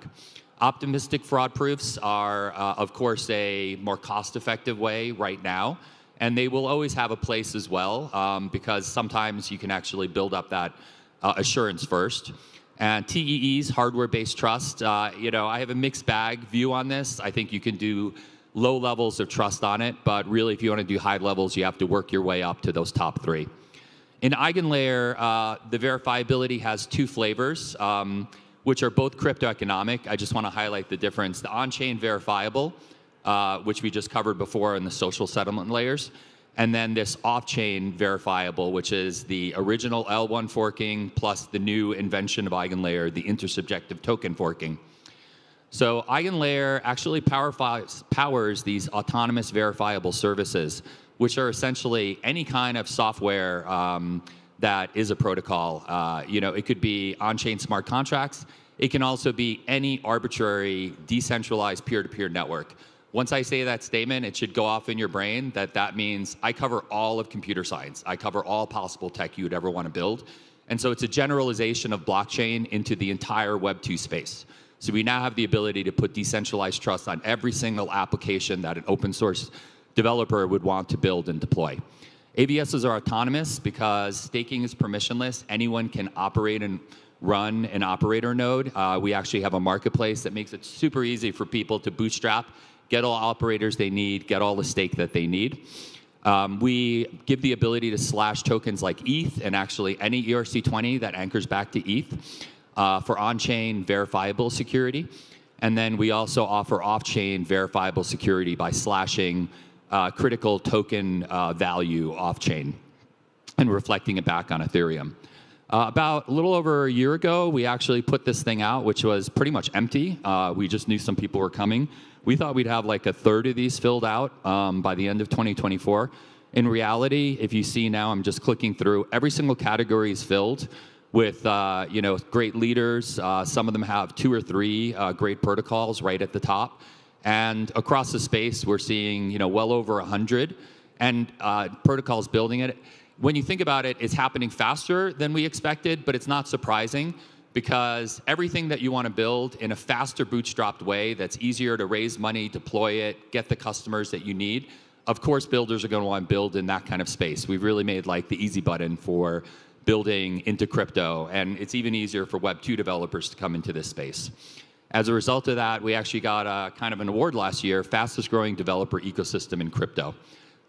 Optimistic fraud proofs are, of course, a more cost-effective way right now. And they will always have a place as well, because sometimes you can actually build up that assurance first. And TEEs, hardware-based trust, I have a mixed bag view on this. I think you can do low levels of trust on it, but really if you want to do high levels, you have to work your way up to those top three. In EigenLayer, the verifiability has two flavors, which are both crypto economic. I just want to highlight the difference. The on-chain verifiable, which we just covered before in the social settlement layers. And then this off-chain verifiable, which is the original L1 forking plus the new invention of EigenLayer, the intersubjective token forking. So EigenLayer actually powers these autonomous verifiable services, which are essentially any kind of software that is a protocol. It could be on-chain smart contracts. It can also be any arbitrary decentralized peer-to-peer network. Once I say that statement, it should go off in your brain that means I cover all of computer science. I cover all possible tech you would ever want to build. And so it's a generalization of blockchain into the entire Web 2 space. So we now have the ability to put decentralized trust on every single application that an open source developer would want to build and deploy. AVSs are autonomous because staking is permissionless. Anyone can operate and run an operator node. We actually have a marketplace that makes it super easy for people to bootstrap, get all operators they need, get all the stake that they need. We give the ability to slash tokens like ETH and actually any ERC20 that anchors back to ETH for on-chain verifiable security. And then we also offer off-chain verifiable security by slashing critical token value off-chain and reflecting it back on Ethereum. About a little over a year ago, we actually put this thing out, which was pretty much empty. We just knew some people were coming. We thought we'd have like a third of these filled out by the end of 2024. In reality, if you see now, I'm just clicking through, every single category is filled with great leaders. Some of them have 2 or 3 great protocols right at the top. And across the space, we're seeing well over 100 and protocols building it. When you think about it, it's happening faster than we expected, but it's not surprising because everything that you want to build in a faster bootstrapped way that's easier to raise money, deploy it, get the customers that you need, of course, builders are going to want to build in that kind of space. We've really made like the easy button for building into crypto, and it's even easier for Web 2 developers to come into this space. As a result of that, we actually got kind of an award last year, fastest growing developer ecosystem in crypto.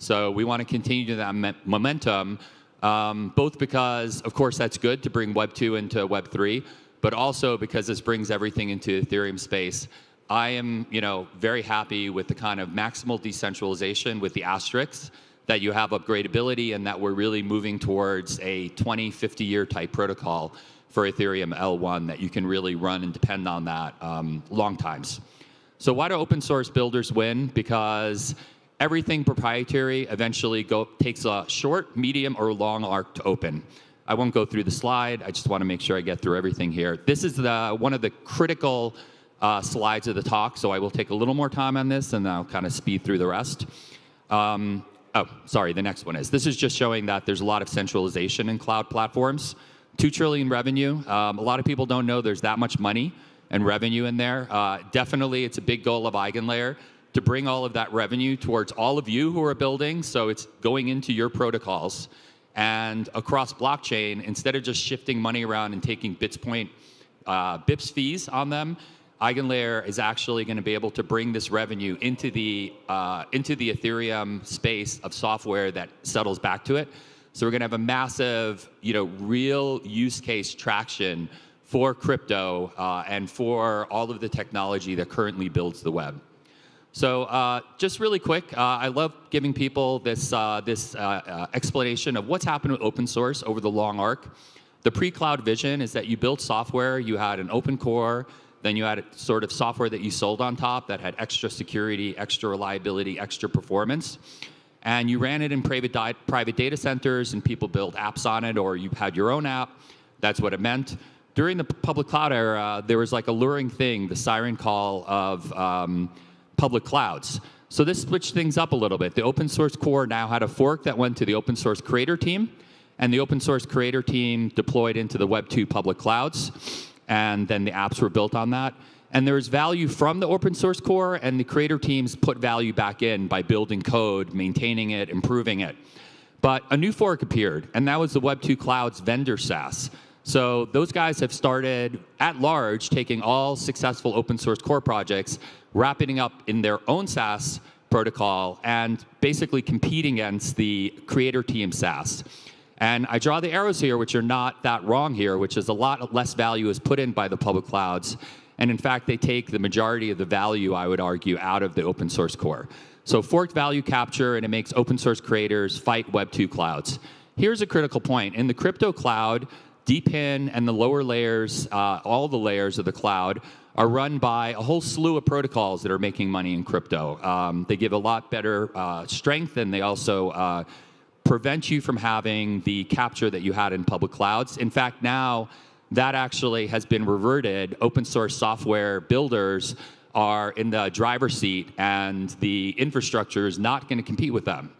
So we want to continue that momentum, both because, of course, that's good to bring Web 2 into Web 3, but also because this brings everything into Ethereum space. I am, very happy with the kind of maximal decentralization with the asterisks, that you have upgradability and that we're really moving towards a 20, 50-year type protocol for Ethereum L1 that you can really run and depend on that long times. So why do open source builders win? Because everything proprietary eventually takes a short, medium, or long arc to open. I won't go through the slide. I just want to make sure I get through everything here. This is one of the critical slides of the talk, so I will take a little more time on this, and then I'll kind of speed through the rest. The next one is. This is just showing that there's a lot of centralization in cloud platforms. $2 trillion revenue. A lot of people don't know there's that much money and revenue in there. Definitely, it's a big goal of EigenLayer to bring all of that revenue towards all of you who are building, so it's going into your protocols. And across blockchain, instead of just shifting money around and taking BIPs fees on them, EigenLayer is actually going to be able to bring this revenue into the Ethereum space of software that settles back to it. So we're going to have a massive, real use case traction for crypto and for all of the technology that currently builds the web. So just really quick, I love giving people this explanation of what's happened with open source over the long arc. The pre-cloud vision is that you built software, you had an open core, then you had sort of software that you sold on top that had extra security, extra reliability, extra performance. And you ran it in private data centers, and people built apps on it, or you had your own app. That's what it meant. During the public cloud era, there was like a luring thing, the siren call of public clouds. So this switched things up a little bit. The open source core now had a fork that went to the open source creator team, and the open source creator team deployed into the Web 2 public clouds, and then the apps were built on that. And there's value from the open source core, and the creator teams put value back in by building code, maintaining it, improving it. But a new fork appeared, and that was the Web 2 Cloud's vendor SaaS. So those guys have started at large taking all successful open source core projects, wrapping it up in their own SaaS protocol, and basically competing against the creator team SaaS. And I draw the arrows here, which are not that wrong here, which is a lot less value is put in by the public clouds. And in fact, they take the majority of the value, I would argue, out of the open source core. So forked value capture, and it makes open source creators fight Web 2 clouds. Here's a critical point. In the crypto cloud, DPIN and the lower layers, all the layers of the cloud, are run by a whole slew of protocols that are making money in crypto. They give a lot better strength, and they also prevent you from having the capture that you had in public clouds. In fact, now that actually has been reverted. Open source software builders are in the driver's seat, and the infrastructure is not going to compete with them.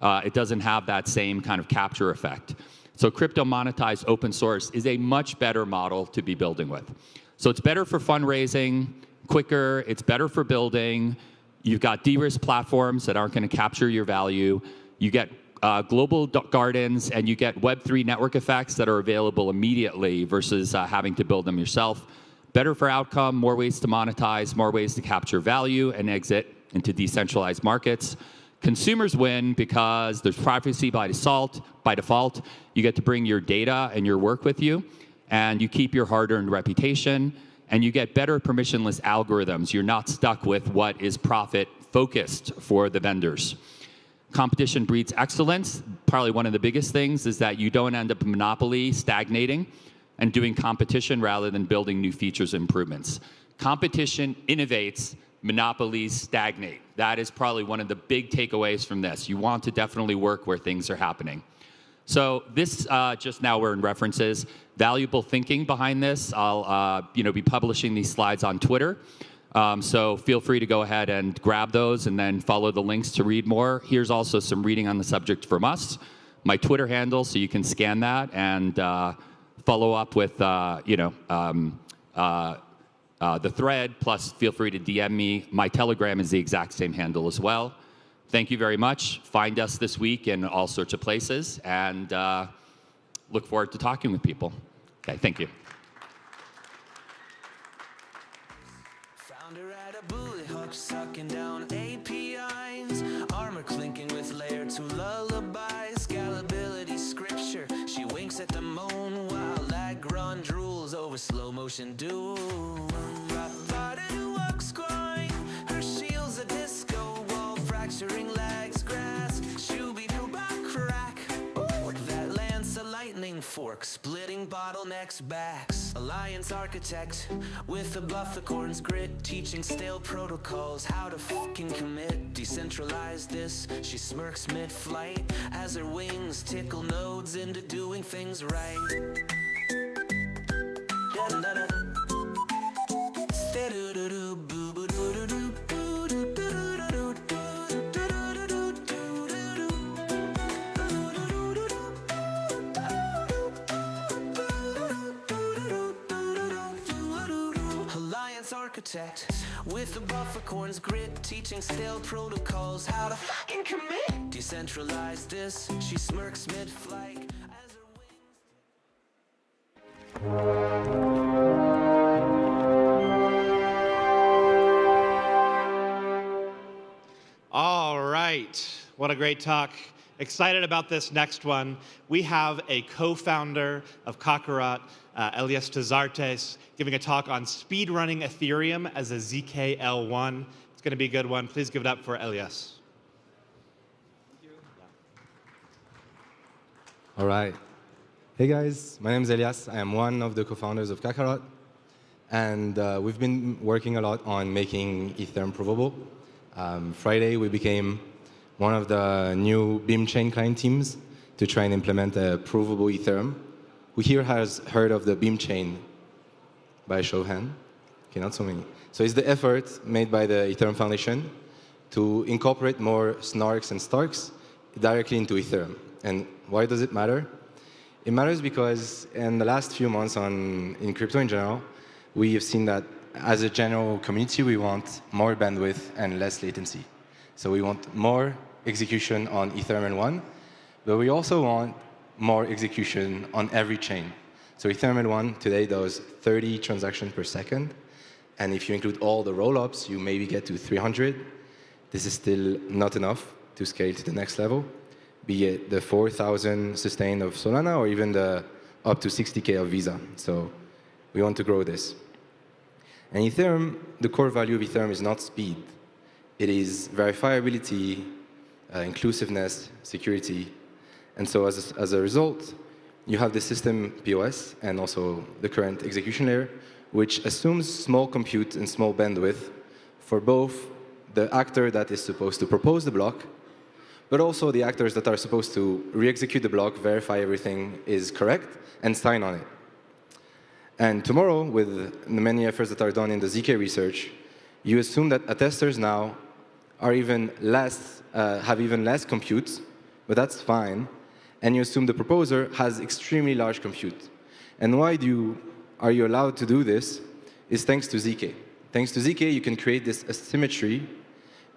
It doesn't have that same kind of capture effect. So crypto monetized open source is a much better model to be building with. So it's better for fundraising, quicker, it's better for building. You've got de-risk platforms that aren't going to capture your value. You get global gardens, and you get Web3 network effects that are available immediately versus having to build them yourself. Better for outcome, more ways to monetize, more ways to capture value and exit into decentralized markets. Consumers win because there's privacy by default. You get to bring your data and your work with you, and you keep your hard-earned reputation, and you get better permissionless algorithms. You're not stuck with what is profit-focused for the vendors. Competition breeds excellence. Probably one of the biggest things is that you don't end up monopoly stagnating and doing competition rather than building new features and improvements. Competition innovates, monopolies stagnate. That is probably one of the big takeaways from this. You want to definitely work where things are happening. So this, just now we're in references, valuable thinking behind this. I'll be publishing these slides on Twitter. So feel free to go ahead and grab those and then follow the links to read more. Here's also some reading on the subject from us. My Twitter handle, so you can scan that and follow up with the thread, plus feel free to DM me. My Telegram is the exact same handle as well. Thank you very much. Find us this week in all sorts of places, and look forward to talking with people. Okay, thank you. Founder at a bullet hook, sucking down APIs, armor clinking with layer 2 lullabies, scalability scripture. She winks at the moon while Lagrange drools over slow motion doom. Her shield's a disco wall, fracturing legs, grass, shooby-doo-bop crack. Ooh, that lance a lightning fork, splitting bottlenecks backs. Alliance architect with a bufficorn's grit, teaching stale protocols how to fucking commit. Decentralize this, she smirks mid-flight as her wings tickle nodes into doing things right. Alliance architect with a bufficorn's grit, teaching stale protocols how to fucking commit. Decentralize this, she smirks mid-flight as her All right, what a great talk. Excited about this next one. We have a co-founder of Kakarot, Elias Tazartes, giving a talk on speedrunning Ethereum as a ZkL1. It's going to be a good one. Please give it up for Elias. All right. Hey guys, my name is Elias. I am one of the co-founders of Kakarot. And we've been working a lot on making Ethereum provable. Friday, we became one of the new Beam chain client teams to try and implement a provable Ethereum. Who here has heard of the Beam chain by a show of hand? Okay, not so many. So it's the effort made by the Ethereum Foundation to incorporate more snarks and starks directly into Ethereum. And why does it matter? It matters because in the last few months in crypto in general, we have seen that as a general community, we want more bandwidth and less latency. So we want more execution on Ethereum L1, but we also want more execution on every chain. So Ethereum L1 today does 30 transactions per second. And if you include all the rollups, you maybe get to 300. This is still not enough to scale to the next level, be it the 4,000 sustained of Solana or even the up to 60K of Visa. So we want to grow this. And Ethereum, the core value of Ethereum is not speed. It is verifiability, inclusiveness, security. And so as a result, you have the system POS and also the current execution layer, which assumes small compute and small bandwidth for both the actor that is supposed to propose the block, but also the actors that are supposed to re-execute the block, verify everything is correct, and sign on it. And tomorrow, with the many efforts that are done in the ZK research, you assume that attesters now are even less, have even less compute, but that's fine. And you assume the proposer has extremely large compute. And why are you allowed to do this is thanks to ZK. Thanks to ZK, you can create this asymmetry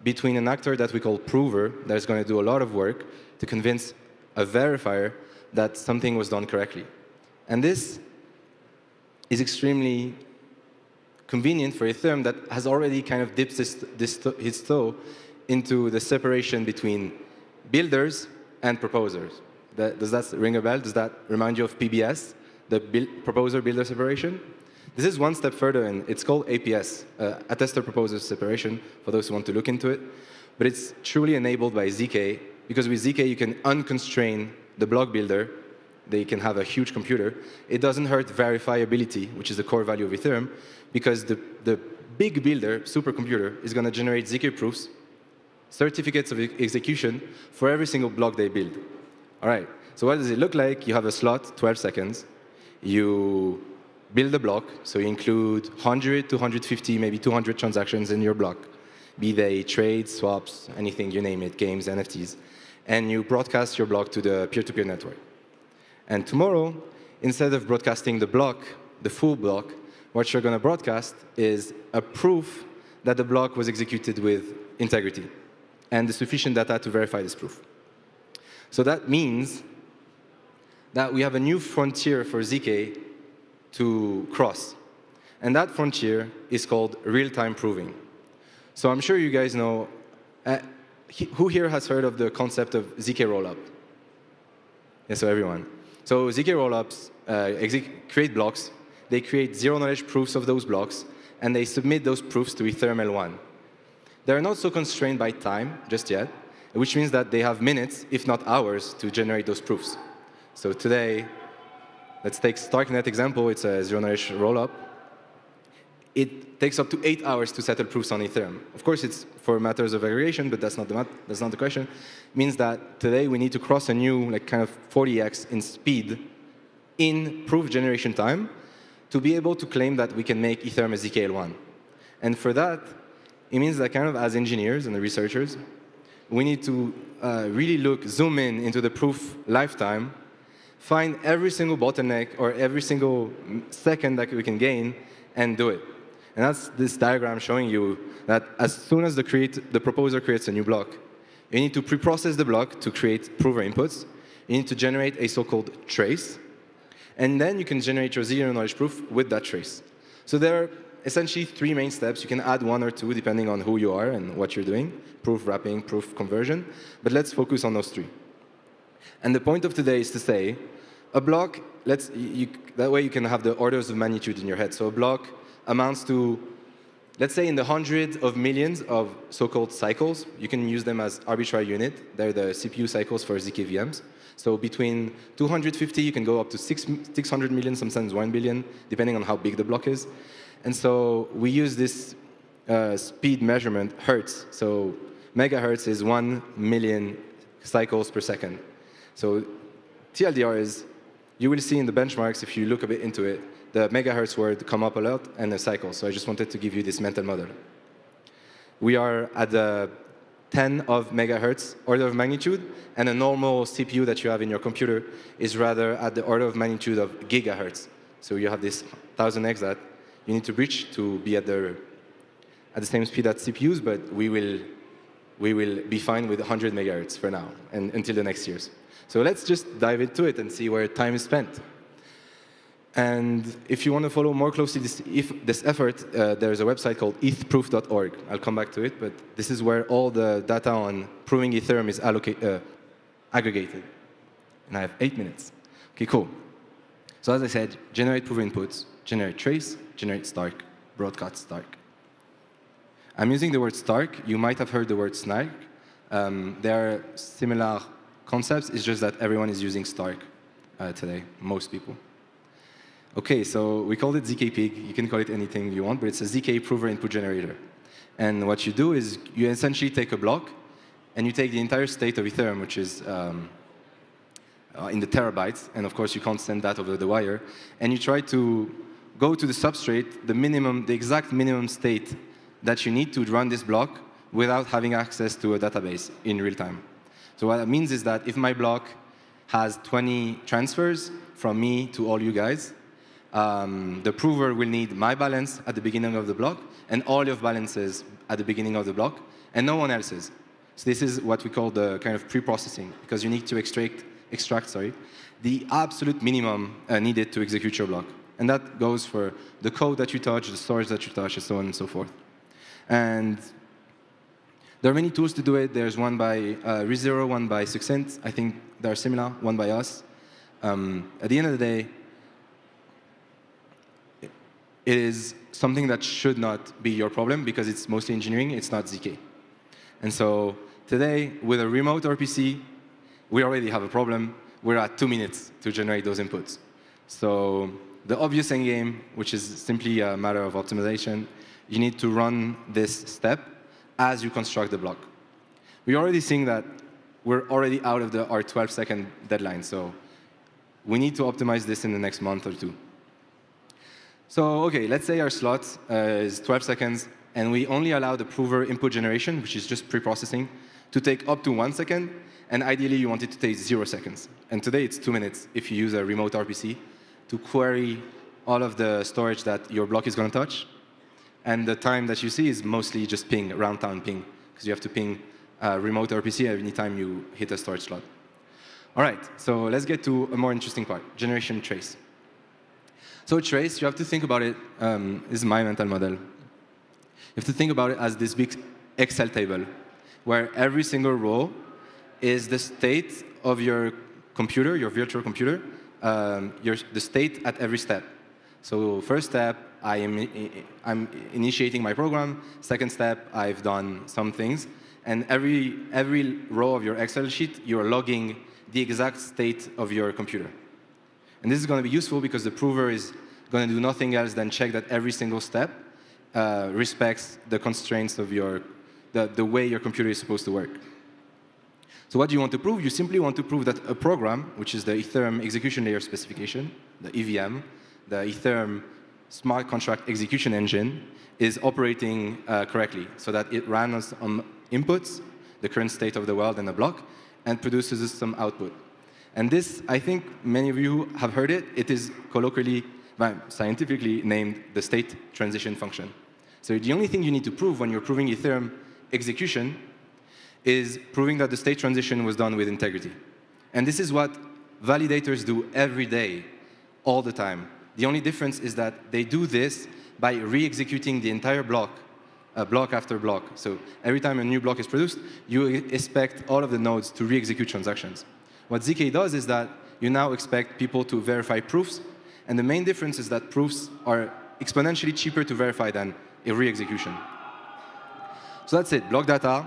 between an actor that we call prover, that is going to do a lot of work to convince a verifier that something was done correctly. And this is extremely convenient for Ethereum that has already kind of dipped its toe into the separation between builders and proposers. Does that ring a bell? Does that remind you of PBS, the proposer-builder separation? This is one step further, and it's called APS, Attester-Proposer Separation, for those who want to look into it. But it's truly enabled by ZK because with ZK you can unconstrain the block builder. They can have a huge computer. It doesn't hurt verifiability, which is the core value of Ethereum, because the big builder, supercomputer, is going to generate ZK proofs, certificates of execution for every single block they build. All right, so what does it look like? You have a slot, 12 seconds. You build a block, so you include 100 to 150, maybe 200 transactions in your block, be they trades, swaps, anything, you name it, games, NFTs. And you broadcast your block to the peer-to-peer network. And tomorrow, instead of broadcasting the block, the full block, what you're going to broadcast is a proof that the block was executed with integrity and the sufficient data to verify this proof. So that means that we have a new frontier for ZK to cross. And that frontier is called real-time proving. So I'm sure you guys know, who here has heard of the concept of ZK rollup? Yes, so everyone. So ZK rollups create blocks. They create zero-knowledge proofs of those blocks, and they submit those proofs to Ethereum L1. They're not so constrained by time just yet, which means that they have minutes, if not hours, to generate those proofs. So today, let's take StarkNet example. It's a zero-knowledge rollup. It takes up to 8 hours to settle proofs on Ethereum. Of course, it's for matters of aggregation, but that's not the question. It means that today we need to cross a new, like, kind of 40x in speed in proof generation time to be able to claim that we can make Ethereum a ZK-L1. And for that, it means that kind of as engineers and the researchers, we need to really zoom in into the proof lifetime, find every single bottleneck or every single second that we can gain, and do it. And that's this diagram showing you that as soon as the proposer creates a new block, you need to pre-process the block to create prover inputs. You need to generate a so-called trace. And then you can generate your zero-knowledge proof with that trace. So there are essentially 3 main steps. You can add 1 or 2 depending on who you are and what you're doing, proof wrapping, proof conversion. But let's focus on those 3. And the point of today is to say, a block, that way you can have the orders of magnitude in your head. So a block amounts to, let's say, in the hundreds of millions of so-called cycles. You can use them as arbitrary unit. They're the CPU cycles for ZkVMs. So between 250, you can go up to 600 million, sometimes 1 billion, depending on how big the block is. And so we use this speed measurement, hertz. So megahertz is 1 million cycles per second. So TLDR is, you will see in the benchmarks, if you look a bit into it, the megahertz word come up a lot, and the cycle. So I just wanted to give you this mental model. We are at the 10 of megahertz order of magnitude, and a normal CPU that you have in your computer is rather at the order of magnitude of gigahertz. So you have this 1000x that you need to reach to be at the same speed as CPUs, but we will be fine with 100 megahertz for now, and until the next years. So let's just dive into it and see where time is spent. And if you want to follow more closely this effort, there's a website called ethproof.org. I'll come back to it, but this is where all the data on proving Ethereum is aggregated. And I have 8 minutes. OK, cool. So as I said, generate proof inputs, generate trace, generate Stark, broadcast Stark. I'm using the word Stark. You might have heard the word Snark. They are similar concepts. It's just that everyone is using Stark today, most people. OK, so we called it ZkPig. You can call it anything you want, but it's a ZK prover input generator. And what you do is you essentially take a block, and you take the entire state of Ethereum, which is in the terabytes. And of course, you can't send that over the wire. And you try to go to the substrate, the exact minimum state that you need to run this block without having access to a database in real time. So what that means is that if my block has 20 transfers from me to all you guys, the prover will need my balance at the beginning of the block and all your balances at the beginning of the block, and no one else's. So this is what we call the kind of pre-processing, because you need to extract the absolute minimum needed to execute your block. And that goes for the code that you touch, the storage that you touch, and so on and so forth. And there are many tools to do it. There's one by ReZero, one by Succinct. I think they're similar, one by us. At the end of the day, it is something that should not be your problem because it's mostly engineering, it's not ZK. And so today, with a remote RPC, we already have a problem. We're at 2 minutes to generate those inputs. So the obvious endgame, which is simply a matter of optimization, you need to run this step as you construct the block. We're already seeing that we're already out of our 12-second deadline. So we need to optimize this in the next month or two. So OK, let's say our slot is 12 seconds, and we only allow the prover input generation, which is just pre-processing, to take up to 1 second. And ideally, you want it to take 0 seconds. And today, it's 2 minutes if you use a remote RPC to query all of the storage that your block is going to touch. And the time that you see is mostly just ping, round-town ping, because you have to ping remote RPC every time you hit a storage slot. All right, so let's get to a more interesting part, generation trace. So trace, you have to think about it, this is my mental model. You have to think about it as this big Excel table, where every single row is the state of your computer, your virtual computer, the state at every step. So first step, I'm initiating my program. Second step, I've done some things. And every row of your Excel sheet, you're logging the exact state of your computer. And this is going to be useful because the prover is going to do nothing else than check that every single step respects the constraints of the way your computer is supposed to work. So what do you want to prove? You simply want to prove that a program, which is the Ethereum execution layer specification, the EVM, the Ethereum smart contract execution engine, is operating correctly so that it runs on inputs, the current state of the world and the block, and produces some output. And this, I think many of you have heard it. It is colloquially, scientifically named the state transition function. So the only thing you need to prove when you're proving Ethereum execution is proving that the state transition was done with integrity. And this is what validators do every day, all the time. The only difference is that they do this by re-executing the entire block, block after block. So every time a new block is produced, you expect all of the nodes to re-execute transactions. What ZK does is that you now expect people to verify proofs. And the main difference is that proofs are exponentially cheaper to verify than a re-execution. So that's it, block data,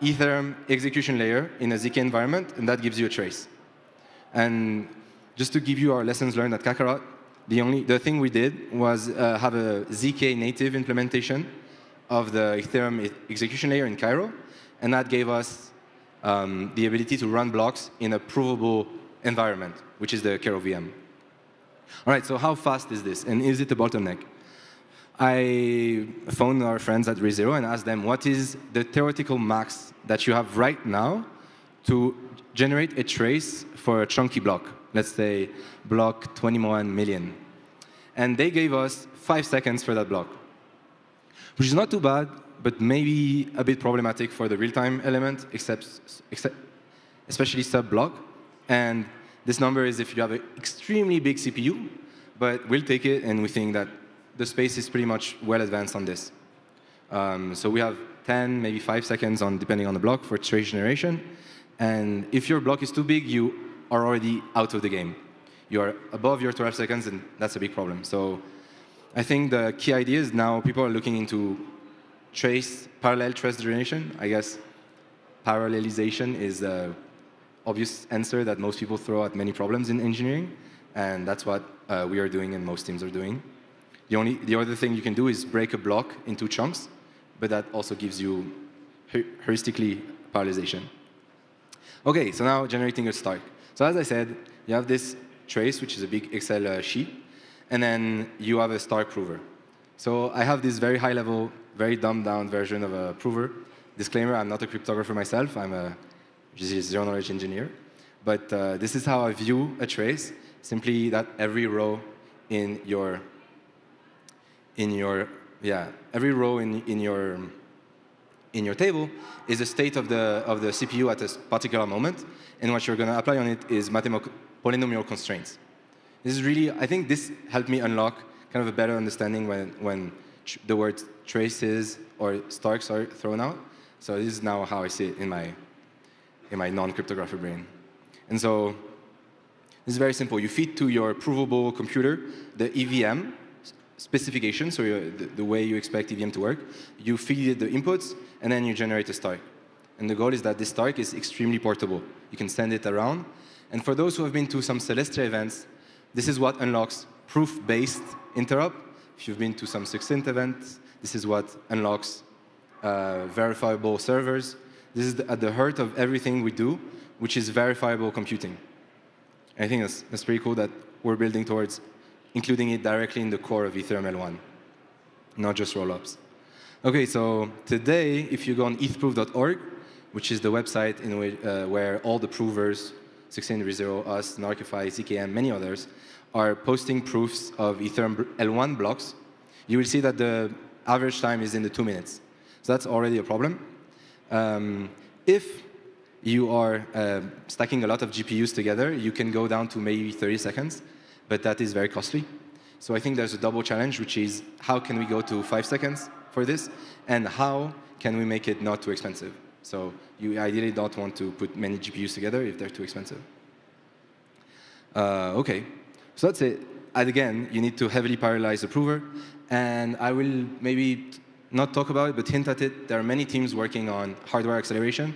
Ethereum execution layer in a ZK environment, and that gives you a trace. And just to give you our lessons learned at Kakarot, the thing we did was have a ZK native implementation of the Ethereum execution layer in Cairo, and that gave us the ability to run blocks in a provable environment, which is the Cairo VM. All right, so how fast is this, and is it a bottleneck? I phoned our friends at ReZero and asked them, what is the theoretical max that you have right now to generate a trace for a chunky block? Let's say block 21 million. And they gave us 5 seconds for that block, which is not too bad, but maybe a bit problematic for the real-time element, especially sub-block. And this number is if you have an extremely big CPU, but we'll take it, and we think that the space is pretty much well advanced on this. So we have 10, maybe 5 seconds, depending on the block, for trace generation. And if your block is too big, you are already out of the game. You are above your 12 seconds, and that's a big problem. So I think the key idea is now people are looking into parallel trace generation. I guess parallelization is the obvious answer that most people throw at many problems in engineering. And that's what we are doing and most teams are doing. The other thing you can do is break a block into chunks, but that also gives you heuristically parallelization. OK, so now generating a stack. So as I said, you have this trace, which is a big Excel sheet, and then you have a star prover. So I have this very high-level, very dumbed-down version of a prover. Disclaimer, I'm not a cryptographer myself. I'm a zero-knowledge engineer. But this is how I view a trace, simply that every row in your table is a state of the CPU at a particular moment, and what you're going to apply on it is polynomial constraints. This is really, I think this helped me unlock kind of a better understanding when the word traces or starks are thrown out. So this is now how I see it in my non-cryptographer brain. And so this is very simple. You feed to your provable computer the EVM specification, so the way you expect EVM to work. You feed it the inputs, and then you generate a stack. And the goal is that this torque is extremely portable. You can send it around. And for those who have been to some Celestia events, this is what unlocks proof-based interop. If you've been to some Succinct events, this is what unlocks verifiable servers. This is at the heart of everything we do, which is verifiable computing. And I think that's pretty cool that we're building towards including it directly in the core of Ethereum L1, not just rollups. OK, so today, if you go on ethproof.org, which is the website in which, where all the provers, Succinct, ReZero, us, Narcify, ZkVM, many others, are posting proofs of Ethereum L1 blocks, you will see that the average time is in the 2 minutes. So that's already a problem. If you are stacking a lot of GPUs together, you can go down to maybe 30 seconds, but that is very costly. So I think there's a double challenge, which is how can we go to 5 seconds for this, and how can we make it not too expensive? So you ideally don't want to put many GPUs together if they're too expensive. OK, so that's it. And again, you need to heavily parallelize the prover. And I will maybe not talk about it, but hint at it. There are many teams working on hardware acceleration.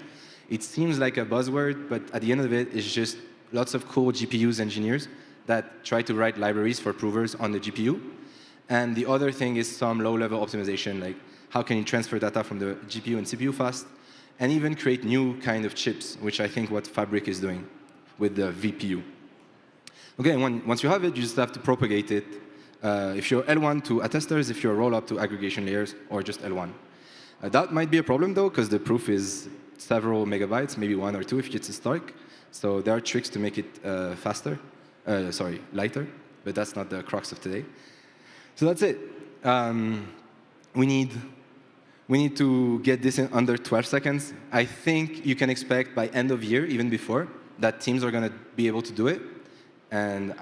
It seems like a buzzword, but at the end of it, it's just lots of cool GPUs engineers that try to write libraries for provers on the GPU. And the other thing is some low-level optimization, like how can you transfer data from the GPU and CPU fast, and even create new kind of chips, which I think what Fabric is doing with the VPU. OK, once you have it, you just have to propagate it. If you're L1 to attesters, if you're rollup to aggregation layers, or just L1. That might be a problem, though, because the proof is several megabytes, maybe 1 or 2 if it's historic. So there are tricks to make it lighter, but that's not the crux of today. So that's it. We need to get this in under 12 seconds. I think you can expect by end of year, even before, that teams are going to be able to do it. And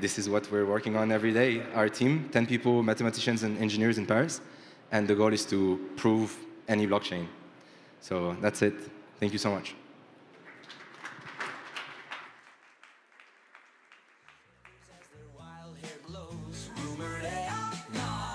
this is what we're working on every day. Our team, 10 people, mathematicians and engineers in Paris. And the goal is to prove any blockchain. So that's it. Thank you so much.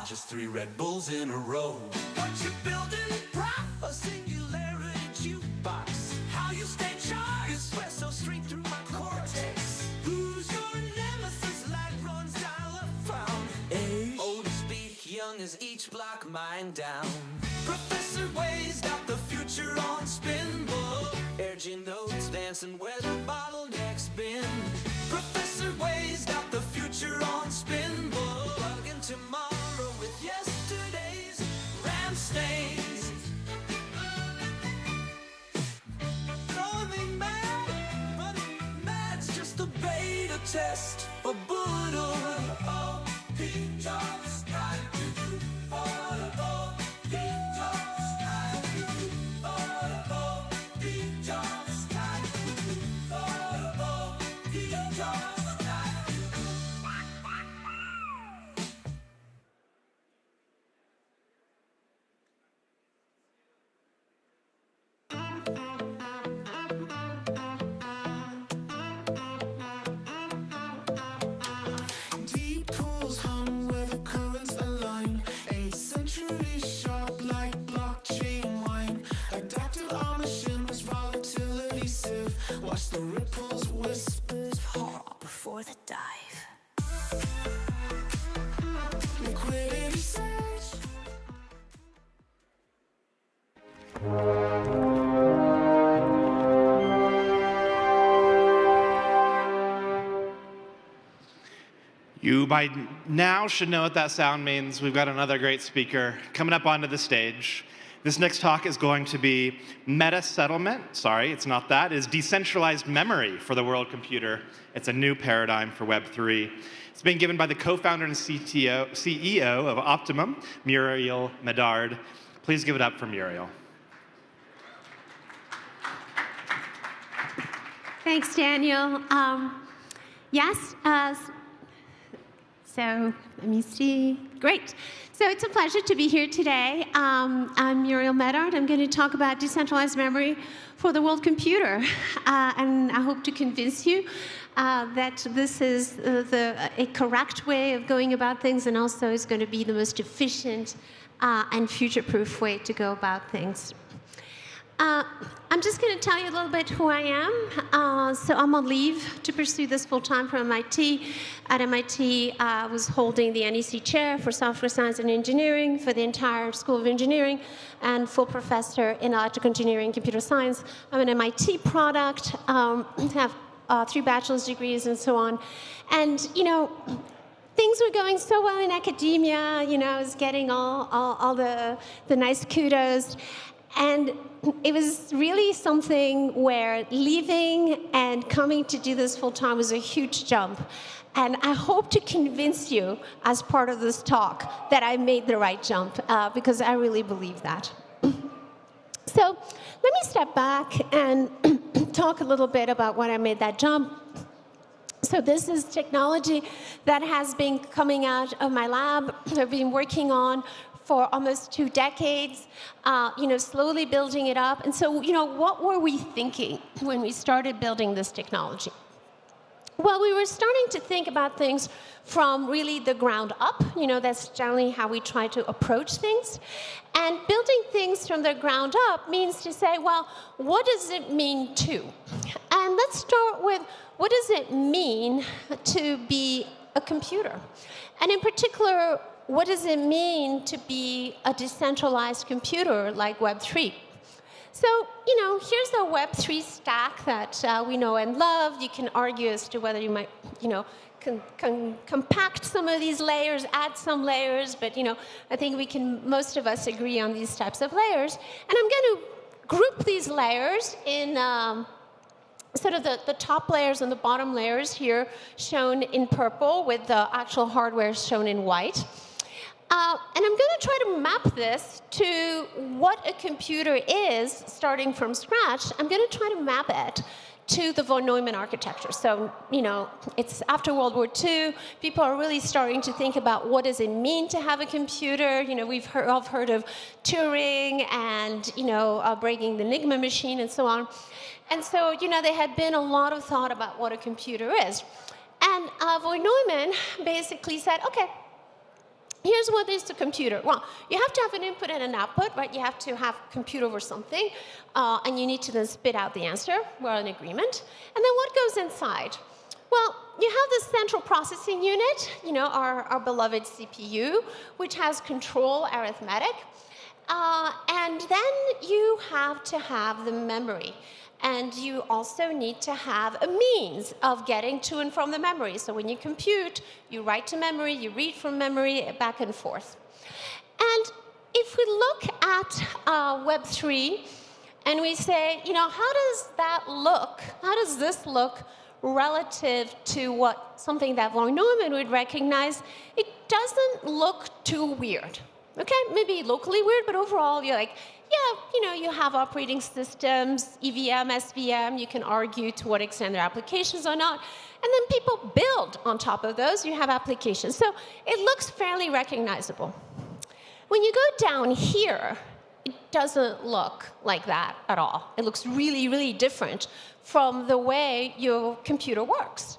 Just 3 Red Bulls in a row. What you building, prof? A singularity jukebox. How you stay charged? Espresso straight through my cortex. Who's your nemesis? Light runs down a found. Age? Old to speak, young as each block mine down. Professor Wade's got the future on spinball. Urging notes, dancing where the bottleneck's been. Professor Wade's got the future on spinball. Plugging tomorrow with yesterday's ram stains. Throwing me mad, but mad's just a beta test for Boodle. Oh, he just got you. Oh, he just got you. Oh, he just got you. Oh, he just got you. Deep pools hum where the currents align. 8th century sharp like blockchain wine. Adaptive our machines, volatility sieve. Watch the ripples, whispers pop before the dive. Liquidity surge. You by now should know what that sound means. We've got another great speaker coming up onto the stage. This next talk is going to be meta settlement. Sorry, it's not that. It's decentralized memory for the world computer. It's a new paradigm for Web3. It's being given by the co-founder and CEO of Optimum, Muriel Medard. Please give it up for Muriel. Thanks, Daniel. Yes, so let me see. Great. So it's a pleasure to be here today. I'm Muriel Medard. I'm going to talk about decentralized memory for the world computer. And I hope to convince you that this is a correct way of going about things, and also is going to be the most efficient and future-proof way to go about things. I'm just going to tell you a little bit who I am. So I'm on leave to pursue this full-time from MIT. At MIT, I was holding the NEC chair for software science and engineering for the entire School of Engineering and full professor in electrical engineering and computer science. I'm an MIT product, have 3 bachelor's degrees and so on. And, you know, things were going so well in academia. You know, I was getting all the nice kudos. And it was really something where leaving and coming to do this full-time was a huge jump. And I hope to convince you, as part of this talk, that I made the right jump, because I really believe that. So let me step back and talk a little bit about when I made that jump. So this is technology that has been coming out of my lab. I've been working on for almost 2 decades, you know, slowly building it up. And so, you know, what were we thinking when we started building this technology? Well, we were starting to think about things from really the ground up. You know, that's generally how we try to approach things. And building things from the ground up means to say, well, what does it mean to? And let's start with, what does it mean to be a computer? And in particular, what does it mean to be a decentralized computer like Web3? So, you know, here's the Web3 stack that we know and love. You can argue as to whether you might, you know, compact some of these layers, add some layers, but, you know, I think we can, most of us agree on these types of layers. And I'm going to group these layers in sort of the top layers and the bottom layers here shown in purple with the actual hardware shown in white. And I'm going to try to map this to what a computer is, starting from scratch. I'm going to try to map it to the von Neumann architecture. So, you know, it's after World War II. People are really starting to think about what does it mean to have a computer. You know, we've all heard of Turing and, you know, breaking the Enigma machine and so on. And so, you know, there had been a lot of thought about what a computer is. And von Neumann basically said, okay, here's what is the computer. Well, you have to have an input and an output, right? You have to have compute over something, and you need to then spit out the answer. We're in agreement. And then what goes inside? Well, you have the central processing unit, you know, our beloved CPU, which has control arithmetic. And then you have to have the memory. And you also need to have a means of getting to and from the memory. So when you compute, you write to memory, you read from memory, back and forth. And if we look at Web3 and we say, you know, how does that look? How does this look relative to what something that von Neumann would recognize? It doesn't look too weird. Okay, maybe locally weird, but overall you're like, yeah, you know, you have operating systems, EVM, SVM, you can argue to what extent they're applications or not. And then people build on top of those, you have applications. So it looks fairly recognizable. When you go down here, it doesn't look like that at all. It looks really, really different from the way your computer works.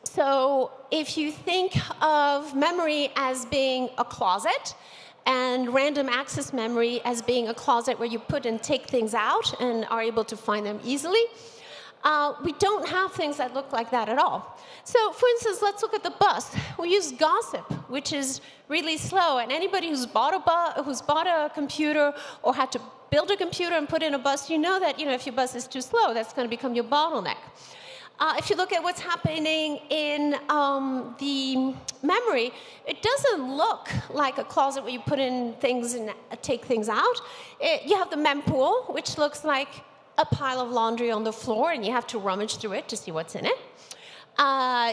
So if you think of memory as being a closet, and random access memory as being a closet where you put and take things out and are able to find them easily, we don't have things that look like that at all. So for instance, let's look at the bus. We use gossip, which is really slow, and anybody who's bought a computer or had to build a computer and put in a bus, you know that, you know, if your bus is too slow, that's going to become your bottleneck. If you look at what's happening in the memory, it doesn't look like a closet where you put in things and take things out. You have the mempool, which looks like a pile of laundry on the floor, and you have to rummage through it to see what's in it.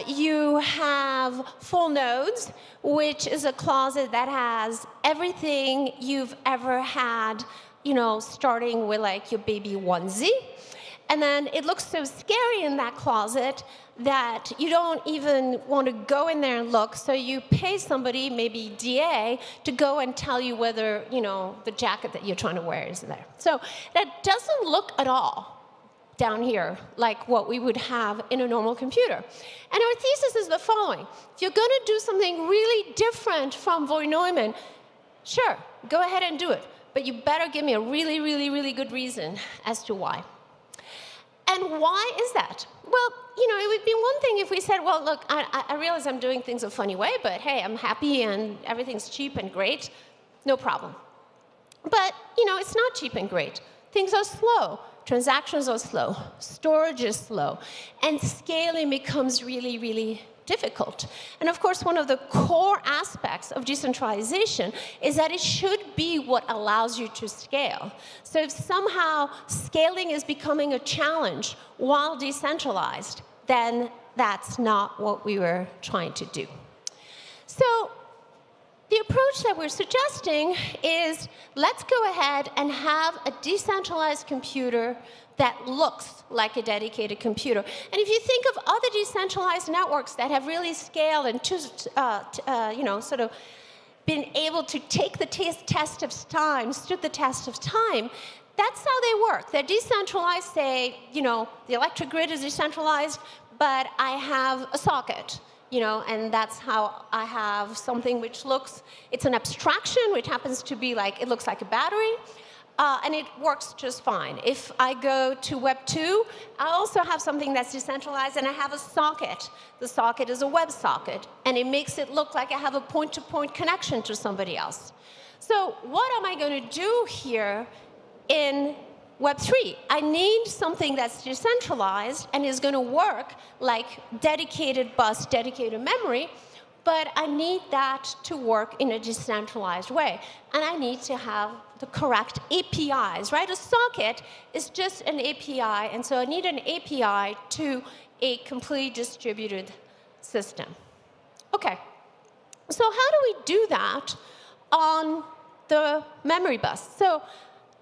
You have full nodes, which is a closet that has everything you've ever had, you know, starting with like your baby onesie. And then it looks so scary in that closet that you don't even want to go in there and look. So you pay somebody, maybe DA, to go and tell you whether, you know, the jacket that you're trying to wear is there. So that doesn't look at all down here like what we would have in a normal computer. And our thesis is the following. If you're going to do something really different from von Neumann, sure, go ahead and do it. but you better give me a really, really, really good reason as to why. And why is that? Well, you know, it would be one thing if we said, well, look, I realize I'm doing things a funny way, but hey, I'm happy and everything's cheap and great, no problem. But, you know, it's not cheap and great. Things are slow. Transactions are slow. Storage is slow. And scaling becomes really, really difficult. And of course, one of the core aspects of decentralization is that it should be what allows you to scale. So if somehow scaling is becoming a challenge while decentralized, then that's not what we were trying to do. So the approach that we're suggesting is let's go ahead and have a decentralized computer that looks like a dedicated computer. And if you think of other decentralized networks that have really scaled and you know, sort of been able to take the test of time, stood the test of time, that's how they work. They're decentralized, say, you know, the electric grid is decentralized, but I have a socket. You know, and that's how I have something which looks, it's an abstraction, which happens to be like, it looks like a battery, and it works just fine. If I go to Web 2, I also have something that's decentralized, and I have a socket. The socket is a web socket, and it makes it look like I have a point-to-point connection to somebody else. So what am I going to do here in Web 3, I need something that's decentralized and is going to work like dedicated bus, dedicated memory, but I need that to work in a decentralized way. And I need to have the correct APIs, right? A socket is just an API, and so I need an API to a completely distributed system. Okay, so how do we do that on the memory bus? So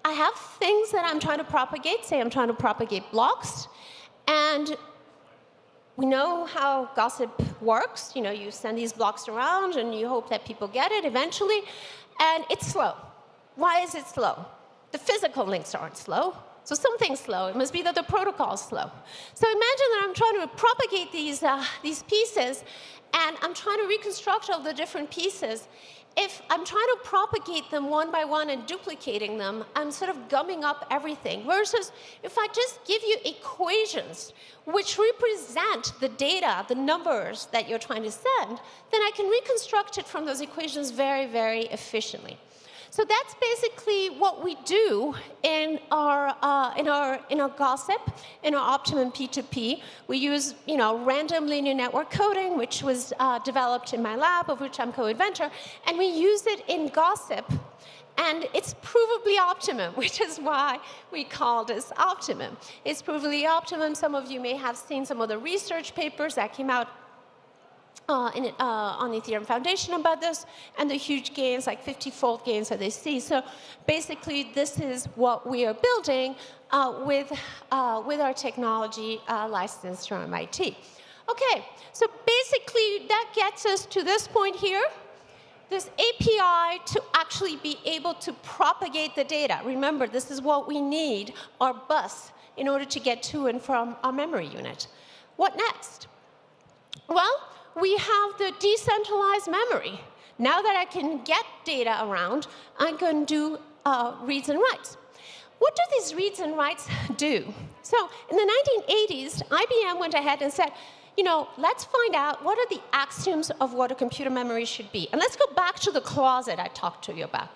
I have things that I'm trying to propagate. Say I'm trying to propagate blocks. And we know how gossip works. You know, you send these blocks around, and you hope that people get it eventually. And it's slow. Why is it slow? The physical links aren't slow. So something's slow. It must be that the protocol is slow. So imagine that I'm trying to propagate these pieces, and I'm trying to reconstruct all the different pieces. If I'm trying to propagate them one by one and duplicating them, I'm sort of gumming up everything. Versus if I just give you equations which represent the data, the numbers that you're trying to send, then I can reconstruct it from those equations very, very efficiently. So that's basically what we do in our gossip, in our Optimum P2P. We use, you know, random linear network coding, which was developed in my lab, of which I'm co-inventor, and we use it in gossip. And it's provably optimum, which is why we call this optimum. It's provably optimum. Some of you may have seen some of the research papers that came out on Ethereum Foundation about this, and the huge gains, like 50-fold gains that they see. So basically, this is what we are building with our technology licensed from MIT. Okay, so basically, that gets us to this point here. This API to actually be able to propagate the data. Remember, this is what we need, our bus, in order to get to and from our memory unit. What next? Well, we have the decentralized memory. Now that I can get data around, I can do reads and writes. What do these reads and writes do? So in the 1980s, IBM went ahead and said, you know, let's find out what are the axioms of what a computer memory should be. And let's go back to the closet I talked to you about.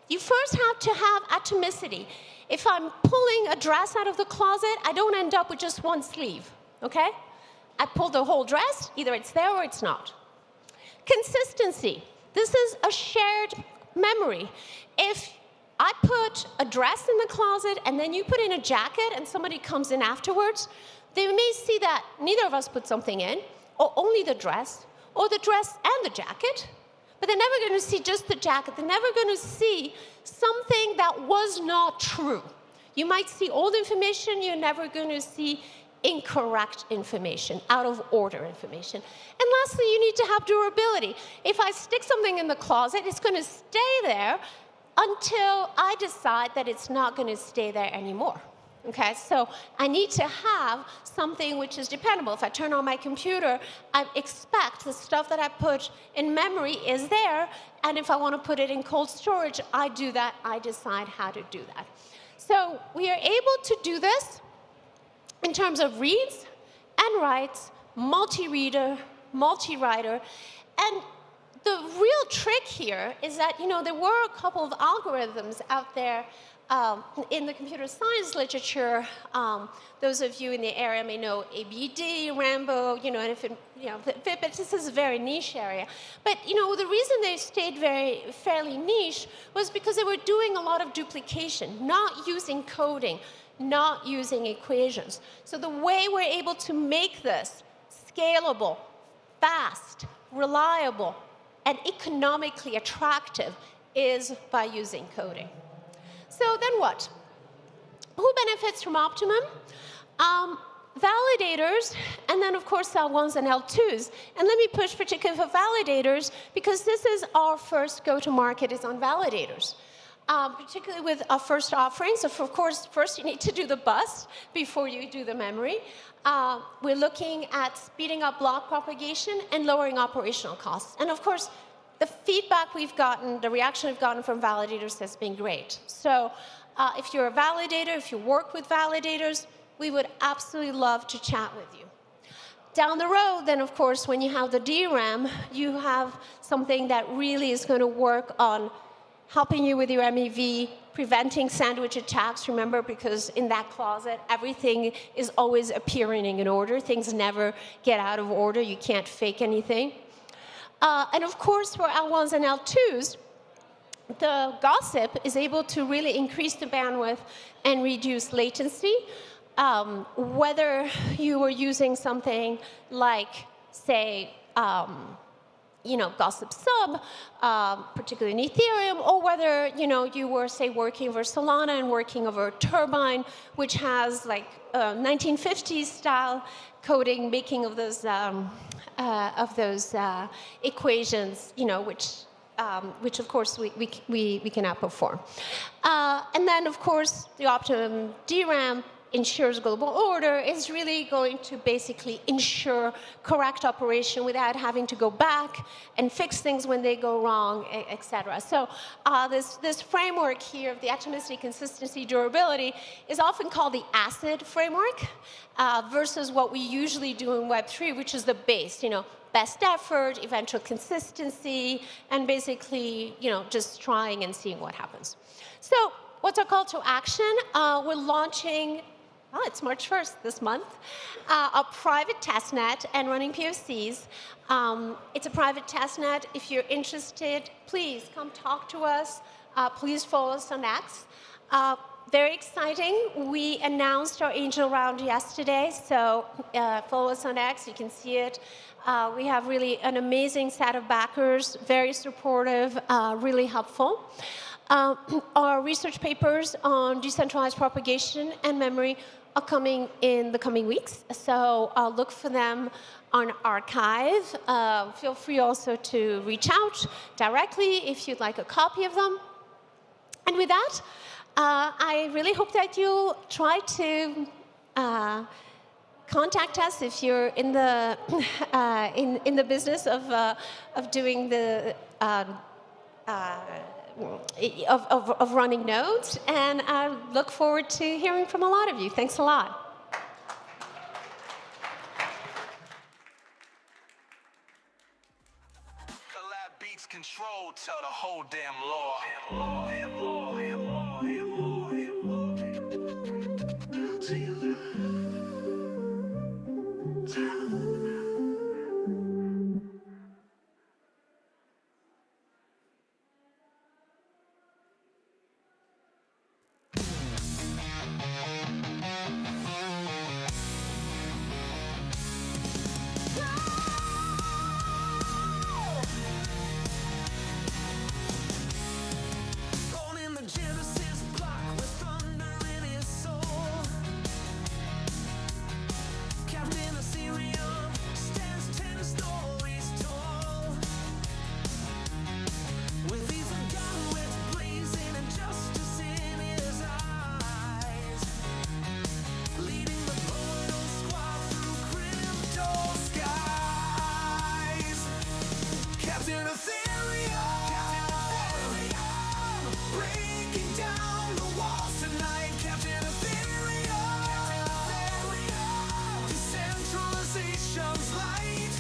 You first have to have atomicity. If I'm pulling a dress out of the closet, I don't end up with just one sleeve, okay? I pull the whole dress, either it's there or it's not. Consistency. This is a shared memory. If I put a dress in the closet and then you put in a jacket and somebody comes in afterwards, they may see that neither of us put something in, or only the dress, or the dress and the jacket, but they're never going to see just the jacket. They're never going to see something that was not true. You might see old information, you're never going to see incorrect information, out of order information. And lastly, you need to have durability. If I stick something in the closet, it's going to stay there until I decide that it's not going to stay there anymore. Okay, so I need to have something which is dependable. If I turn on my computer, I expect the stuff that I put in memory is there, and if I want to put it in cold storage, I do that. I decide how to do that. So we are able to do this in terms of reads and writes, multi-reader, multi-writer, and the real trick here is that, there were a couple of algorithms out there in the computer science literature. Those of you in the area may know ABD, Rambo, and if it, but this is a very niche area. But, the reason they stayed fairly niche was because they were doing a lot of duplication, not using coding, not using equations. So the way we're able to make this scalable, fast, reliable, and economically attractive is by using coding. So then what? Who benefits from Optimum? Validators, and then of course L1s and L2s. And let me push particularly for validators, because this is our first go-to-market is on validators. Particularly with our first offering. So of course, first you need to do the bus before you do the memory. We're looking at speeding up block propagation and lowering operational costs. And of course, the feedback we've gotten, the reaction we've gotten from validators has been great. So if you're a validator, if you work with validators, we would absolutely love to chat with you. Down the road, then of course, when you have the DRAM, you have something that really is going to work on helping you with your MEV, preventing sandwich attacks, remember, because in that closet, everything is always appearing in order. Things never get out of order. You can't fake anything. And of course, for L1s and L2s, the gossip is able to really increase the bandwidth and reduce latency. Whether you were using something like, say, Gossip Sub, particularly in Ethereum, or whether, you were, say, working over Solana and working over Turbine, which has, like, 1950s style coding, making of those equations, which of course we can outperform. And then, of course, the Optimum DRAM ensures global order is really going to basically ensure correct operation without having to go back and fix things when they go wrong, etc. So this framework here of the atomicity, consistency, durability is often called the ACID framework versus what we usually do in Web3, which is the base, best effort, eventual consistency, and basically, just trying and seeing what happens. So what's our call to action? We're launching, it's March 1st this month, a private testnet and running POCs. It's a private testnet. If you're interested, please come talk to us. Please follow us on X. Very exciting. We announced our angel round yesterday, so follow us on X. You can see it. We have really an amazing set of backers, very supportive, really helpful. Our research papers on decentralized propagation and memory are coming in the coming weeks, so look for them on archive. Feel free also to reach out directly if you'd like a copy of them. And with that, I really hope that you'll try to contact us if you're in the in the business of doing the of running nodes, and I look forward to hearing from a lot of you. Thanks a lot. Collab beats control, tell the whole damn law. Captain Ethereum, breaking down the walls tonight. Captain Ethereum, decentralization's light.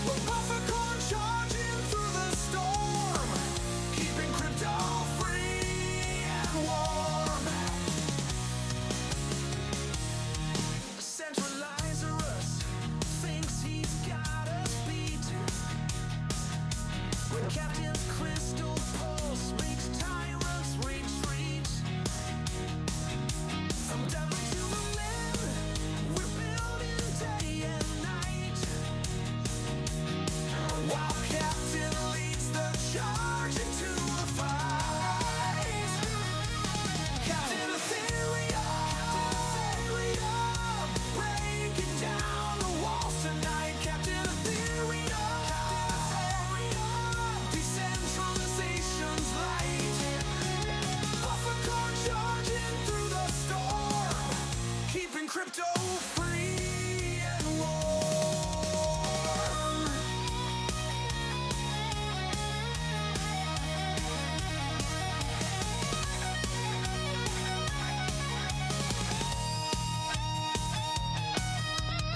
We're buffer-corn charging through the storm, keeping crypto free and warm. Centralizerus thinks he's got us beat. When Captain's crystal pulse makes tyrants retreat. From Dublin to Berlin, we're building day and night. While Captain leads the charge into the fight. Captain Ethereum, breaking down the walls tonight. Captain Ethereum, decentralization's light. Buffer-corn charging through the storm, keeping crypto free and warm.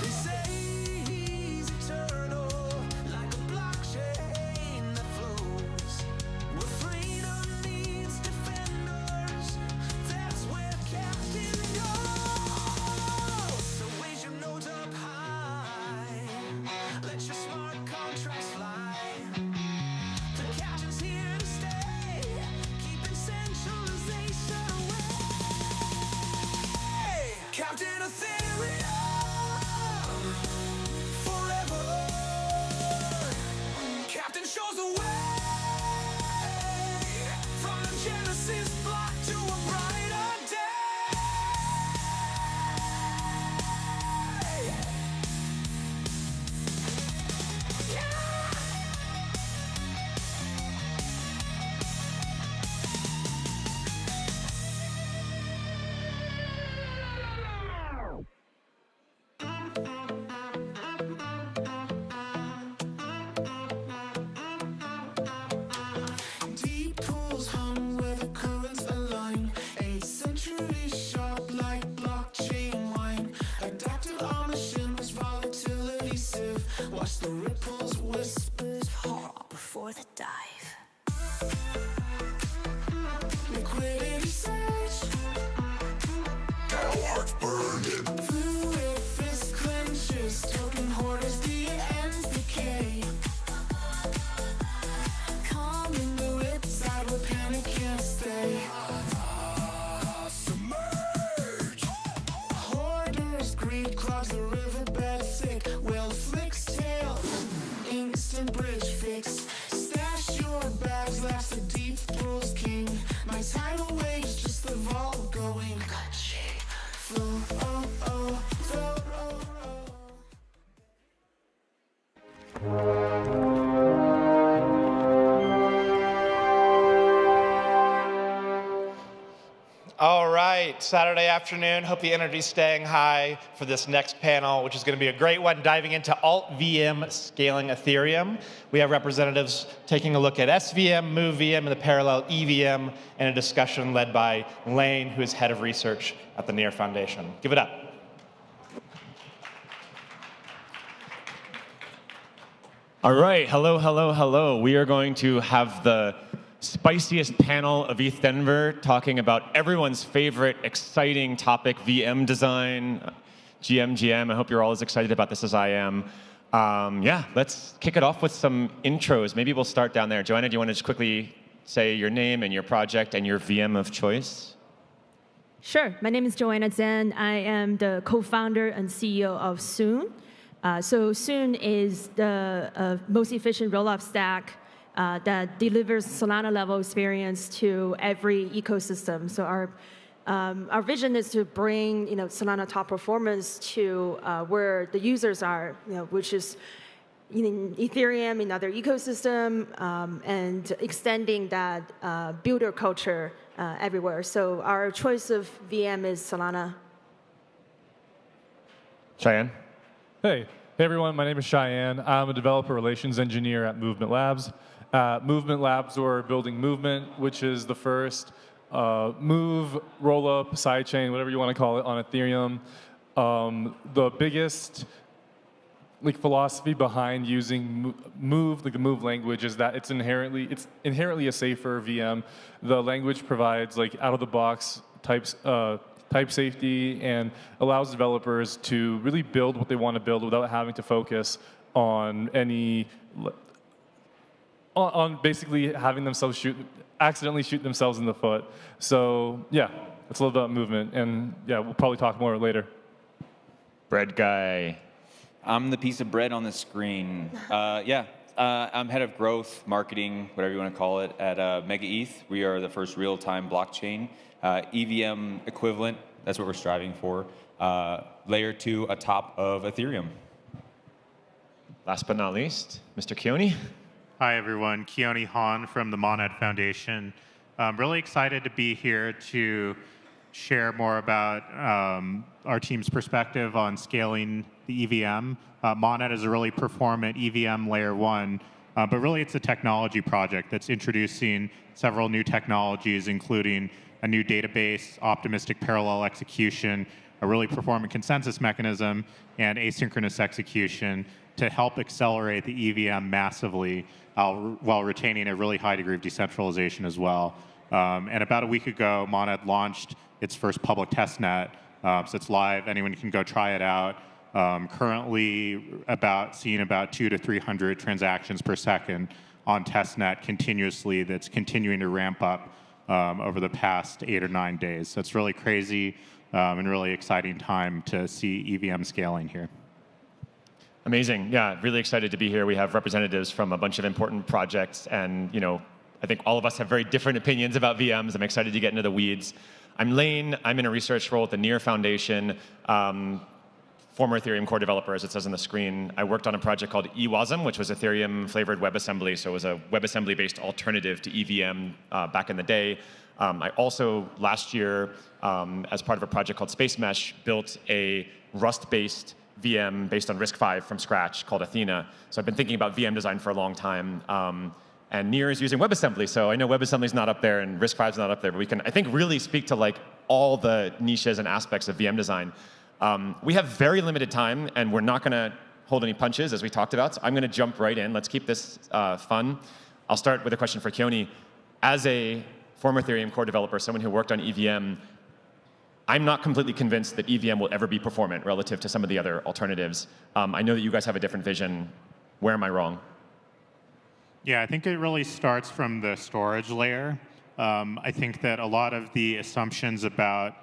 They say he's eternal, like a blockchain that flows. Where freedom needs defenders, that's where Captain goes. So raise your notes up high, let your smart contracts fly. The Captain's here to stay, keeping centralization away. Captain Ethereum, forever. Captain shows the way, from the Genesis block to a brighter day. Deep pools hum where the currents align. A century sharp like blockchain wine. Adaptive our machines, volatility sieve. Watch the ripples, whispers, horror before the dive. Liquidity surge, hearts burning. Fluid fist clenches, token hoarders, the ends decay. Calm in the ripside where panic can't stay. Submerge. Hoarders, greed clogs the riverbed thick. Whale flicks tail, instant bridge fix. Stash your bags, laughs the deep pools king. My tidal waves just the vault going. Flow, oh, oh, flow, oh, All right, Saturday afternoon. Hope the energy's staying high for this next panel, which is going to be a great one, diving into Alt-VM scaling Ethereum. We have representatives taking a look at SVM, MoveVM, and the parallel EVM, and a discussion led by Lane, who is head of research at the Near Foundation. Give it up. All right, hello, hello, hello. We are going to have the spiciest panel of ETH Denver talking about everyone's favorite exciting topic, VM design, GM. I hope you're all as excited about this as I am. Yeah, let's kick it off with some intros. Maybe we'll start down there. Joanna, do you want to just quickly say your name and your project and your VM of choice? Sure. My name is Joanna Zhang. I am the co-founder and CEO of Soon. So Soon is the most efficient rollup stack that delivers Solana-level experience to every ecosystem. So our vision is to bring Solana top performance to where the users are, which is in Ethereum, in other ecosystem, and extending that builder culture everywhere. So our choice of VM is Solana. Cheyenne? Hey, Hey everyone, my name is Cheyenne. I'm a developer relations engineer at Movement Labs. Movement Labs, we're building Movement, which is the first move, roll-up, sidechain, whatever you want to call it, on Ethereum. The biggest philosophy behind using Move, the Move language, is that it's inherently a safer VM. The language provides out-of-the-box type safety and allows developers to really build what they want to build without having to focus on basically having themselves accidentally shoot themselves in the foot. So yeah, that's a little about Movement, and yeah, we'll probably talk more later. Bread guy. I'm the piece of bread on the screen. I'm head of growth, marketing, whatever you want to call it, at Mega ETH. We are the first real-time blockchain, EVM equivalent. That's what we're striving for. Layer 2 atop of Ethereum. Last but not least, Mr. Keone. Hi, everyone. Keone Han from the Monad Foundation. I'm really excited to be here to share more about our team's perspective on scaling the EVM. Monad is a really performant EVM layer 1, but really it's a technology project that's introducing several new technologies, including a new database, optimistic parallel execution, a really performant consensus mechanism, and asynchronous execution to help accelerate the EVM massively while retaining a really high degree of decentralization as well. And about a week ago, Monad launched its first public testnet. So it's live. Anyone can go try it out. Currently, seeing about 200 to 300 transactions per second on testnet continuously. That's continuing to ramp up over the past 8 or 9 days. So it's really crazy and really exciting time to see EVM scaling here. Amazing. Yeah, really excited to be here. We have representatives from a bunch of important projects, and I think all of us have very different opinions about VMs. I'm excited to get into the weeds. I'm Lane. I'm in a research role at the Near Foundation. Former Ethereum core developer, as it says on the screen. I worked on a project called eWasm, which was Ethereum-flavored WebAssembly, so it was a WebAssembly-based alternative to EVM back in the day. I also, last year, as part of a project called Space Mesh, built a Rust-based VM based on RISC-V from scratch called Athena. So I've been thinking about VM design for a long time. And Near is using WebAssembly, so I know WebAssembly is not up there and RISC-V is not up there, but we can, I think, really speak to all the niches and aspects of VM design. We have very limited time, and we're not going to hold any punches, as we talked about, so I'm going to jump right in. Let's keep this fun. I'll start with a question for Keone. As a former Ethereum core developer, someone who worked on EVM, I'm not completely convinced that EVM will ever be performant relative to some of the other alternatives. I know that you guys have a different vision. Where am I wrong? Yeah, I think it really starts from the storage layer. I think that a lot of the assumptions about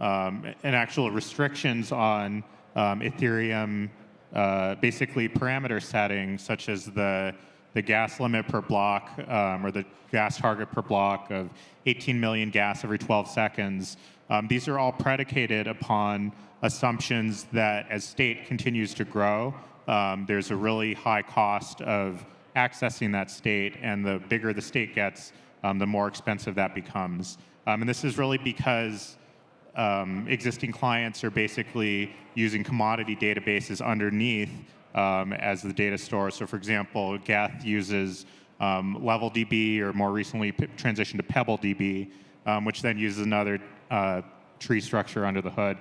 and actual restrictions on Ethereum, basically parameter settings, such as the gas limit per block or the gas target per block of 18 million gas every 12 seconds. These are all predicated upon assumptions that as state continues to grow, there's a really high cost of accessing that state, and the bigger the state gets, the more expensive that becomes. And this is really because existing clients are basically using commodity databases underneath as the data store. So for example, Geth uses LevelDB, or more recently transitioned to PebbleDB, which then uses another tree structure under the hood.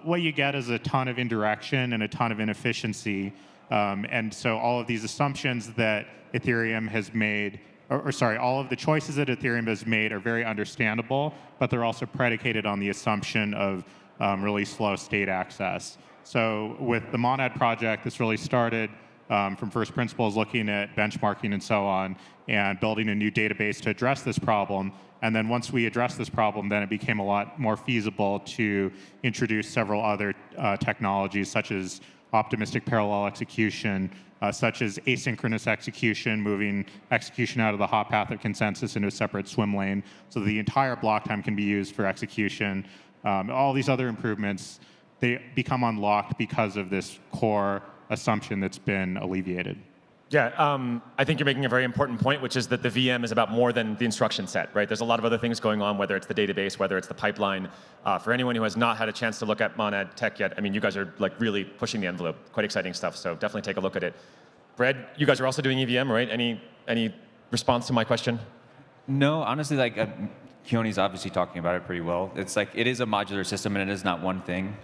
What you get is a ton of indirection and a ton of inefficiency. And so all of these assumptions that Ethereum has made, all of the choices that Ethereum has made are very understandable, but they're also predicated on the assumption of really slow state access. So with the Monad project, this really started from first principles, looking at benchmarking and so on, and building a new database to address this problem. And then once we addressed this problem, then it became a lot more feasible to introduce several other technologies, such as optimistic parallel execution, such as asynchronous execution, moving execution out of the hot path of consensus into a separate swim lane, so the entire block time can be used for execution. All these other improvements, they become unlocked because of this core assumption that's been alleviated. Yeah, I think you're making a very important point, which is that the VM is about more than the instruction set, right? There's a lot of other things going on, whether it's the database, whether it's the pipeline. For anyone who has not had a chance to look at Monad Tech yet, I mean, you guys are like really pushing the envelope. Quite exciting stuff, so definitely take a look at it. Brad, you guys are also doing EVM, right? Any response to my question? No, honestly, like Keone's obviously talking about it pretty well. It's like it is a modular system and it is not one thing.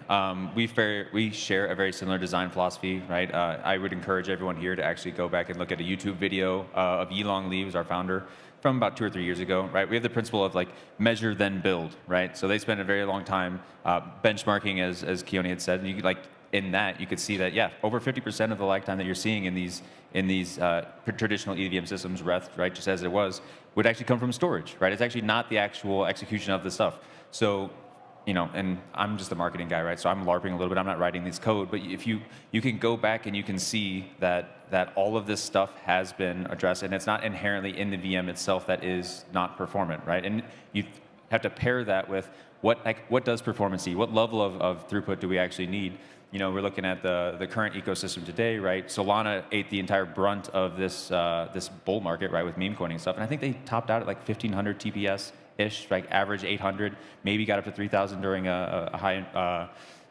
We share a very similar design philosophy, right? I would encourage everyone here to actually go back and look at a YouTube video of Yilong Li, who's our founder, from about 2 or 3 years ago, right? We have the principle of like measure then build, right? So they spend a very long time benchmarking, as Keone had said, and you like in that you could see that over 50% of the lag time that you're seeing in these traditional EVM systems, right, just as it was, would actually come from storage, right? It's actually not the actual execution of the stuff. So, and I'm just a marketing guy, right? So I'm LARPing a little bit. I'm not writing this code, but if you can go back and you can see that all of this stuff has been addressed, and it's not inherently in the VM itself that is not performant, right? And you have to pair that with what does performance need? What level of throughput do we actually need? We're looking at the current ecosystem today, right? Solana ate the entire brunt of this bull market, right, with meme coining stuff. And I think they topped out at like 1,500 TPS-ish, like average 800, maybe got up to 3,000 during a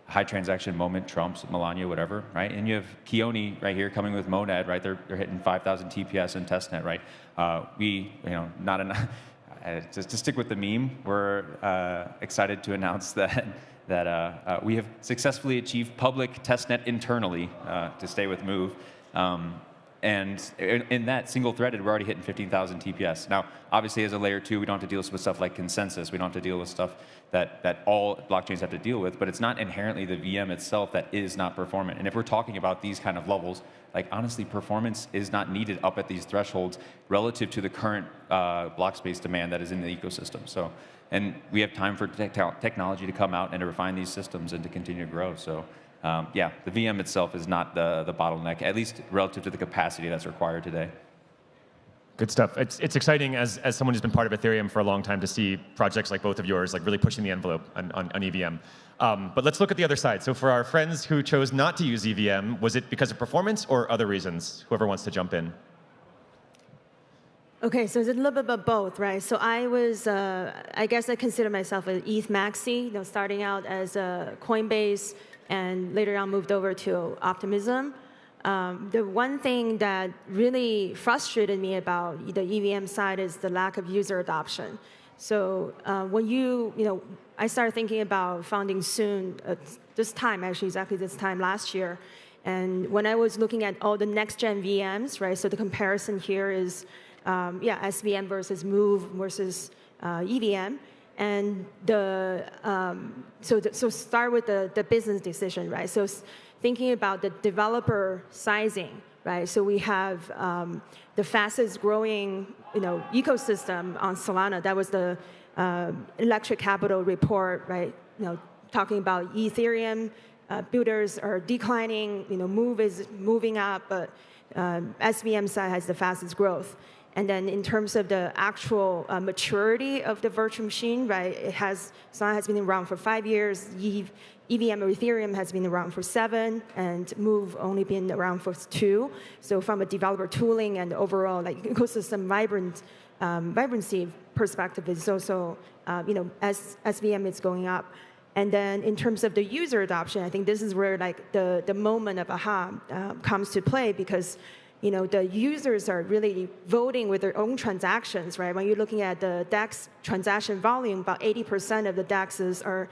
high transaction moment, Trump's, Melania, whatever, right? And you have Keone right here coming with Monad, right? They're hitting 5,000 TPS in testnet, right? Not enough. Just to stick with the meme, we're excited to announce that we have successfully achieved public testnet internally to stay with Move. And in that single-threaded, we're already hitting 15,000 TPS. Now, obviously, as a layer 2, we don't have to deal with stuff like consensus. We don't have to deal with stuff that all blockchains have to deal with. But it's not inherently the VM itself that is not performant. And if we're talking about these kind of levels, like honestly, performance is not needed up at these thresholds relative to the current block space demand that is in the ecosystem. So, and we have time for technology to come out and to refine these systems and to continue to grow. So. The VM itself is not the bottleneck, at least relative to the capacity that's required today. Good stuff. It's exciting as someone who's been part of Ethereum for a long time to see projects like both of yours like really pushing the envelope on EVM. But let's look at the other side. So for our friends who chose not to use EVM, was it because of performance or other reasons? Whoever wants to jump in. Okay, so it's a little bit of both, right? So I was, I guess I consider myself an ETH maxi, starting out as a Coinbase, and later on moved over to Optimism. The one thing that really frustrated me about the EVM side is the lack of user adoption. So when I started thinking about founding Soon this time, actually exactly this time last year, and when I was looking at all the next-gen VMs, right? So the comparison here is, SVM versus Move versus EVM. And so start with the business decision, right? So thinking about the developer sizing, right? So we have the fastest growing, ecosystem on Solana. That was the Electric Capital report, right? Talking about Ethereum builders are declining. Move is moving up, but SVM side has the fastest growth. And then in terms of the actual maturity of the virtual machine, right, Solana has been around for 5 years, EVM or Ethereum has been around for 7, and Move only been around for 2. So from a developer tooling and overall ecosystem vibrancy perspective, is also, as SVM is going up. And then in terms of the user adoption, I think this is where the moment of aha comes to play, because the users are really voting with their own transactions, right? When you're looking at the DEX transaction volume, about 80% of the DEXs are,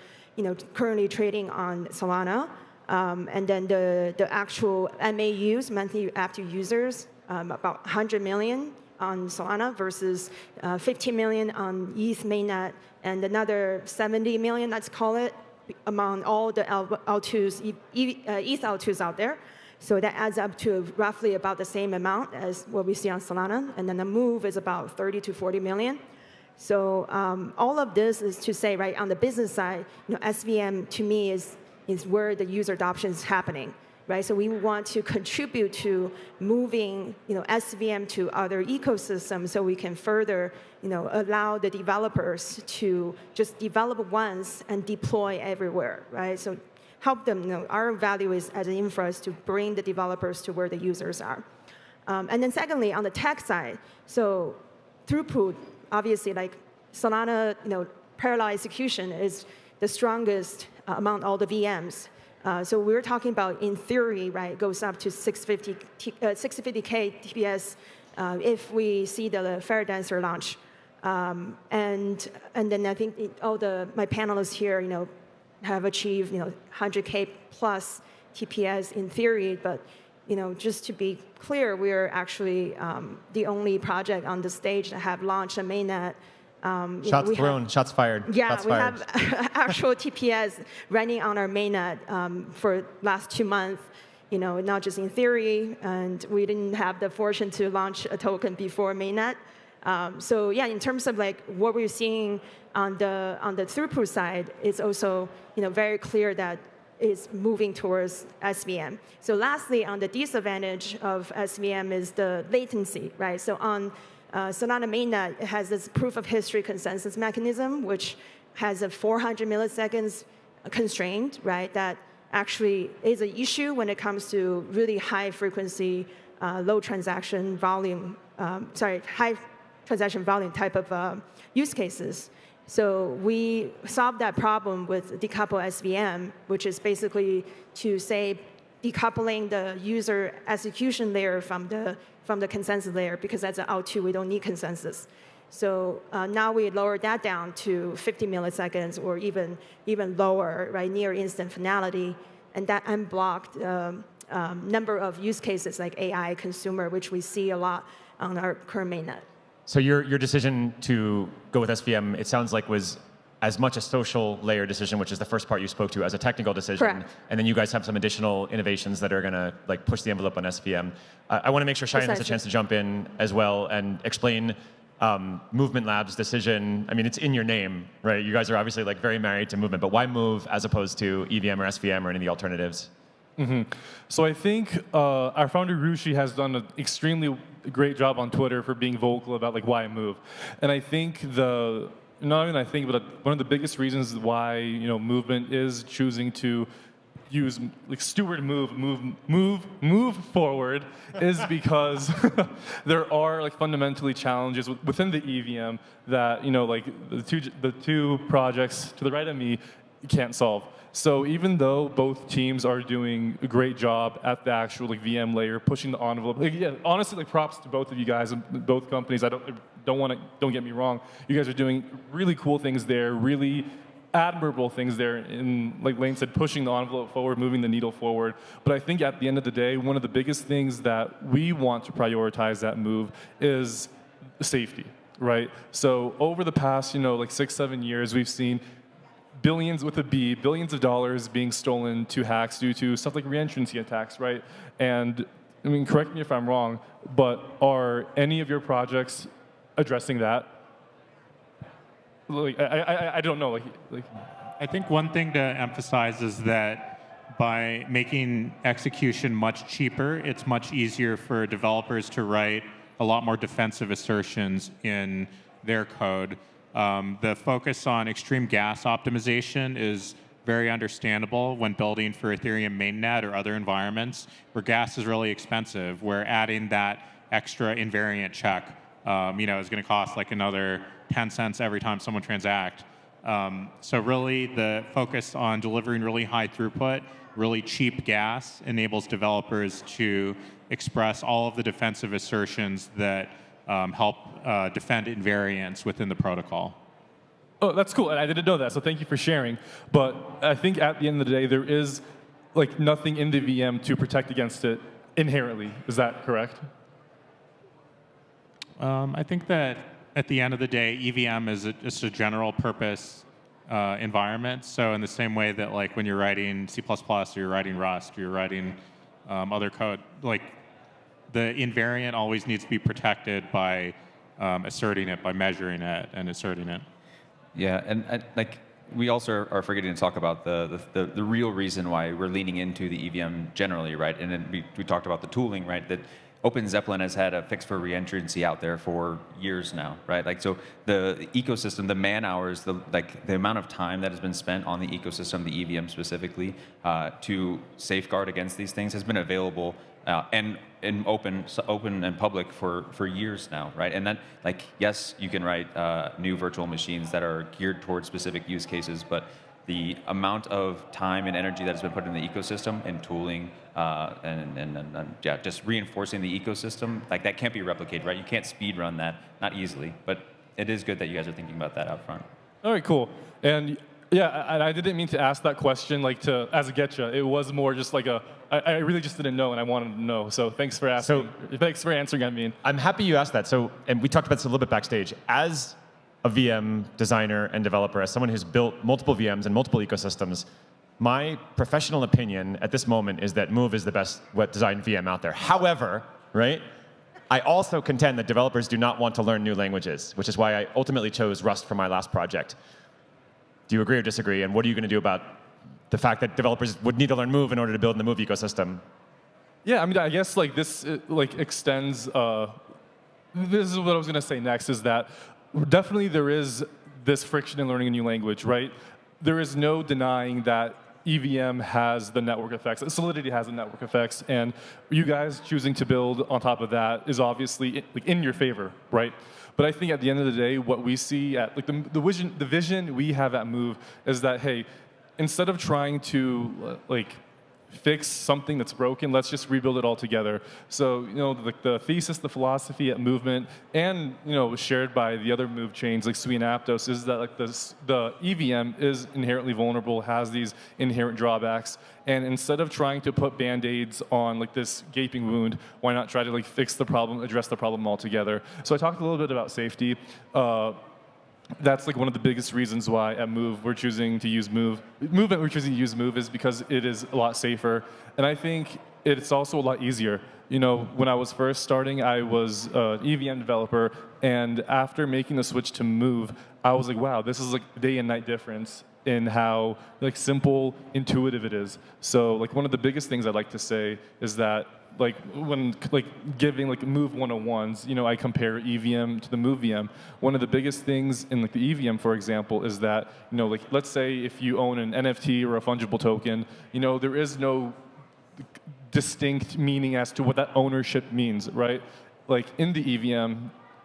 currently trading on Solana. And then the actual MAUs, monthly active users, about 100 million on Solana versus 15 million on ETH mainnet, and another 70 million, let's call it, among all the L2s, ETH L2s out there. So that adds up to roughly about the same amount as what we see on Solana. And then the Move is about 30 to 40 million. So all of this is to say, right, on the business side, SVM to me is where the user adoption is happening, right? So we want to contribute to moving, SVM to other ecosystems so we can further, allow the developers to just develop once and deploy everywhere, right? So help them. Our value is as an infra is to bring the developers to where the users are. And then secondly, on the tech side, so throughput, obviously, like Solana, parallel execution is the strongest among all the VMs. So we're talking about, in theory, right, goes up to 650K TPS if we see the fair dancer launch. And then I think all my panelists here, have achieved, 100K plus TPS in theory. But, just to be clear, we're actually the only project on the stage that have launched a mainnet. Shots thrown, shots fired. Yeah, shots we fired. have actual TPS running on our mainnet for last 2 months. Not just in theory, and we didn't have the fortune to launch a token before mainnet. So yeah, in terms of like what we're seeing on the throughput side, it's also very clear that it's moving towards SVM. So lastly, on the disadvantage of SVM is the latency, right? So on Solana mainnet, it has this proof of history consensus mechanism, which has a 400 milliseconds constraint, right? That actually is an issue when it comes to really high frequency, low transaction volume, high transaction volume type of use cases. So we solved that problem with decouple SVM, which is basically to say decoupling the user execution layer from the consensus layer, because as an L2, we don't need consensus. So now we lowered that down to 50 milliseconds or even lower, right, near instant finality. And that unblocked number of use cases like AI, consumer, which we see a lot on our current mainnet. So your decision to go with SVM, it sounds like was as much a social layer decision, which is the first part you spoke to, as a technical decision. Correct. And then you guys have some additional innovations that are going to like push the envelope on SVM. I want to make sure Cheyenne has a chance to jump in as well and explain Movement Labs' decision. I mean, it's in your name, right? You guys are obviously like very married to Movement, but why Move as opposed to EVM or SVM or any of the alternatives? So I think our founder Rushi has done an extremely great job on Twitter for being vocal about like why Move, and I think one of the biggest reasons why Movement is choosing to use like steward move forward is because there are like fundamentally challenges within the EVM that like the two projects to the right of me can't solve. So even though both teams are doing a great job at the actual like VM layer, pushing the envelope, honestly, like props to both of you guys and both companies. Don't get me wrong. You guys are doing really cool things there, really admirable things there. In like Lane said, pushing the envelope forward, moving the needle forward. But I think at the end of the day, one of the biggest things that we want to prioritize that move is safety, right? So over the past, like 6-7 years, we've seen billions with a B, billions of dollars being stolen to hacks due to stuff like reentrancy attacks, right? And I mean, correct me if I'm wrong, but are any of your projects addressing that? Like, I don't know. Like, I think one thing to emphasize is that by making execution much cheaper, it's much easier for developers to write a lot more defensive assertions in their code. The focus on extreme gas optimization is very understandable when building for Ethereum mainnet or other environments where gas is really expensive, where adding that extra invariant check is going to cost like another 10 cents every time someone transacts. So really the focus on delivering really high throughput, really cheap gas enables developers to express all of the defensive assertions that help defend invariance within the protocol. Oh, that's cool. I didn't know that, so thank you for sharing. But I think at the end of the day, there is like nothing in the VM to protect against it inherently. Is that correct? I think that at the end of the day, EVM is just a general purpose environment. So in the same way that like when you're writing C++ or you're writing Rust or you're writing other code, like the invariant always needs to be protected by asserting it, by measuring it and asserting it. Yeah, and like we also are forgetting to talk about the real reason why we're leaning into the EVM generally, right? And then we talked about the tooling, right? That OpenZeppelin has had a fix for reentrancy out there for years now, right? Like so, the ecosystem, the man hours, the amount of time that has been spent on the ecosystem, the EVM specifically, to safeguard against these things has been available and open and public for years now, right? And then, like, yes, you can write new virtual machines that are geared towards specific use cases, but the amount of time and energy that has been put in the ecosystem and tooling and yeah, just reinforcing the ecosystem, like that can't be replicated, right? You can't speed run that, not easily, but it is good that you guys are thinking about that out front. All right, cool. And yeah, and I didn't mean to ask that question like as a getcha. It was more just like I really just didn't know and I wanted to know. So thanks for asking. Thanks for answering, I mean. I'm happy you asked that. So, and we talked about this a little bit backstage. As a VM designer and developer, as someone who's built multiple VMs and multiple ecosystems, my professional opinion at this moment is that Move is the best web designed VM out there. However, right, I also contend that developers do not want to learn new languages, which is why I ultimately chose Rust for my last project. Do you agree or disagree? And what are you going to do about the fact that developers would need to learn Move in order to build in the Move ecosystem? Yeah, I mean, I guess like this like extends. This is what I was going to say next. Is that definitely there is this friction in learning a new language, right? There is no denying that EVM has the network effects. Solidity has the network effects, and you guys choosing to build on top of that is obviously in your favor, right? But I think at the end of the day, what we see at like the vision we have at Move is that, hey, instead of trying to like fix something that's broken, let's just rebuild it all together. So, you know, the thesis, the philosophy at Movement, and, you know, shared by the other Move chains like Sui and Aptos, is that like the EVM is inherently vulnerable, has these inherent drawbacks, and instead of trying to put band-aids on like this gaping wound, why not try to like fix the problem, address the problem altogether? So I talked a little bit about safety. That's like one of the biggest reasons why at Move we're choosing to use Movement we're choosing to use Move is because it is a lot safer, and I think it's also a lot easier. You know, when I was first starting, I was an EVM developer, and after making the switch to Move, I was like, wow, this is like day and night difference in how like simple, intuitive it is. So like one of the biggest things I'd like to say is that like when like giving like Move 101s, you know, I compare EVM to the Move VM. One of the biggest things in like the EVM, for example, is that, you know, like let's say if you own an NFT or a fungible token, you know, there is no distinct meaning as to what that ownership means, right? Like in the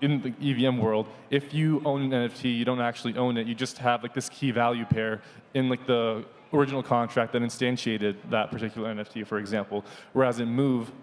EVM world, if you own an NFT, you don't actually own it. You just have like this key value pair in like the original contract that instantiated that particular NFT, for example. Whereas in Move,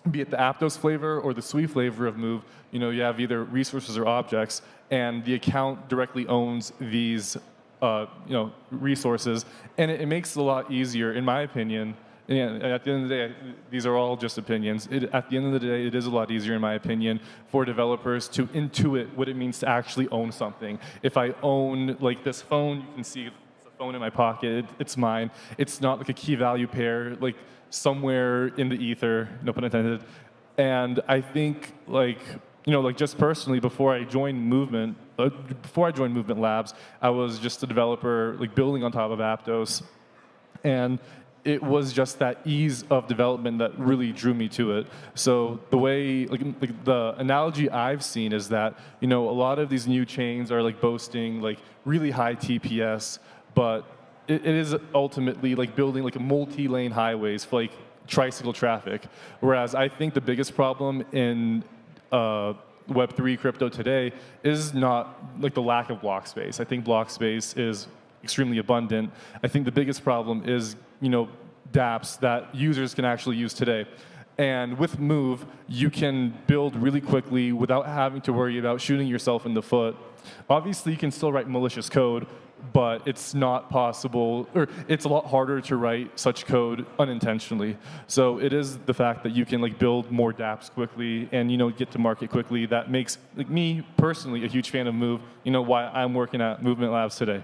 be it the Aptos flavor or the Sui flavor of Move, you know, you have either resources or objects, and the account directly owns these, you know, resources, and it makes it a lot easier, in my opinion. And at the end of the day, these are all just opinions. At the end of the day, it is a lot easier, in my opinion, for developers to intuit what it means to actually own something. If I own like this phone, you can see phone in my pocket, it's mine. It's not like a key value pair, like somewhere in the ether, no pun intended. And I think like, you know, like just personally, before I joined Movement Labs, I was just a developer like building on top of Aptos. And it was just that ease of development that really drew me to it. So the way, like the analogy I've seen is that, you know, a lot of these new chains are like boasting like really high TPS, but it is ultimately like building like a multi-lane highways for like tricycle traffic. Whereas I think the biggest problem in Web3 crypto today is not like the lack of block space. I think block space is extremely abundant. I think the biggest problem is, you know, dApps that users can actually use today. And with Move, you can build really quickly without having to worry about shooting yourself in the foot. Obviously, you can still write malicious code, but it's not possible, or it's a lot harder to write such code unintentionally. So it is the fact that you can like build more dApps quickly and, you know, get to market quickly that makes like me personally a huge fan of Move. You know, why I'm working at Movement Labs today.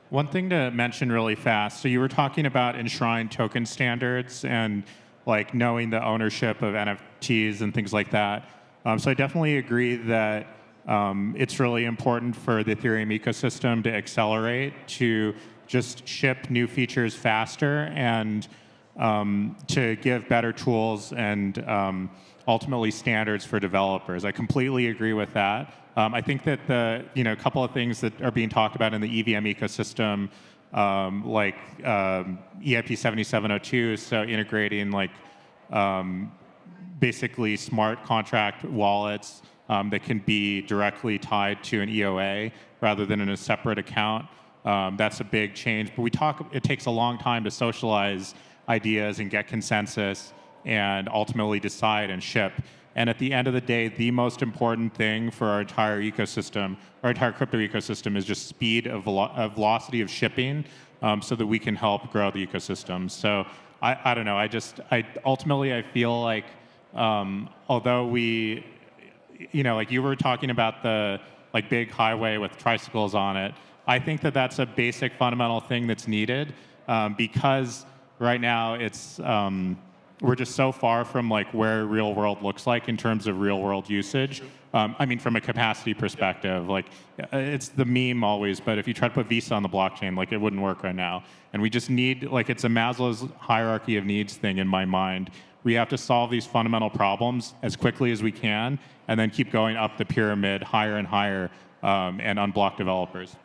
One thing to mention really fast. So you were talking about enshrined token standards and like knowing the ownership of NFTs and things like that. So I definitely agree that it's really important for the Ethereum ecosystem to accelerate, to just ship new features faster, and to give better tools and ultimately standards for developers. I completely agree with that. I think that a couple of things that are being talked about in the EVM ecosystem, like EIP 7702, so integrating like basically smart contract wallets that can be directly tied to an EOA rather than in a separate account. That's a big change. But it takes a long time to socialize ideas and get consensus and ultimately decide and ship. And at the end of the day, the most important thing for our entire ecosystem, our entire crypto ecosystem, is just speed of velocity of shipping so that we can help grow the ecosystem. So I don't know. Ultimately, I feel like although we, like you were talking about the big highway with tricycles on it, I think that that's a basic fundamental thing that's needed because right now it's we're just so far from where real world looks like in terms of real world usage. I mean, from a capacity perspective, it's the meme always, but if you try to put Visa on the blockchain, it wouldn't work right now. And we just need, it's a Maslow's hierarchy of needs thing in my mind. We have to solve these fundamental problems as quickly as we can, and then keep going up the pyramid higher and higher and unblock developers.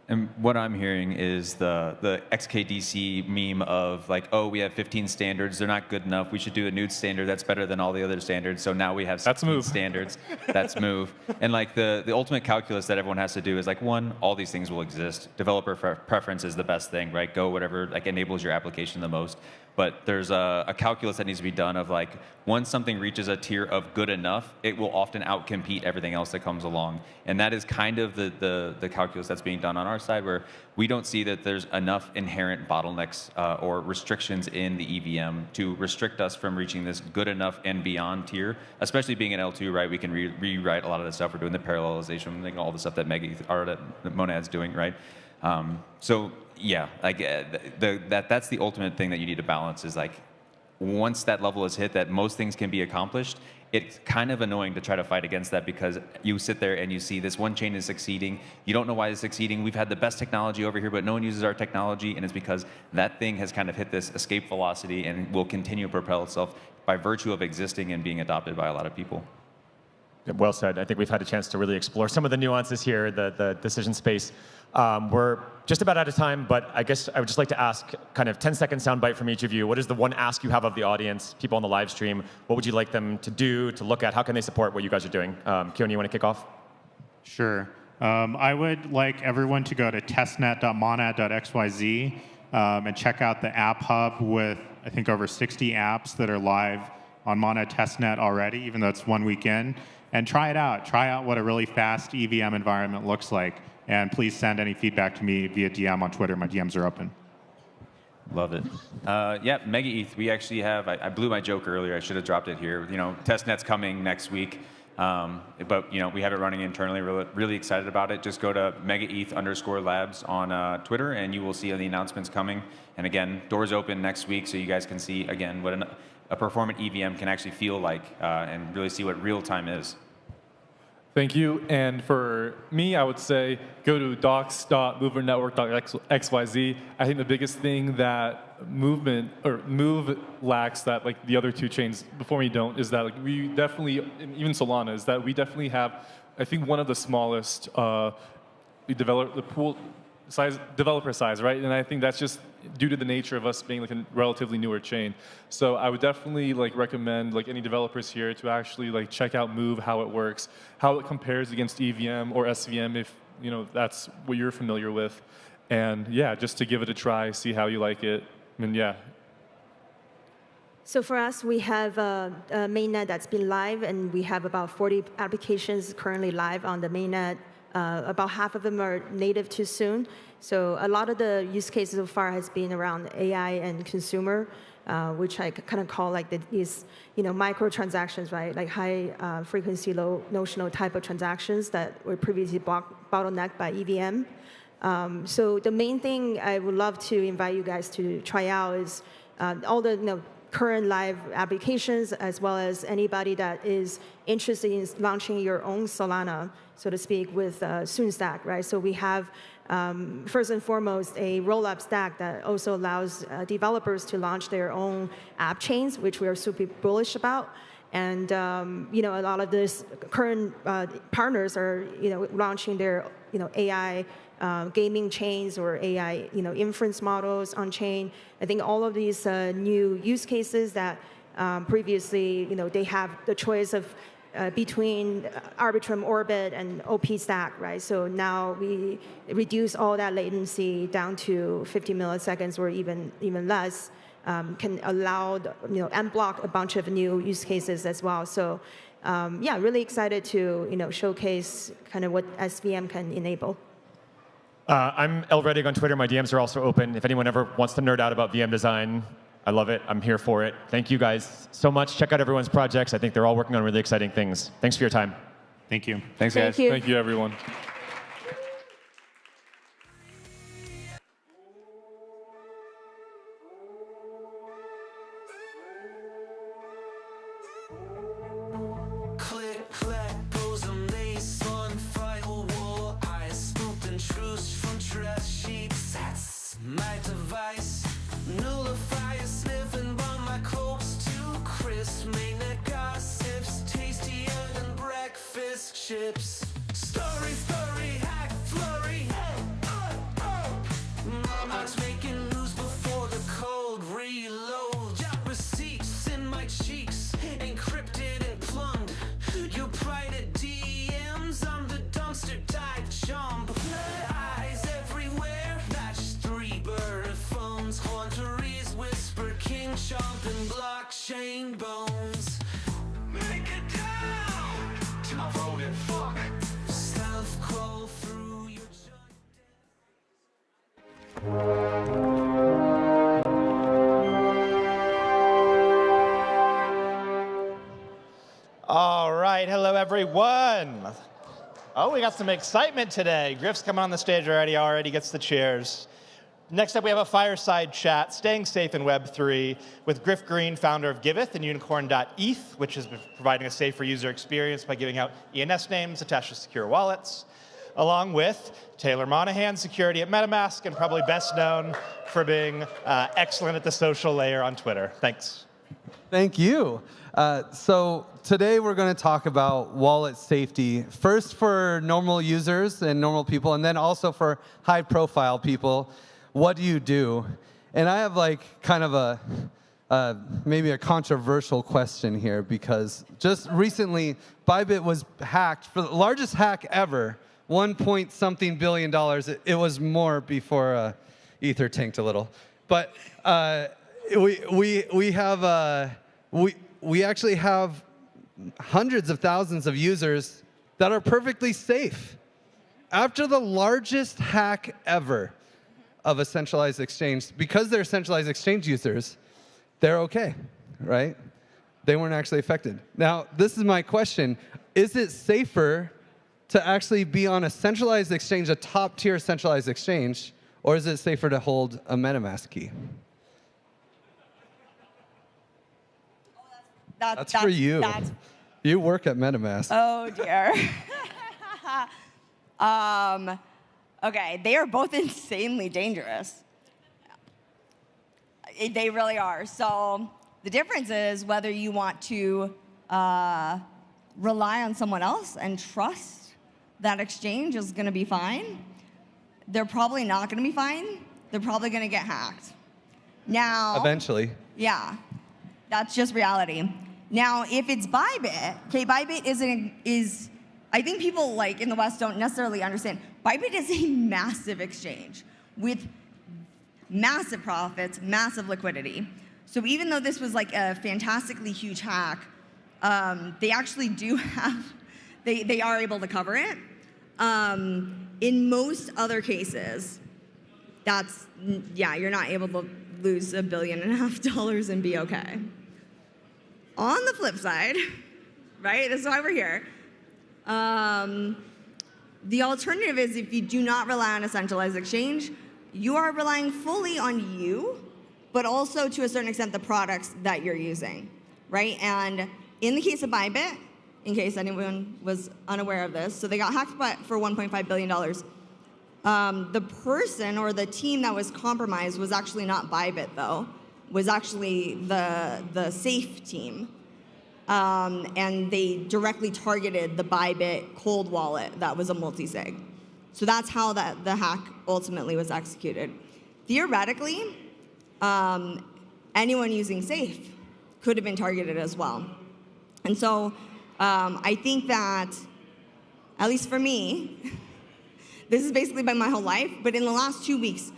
And what I'm hearing is the XKDC meme of oh, we have 15 standards, they're not good enough, we should do a new standard that's better than all the other standards, so now we have 16 standards. That's move. And the ultimate calculus that everyone has to do is one, all these things will exist. Developer preference is the best thing, right? Go whatever enables your application the most. But there's a calculus that needs to be done of once something reaches a tier of good enough, it will often outcompete everything else that comes along. And that is kind of the calculus that's being done on our side, where we don't see that there's enough inherent bottlenecks or restrictions in the EVM to restrict us from reaching this good enough and beyond tier, especially being an L2, right? We can rewrite a lot of the stuff. We're doing the parallelization, all the stuff that that Monad's doing, right? So yeah, that's the ultimate thing that you need to balance is once that level is hit that most things can be accomplished, it's kind of annoying to try to fight against that because you sit there and you see this one chain is succeeding. You don't know why it's succeeding. We've had the best technology over here, but no one uses our technology, and it's because that thing has kind of hit this escape velocity and will continue to propel itself by virtue of existing and being adopted by a lot of people. Well said. I think we've had a chance to really explore some of the nuances here, the decision space. We're just about out of time, but I guess I would just like to ask kind of 10-second soundbite from each of you. What is the one ask you have of the audience, people on the live stream? What would you like them to do, to look at? How can they support what you guys are doing? Keone, you want to kick off? Sure. I would like everyone to go to testnet.monad.xyz and check out the app hub with, I think, over 60 apps that are live on Monad testnet already, even though it's 1 week in. And try it out. Try out what a really fast EVM environment looks like. And please send any feedback to me via DM on Twitter. My DMs are open. Love it. Yeah, Mega ETH. We actually have, I blew my joke earlier. I should have dropped it here. Testnet's coming next week. But we have it running internally. We're really excited about it. Just go to megaeth_labs on Twitter, and you will see the announcements coming. And again, doors open next week, so you guys can see, again, what a performant EVM can actually feel like and really see what real time is. Thank you. And for me, I would say go to docs.movementnetwork.xyz. I think the biggest thing that Move lacks that the other two chains before me don't is that we definitely, and even Solana, is that we definitely have, I think, one of the smallest developer size, right? And I think that's just due to the nature of us being a relatively newer chain. So I would definitely recommend any developers here to actually check out Move, how it works, how it compares against EVM or SVM if that's what you're familiar with, and yeah, just to give it a try, see how you like it, and yeah. So for us, we have a mainnet that's been live, and we have about 40 applications currently live on the mainnet. About half of them are native to Soon. So a lot of the use cases so far has been around AI and consumer, which I kind of call these micro transactions, right? High frequency, low notional type of transactions that were previously bottlenecked by EVM. So the main thing I would love to invite you guys to try out is all the current live applications, as well as anybody that is interested in launching your own Solana, so to speak, with Soon Stack, right? So we have, first and foremost, a roll-up stack that also allows developers to launch their own app chains, which we are super bullish about. And a lot of these current partners are launching their AI gaming chains or AI inference models on chain. I think all of these new use cases that Previously, they have the choice of between Arbitrum Orbit and OP Stack, right? So now we reduce all that latency down to 50 milliseconds or even less. Can allow and block a bunch of new use cases as well. So yeah, really excited to showcase kind of what SVM can enable. I'm Elredig on Twitter. My DMs are also open. If anyone ever wants to nerd out about VM design, I love it. I'm here for it. Thank you guys so much. Check out everyone's projects. I think they're all working on really exciting things. Thanks for your time. Thank you. Thanks, guys. Thank you, everyone. Click, clack, goes a mace on firewall. I spooked and truce from trash sheets. That's my device. Nullify a sniffing by my clothes too crisp. Mainnet gossips tastier than breakfast chips. Story, hack, flurry. Mama's making news before the cold reload. Got receipts in my cheeks, encrypted and plumbed. You private DMs, I'm the dumpster dive jump. Eyes everywhere, match 3 bird phones. Haunteries whisper, king chomp and blockchain bones. Make it down to my voted fuck. Stealth crawl through your All right, hello everyone. Oh, we got some excitement today. Griff's coming on the stage already gets the chairs. Next up, we have a fireside chat, staying safe in Web3, with Griff Green, founder of Giveth and Unicorn.eth, which is providing a safer user experience by giving out ENS names attached to secure wallets, along with Taylor Monahan, security at MetaMask, and probably best known for being excellent at the social layer on Twitter. Thanks. Thank you. So today we're going to talk about wallet safety, first for normal users and normal people, and then also for high-profile people. What do you do? And I have like kind of maybe a controversial question here, because just recently Bybit was hacked for the largest hack ever, $1.something billion. It was more before Ether tanked a little, but we actually have hundreds of thousands of users that are perfectly safe after the largest hack ever of a centralized exchange. Because they're centralized exchange users, they're okay, right? They weren't actually affected. Now, this is my question. Is it safer to actually be on a centralized exchange, a top-tier centralized exchange, or is it safer to hold a MetaMask key? That's for you. You work at MetaMask. Oh, dear. Okay, they are both insanely dangerous. They really are. So the difference is whether you want to rely on someone else and trust that exchange is going to be fine. They're probably not going to be fine. They're probably going to get hacked. Now, eventually. Yeah, that's just reality. Now, if it's Bybit, okay, Bybit is I think people like in the West don't necessarily understand. Bybit is a massive exchange with massive profits, massive liquidity. So even though this was like a fantastically huge hack, they actually do have, they are able to cover it. In most other cases, you're not able to lose $1.5 billion and be okay. On the flip side, right, this is why we're here. The alternative is if you do not rely on a centralized exchange, you are relying fully on you, but also to a certain extent the products that you're using, right? And in the case of Bybit, in case anyone was unaware of this, so they got hacked for $1.5 billion. The person or the team that was compromised was actually not Bybit, though. Was actually the safe team. And they directly targeted the Bybit cold wallet that was a multi-sig. So that's how the hack ultimately was executed. Theoretically, anyone using safe could have been targeted as well. And so I think that, at least for me, this has basically been my whole life, but in the last 2 weeks,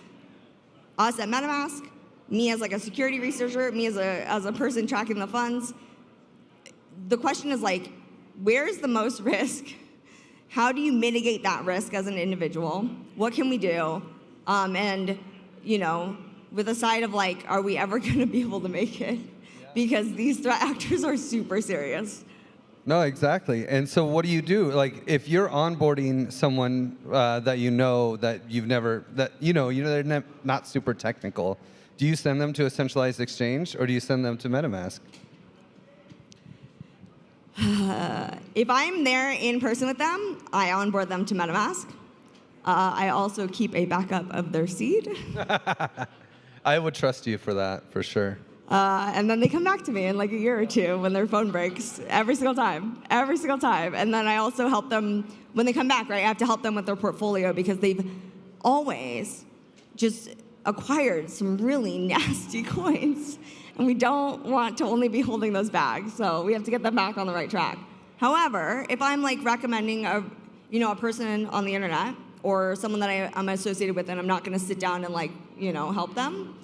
us at MetaMask, me as like a security researcher, me as a person tracking the funds, the question is like, where's the most risk? How do you mitigate that risk as an individual? What can we do? And, you know, with a side of like, are we ever going to be able to make it? Because these threat actors are super serious. No, exactly. And so what do you do? Like, if you're onboarding someone that you know that you've never, that you know they're not super technical, do you send them to a centralized exchange or do you send them to MetaMask? If I'm there in person with them, I onboard them to MetaMask. I also keep a backup of their seed. I would trust you for that, for sure. And then they come back to me in like a year or two when their phone breaks, every single time. And then I also help them, when they come back, right, I have to help them with their portfolio because they've always just acquired some really nasty coins. And we don't want to only be holding those bags, so we have to get them back on the right track. However, if I'm like recommending a person on the internet or someone that I'm associated with and I'm not gonna sit down and like, help them,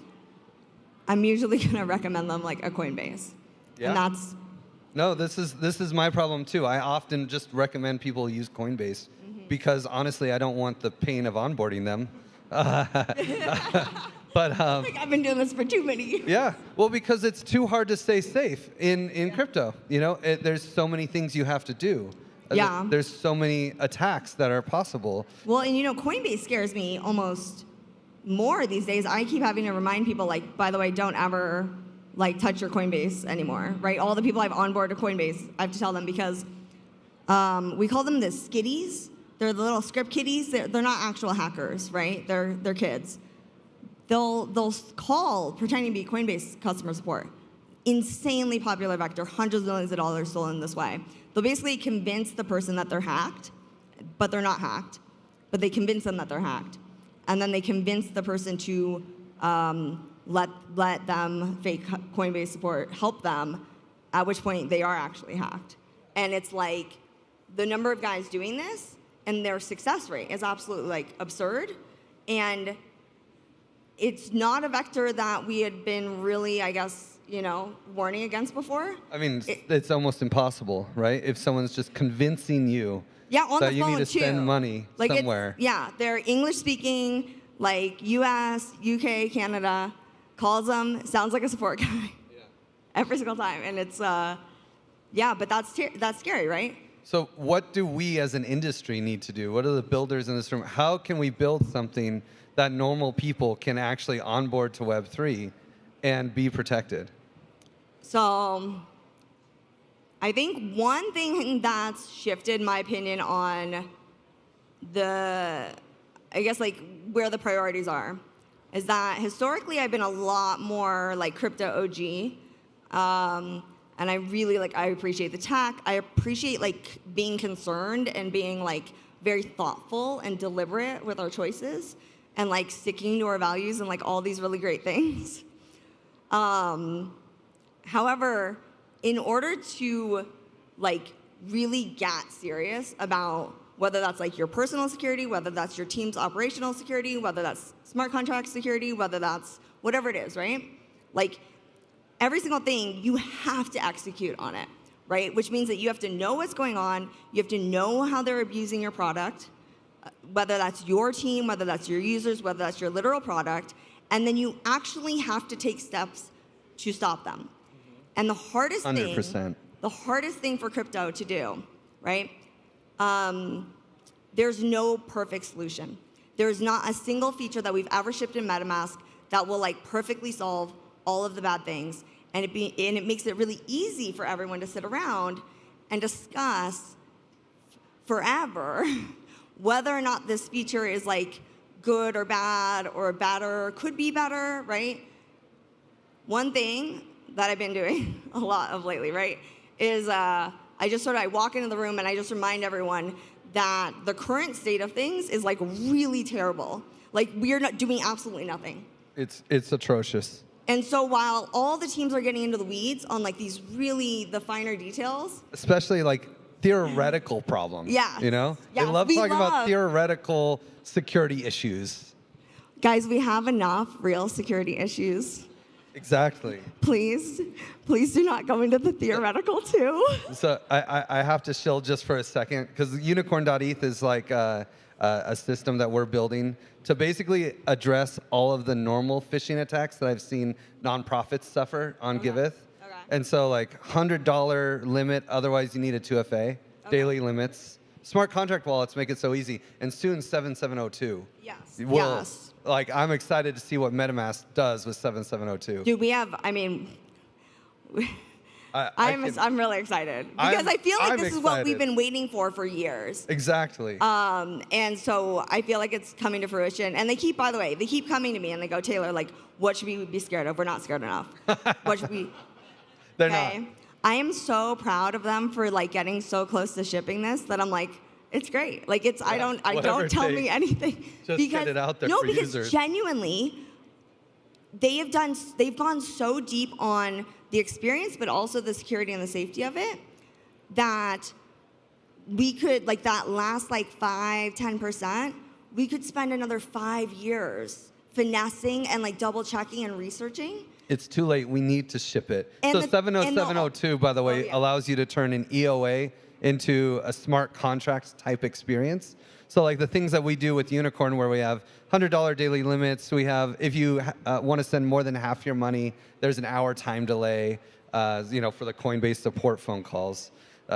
I'm usually gonna recommend them like a Coinbase. Yeah. And that's... No, this is my problem too. I often just recommend people use Coinbase because honestly, I don't want the pain of onboarding them. But like I've been doing this for too many years. Yeah, well, because it's too hard to stay safe in crypto. There's so many things you have to do. Yeah. There's so many attacks that are possible. Well, and Coinbase scares me almost more these days. I keep having to remind people, like, by the way, don't ever like touch your Coinbase anymore, right? All the people I've onboarded to Coinbase, I have to tell them because we call them the skitties. They're the little script kiddies. They're not actual hackers, right? They're kids. They'll call pretending to be Coinbase customer support. Insanely popular vector, hundreds of millions of dollars stolen this way. They'll basically convince the person that they're hacked, but they're not hacked. But they convince them that they're hacked. And then they convince the person to let them, fake Coinbase support, help them, at which point they are actually hacked. And it's like the number of guys doing this and their success rate is absolutely like absurd. And it's not a vector that we had been really, I guess, warning against before. I mean, it's almost impossible, right? If someone's just convincing you that you need to spend money somewhere. They're English-speaking, like US, UK, Canada, calls them, sounds like a support guy every single time. And it's, but that's scary, right? So what do we as an industry need to do? What are the builders in this room? How can we build something that normal people can actually onboard to Web3 and be protected? So I think one thing that's shifted my opinion on where the priorities are is that historically I've been a lot more like crypto OG. And I really I appreciate the tech. I appreciate being concerned and being very thoughtful and deliberate with our choices and sticking to our values and all these really great things. However, in order to really get serious about whether that's your personal security, whether that's your team's operational security, whether that's smart contract security, whether that's whatever it is, right? Every single thing, you have to execute on it, right? Which means that you have to know what's going on, you have to know how they're abusing your product, whether that's your team, whether that's your users, whether that's your literal product, and then you actually have to take steps to stop them. And the hardest 100%. The hardest thing for crypto to do, right? There's no perfect solution. There's not a single feature that we've ever shipped in MetaMask that will perfectly solve all of the bad things. And it makes it really easy for everyone to sit around and discuss forever whether or not this feature is good or bad or better, could be better, right? One thing that I've been doing a lot of lately, right, is I walk into the room and I just remind everyone that the current state of things is really terrible. We are not doing absolutely nothing. It's atrocious. And so while all the teams are getting into the weeds on like these really the finer details, especially like theoretical problems. Yeah. You know? Yeah, They love we talking about love- theoretical security issues. guys, we have enough real security issues. Exactly. Please do not go into the theoretical too. So I have to chill just for a second because unicorn.eth is like a system that we're building to basically address all of the normal phishing attacks that I've seen nonprofits suffer on Giveth. Okay. And so like $100 limit, otherwise you need a 2FA, daily limits. Smart contract wallets make it so easy. And soon 7702. Yes. Yes. Like I'm excited to see what MetaMask does with 7702. Dude, we have, I mean, I'm really excited because I feel like this is what we've been waiting for years. Exactly. And so I feel like it's coming to fruition. And they keep, by the way, they keep coming to me and they go, Taylor, like, what should we be scared of? We're not scared enough. What should we? They're not. I am so proud of them for like getting so close to shipping this that I'm like, it's great. Like it's, I don't tell me anything. Just because, get it out there no, for because users. genuinely, they've gone so deep on the experience, but also the security and the safety of it, that we could, like that last like 5-10%, we could spend another 5 years finessing and like double checking and researching. It's too late. We need to ship it. And So the- 70702, by the way, allows you to turn an EOA into a smart contract type experience. So like the things that we do with Unicorn, where we have $100 daily limits, we have, if you want to send more than half your money, there's an hour time delay, for the Coinbase support phone calls.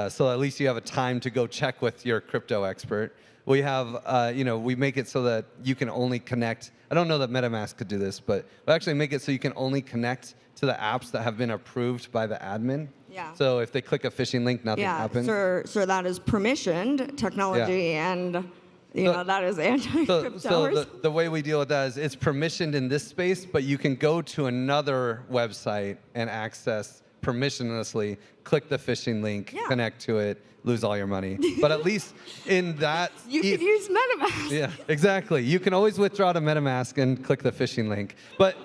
So at least you have a time to go check with your crypto expert. We have, we make it so that you can only connect. I don't know that MetaMask could do this, but we actually make it so you can only connect to the apps that have been approved by the admin. Yeah. So if they click a phishing link, nothing Yeah, happens. so that is permissioned technology, and that is anti-crypto. So the way we deal with that is it's permissioned in this space, but you can go to another website and access permissionlessly, click the phishing link, connect to it, lose all your money. But at least in that... You could use MetaMask. Yeah, exactly. You can always withdraw to MetaMask and click the phishing link. But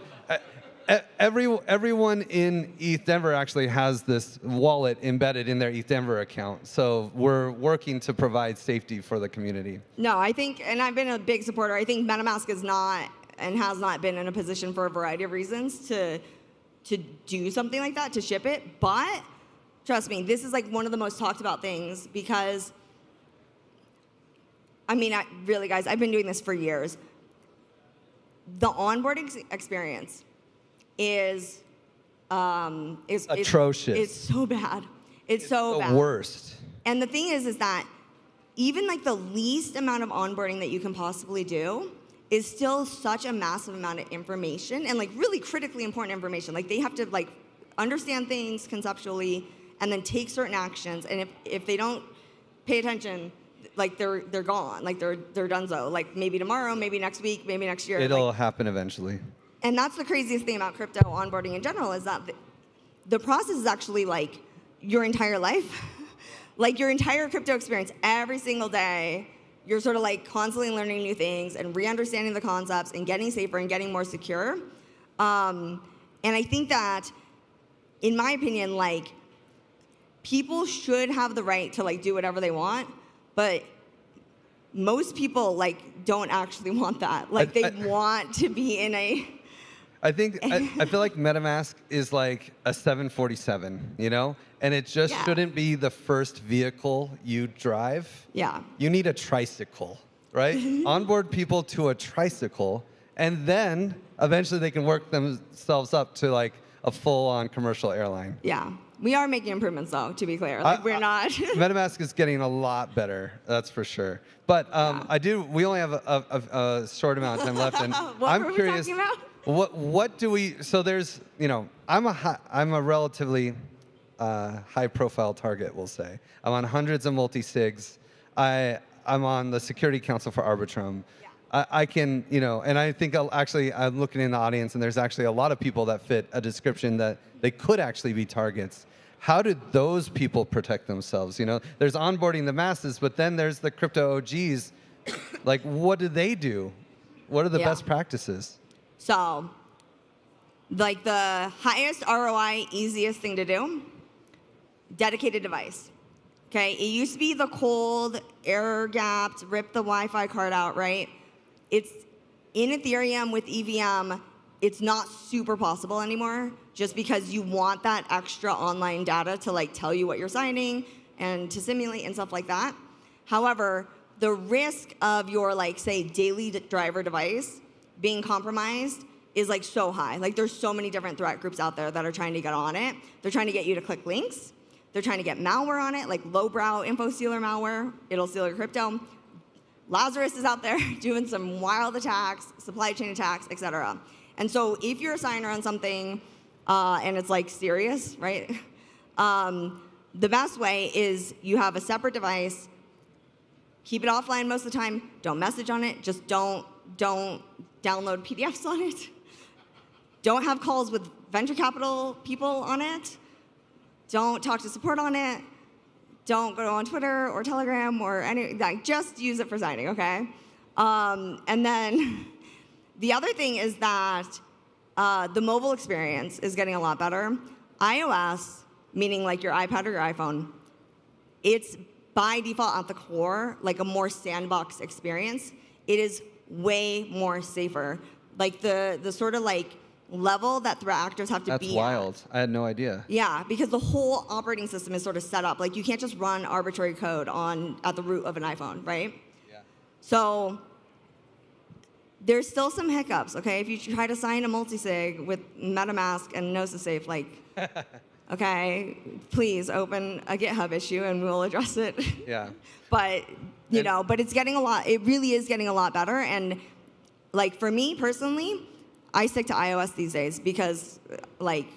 everyone in ETH Denver actually has this wallet embedded in their ETH Denver account. So we're working to provide safety for the community. No, I think, and I've been a big supporter, I think MetaMask is not and has not been in a position for a variety of reasons to do something like that, to ship it. But trust me, this is like one of the most talked about things because, I mean, really, guys, I've been doing this for years. The onboarding experience is atrocious. It's so bad. It's so bad. The worst. And the thing is that even like the least amount of onboarding that you can possibly do is still such a massive amount of information and like really critically important information. Like they have to like understand things conceptually and then take certain actions. And if they don't pay attention, like they're gone. Like they're donezo. Like maybe tomorrow, maybe next week, maybe next year. It'll happen eventually. And that's the craziest thing about crypto onboarding in general is that the process is actually like your entire life. Like your entire crypto experience, every single day, you're sort of like constantly learning new things and re-understanding the concepts and getting safer and getting more secure. And I think that, in my opinion, like people should have the right to like do whatever they want, but most people like don't actually want that. Like they want to be in a... I think I feel like MetaMask is like a 747, and it just shouldn't be the first vehicle you drive. Yeah. You need a tricycle, right? Onboard people to a tricycle, and then eventually they can work themselves up to like a full-on commercial airline. Yeah. We are making improvements, though, to be clear. Like, we're not. MetaMask is getting a lot better, that's for sure. But we only have a short amount of time left, and What I'm were curious. we talking about? What do we? So there's, I'm a relatively high-profile target, we'll say. I'm on hundreds of multi-sigs. I'm on the Security Council for Arbitrum. I can, and I think I'm looking in the audience, and there's actually a lot of people that fit a description that they could actually be targets. How do those people protect themselves? There's onboarding the masses, but then there's the crypto OGs. Like, what do they do? What are the best practices? So Like the highest ROI, easiest thing to do, dedicated device. Okay, it used to be the cold, air-gapped, rip the Wi-Fi card out, right? It's in Ethereum with EVM, it's not super possible anymore just because you want that extra online data to like tell you what you're signing and to simulate and stuff like that. However, the risk of your like say daily driver device being compromised is like so high. Like there's so many different threat groups out there that are trying to get on it. They're trying to get you to click links. They're trying to get malware on it, like lowbrow info stealer malware. It'll steal your crypto. Lazarus is out there doing some wild attacks, supply chain attacks, etc. And so if you're a signer on something and it's like serious, right? The best way is you have a separate device, keep it offline most of the time, don't message on it, just don't download PDFs on it. Don't have calls with venture capital people on it. Don't talk to support on it. Don't go on Twitter or Telegram or any, like, just use it for signing, okay? And then the other thing is that the mobile experience is getting a lot better. iOS, meaning like your iPad or your iPhone, it's by default at the core, like a more sandbox experience. It is way more safer. Like the sort of like level that threat actors have to be That's wild. I had no idea. Yeah, because the whole operating system is sort of set up. Like you can't just run arbitrary code at the root of an iPhone, right? Yeah. So there's still some hiccups, okay? If you try to sign a multisig with MetaMask and Gnosis Safe, like, okay, please open a GitHub issue and we'll address it. Yeah. But but it's getting it really is getting a lot better. And like for me personally, I stick to iOS these days because like,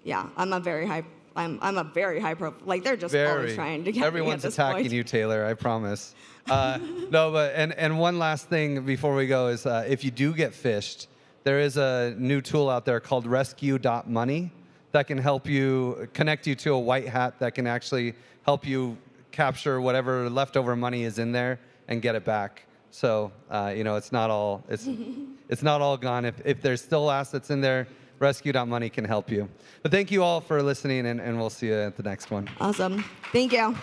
yeah, I'm a very high profile. Like they're just always trying to get Everyone's me at this attacking point. you, Taylor, I promise. No, but and one last thing before we go is if you do get phished, there is a new tool out there called rescue.money that can help you connect you to a white hat that can actually help you capture whatever leftover money is in there and get it back. So it's not all it's not all gone. If there's still assets in there, rescue.money can help you. But thank you all for listening, and we'll see you at the next one. Awesome. Thank you.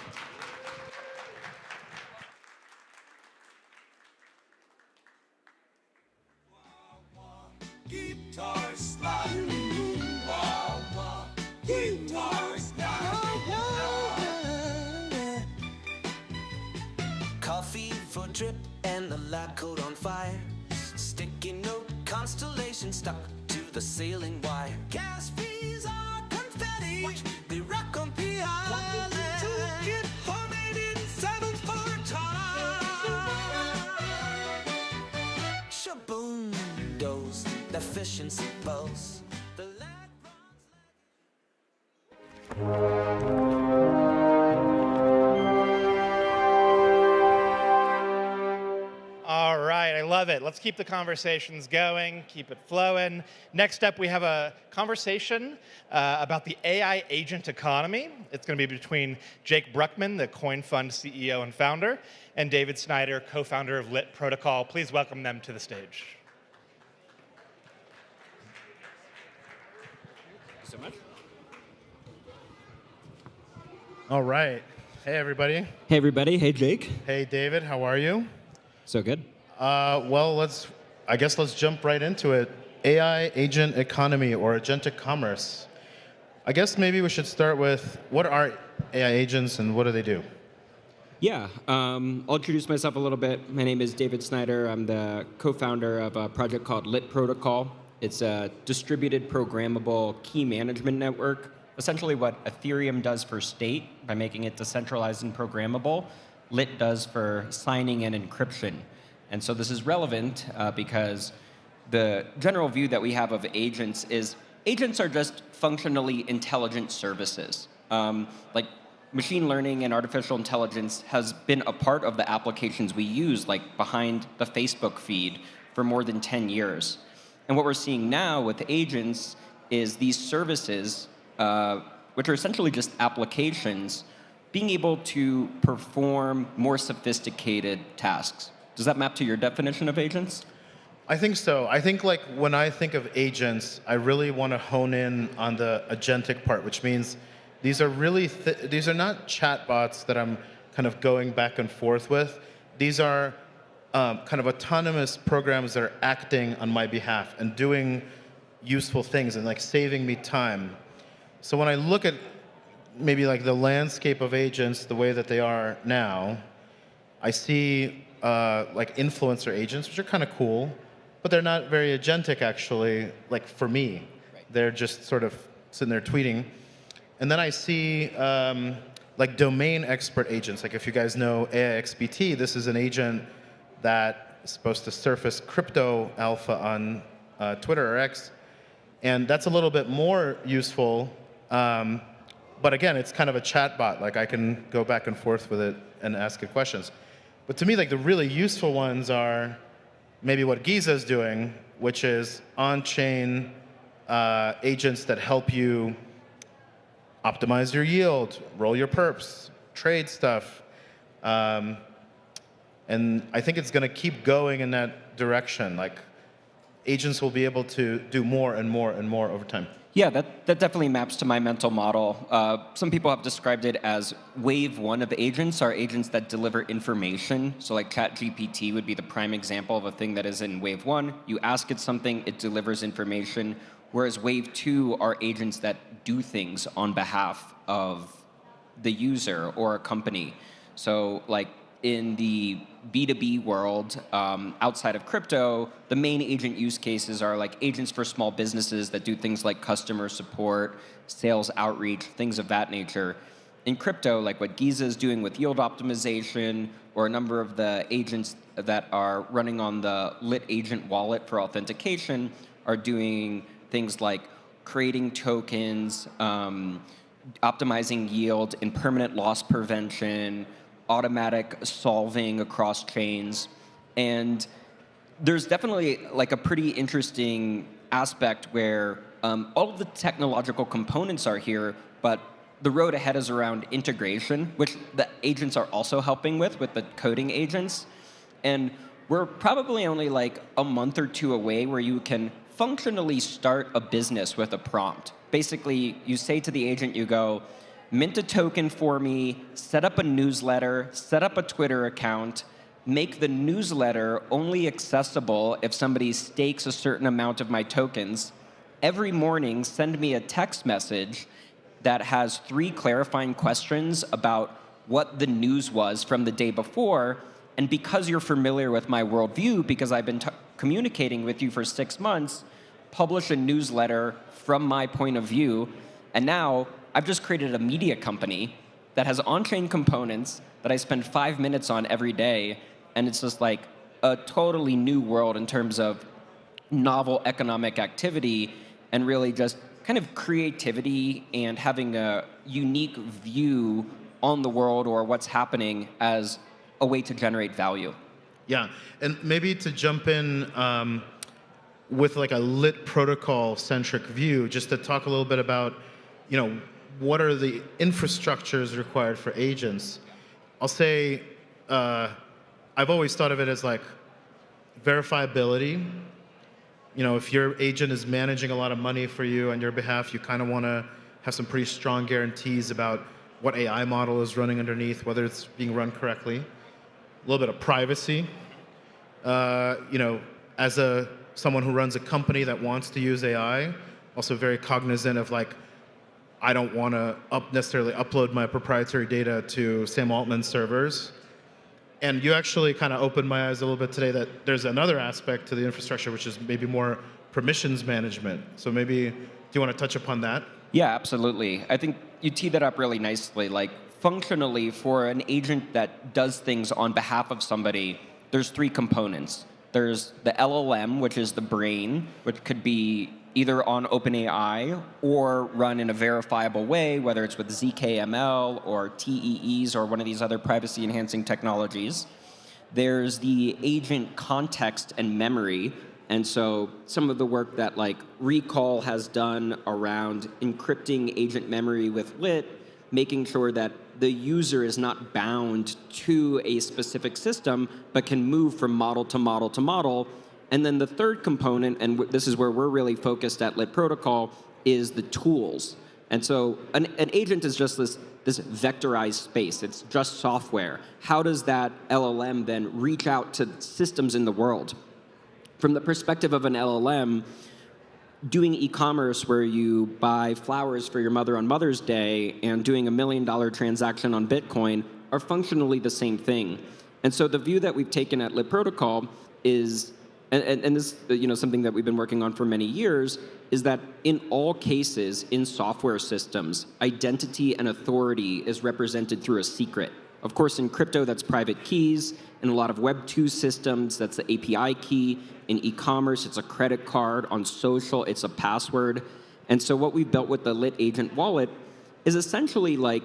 Coffee for drip and the lab coat on fire. Sticky note constellation stuck to the ceiling wire. Gas fees are confetti. Watch. They rock on P Island. Homemade in 7/4 Shaboom, dose, the efficiency pulse. The lad All right, I love it. Let's keep the conversations going, keep it flowing. Next up, we have a conversation about the AI agent economy. It's going to be between Jake Bruckman, the Coin Fund CEO and founder, and David Snyder, co-founder of Lit Protocol. Please welcome them to the stage. Thank you so much. All right. Hey, everybody. Hey, everybody. Hey, Jake. Hey, David. How are you? So good. Well, I guess let's jump right into it. AI agent economy or agentic commerce. I guess maybe we should start with what are AI agents and what do they do? Yeah, I'll introduce myself a little bit. My name is David Snyder. I'm the co-founder of a project called Lit Protocol. It's a distributed programmable key management network. Essentially what Ethereum does for state by making it decentralized and programmable, Lit does for signing and encryption. And so this is relevant because the general view that we have of agents is agents are just functionally intelligent services. Like machine learning and artificial intelligence has been a part of the applications we use, like behind the Facebook feed, for more than 10 years. And what we're seeing now with agents is these services, which are essentially just applications, being able to perform more sophisticated tasks. Does that map to your definition of agents? I think so. I think like when I think of agents, I really want to hone in on the agentic part, which means these are really these are not chatbots that I'm kind of going back and forth with. These are kind of autonomous programs that are acting on my behalf and doing useful things and like saving me time. So when I look at maybe like the landscape of agents, the way that they are now, I see like influencer agents, which are kind of cool. But they're not very agentic, actually, like for me. Right. They're just sort of sitting there tweeting. And then I see like domain expert agents. Like if you guys know AIXBT, this is an agent that is supposed to surface crypto alpha on Twitter or X. And that's a little bit more useful. But again, it's kind of a chat bot. Like I can go back and forth with it and ask it questions. But to me, like the really useful ones are maybe what Giza is doing, which is on-chain agents that help you optimize your yield, roll your perps, trade stuff. And I think it's going to keep going in that direction. Like agents will be able to do more and more and more over time. Yeah, that definitely maps to my mental model. Some people have described it as wave one of agents are agents that deliver information. So like ChatGPT would be the prime example of a thing that is in wave one. You ask it something, it delivers information. Whereas wave two are agents that do things on behalf of the user or a company. So like in the B2B world, outside of crypto, the main agent use cases are like agents for small businesses that do things like customer support, sales outreach, things of that nature. In crypto, like what Giza is doing with yield optimization, or a number of the agents that are running on the Lit agent wallet for authentication are doing things like creating tokens, optimizing yield, and permanent loss prevention, automatic solving across chains. And there's definitely like a pretty interesting aspect where all of the technological components are here, but the road ahead is around integration, which the agents are also helping with the coding agents. And we're probably only like a month or two away where you can functionally start a business with a prompt. Basically, you say to the agent, you go, mint a token for me, set up a newsletter, set up a Twitter account, make the newsletter only accessible if somebody stakes a certain amount of my tokens. Every morning, send me a text message that has 3 clarifying questions about what the news was from the day before. And because you're familiar with my worldview, because I've been communicating with you for 6 months, publish a newsletter from my point of view. And now I've just created a media company that has on-chain components that I spend 5 minutes on every day. And it's just like a totally new world in terms of novel economic activity and really just kind of creativity and having a unique view on the world or what's happening as a way to generate value. Yeah, and maybe to jump in with like a lit protocol-centric view, just to talk a little bit about, you know, what are the infrastructures required for agents? I'll say, I've always thought of it as like verifiability. You know, if your agent is managing a lot of money for you on your behalf, you kind of want to have some pretty strong guarantees about what AI model is running underneath, whether it's being run correctly. A little bit of privacy. You know, as someone who runs a company that wants to use AI, also very cognizant of like, I don't want to necessarily upload my proprietary data to Sam Altman's servers. And you actually kind of opened my eyes a little bit today that there's another aspect to the infrastructure, which is maybe more permissions management. So maybe, do you want to touch upon that? Yeah, absolutely. I think you teed that up really nicely. Like, functionally, for an agent that does things on behalf of somebody, there's 3 components. There's the LLM, which is the brain, which could be either on OpenAI or run in a verifiable way, whether it's with ZkML or TEEs or one of these other privacy-enhancing technologies. There's the agent context and memory. And so some of the work that like Recall has done around encrypting agent memory with Lit, making sure that the user is not bound to a specific system, but can move from model to model to model, And then the third component, and this is where we're really focused at Lit Protocol, is the tools. And so an agent is just this vectorized space. It's just software. How does that LLM then reach out to systems in the world? From the perspective of an LLM, doing e-commerce where you buy flowers for your mother on Mother's Day and doing $1 million transaction on Bitcoin are functionally the same thing. And so the view that we've taken at Lit Protocol is, and this is something that we've been working on for many years, is that in all cases in software systems, identity and authority is represented through a secret. Of course, in crypto, that's private keys. In a lot of Web 2 systems, that's the API key. In e-commerce, it's a credit card. On social, it's a password. And so what we've built with the Lit Agent Wallet is essentially like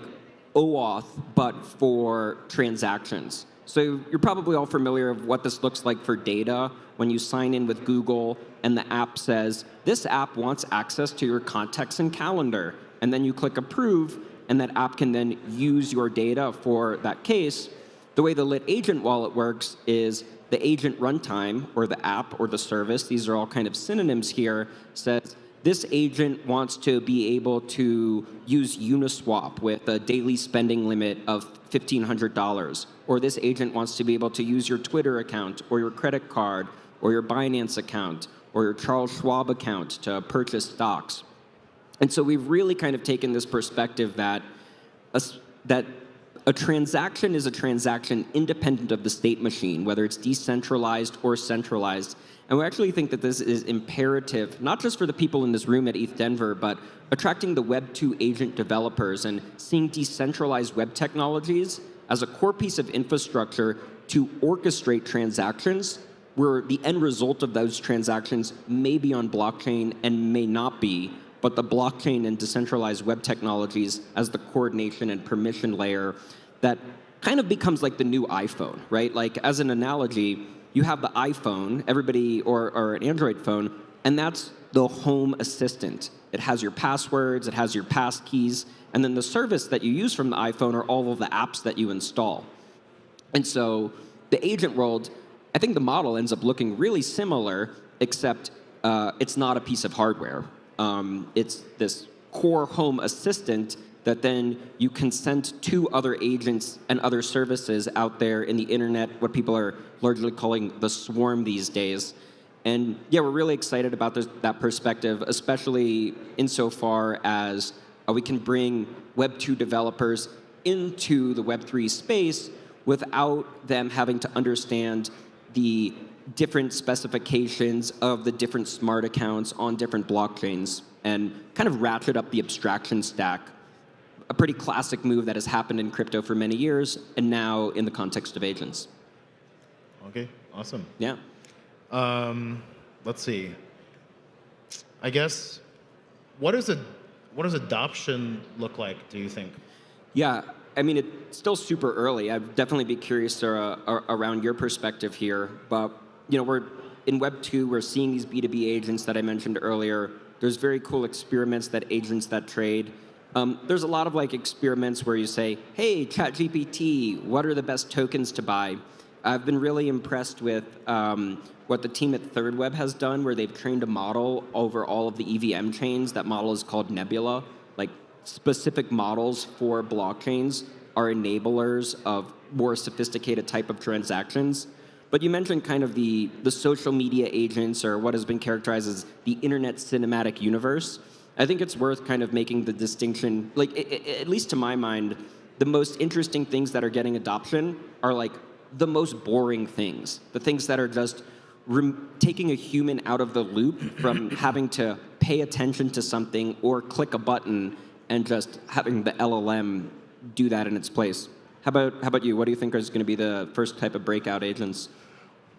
OAuth, but for transactions. So you're probably all familiar with what this looks like for data when you sign in with Google and the app says, this app wants access to your contacts and calendar. And then you click approve, and that app can then use your data for that case. The way the Lit Agent Wallet works is the agent runtime, or the app, or the service, these are all kind of synonyms here, says this agent wants to be able to use Uniswap with a daily spending limit of $1,500. Or this agent wants to be able to use your Twitter account, or your credit card, or your Binance account, or your Charles Schwab account to purchase stocks. And so we've really kind of taken this perspective that a transaction is a transaction independent of the state machine, whether it's decentralized or centralized. And we actually think that this is imperative, not just for the people in this room at ETH Denver, but attracting the Web 2 agent developers and seeing decentralized web technologies as a core piece of infrastructure to orchestrate transactions where the end result of those transactions may be on blockchain and may not be, but the blockchain and decentralized web technologies as the coordination and permission layer that kind of becomes like the new iPhone, right? Like as an analogy, you have the iPhone, everybody, or an Android phone, and that's the home assistant. It has your passwords, it has your pass keys, and then the service that you use from the iPhone are all of the apps that you install. And so the agent world, I think the model ends up looking really similar, except it's not a piece of hardware. It's this core home assistant that then you consent to other agents and other services out there in the internet, what people are largely calling the swarm these days. And yeah, we're really excited about that perspective, especially insofar as we can bring Web 2 developers into the Web 3 space without them having to understand the different specifications of the different smart accounts on different blockchains and kind of ratchet up the abstraction stack. A pretty classic move that has happened in crypto for many years, and now in the context of agents. Okay, awesome. Yeah. Let's see. I guess, what does adoption look like, do you think? Yeah, I mean, it's still super early. I'd definitely be curious around your perspective here. But we're in Web 2, we're seeing these B2B agents that I mentioned earlier. There's very cool experiments that agents that trade. There's a lot of experiments where you say, hey, ChatGPT, what are the best tokens to buy? I've been really impressed with what the team at ThirdWeb has done, where they've trained a model over all of the EVM chains. That model is called Nebula. Specific models for blockchains are enablers of more sophisticated type of transactions. But you mentioned kind of the social media agents, or what has been characterized as the internet cinematic universe. I think it's worth kind of making the distinction, at least to my mind, the most interesting things that are getting adoption are the most boring things, the things that are just taking a human out of the loop from having to pay attention to something or click a button and just having the LLM do that in its place. How about you? What do you think is going to be the first type of breakout agents?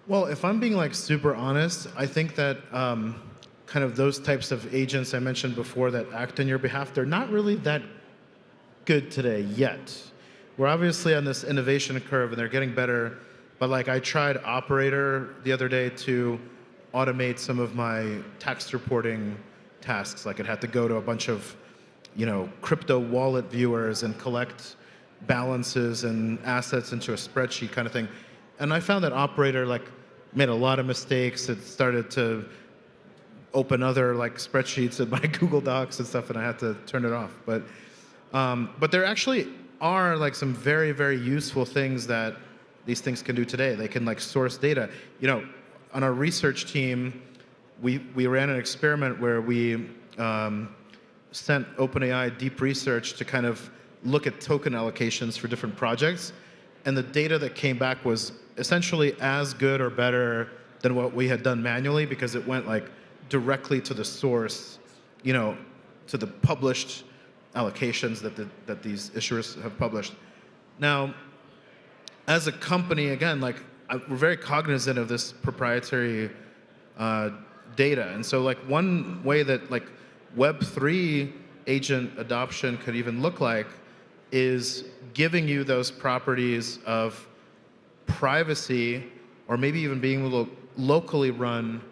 Well, if I'm being super honest, I think that kind of those types of agents I mentioned before that act on your behalf, they're not really that good today yet. We're obviously on this innovation curve and they're getting better, but I tried Operator the other day to automate some of my tax reporting tasks. It had to go to a bunch of crypto wallet viewers and collect balances and assets into a spreadsheet kind of thing. And I found that Operator, made a lot of mistakes. It started to open other like spreadsheets in my Google Docs and stuff, and I had to turn it off. But there actually are like some very, very useful things that these things can do today. They can like source data. You know, on our research team, we ran an experiment where we sent OpenAI deep research to kind of look at token allocations for different projects, and the data that came back was essentially as good or better than what we had done manually, because it went like directly to the source, you know, to the published allocations that these issuers have published. Now, as a company, again, like we're very cognizant of this proprietary data, and so like one way that like Web3 agent adoption could even look like is giving you those properties of privacy, or maybe even being able to locally run,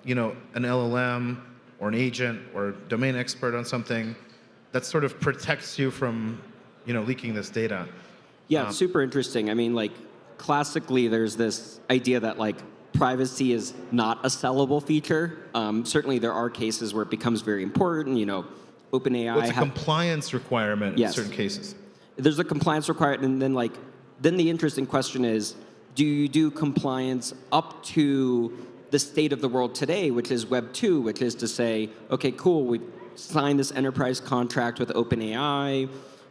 you know, an LLM or an agent or a domain expert on something that sort of protects you from, you know, leaking this data. Yeah, it's super interesting. I mean, like, classically, there's this idea that, like, privacy is not a sellable feature. Certainly, there are cases where it becomes very important. You know, OpenAI. Well, it's a compliance requirement in certain cases. There's a compliance requirement, and then, like, then the interesting question is, do you do compliance up to the state of the world today, which is Web 2, which is to say, okay, cool, we signed this enterprise contract with OpenAI.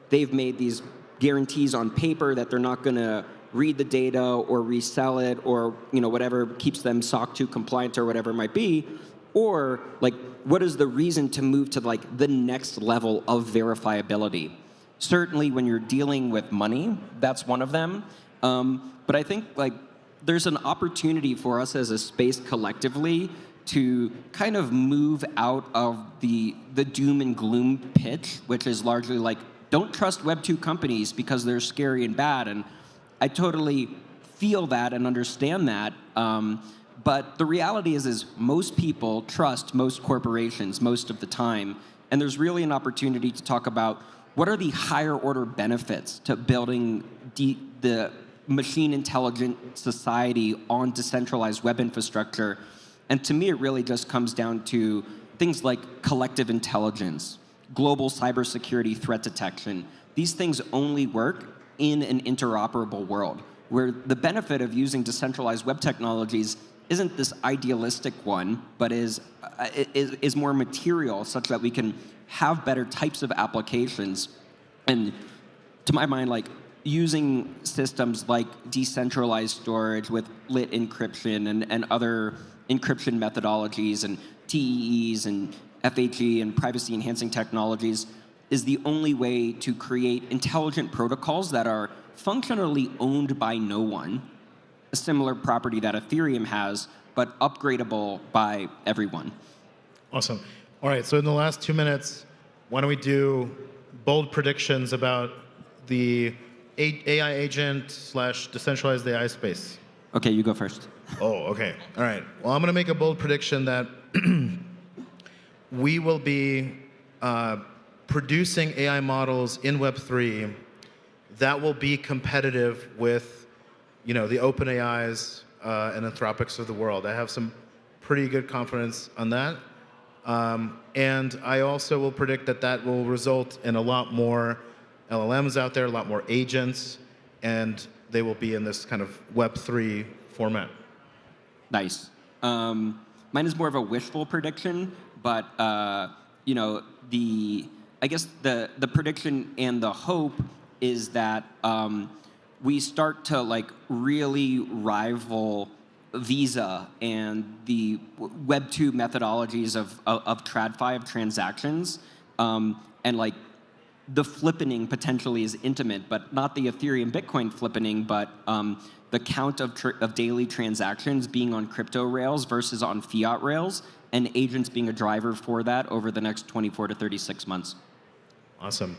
They've made these guarantees on paper that they're not going to read the data or resell it, or, you know, whatever keeps them SOC 2 compliant or whatever it might be. Or, like, what is the reason to move to, like, the next level of verifiability? Certainly when you're dealing with money, that's one of them. But I think, like, there's an opportunity for us as a space collectively to kind of move out of the doom and gloom pitch, which is largely like, don't trust Web 2 companies because they're scary and bad. And I totally feel that and understand that. But the reality is most people trust most corporations most of the time. And there's really an opportunity to talk about what are the higher order benefits to building the machine intelligent society on decentralized web infrastructure. And to me, it really just comes down to things like collective intelligence, global cybersecurity threat detection. These things only work in an interoperable world, where the benefit of using decentralized web technologies isn't this idealistic one, but is more material, such that we can have better types of applications. And to my mind, like, using systems like decentralized storage with lit encryption and other encryption methodologies and TEEs and FHE and privacy enhancing technologies is the only way to create intelligent protocols that are functionally owned by no one, a similar property that Ethereum has, but upgradable by everyone. Awesome. All right, so in the last 2 minutes, why don't we do bold predictions about the AI agent / decentralized AI space? Okay, you go first. Oh, okay. All right. Well, I'm going to make a bold prediction that we will be producing AI models in Web3 that will be competitive with, you know, the OpenAIs and Anthropics of the world. I have some pretty good confidence on that. And I also will predict that that will result in a lot more LLMs out there, a lot more agents, and they will be in this kind of Web3 format. Nice. Mine is more of a wishful prediction, but you know, I guess the prediction and the hope is that we start to, like, really rival Visa and the Web 2 methodologies of TradFi, of transactions, and, like, the flippening potentially is intimate, but not the Ethereum Bitcoin flippening, but the count of daily transactions being on crypto rails versus on fiat rails, and agents being a driver for that over the next 24 to 36 months. Awesome.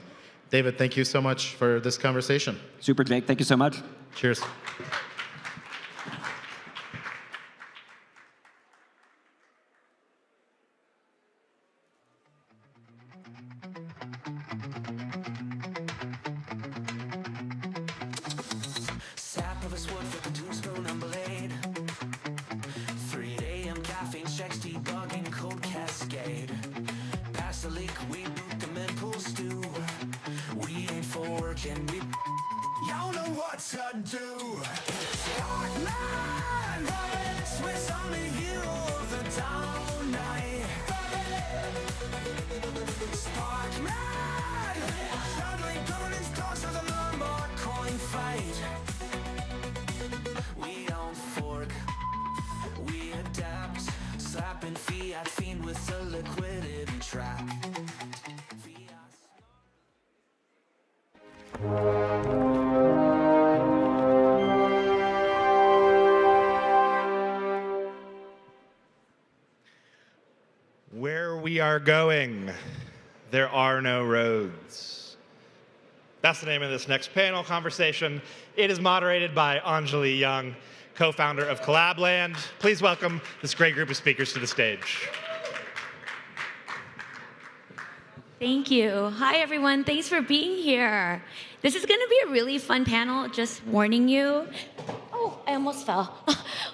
David, thank you so much for this conversation. Super, Jake. Thank you so much. Cheers. Sap of a sword for the tombstone on blade. to do. Sparkman, Swiss on the heel of the down night. Sparkman, suddenly Bullish doors of the Lombard coin fight. We don't fork, we adapt, slapping fiat fiend with a liquidity trap. Where we are going, there are no roads. That's the name of this next panel conversation. It is moderated by Anjali Young, co-founder of Collabland. Please welcome this great group of speakers to the stage. Thank you. Hi, everyone. Thanks for being here. This is going to be a really fun panel, just warning you. Oh, I almost fell.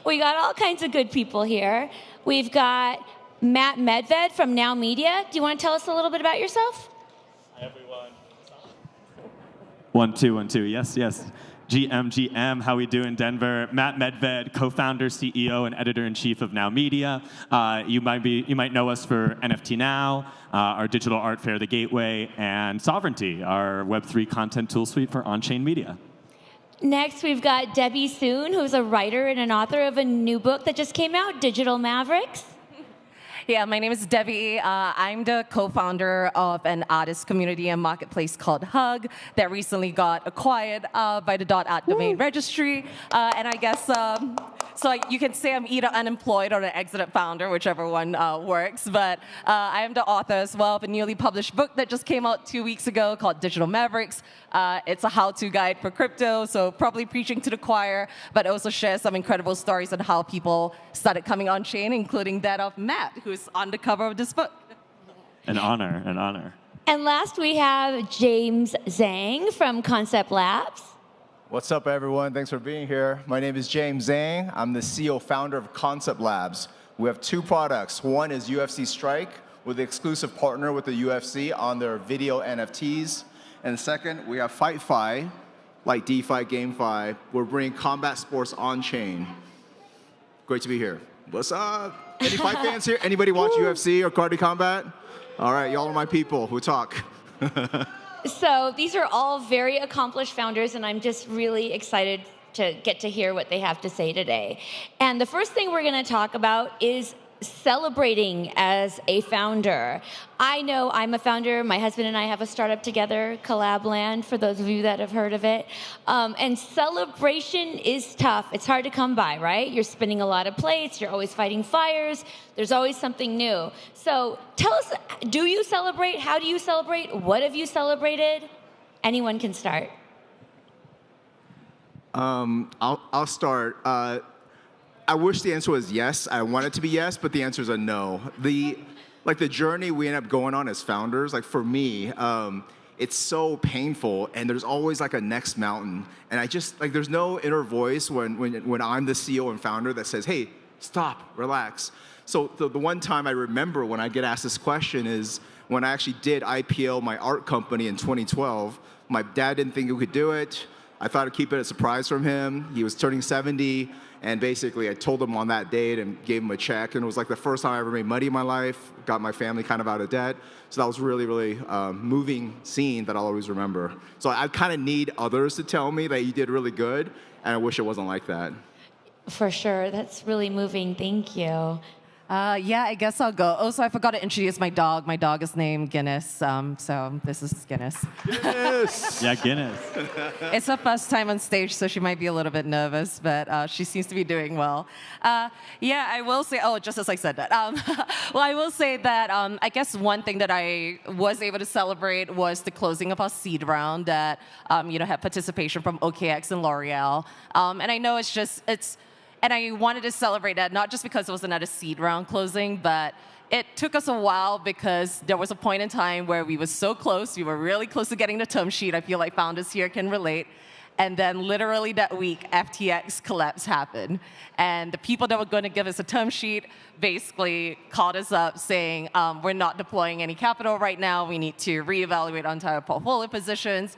We got all kinds of good people here. We've got Matt Medved from Now Media. Do you want to tell us a little bit about yourself? Hi, everyone. 1, 2, 1, 2. Yes, yes. GM, how we doing, Denver? Matt Medved, co-founder, CEO, and editor-in-chief of Now Media. You might know us for NFT Now, our digital art fair, The Gateway, and Sovereignty, our Web3 content tool suite for on-chain media. Next, we've got Debbie Soon, who's a writer and an author of a new book that just came out, Digital Mavericks. Yeah, my name is Debbie. I'm the co-founder of an artist community and marketplace called Hug that recently got acquired by the .at domain registry. And I guess, so you can say I'm either unemployed or an exited founder, whichever one works. But I am the author as well of a newly published book that just came out 2 weeks ago called Digital Mavericks. It's a how-to guide for crypto, so probably preaching to the choir, but also shares some incredible stories on how people started coming on chain, including that of Matt, who's on the cover of this book. An honor, an honor. And last, we have James Zhang from Concept Labs. What's up, everyone? Thanks for being here. My name is James Zhang. I'm the CEO founder of Concept Labs. We have 2 products. One is UFC Strike, with the exclusive partner with the UFC on their video NFTs. And second, we have FightFi, like DeFi, GameFi. We're bringing combat sports on-chain. Great to be here. What's up? Any fight fans here? Anybody watch UFC or Karate Combat? All right, y'all are my people who talk. So these are all very accomplished founders, and I'm just really excited to get to hear what they have to say today. And the first thing we're going to talk about is celebrating as a founder. I know I'm a founder. My husband and I have a startup together, Collabland, for those of you that have heard of it. And celebration is tough. It's hard to come by, right? You're spinning a lot of plates. You're always fighting fires. There's always something new. So tell us, do you celebrate? How do you celebrate? What have you celebrated? Anyone can start. I'll start. I wish the answer was yes. I want it to be yes, but the answer is a no. The journey we end up going on as founders, like for me, it's so painful, and there's always like a next mountain. And I just, like, there's no inner voice when I'm the CEO and founder that says, hey, stop, relax. So the one time I remember when I get asked this question is when I actually did IPO my art company in 2012. My dad didn't think we could do it. I thought I'd keep it a surprise from him. He was turning 70. And basically, I told him on that date and gave him a check. And it was like the first time I ever made money in my life, got my family kind of out of debt. So that was really, really moving scene that I'll always remember. So I kind of need others to tell me that you did really good. And I wish it wasn't like that. For sure. That's really moving. Thank you. Yeah, I guess I'll go. Also, I forgot to introduce my dog. My dog is named Guinness, so this is Guinness. Guinness! Yeah, Guinness. It's her first time on stage, so she might be a little bit nervous, but she seems to be doing well. Yeah, I will say, just as I said that. Well, I will say that I guess one thing that I was able to celebrate was the closing of our seed round that had participation from OKX and L'Oreal. And I know and I wanted to celebrate that, not just because it was another seed round closing, but it took us a while because there was a point in time where we were so close. We were really close to getting the term sheet. I feel like founders here can relate. And then literally that week, FTX collapse happened. And the people that were going to give us a term sheet basically called us up saying, we're not deploying any capital right now. We need to reevaluate our entire portfolio positions.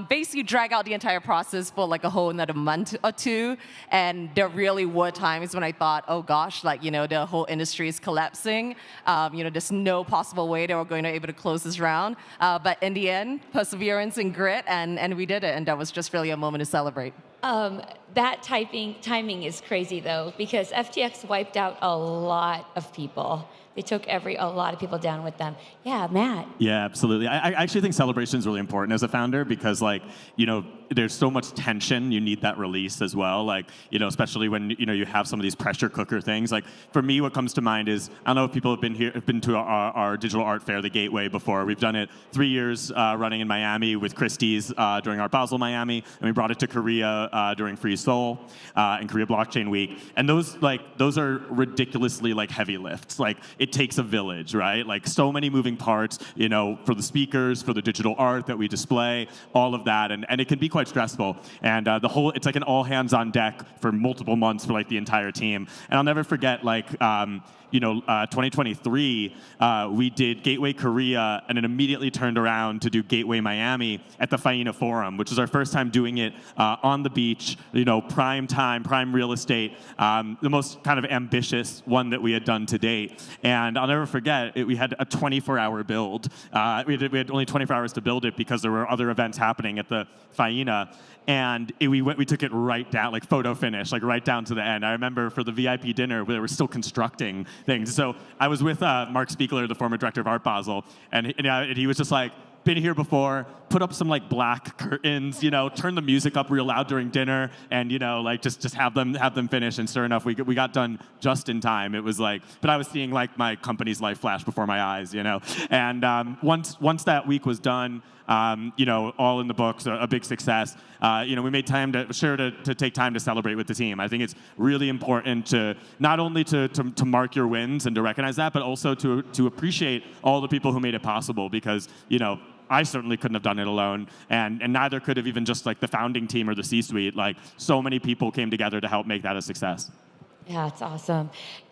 Basically drag out the entire process for like a whole another month or two. And there really were times when I thought, oh gosh, like, the whole industry is collapsing. There's no possible way they were going to be able to close this round. But in the end, perseverance and grit, and we did it. And that was just really a moment to celebrate. That timing is crazy though, because FTX wiped out a lot of people. They took a lot of people down with them. Yeah, Matt. Yeah, absolutely. I actually think celebration is really important as a founder because, there's so much tension. You need that release as well. Especially when you have some of these pressure cooker things. Like for me, what comes to mind is I don't know if people have been to our digital art fair, the Gateway, before. We've done it 3 years running in Miami with Christie's during our Basel Miami, and we brought it to Korea during Free Seoul and Korea Blockchain Week. And those are ridiculously heavy lifts. It takes a village, right? So many moving parts, for the speakers, for the digital art that we display, all of that, and it can be quite stressful. And it's like an all hands on deck for multiple months for the entire team. And I'll never forget 2023, we did Gateway Korea and then immediately turned around to do Gateway Miami at the Faina Forum, which was our first time doing it on the beach, prime time, prime real estate, the most kind of ambitious one that we had done to date. And I'll never forget, we had a 24-hour build. We had only 24 hours to build it because there were other events happening at the Faina. And we took it right down, photo finish, right down to the end. I remember for the VIP dinner, they were still constructing things. So I was with Mark Spiegler, the former director of Art Basel, and he was just been here before, put up some black curtains, turn the music up real loud during dinner, and just have them finish. And sure enough, we got done just in time. It was but I was seeing my company's life flash before my eyes, And once that week was done, all in the books, a big success. We made time to take time to celebrate with the team. I think it's really important to not only to mark your wins and to recognize that, but also to appreciate all the people who made it possible because, I certainly couldn't have done it alone, and neither could have even just the founding team or the C-suite. So many people came together to help make that a success. Yeah, it's awesome.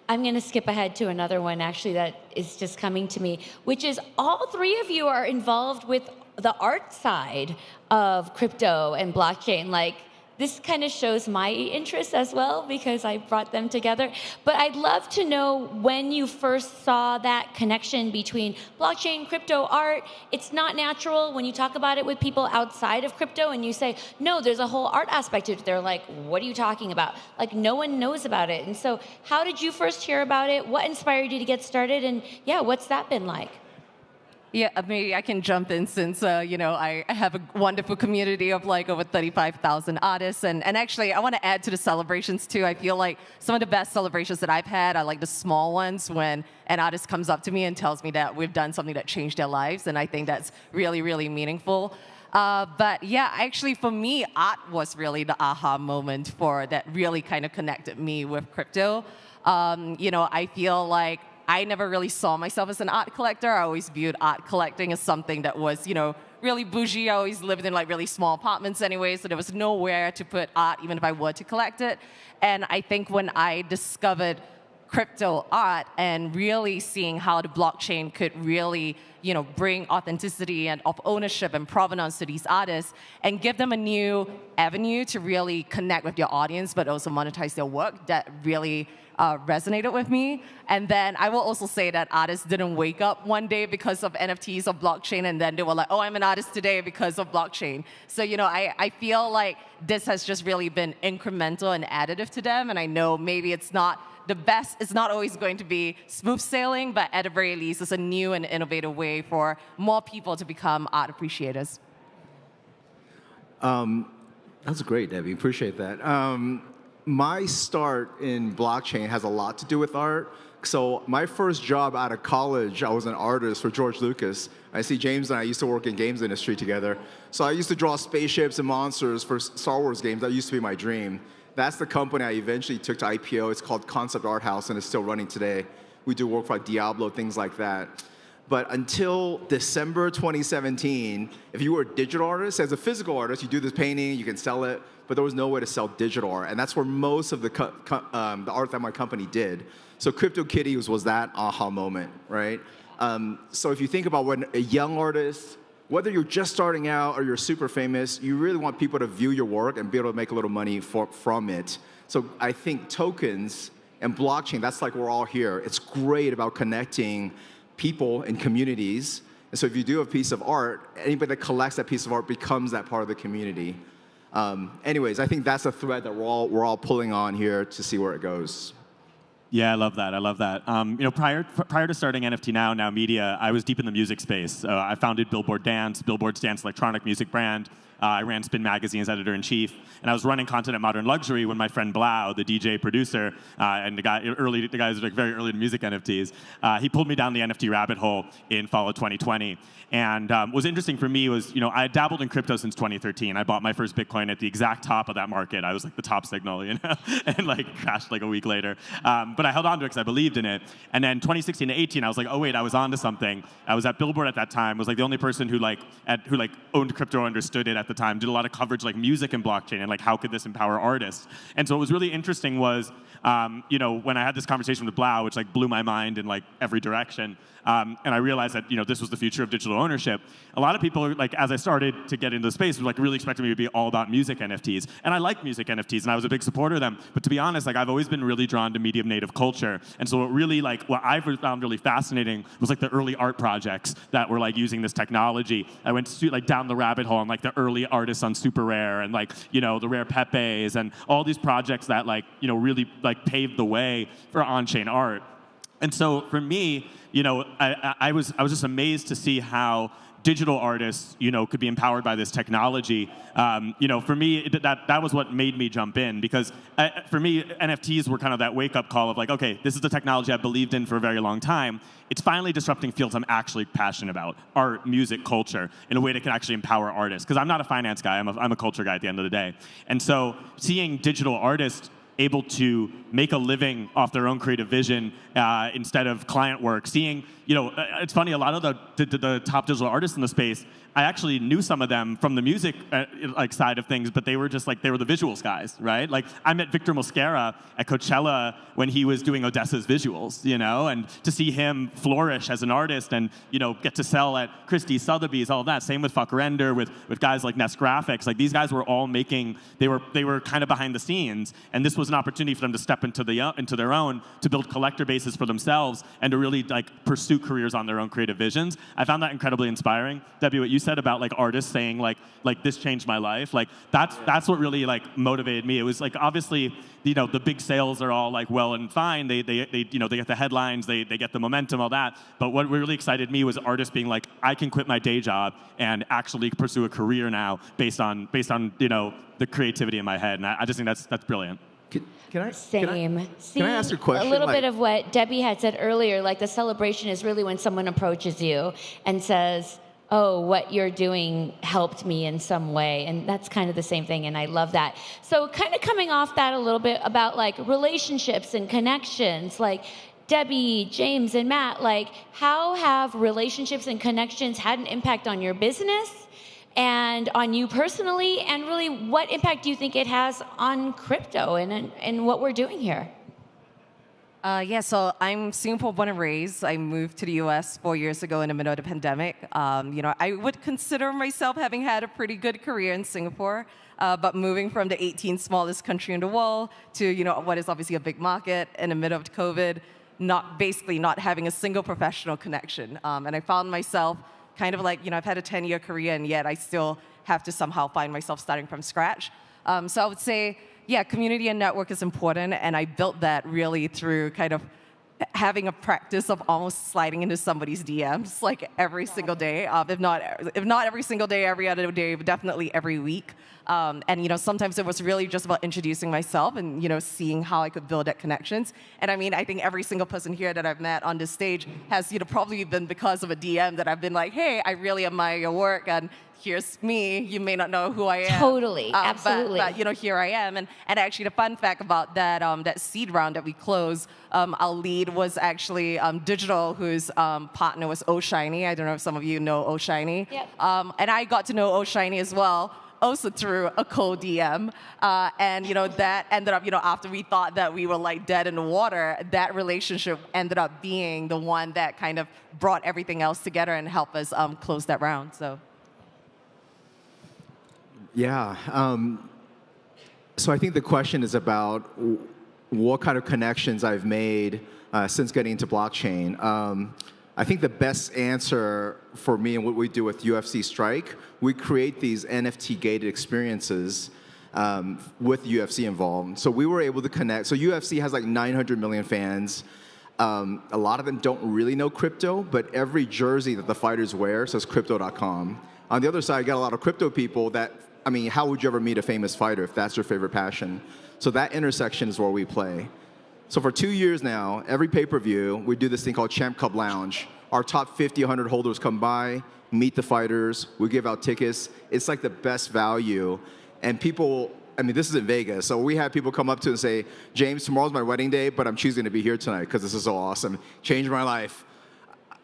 I'm going to skip ahead to another one actually that is just coming to me, which is all three of you are involved with the art side of crypto and blockchain. This kind of shows my interest as well because I brought them together. But I'd love to know when you first saw that connection between blockchain, crypto, art. It's not natural when you talk about it with people outside of crypto and you say, no, there's a whole art aspect to it. They're like, what are you talking about? No one knows about it. And so how did you first hear about it? What inspired you to get started? And yeah, what's that been like? Yeah, maybe I can jump in since, I have a wonderful community of over 35,000 artists. And actually, I want to add to the celebrations too. I feel like some of the best celebrations that I've had are the small ones when an artist comes up to me and tells me that we've done something that changed their lives. And I think that's really, really meaningful. But yeah, actually for me, art was really the aha moment that really kind of connected me with crypto. I feel like I never really saw myself as an art collector. I always viewed art collecting as something that was, really bougie. I always lived in really small apartments anyway, so there was nowhere to put art, even if I were to collect it. And I think when I discovered crypto art and really seeing how the blockchain could really, bring authenticity and of ownership and provenance to these artists and give them a new avenue to really connect with their audience, but also monetize their work, that really resonated with me. And then I will also say that artists didn't wake up one day because of NFTs or blockchain and then they were like, oh, I'm an artist today because of blockchain. So, I feel like this has just really been incremental and additive to them. And I know maybe it's not the best, it's not always going to be smooth sailing, but at the very least, it's a new and innovative way for more people to become art appreciators. That's great, Debbie. Appreciate that. My start in blockchain has a lot to do with art. So my first job out of college, I was an artist for George Lucas. I see James and I used to work in games industry together. So I used to draw spaceships and monsters for Star Wars games. That used to be my dream. That's the company I eventually took to IPO. It's called Concept Art House, and it's still running today. We do work for Diablo, things like that. But until December 2017, if you were a digital artist, as a physical artist, you do this painting, you can sell it, but there was no way to sell digital art. And that's where most of the art that my company did. So CryptoKitties was that aha moment, right? So if you think about when a young artist whether you're just starting out or you're super famous, you really want people to view your work and be able to make a little money from it. So I think tokens and blockchain, that's like we're all here. It's great about connecting people and communities. And so if you do a piece of art, anybody that collects that piece of art becomes that part of the community. Anyways, I think that's a thread that we're all pulling on here to see where it goes. Yeah, I love that. I love that. Prior to starting NFT Now Media, I was deep in the music space. I founded Billboard Dance. Billboard's dance electronic music brand. I ran Spin Magazine's editor-in-chief, and I was running content at Modern Luxury when my friend Blau, the DJ producer, and the guy who's like very early to music NFTs, he pulled me down the NFT rabbit hole in fall of 2020. And what was interesting for me was, I had dabbled in crypto since 2013. I bought my first Bitcoin at the exact top of that market. I was like the top signal, and like crashed like a week later. But I held on to it because I believed in it. And then 2016 to 18, I was like, oh wait, I was onto something. I was at Billboard at that time. Was like the only person who owned crypto, understood it at the time. Did a lot of coverage like music and blockchain and like how could this empower artists. And so what was really interesting was, when I had this conversation with Blau, which like blew my mind in like every direction, and I realized that this was the future of digital ownership. A lot of people, like as I started to get into the space, were like really expecting me to be all about music NFTs, and I like music NFTs, and I was a big supporter of them. But to be honest, like I've always been really drawn to medium native culture, and so what I found really fascinating was like the early art projects that were like using this technology. I went like down the rabbit hole on like the early artists on Super Rare and like the Rare Pepes and all these projects that like really like paved the way for on-chain art. And so for me, I was just amazed to see how digital artists, could be empowered by this technology. For me, that was what made me jump in, because for me, NFTs were kind of that wake-up call of like, okay, this is the technology I believed in for a very long time. It's finally disrupting fields I'm actually passionate about, art, music, culture, in a way that can actually empower artists. Because I'm not a finance guy, I'm a culture guy at the end of the day. And so seeing digital artists able to make a living off their own creative vision instead of client work. Seeing, it's funny, a lot of the top digital artists in the space, I actually knew some of them from the music side of things, but they were just like, they were the visuals guys, right? Like I met Victor Mosquera at Coachella when he was doing Odessa's visuals, and to see him flourish as an artist and, get to sell at Christie's, Sotheby's, all of that. Same with Fuck Render, with guys like Nest Graphics. Like these guys were all making, they were kind of behind the scenes, and this was an opportunity for them to step into their own, to build collector bases for themselves, and to really like pursue careers on their own creative visions. I found that incredibly inspiring. Debbie, what you said about like artists saying like this changed my life, like that's what really like motivated me. It was like obviously the big sales are all like well and fine. They get the headlines, they get the momentum, all that. But what really excited me was artists being like, I can quit my day job and actually pursue a career now based on the creativity in my head. And I just think that's brilliant. Can I ask a question? A little bit of what Debbie had said earlier, like the celebration is really when someone approaches you and says, oh, what you're doing helped me in some way. And that's kind of the same thing, and I love that. So kind of coming off that a little bit about like relationships and connections, like Debbie, James, and Matt, like how have relationships and connections had an impact on your business and on you personally, and really what impact do you think it has on crypto and what we're doing here? So I'm Singapore born and raised. I moved to the US 4 years ago in the middle of the pandemic. I would consider myself having had a pretty good career in Singapore, but moving from the 18th smallest country in the world to what is obviously a big market in the middle of COVID, not having a single professional connection. And I found myself kind of like, I've had a 10-year career, and yet I still have to somehow find myself starting from scratch. So I would say, yeah, community and network is important, and I built that really through kind of having a practice of almost sliding into somebody's DMs like every single day, if not every single day, every other day, but definitely every week. And sometimes it was really just about introducing myself and seeing how I could build that connections. And I mean, I think every single person here that I've met on this stage has probably been because of a DM that I've been like, hey, I really admire your work, and here's me. You may not know who I am. Totally, absolutely. But here I am. And actually, the fun fact about that seed round that we closed, our lead was actually Digital, whose partner was O'Shiny. I don't know if some of you know O'Shiny. Yep. And I got to know O'Shiny as well, also through a cold DM. And that ended up, after we thought that we were like dead in the water, that relationship ended up being the one that kind of brought everything else together and helped us close that round. So. Yeah. So I think the question is about what kind of connections I've made since getting into blockchain. I think the best answer for me and what we do with UFC Strike, we create these NFT-gated experiences with UFC involved. So we were able to connect. So UFC has like 900 million fans. A lot of them don't really know crypto, but every jersey that the fighters wear says crypto.com. On the other side, you got a lot of crypto people that, I mean, how would you ever meet a famous fighter if that's your favorite passion? So that intersection is where we play. So for 2 years now, every pay-per-view, we do this thing called Champ Cup Lounge. Our top 50, 100 holders come by, meet the fighters, we give out tickets. It's like the best value. And people, I mean, this is in Vegas, so we have people come up to and say, James, tomorrow's my wedding day, but I'm choosing to be here tonight because this is so awesome. Changed my life.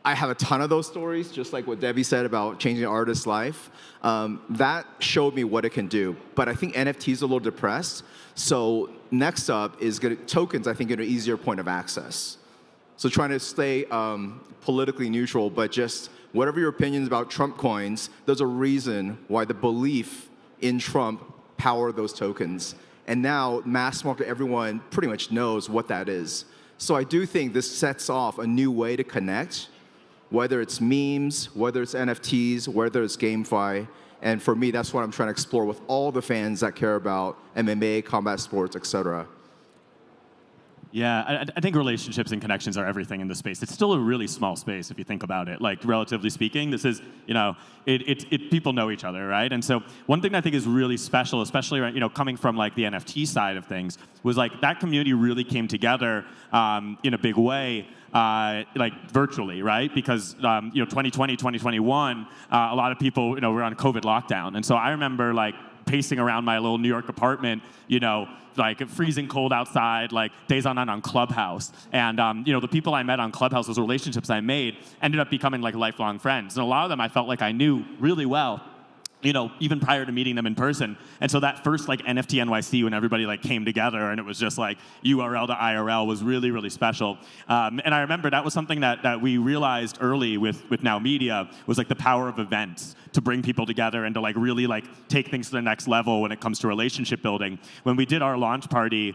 I have a ton of those stories, just like what Debbie said about changing an artist's life. That showed me what it can do. But I think NFT is a little depressed. So next up is tokens, I think, at an easier point of access. So trying to stay politically neutral, but just whatever your opinions about Trump coins, there's a reason why the belief in Trump power those tokens. And now mass market, everyone pretty much knows what that is. So I do think this sets off a new way to connect, whether it's memes, whether it's NFTs, whether it's GameFi. And for me, that's what I'm trying to explore with all the fans that care about MMA, combat sports, et cetera. Yeah, I think relationships and connections are everything in this space. It's still a really small space if you think about it. Like, relatively speaking, this is, you know, people know each other, right? And so one thing I think is really special, especially, you know, coming from like the NFT side of things, was like that community really came together in a big way, like virtually, right? Because you know, 2020, 2021, a lot of people, you know, were on COVID lockdown, and so I remember like pacing around my little New York apartment, you know, like freezing cold outside, like days on end on Clubhouse. And you know, the people I met on Clubhouse, those relationships I made, ended up becoming like lifelong friends. And a lot of them I felt like I knew really well, you know, even prior to meeting them in person. And so that first like NFT NYC, when everybody like came together and it was just like URL to IRL, was really, really special. And I remember that was something that we realized early with Now Media, was like the power of events to bring people together and to like really like take things to the next level when it comes to relationship building. When we did our launch party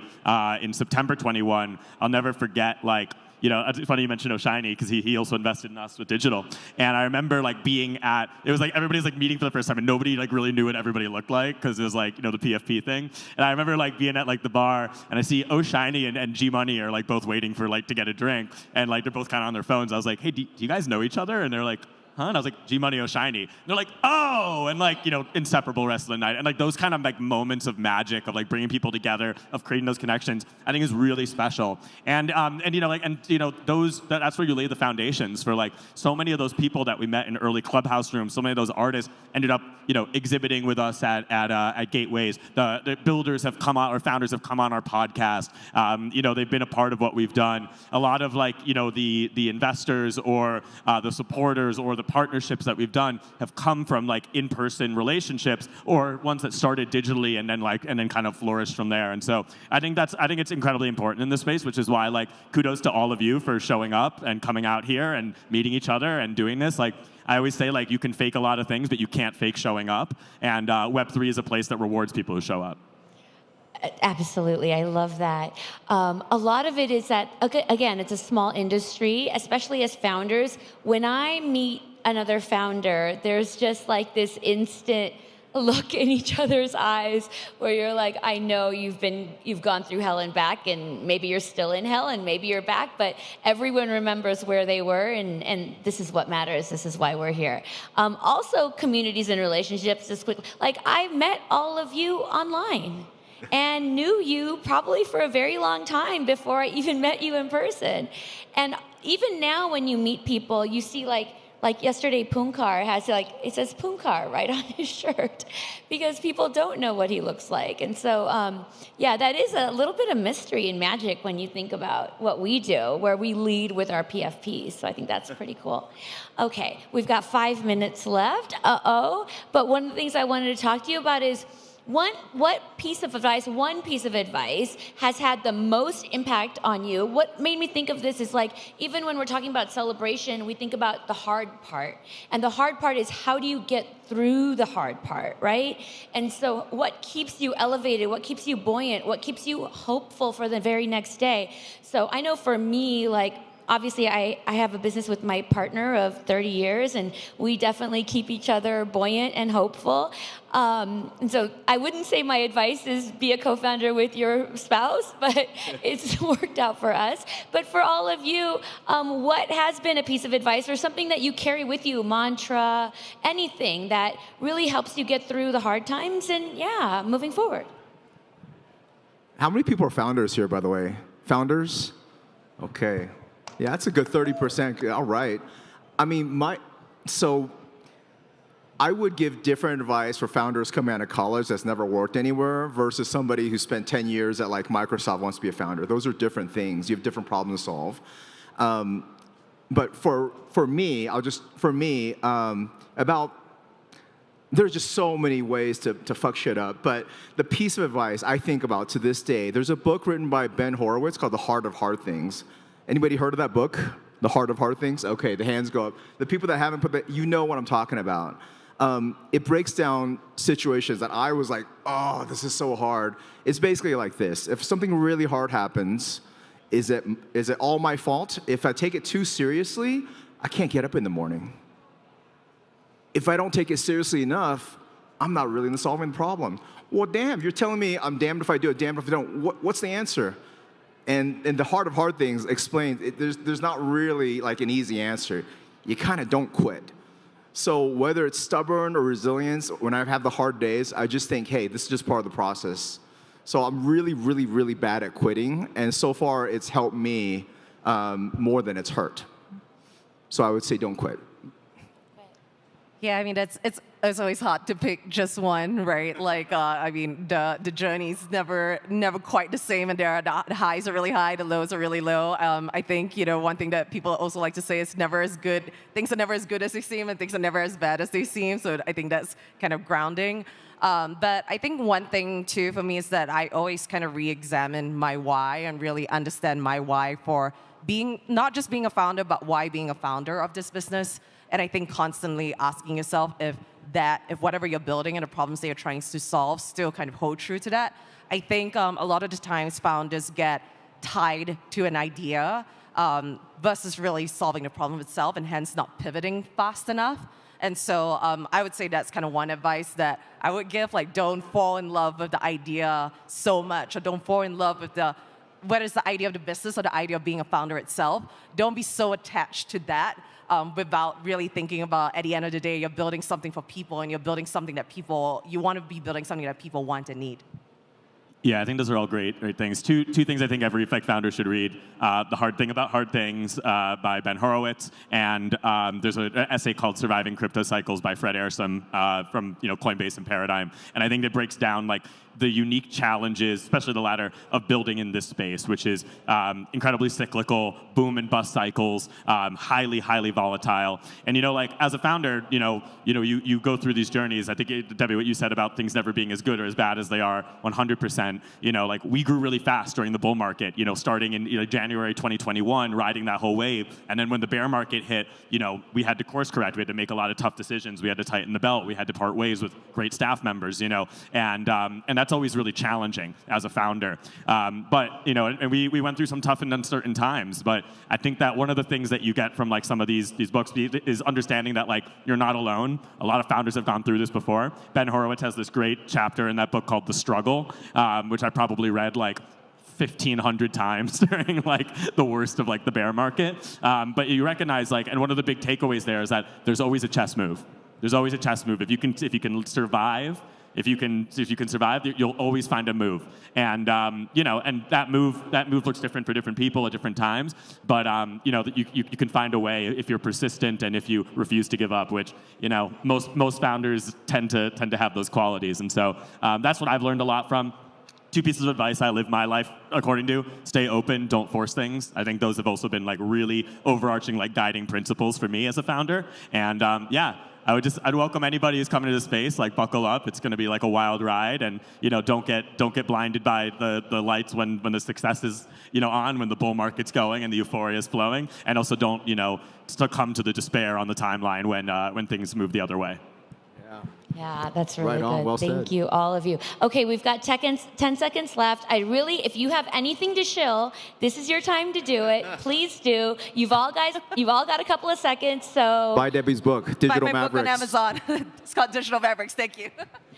in September 21, I'll never forget, like, you know, it's funny you mentioned O'Shiny, because he also invested in us with digital. And I remember like being at, it was like everybody's like meeting for the first time and nobody like really knew what everybody looked like, because it was like, you know, the PFP thing. And I remember like being at like the bar and I see O'Shiny and G Money are like both waiting for like to get a drink, and like they're both kind of on their phones. I was like, hey, do you guys know each other? And they're like, huh? And I was like, G Money, O'Shiny. And they're like, oh, and like, you know, inseparable rest of the night. And like those kind of like moments of magic of like bringing people together, of creating those connections, I think is really special. And you know, like, and you know, that's where you lay the foundations for like so many of those people that we met in early Clubhouse rooms. So many of those artists ended up, you know, exhibiting with us at Gateways. The builders have come on, or founders have come on our podcast. You know, they've been a part of what we've done. A lot of like, you know, the investors or the supporters or the partnerships that we've done have come from like in-person relationships, or ones that started digitally and then kind of flourished from there. And so I think it's incredibly important in this space, which is why like kudos to all of you for showing up and coming out here and meeting each other and doing this. Like, I always say, like, you can fake a lot of things, but you can't fake showing up. And Web3 is a place that rewards people who show up. Absolutely, I love that. A lot of it is that, again, it's a small industry, especially as founders. When I meet another founder, there's just like this instant look in each other's eyes where you're like, I know you've gone through hell and back, and maybe you're still in hell and maybe you're back, but everyone remembers where they were, and this is what matters. This is why we're here. Also, communities and relationships, just quick, like I met all of you online and knew you probably for a very long time before I even met you in person. And even now when you meet people, you see like yesterday, Punkar has like, it says Punkar right on his shirt because people don't know what he looks like. And so, yeah, that is a little bit of mystery and magic when you think about what we do, where we lead with our PFPs. So I think that's pretty cool. Okay, we've got 5 minutes left. But one of the things I wanted to talk to you about is What piece of advice, one piece of advice has had the most impact on you? What made me think of this is like, even when we're talking about celebration, we think about the hard part. And the hard part is how do you get through the hard part, right? And so what keeps you elevated? What keeps you buoyant? What keeps you hopeful for the very next day? So I know for me, like, obviously, I have a business with my partner of 30 years, and we definitely keep each other buoyant and hopeful. And so I wouldn't say my advice is be a co-founder with your spouse, but it's worked out for us. But for all of you, what has been a piece of advice or something that you carry with you, mantra, anything that really helps you get through the hard times and, yeah, moving forward? How many people are founders here, by the way? Founders? Okay. Yeah, that's a good 30%. All right. I mean, so I would give different advice for founders coming out of college that's never worked anywhere versus somebody who spent 10 years at like Microsoft wants to be a founder. Those are different things. You have different problems to solve. But for me, there's just so many ways to fuck shit up. But the piece of advice I think about to this day, there's a book written by Ben Horowitz called The Heart of Hard Things. Anybody heard of that book? The Heart of Hard Things? Okay, the hands go up. The people that haven't put that, you know what I'm talking about. It breaks down situations that I was like, oh, this is so hard. It's basically like this. If something really hard happens, is it all my fault? If I take it too seriously, I can't get up in the morning. If I don't take it seriously enough, I'm not really solving the problem. Well, damn, you're telling me I'm damned if I do it, damned if I don't. What's the answer? And the Heart of Hard Things explains there's not really like an easy answer. You kind of don't quit. So whether it's stubborn or resilience, when I have the hard days, I just think, hey, this is just part of the process. So I'm really, really, really bad at quitting. And so far, it's helped me more than it's hurt. So I would say don't quit. Yeah, I mean, it's always hard to pick just one, right? Like, I mean, the journey's never quite the same, and the highs are really high, the lows are really low. I think, one thing that people also like to say is never as good. Things are never as good as they seem, and things are never as bad as they seem. So I think that's kind of grounding. But I think one thing too for me is that I always kind of re-examine my why and really understand my why for not just being a founder, but why being a founder of this business. And I think constantly asking yourself if whatever you're building and the problems that you're trying to solve still kind of hold true to that. I think a lot of the times founders get tied to an idea versus really solving the problem itself and hence not pivoting fast enough. And so I would say that's kind of one advice that I would give, like don't fall in love with the idea so much, or don't fall in love with whether it's the idea of the business or the idea of being a founder itself. Don't be so attached to that without really thinking about, at the end of the day, you're building something for people, and you're building something that you want to be building something that people want and need. Yeah, I think those are all great things. Two things I think every founder should read. The Hard Thing About Hard Things by Ben Horowitz, and there's an essay called Surviving Crypto Cycles by Fred Ehrsam from Coinbase and Paradigm. And I think it breaks down like the unique challenges, especially the latter, of building in this space, which is incredibly cyclical, boom and bust cycles, highly, highly volatile. And like as a founder, you go through these journeys. I think Debbie, what you said about things never being as good or as bad as they are, 100%. Like we grew really fast during the bull market. Starting in January 2021, riding that whole wave, and then when the bear market hit, we had to course correct. We had to make a lot of tough decisions. We had to tighten the belt. We had to part ways with great staff members. And that's always really challenging as a founder. But and we went through some tough and uncertain times. But I think that one of the things that you get from like some of these books is understanding that like you're not alone. A lot of founders have gone through this before. Ben Horowitz has this great chapter in that book called The Struggle, which I probably read like 1,500 times during like the worst of like the bear market. But you recognize like, and one of the big takeaways there is that there's always a chess move. There's always a chess move. If you can survive. If you can survive, you'll always find a move, and and that move looks different for different people at different times. But you can find a way if you're persistent and if you refuse to give up, which most founders tend to have those qualities, and so that's what I've learned a lot from. 2 pieces of advice I live my life according to: stay open, don't force things. I think those have also been like really overarching like guiding principles for me as a founder, and I'd welcome anybody who's coming to the space, like buckle up. It's going to be like a wild ride, and don't get blinded by the lights when the success is on, when the bull market's going and the euphoria is flowing, and also don't succumb to the despair on the timeline when things move the other way. Yeah, that's really Right on, good. well Thank said. you, all of you. Okay, we've got 10 seconds left. If you have anything to shill, this is your time to do it. Please do. You've all got a couple of seconds, so. Buy Debbie's book, Digital Buy my Mavericks. book on Amazon. It's called Digital Mavericks. Thank you.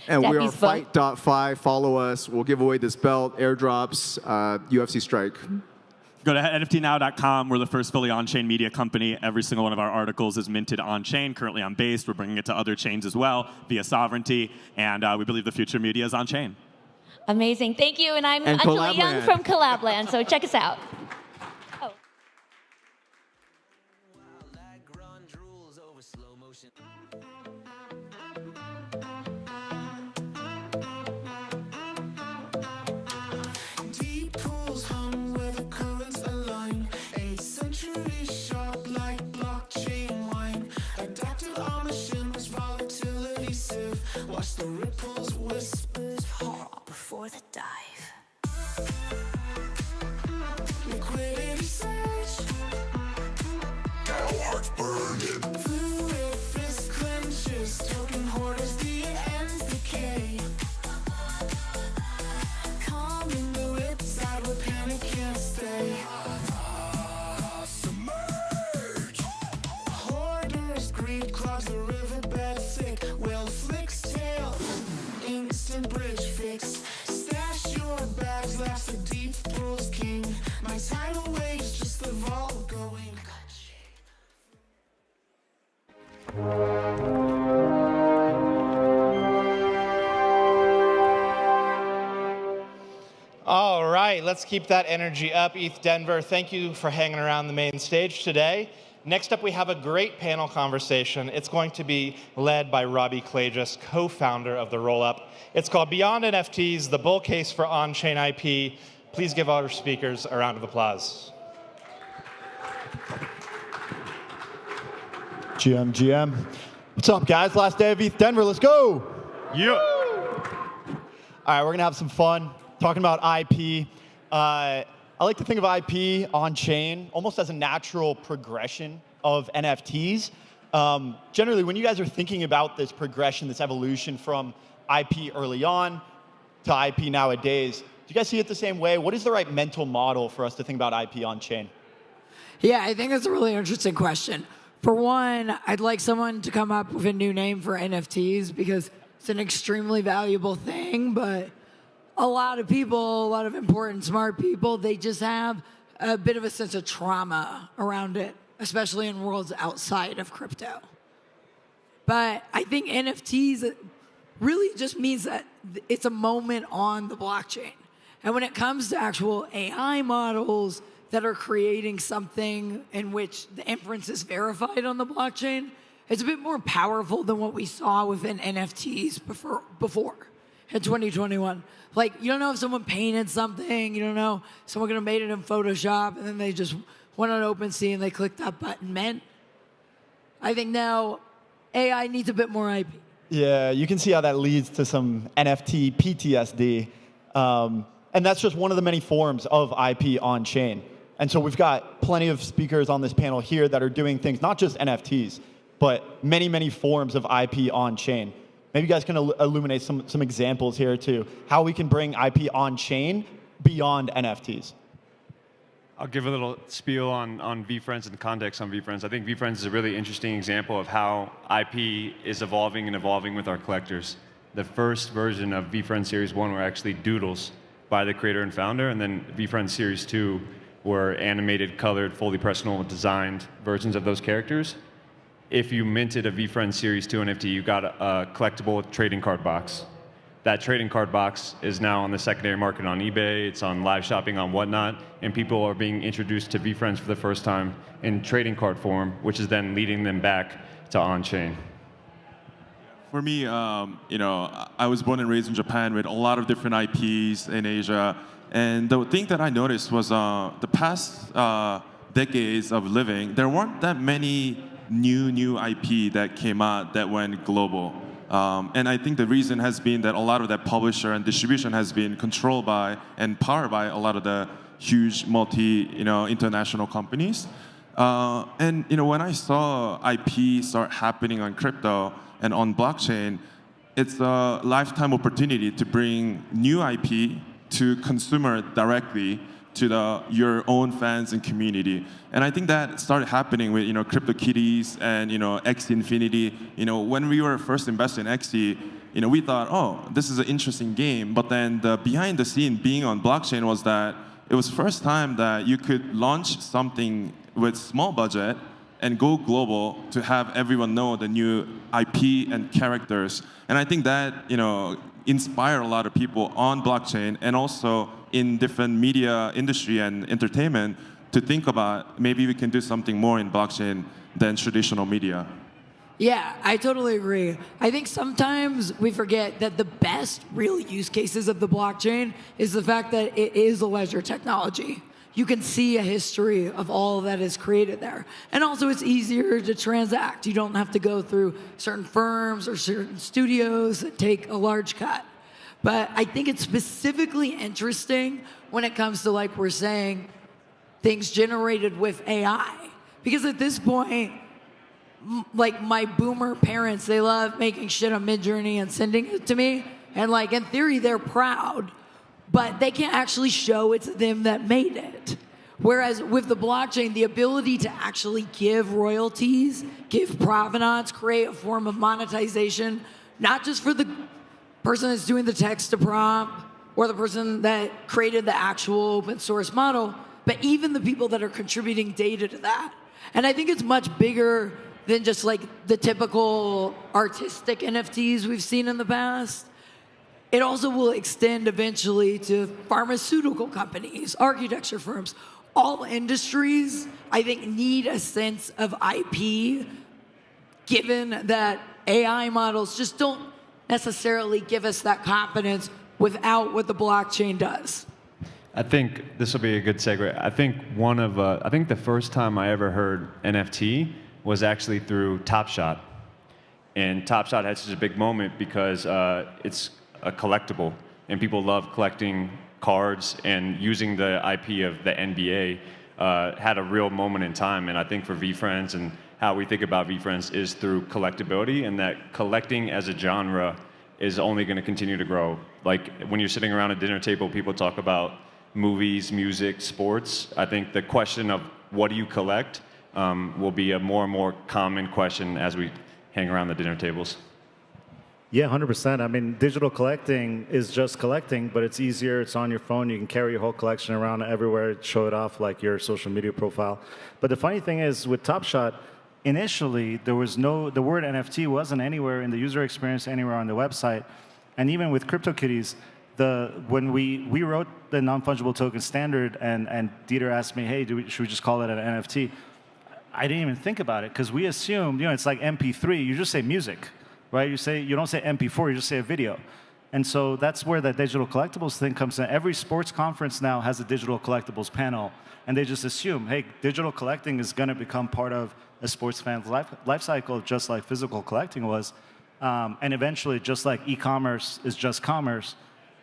And we are Debbie's book. fight.fi. Follow us. We'll give away this belt, airdrops, UFC Strike. Go to nftnow.com. We're the first fully on-chain media company. Every single one of our articles is minted on-chain, currently on Base. We're bringing it to other chains as well via sovereignty, and we believe the future media is on-chain. Amazing. Thank you. And I'm And Anjali Young Collabland. from Collabland, so check us out. Oh. Deep pools hum where the currents align. 8th century sharp like blockchain wine. Adaptive our machines, volatility sieve. Watch the ripples, whispers, horror before the dive. Liquidity surge. Got our hearts burning. Fluid fist clenches. Token hoarders, the ends decay. Calm in the ripside where panic can't stay. Submerge. Hoarders, greed clogs the riverbed thick. Whale flicks tail. Instant bridge fix. Stash your bags, laughs the deep pools king. My tidal waves just the vault going. All right, let's keep that energy up. ETH Denver, thank you for hanging around the main stage today. Next up, we have a great panel conversation. It's going to be led by Robbie Klages, co-founder of the Rollup. It's called Beyond NFTs, the bull case for on-chain IP. Please give our speakers a round of applause. GM. What's up, guys? Last day of ETH Denver. Let's go. Yeah. All right, we're going to have some fun talking about IP. I like to think of IP on-chain almost as a natural progression of NFTs. Generally, when you guys are thinking about this progression, this evolution from IP early on to IP nowadays, do you guys see it the same way? What is the right mental model for us to think about IP on-chain? Yeah, I think it's a really interesting question. For one, I'd like someone to come up with a new name for NFTs because it's an extremely valuable thing, but a lot of people, a lot of important, smart people, they just have a bit of a sense of trauma around it, especially in worlds outside of crypto. But I think NFTs really just means that it's a moment on the blockchain. And when it comes to actual AI models that are creating something in which the inference is verified on the blockchain, it's a bit more powerful than what we saw within NFTs before in 2021. Like, you don't know if someone painted something, you don't know if someone could have made it in Photoshop, and then they just went on OpenSea and they clicked that button, man. I think now AI needs a bit more IP. Yeah, you can see how that leads to some NFT PTSD. And that's just one of the many forms of IP on-chain. And so we've got plenty of speakers on this panel here that are doing things, not just NFTs, but many, many forms of IP on-chain. Maybe you guys can illuminate some examples here too, how we can bring IP on-chain beyond NFTs. I'll give a little spiel on VFriends and context on VFriends. I think VFriends is a really interesting example of how IP is evolving and evolving with our collectors. The first version of VFriends Series 1 were actually doodles by the creator and founder, and then VFriends Series 2 were animated, colored, fully personal designed versions of those characters. If you minted a VFriends Series 2 NFT, you got a collectible trading card box. That trading card box is now on the secondary market on eBay, it's on live shopping on whatnot, and people are being introduced to VFriends for the first time in trading card form, which is then leading them back to on-chain. For me, I was born and raised in Japan with a lot of different IPs in Asia. And the thing that I noticed was the past decades of living, there weren't that many new IP that came out that went global. And I think the reason has been that a lot of that publisher and distribution has been controlled by and powered by a lot of the huge international companies. And when I saw IP start happening on crypto and on blockchain, it's a lifetime opportunity to bring new IP to consumer directly to your own fans and community. And I think that started happening with CryptoKitties and X Infinity. When we were first invested in XE, we thought, oh, this is an interesting game. But then the behind the scene being on blockchain was that it was first time that you could launch something with small budget and go global to have everyone know the new IP and characters. And I think that inspired a lot of people on blockchain and also in different media industry and entertainment to think about maybe we can do something more in blockchain than traditional media. Yeah, I totally agree. I think sometimes we forget that the best real use cases of the blockchain is the fact that it is a ledger technology. You can see a history of all that is created there. And also it's easier to transact. You don't have to go through certain firms or certain studios that take a large cut. But I think it's specifically interesting when it comes to, like we're saying, things generated with AI. Because at this point, like my boomer parents, they love making shit on Midjourney and sending it to me. And like in theory, they're proud, but they can't actually show it's them that made it. Whereas with the blockchain, the ability to actually give royalties, give provenance, create a form of monetization, not just for the person that's doing the text to prompt or the person that created the actual open source model, but even the people that are contributing data to that. And I think it's much bigger than just like the typical artistic NFTs we've seen in the past. It also will extend eventually to pharmaceutical companies, architecture firms. All industries, I think, need a sense of IP, given that AI models just don't necessarily give us that confidence without what the blockchain does. I think this will be a good segue. I think I think the first time I ever heard NFT was actually through Top Shot. And Top Shot had such a big moment because it's a collectible, and people love collecting cards, and using the IP of the NBA had a real moment in time. And I think for VFriends and how we think about VFriends is through collectability, and that collecting as a genre is only going to continue to grow. Like when you're sitting around a dinner table, people talk about movies, music, sports. I think the question of what do you collect will be a more and more common question as we hang around the dinner tables. Yeah, 100%. I mean, digital collecting is just collecting, but it's easier. It's on your phone. You can carry your whole collection around everywhere, show it off like your social media profile. But the funny thing is, with Top Shot, initially, the word NFT wasn't anywhere in the user experience, anywhere on the website. And even with CryptoKitties, when we wrote the non-fungible token standard, and Dieter asked me, hey, should we just call it an NFT? I didn't even think about it, because we assumed, it's like MP3, you just say music. Right? You don't say MP4, you just say a video. And so that's where that digital collectibles thing comes in. Every sports conference now has a digital collectibles panel, and they just assume, hey, digital collecting is going to become part of a sports fan's life cycle, just like physical collecting was. And eventually, just like e-commerce is just commerce,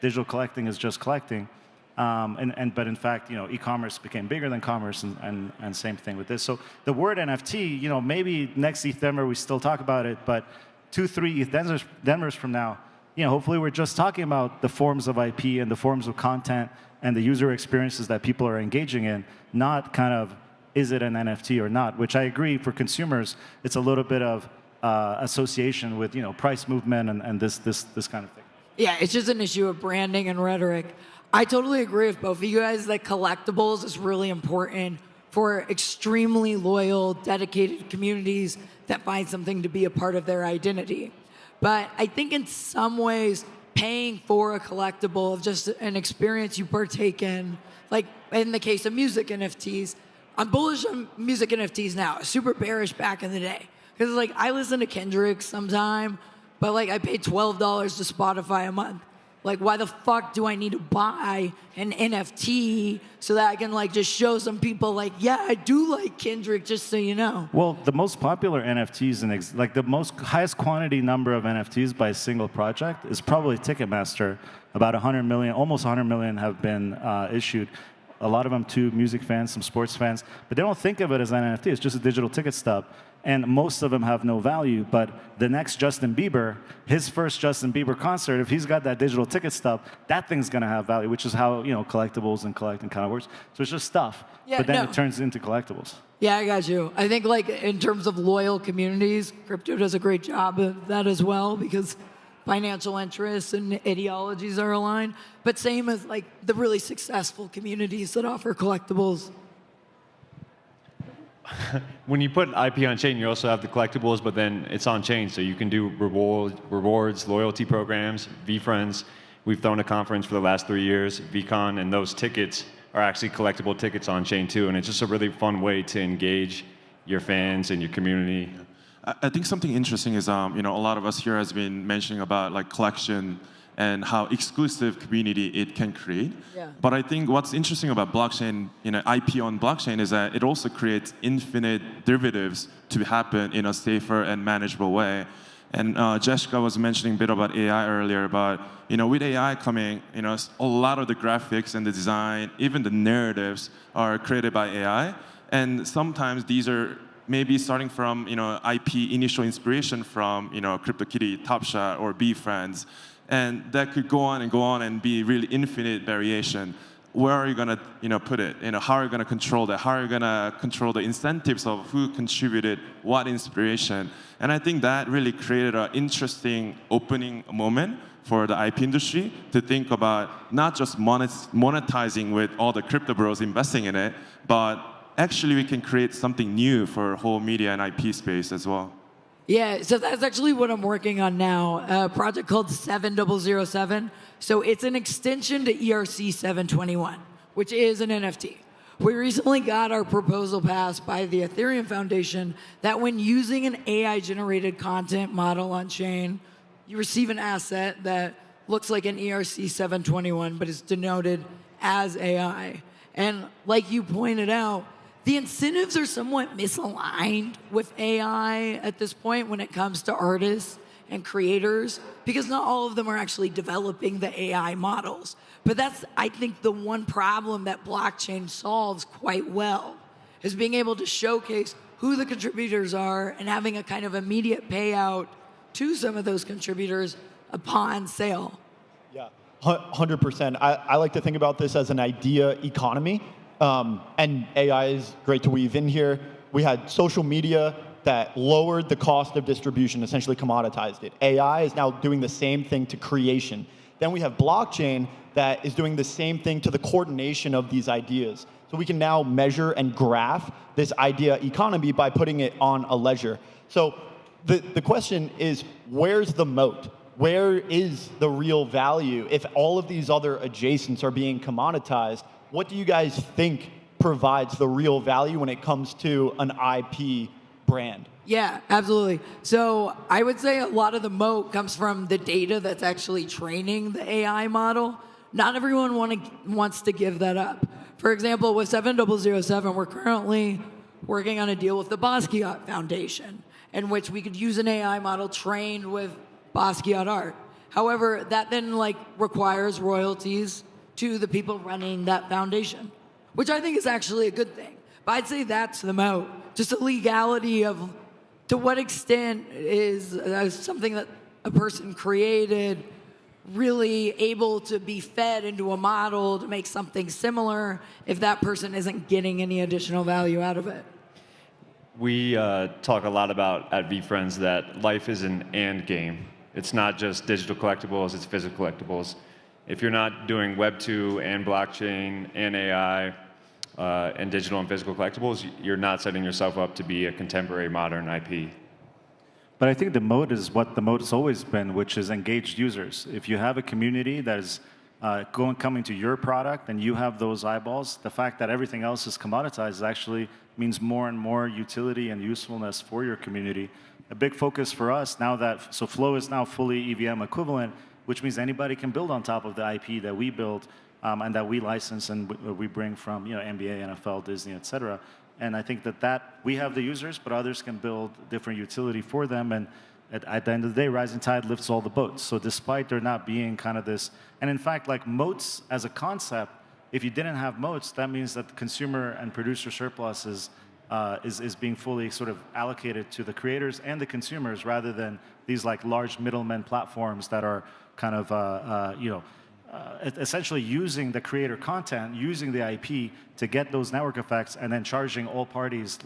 digital collecting is just collecting. But in fact, e-commerce became bigger than commerce, and same thing with this. So the word NFT, maybe next ETH we still talk about it, but 2-3 ETH Denvers from now, hopefully we're just talking about the forms of IP and the forms of content and the user experiences that people are engaging in, not kind of, is it an NFT or not, which I agree for consumers, it's a little bit of association with, price movement and this kind of thing. Yeah, it's just an issue of branding and rhetoric. I totally agree with both of you guys that collectibles is really important for extremely loyal, dedicated communities that find something to be a part of their identity. But I think in some ways, paying for a collectible of just an experience you partake in, like in the case of music NFTs, I'm bullish on music NFTs now, super bearish back in the day. Because I listen to Kendrick sometime, but I pay $12 to Spotify a month. Like, why the fuck do I need to buy an NFT so that I can like just show some people like, yeah, I do like Kendrick, just so you know. Well, the most popular NFTs and like the most highest quantity number of NFTs by a single project is probably Ticketmaster. About 100 million, almost 100 million have been issued. A lot of them to music fans, some sports fans, but they don't think of it as an NFT. It's just a digital ticket stub. And most of them have no value, but the next Justin Bieber, his first Justin Bieber concert, if he's got that digital ticket stub, that thing's gonna have value, which is how collectibles and collecting kind of works. So it's just stuff, but then it turns into collectibles. Yeah, I got you. I think like in terms of loyal communities, crypto does a great job of that as well because financial interests and ideologies are aligned. But same as like the really successful communities that offer collectibles. When you put IP on chain, you also have the collectibles, but then it's on chain, so you can do rewards, loyalty programs, VFriends. We've thrown a conference for the last 3 years, VCon, and those tickets are actually collectible tickets on chain too, and it's just a really fun way to engage your fans and your community. I think something interesting is, a lot of us here has been mentioning about like collection and how exclusive community it can create. Yeah. But I think what's interesting about blockchain, IP on blockchain is that it also creates infinite derivatives to happen in a safer and manageable way. And Jessica was mentioning a bit about AI earlier, but with AI coming, a lot of the graphics and the design, even the narratives are created by AI. And sometimes these are maybe starting from IP initial inspiration from CryptoKitty, Top Shot, or BeFriends. And that could go on and be really infinite variation. Where are you going to put it? How are you going to control that? How are you going to control the incentives of who contributed what inspiration? And I think that really created an interesting opening moment for the IP industry to think about not just monetizing with all the crypto bros investing in it, but actually we can create something new for whole media and IP space as well. Yeah, so that's actually what I'm working on now, a project called 7007. So it's an extension to ERC 721, which is an NFT. We recently got our proposal passed by the Ethereum Foundation that when using an AI-generated content model on chain, you receive an asset that looks like an ERC 721, but is denoted as AI. And like you pointed out, the incentives are somewhat misaligned with AI at this point when it comes to artists and creators, because not all of them are actually developing the AI models. But that's, I think, the one problem that blockchain solves quite well, is being able to showcase who the contributors are and having a kind of immediate payout to some of those contributors upon sale. Yeah, 100%. I like to think about this as an idea economy. And AI is great to weave in here. We had social media that lowered the cost of distribution, essentially commoditized it. AI is now doing the same thing to creation. Then we have blockchain that is doing the same thing to the coordination of these ideas. So we can now measure and graph this idea economy by putting it on a ledger. So the question is, where's the moat? Where is the real value if all of these other adjacents are being commoditized? What do you guys think provides the real value when it comes to an IP brand? Yeah, absolutely. So I would say a lot of the moat comes from the data that's actually training the AI model. Not everyone wants to give that up. For example, with 7007, we're currently working on a deal with the Basquiat Foundation, in which we could use an AI model trained with Basquiat art. However, that then requires royalties to the people running that foundation, which I think is actually a good thing. But I'd say that's the moat. Just the legality of to what extent is something that a person created really able to be fed into a model to make something similar if that person isn't getting any additional value out of it. We talk a lot about at VFriends that life is an and game. It's not just digital collectibles, it's physical collectibles. If you're not doing Web 2 and blockchain and AI and digital and physical collectibles, you're not setting yourself up to be a contemporary modern IP. But I think the moat is what the moat has always been, which is engaged users. If you have a community that is coming to your product and you have those eyeballs, the fact that everything else is commoditized actually means more and more utility and usefulness for your community. A big focus for us now that, so Flow is now fully EVM equivalent, which means anybody can build on top of the IP that we build and that we license and we bring from NBA, NFL, Disney, et cetera. And I think that we have the users, but others can build different utility for them. And at the end of the day, rising tide lifts all the boats. So despite there not being kind of this, and in fact, like moats as a concept, if you didn't have moats, that means that the consumer and producer surplus is being fully sort of allocated to the creators and the consumers rather than these like large middlemen platforms that are kind of essentially using the creator content, using the IP to get those network effects, and then charging all parties,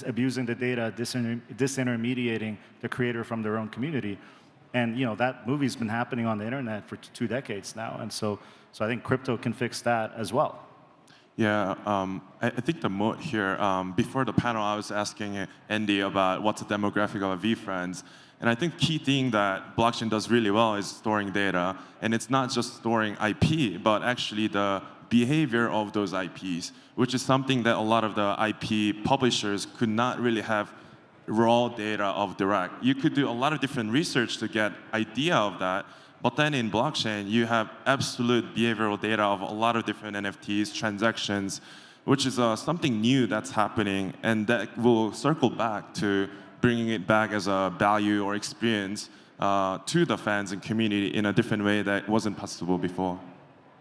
abusing the data, disintermediating the creator from their own community. And that movie's been happening on the internet for 2 decades now, and so I think crypto can fix that as well. Yeah, I think the moat here, before the panel, I was asking Andy about what's the demographic of VFriends. And I think key thing that blockchain does really well is storing data. And it's not just storing IP, but actually the behavior of those IPs, which is something that a lot of the IP publishers could not really have raw data of direct. You could do a lot of different research to get idea of that. But then in blockchain, you have absolute behavioral data of a lot of different NFTs, transactions, which is something new that's happening. And that will circle back to bringing it back as a value or experience to the fans and community in a different way that wasn't possible before.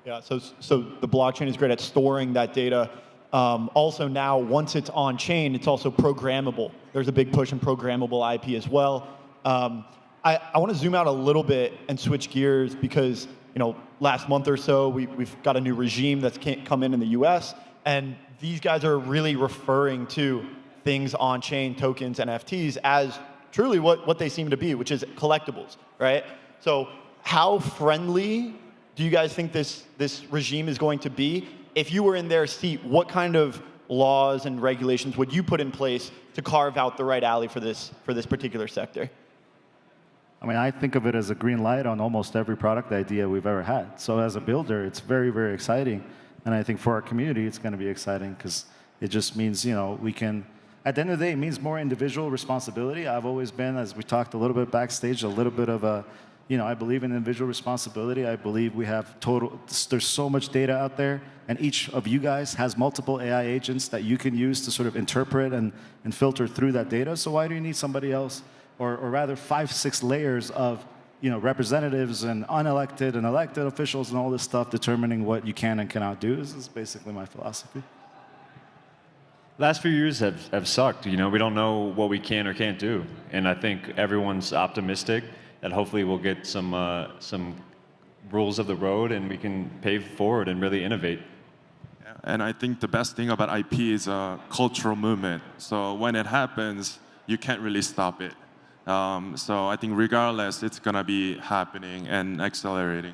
Yeah, so the blockchain is great at storing that data. Also now, once it's on chain, it's also programmable. There's a big push in programmable IP as well. I want to zoom out a little bit and switch gears because last month or so we've got a new regime that's come in the U.S. and these guys are really referring to things on chain, tokens, NFTs as truly what they seem to be, which is collectibles, right? So how friendly do you guys think this regime is going to be? If you were in their seat, what kind of laws and regulations would you put in place to carve out the right alley for this particular sector? I mean, I think of it as a green light on almost every product idea we've ever had. So as a builder, it's very, very exciting. And I think for our community, it's going to be exciting because it just means, we can, at the end of the day, it means more individual responsibility. I've always been, as we talked a little bit backstage, a little bit of a, I believe in individual responsibility. I believe we have there's so much data out there, and each of you guys has multiple AI agents that you can use to sort of interpret and filter through that data. So why do you need somebody else? Or rather 5, 6 layers of representatives and unelected and elected officials and all this stuff determining what you can and cannot do. This is basically my philosophy. Last few years have sucked. We don't know what we can or can't do. And I think everyone's optimistic that hopefully we'll get some rules of the road and we can pave forward and really innovate. And I think the best thing about IP is a cultural movement. So when it happens, you can't really stop it. So I think regardless, it's going to be happening and accelerating.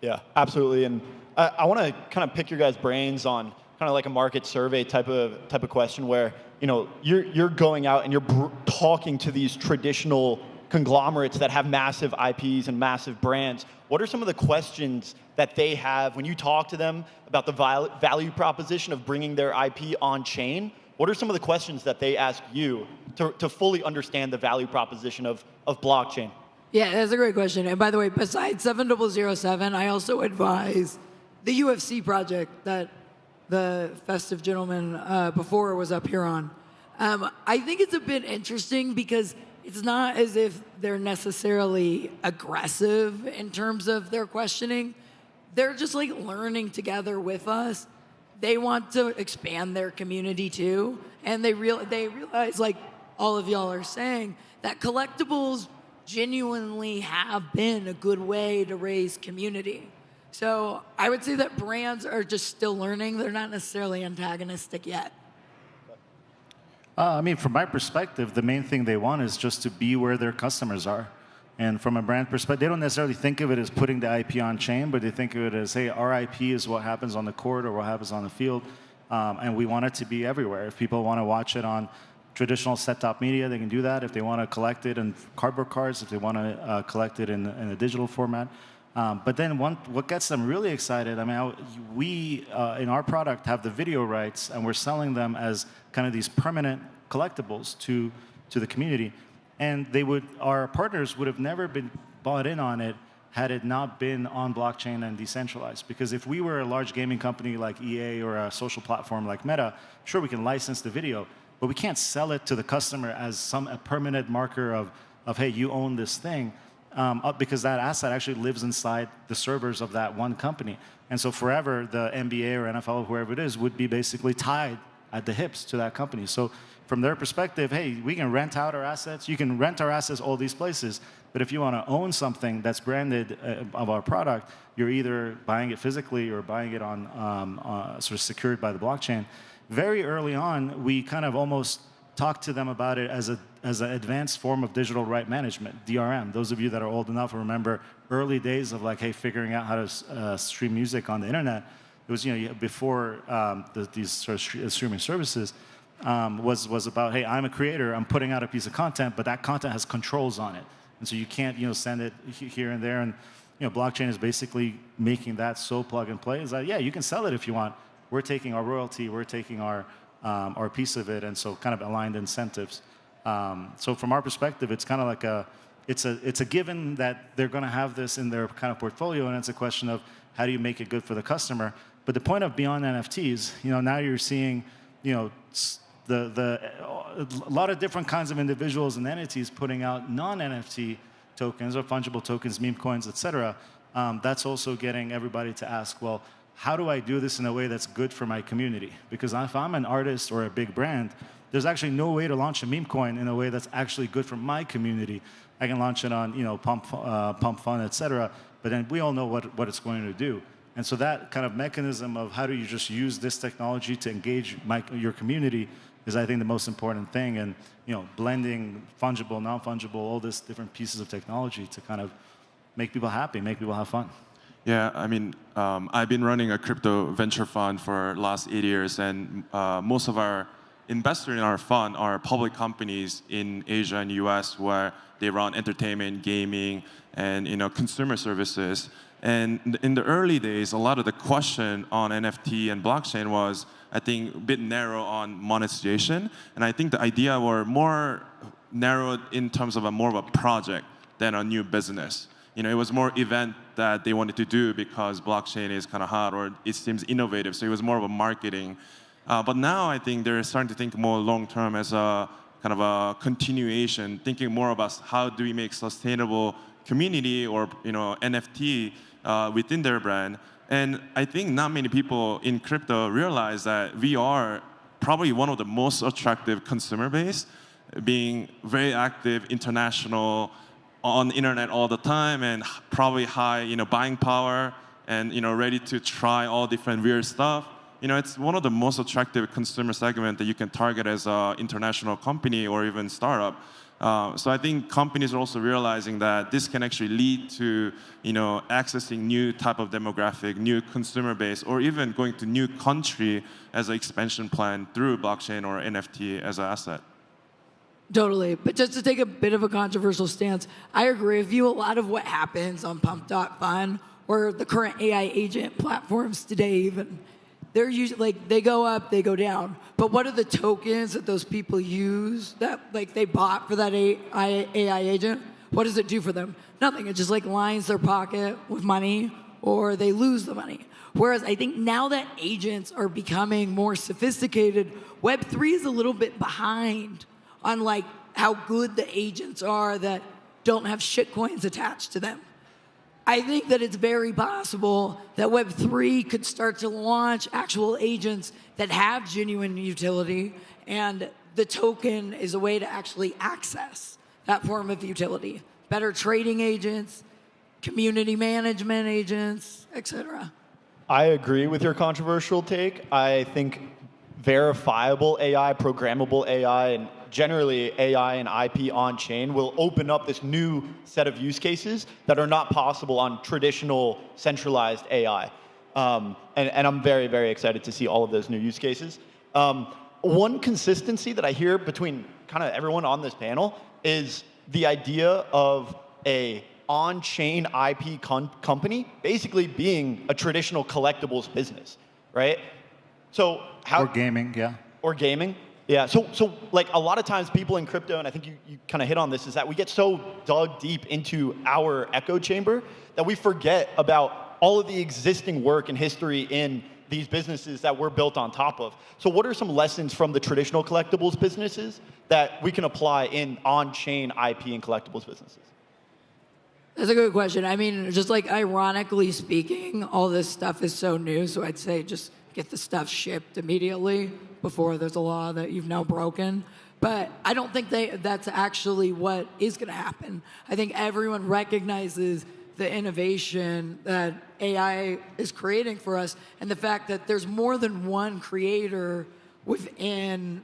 Yeah, absolutely. And I want to kind of pick your guys' brains on kind of like a market survey type of question where you're going out and you're talking to these traditional conglomerates that have massive IPs and massive brands. What are some of the questions that they have when you talk to them about the value proposition of bringing their IP on chain? What are some of the questions that they ask you to fully understand the value proposition of blockchain? Yeah, that's a great question. And by the way, besides 7007, I also advise the UFC project that the festive gentleman before was up here on. I think it's a bit interesting because it's not as if they're necessarily aggressive in terms of their questioning. They're just like learning together with us. They want to expand their community too, and they realize, like all of y'all are saying, that collectibles genuinely have been a good way to raise community. So I would say that brands are just still learning. They're not necessarily antagonistic yet. I mean, from my perspective, the main thing they want is just to be where their customers are. And from a brand perspective, they don't necessarily think of it as putting the IP on chain, but they think of it as, hey, our IP is what happens on the court or what happens on the field, and we want it to be everywhere. If people want to watch it on traditional set-top media, they can do that. If they want to collect it in cardboard cards, if they want to collect it in a digital format. But then what gets them really excited, I mean, we, in our product, have the video rights, and we're selling them as kind of these permanent collectibles to the community. And our partners would have never been bought in on it had it not been on blockchain and decentralized. Because if we were a large gaming company like EA or a social platform like Meta, sure, we can license the video, but we can't sell it to the customer as a permanent marker of hey, you own this thing, because that asset actually lives inside the servers of that one company. And so forever, the NBA or NFL or whoever it is would be basically tied at the hips to that company. So from their perspective, hey, we can rent out our assets. You can rent our assets all these places. But if you want to own something that's branded of our product, you're either buying it physically or buying it on sort of secured by the blockchain. Very early on, we kind of almost talked to them about it as an advanced form of digital right management, DRM. Those of you that are old enough remember early days of like, hey, figuring out how to stream music on the internet. It was, before these sort of streaming services. Was about, hey, I'm a creator, I'm putting out a piece of content, but that content has controls on it. And so you can't, send it here and there. And, blockchain is basically making that so plug and play. It's like, yeah, you can sell it if you want. We're taking our royalty, we're taking our piece of it, and so kind of aligned incentives. So from our perspective, it's kind of like it's a given that they're going to have this in their kind of portfolio, and it's a question of how do you make it good for the customer. But the point of beyond NFTs, now you're seeing, a lot of different kinds of individuals and entities putting out non-NFT tokens or fungible tokens, meme coins, et cetera. That's also getting everybody to ask, well, how do I do this in a way that's good for my community? Because if I'm an artist or a big brand, there's actually no way to launch a meme coin in a way that's actually good for my community. I can launch it on Pump Fund, et cetera, but then we all know what it's going to do. And so that kind of mechanism of how do you just use this technology to engage your community is, I think, the most important thing. And blending fungible, non-fungible, all these different pieces of technology to kind of make people happy, make people have fun. Yeah, I mean, I've been running a crypto venture fund for the last 8 years, and most of our investors in our fund are public companies in Asia and US where they run entertainment, gaming, and consumer services. And in the early days, a lot of the question on NFT and blockchain was, I think, a bit narrow on monetization. And I think the idea were more narrowed in terms of more of a project than a new business. It was more event that they wanted to do because blockchain is kind of hot or it seems innovative. So it was more of a marketing. But now I think they're starting to think more long-term as a kind of a continuation, thinking more about how do we make sustainable community or NFT within their brand. And I think not many people in crypto realize that we are probably one of the most attractive consumer base, being very active, international, on the internet all the time, and probably high buying power, and ready to try all different weird stuff. It's one of the most attractive consumer segment that you can target as an international company or even startup. So I think companies are also realizing that this can actually lead to accessing new type of demographic, new consumer base, or even going to new country as an expansion plan through blockchain or NFT as an asset. Totally. But just to take a bit of a controversial stance, I agree with you. A lot of what happens on Pump.Fun or the current AI agent platforms today even, they're usually they go up, they go down. But what are the tokens that those people use that they bought for that AI agent? What does it do for them? Nothing. It just lines their pocket with money, or they lose the money. Whereas I think now that agents are becoming more sophisticated, Web3 is a little bit behind on how good the agents are that don't have shitcoins attached to them. I think that it's very possible that Web3 could start to launch actual agents that have genuine utility, and the token is a way to actually access that form of utility. Better trading agents, community management agents, etc. I agree with your controversial take. I think verifiable AI, programmable AI, and generally AI and IP on-chain will open up this new set of use cases that are not possible on traditional centralized AI. And I'm very, very excited to see all of those new use cases. One consistency that I hear between kind of everyone on this panel is the idea of a on-chain IP company basically being a traditional collectibles business, right? So how— Or gaming, yeah. Or gaming. Yeah, so like a lot of times people in crypto, and I think you kind of hit on this, is that we get so dug deep into our echo chamber that we forget about all of the existing work and history in these businesses that we're built on top of. So what are some lessons from the traditional collectibles businesses that we can apply in on-chain IP and collectibles businesses? That's a good question. I mean, just like ironically speaking, all this stuff is so new, so I'd say just get the stuff shipped immediately before there's a law that you've now broken. But I don't think that's actually what is going to happen. I think everyone recognizes the innovation that AI is creating for us and the fact that there's more than one creator within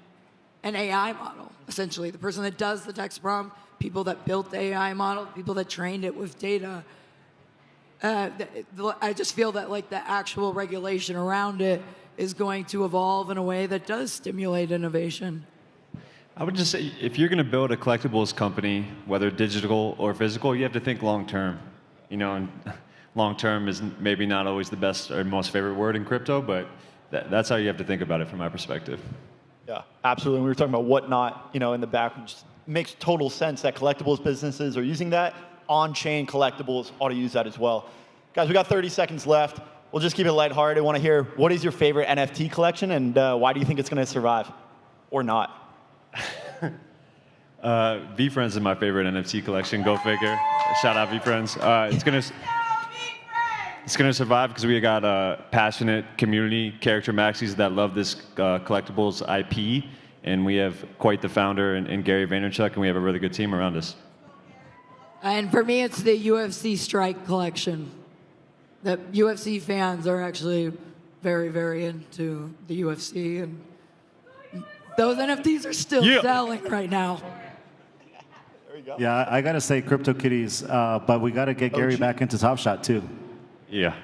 an AI model, essentially. The person that does the text prompt, people that built the AI model, people that trained it with data. I just feel that like the actual regulation around it is going to evolve in a way that does stimulate innovation. I would just say, if you're going to build a collectibles company, whether digital or physical, you have to think long term. You know, and long term is maybe not always the best or most favorite word in crypto, but that's how you have to think about it from my perspective. Yeah, absolutely. We were talking about whatnot, you know, in the back, which makes total sense that collectibles businesses are using that. On-chain collectibles ought to use that as well. Guys, we got 30 seconds left. We'll just keep it lighthearted. I want to hear, what is your favorite NFT collection, and why do you think it's going to survive, or not? VFriends is my favorite NFT collection. Go figure. Shout out VFriends. It's gonna survive because we got passionate community character maxis that love this collectibles IP, and we have quite the founder in Gary Vaynerchuk, and we have a really good team around us. And for me, it's the UFC Strike collection. The UFC fans are actually very, very into the UFC, and those NFTs are still selling right now. Yeah, I gotta say CryptoKitties, but we gotta get Gary back into Top Shot too. Yeah.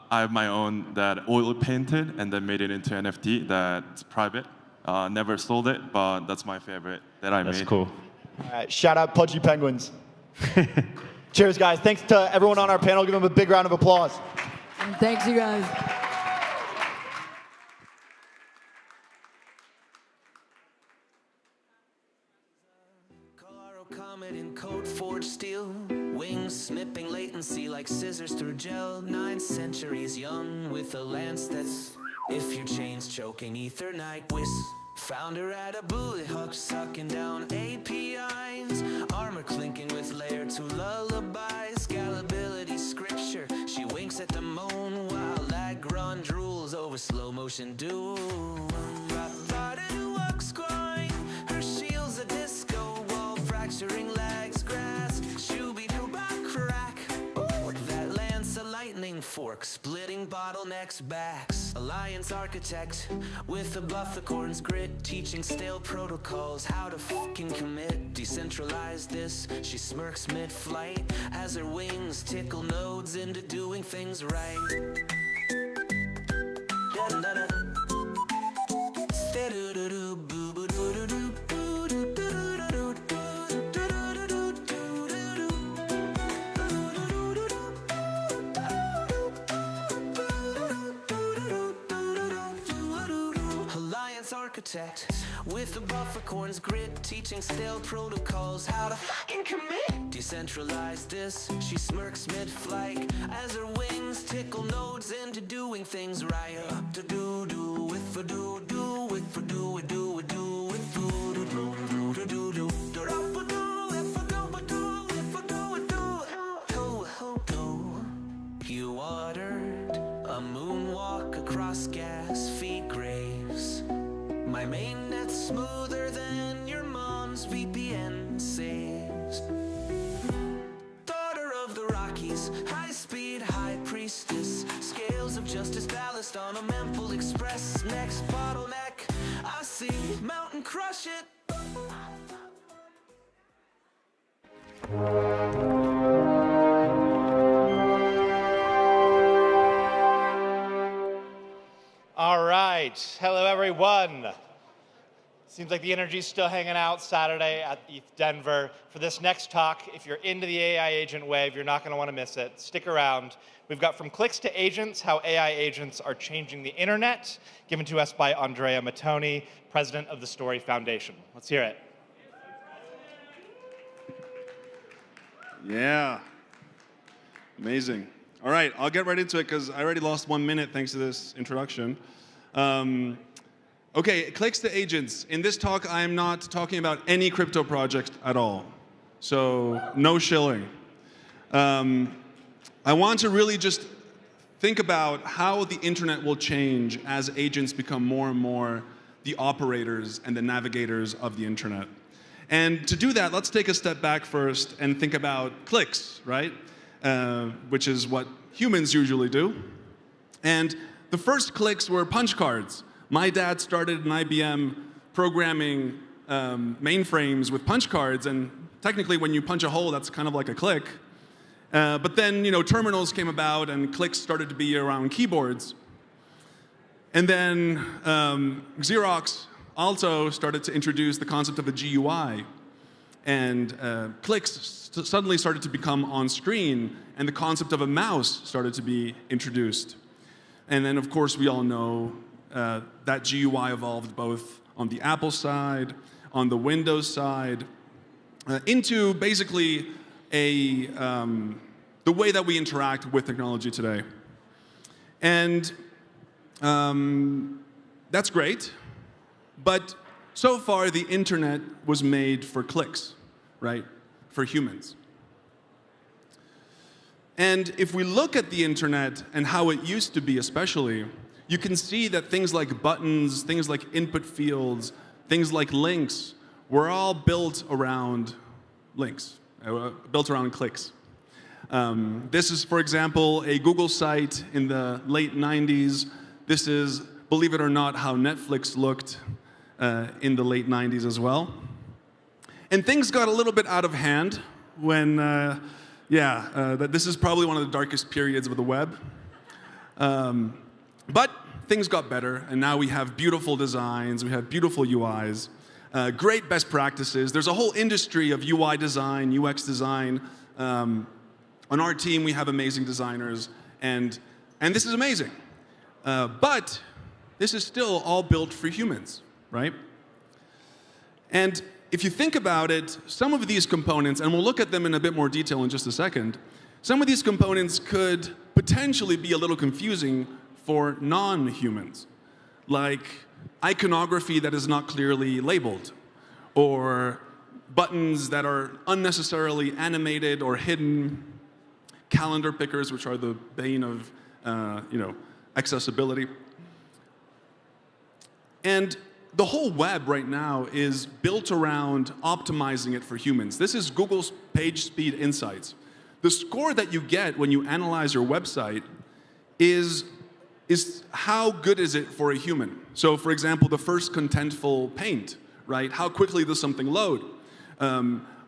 I have my own that oil painted and then made it into NFT that's private. Never sold it, but that's my favorite that I made. That's cool. All right, shout out Pudgy Penguins. Cheers, guys. Thanks to everyone on our panel. Give them a big round of applause. And thanks, you guys. Comet in code forged steel, wings snipping latency like scissors through gel. 9 centuries young with a lance that's, if your chain's choking Ethernight whiz. Found her at a bullet hook, sucking down APIs. Armor clinking with layer 2 lullabies. Scalability scripture, she winks at the moon while Lagron drools over slow motion doom. Her shield's a disco wall, fracturing legs, grass. Shooby-doo-bop crack. Ooh, that lance a lightning fork, splitting bottlenecks backs. Alliance architect with a bufficorn's grit, teaching stale protocols how to fucking commit. Decentralize this, she smirks mid-flight as her wings tickle nodes into doing things right. Da-da-da. Architect with a bufficorn's grit, teaching stale protocols how to fucking commit. Decentralize this, she smirks mid-flight as her wings tickle nodes into doing things right. Up to do with for do with for do with with do you ordered a moonwalk across gas feed graves. My mainnet's smoother than your mom's VPN saves. Daughter of the Rockies, high-speed high priestess. Scales of justice ballast on a Memphis Express. Next bottleneck, I see mountain crush it. All right. Hello, everyone. Seems like the energy's still hanging out Saturday at ETH Denver. For this next talk, if you're into the AI agent wave, you're not going to want to miss it. Stick around. We've got From Clicks to Agents, How AI Agents Are Changing the Internet, given to us by Andrea Mattoni, president of the Story Foundation. Let's hear it. Yeah. Amazing. All right, I'll get right into it because I already lost 1 minute thanks to this introduction. Okay, clicks to agents. In this talk, I am not talking about any crypto project at all. So no shilling. I want to really just think about how the internet will change as agents become more and more the operators and the navigators of the internet. And to do that, let's take a step back first and think about clicks, right? Which is what humans usually do. And the first clicks were punch cards. My dad started an IBM programming mainframes with punch cards, and technically when you punch a hole, that's kind of like a click. But then, terminals came about and clicks started to be around keyboards. And then Xerox also started to introduce the concept of a GUI. And clicks suddenly started to become on screen, and the concept of a mouse started to be introduced. And then, of course, we all know that GUI evolved both on the Apple side, on the Windows side, into basically the way that we interact with technology today. And that's great, but so far the internet was made for clicks, right? For humans. And if we look at the internet and how it used to be especially, you can see that things like buttons, things like input fields, things like links were all built around links, built around clicks. This is, for example, a Google site in the late 90s. This is, believe it or not, how Netflix looked in the late 90s as well. And things got a little bit out of hand when, this is probably one of the darkest periods of the web. But things got better, and now we have beautiful designs, we have beautiful UIs, great best practices. There's a whole industry of UI design, UX design. On our team, we have amazing designers, and this is amazing. But this is still all built for humans, right? And if you think about it, some of these components, and we'll look at them in a bit more detail in just a second, some of these components could potentially be a little confusing for non-humans, like iconography that is not clearly labeled, or buttons that are unnecessarily animated or hidden, calendar pickers, which are the bane of accessibility. And the whole web right now is built around optimizing it for humans. This is Google's page speed insights. The score that you get when you analyze your website is how good is it for a human? So, for example, the first contentful paint, right? How quickly does something load?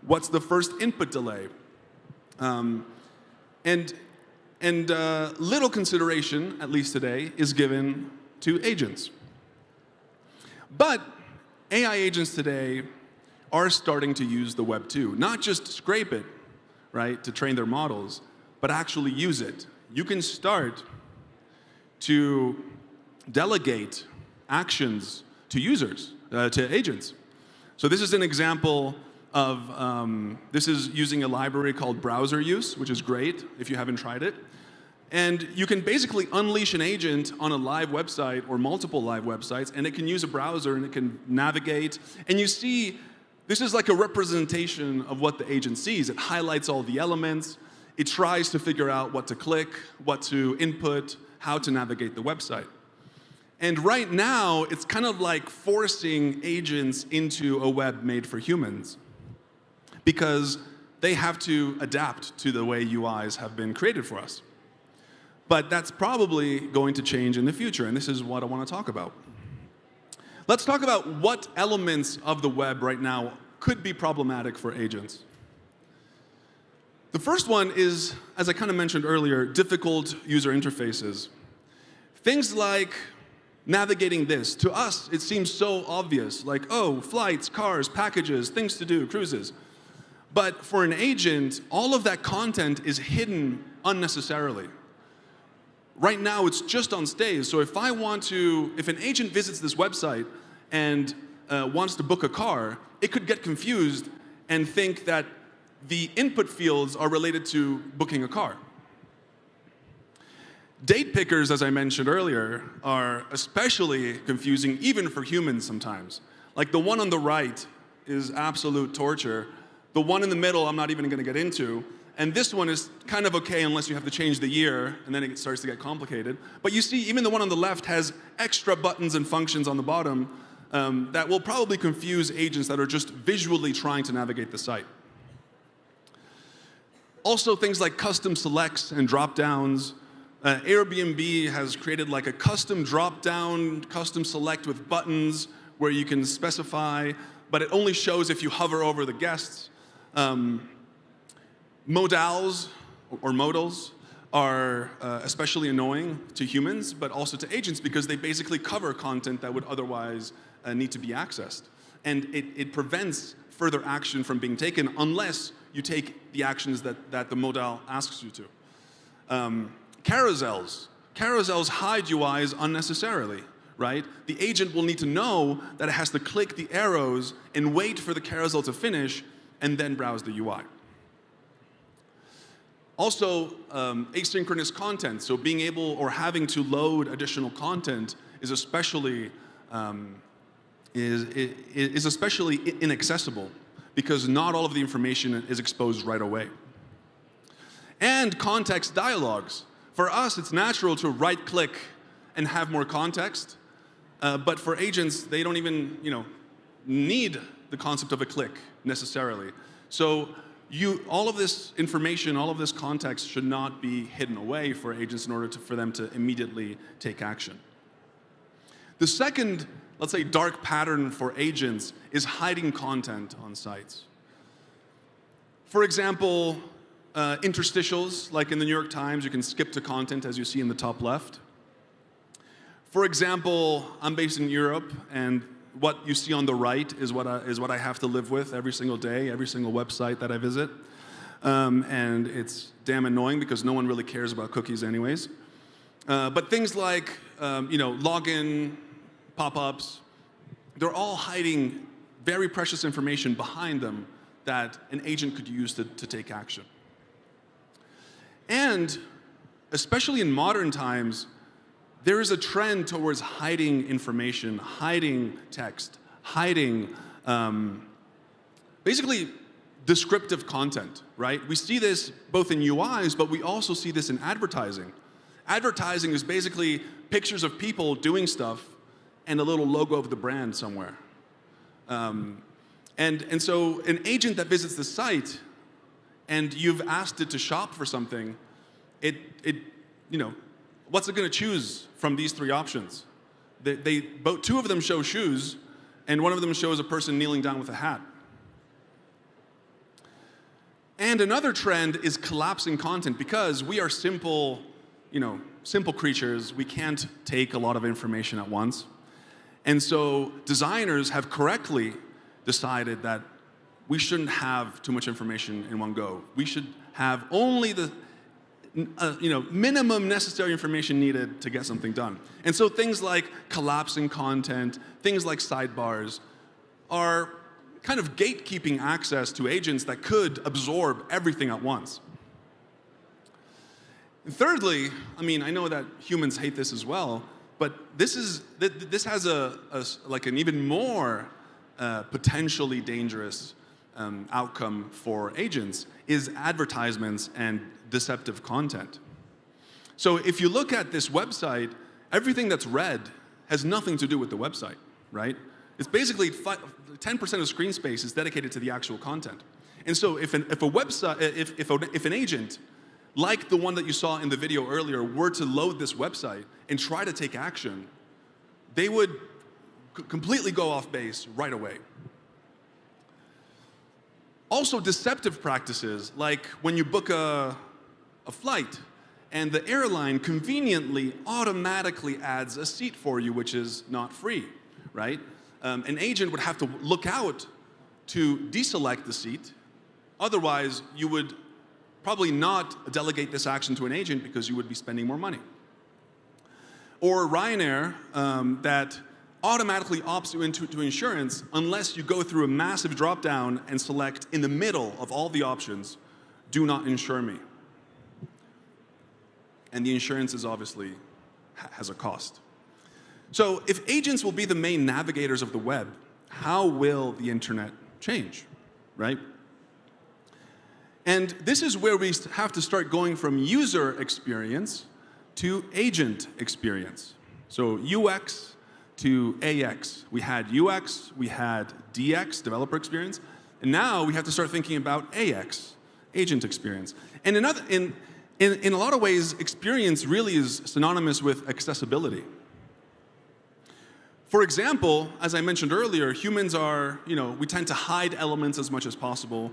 What's the first input delay? And little consideration, at least today, is given to agents. But AI agents today are starting to use the web too. Not just scrape it, right, to train their models, but actually use it. You can start to delegate actions to users, to agents. So this is an example of, this is using a library called browser use, which is great if you haven't tried it. And you can basically unleash an agent on a live website or multiple live websites, and it can use a browser and it can navigate. And you see, this is like a representation of what the agent sees. It highlights all the elements. It tries to figure out what to click, what to input, how to navigate the website. And right now, it's kind of like forcing agents into a web made for humans, because they have to adapt to the way UIs have been created for us. But that's probably going to change in the future, and this is what I want to talk about. Let's talk about what elements of the web right now could be problematic for agents. The first one is, as I kind of mentioned earlier, difficult user interfaces. Things like navigating this. To us, it seems so obvious, like, oh, flights, cars, packages, things to do, cruises. But for an agent, all of that content is hidden unnecessarily. Right now, it's just on stage. So if an agent visits this website and wants to book a car, it could get confused and think that the input fields are related to booking a car. Date pickers, as I mentioned earlier, are especially confusing even for humans sometimes. Like the one on the right is absolute torture. The one in the middle I'm not even going to get into. And this one is kind of okay unless you have to change the year, and then it starts to get complicated. But you see, even the one on the left has extra buttons and functions on the bottom that will probably confuse agents that are just visually trying to navigate the site. Also, things like custom selects and drop-downs. Airbnb has created like a custom drop-down, custom select with buttons where you can specify, but it only shows if you hover over the guests. Modals or modals are especially annoying to humans, but also to agents because they basically cover content that would otherwise need to be accessed. And it prevents further action from being taken unless you take the actions that the modal asks you to. Carousels. Carousels hide UIs unnecessarily, right? The agent will need to know that it has to click the arrows and wait for the carousel to finish and then browse the UI. Also, asynchronous content. So being able or having to load additional content is especially inaccessible because not all of the information is exposed right away. And context dialogues. For us, it's natural to right-click and have more context, but for agents, they don't even need the concept of a click necessarily. So all of this information, all of this context should not be hidden away for agents in order for them to immediately take action. The second, let's say, dark pattern for agents is hiding content on sites. For example, interstitials, like in the New York Times, you can skip to content as you see in the top left. For example, I'm based in Europe, and what you see on the right is what I have to live with every single day, every single website that I visit. And it's damn annoying because no one really cares about cookies anyways. But things like login, pop-ups, they're all hiding very precious information behind them that an agent could use to take action. And especially in modern times, there is a trend towards hiding information, hiding text, hiding basically descriptive content, right? We see this both in UIs, but we also see this in advertising. Advertising is basically pictures of people doing stuff and a little logo of the brand somewhere. And so an agent that visits the site and you've asked it to shop for something, what's it going to choose from these three options? Two of them show shoes, and one of them shows a person kneeling down with a hat. And another trend is collapsing content because we are simple creatures. We can't take a lot of information at once. And so designers have correctly decided that we shouldn't have too much information in one go. We should have only the minimum necessary information needed to get something done. And so things like collapsing content, things like sidebars are kind of gatekeeping access to agents that could absorb everything at once. And thirdly, I know that humans hate this as well, but this has an even more potentially dangerous outcome for agents is advertisements and deceptive content. So if you look at this website, everything that's red has nothing to do with the website, right? It's basically 10% of screen space is dedicated to the actual content. And so if an agent, like the one that you saw in the video earlier, were to load this website and try to take action, they would completely go off base right away. Also, deceptive practices, like when you book a flight and the airline conveniently automatically adds a seat for you, which is not free, right? An agent would have to look out to deselect the seat. Otherwise, you would probably not delegate this action to an agent because you would be spending more money. Or Ryanair, that automatically opts you into insurance unless you go through a massive drop-down and select in the middle of all the options, do not insure me. And the insurance is obviously has a cost. So if agents will be the main navigators of the web, how will the internet change, right? And this is where we have to start going from user experience to agent experience. So UX to AX. We had UX, we had DX, developer experience, and now we have to start thinking about AX, agent experience. And in a lot of ways, experience really is synonymous with accessibility. For example, as I mentioned earlier, humans are, we tend to hide elements as much as possible.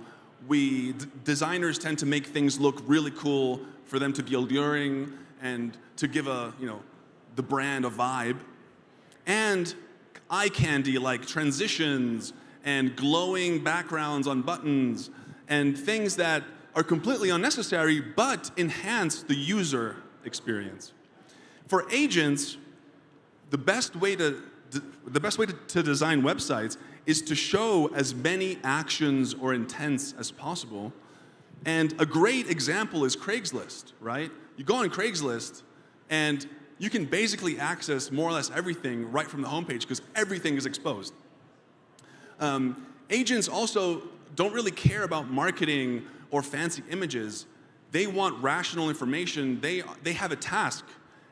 Designers tend to make things look really cool for them to be alluring and to give the brand a vibe. And eye candy like transitions and glowing backgrounds on buttons and things that are completely unnecessary but enhance the user experience. For agents, the best way to design websites is to show as many actions or intents as possible. And a great example is Craigslist, right? You go on Craigslist and you can basically access more or less everything right from the homepage because everything is exposed. Agents also don't really care about marketing or fancy images. They want rational information. They have a task,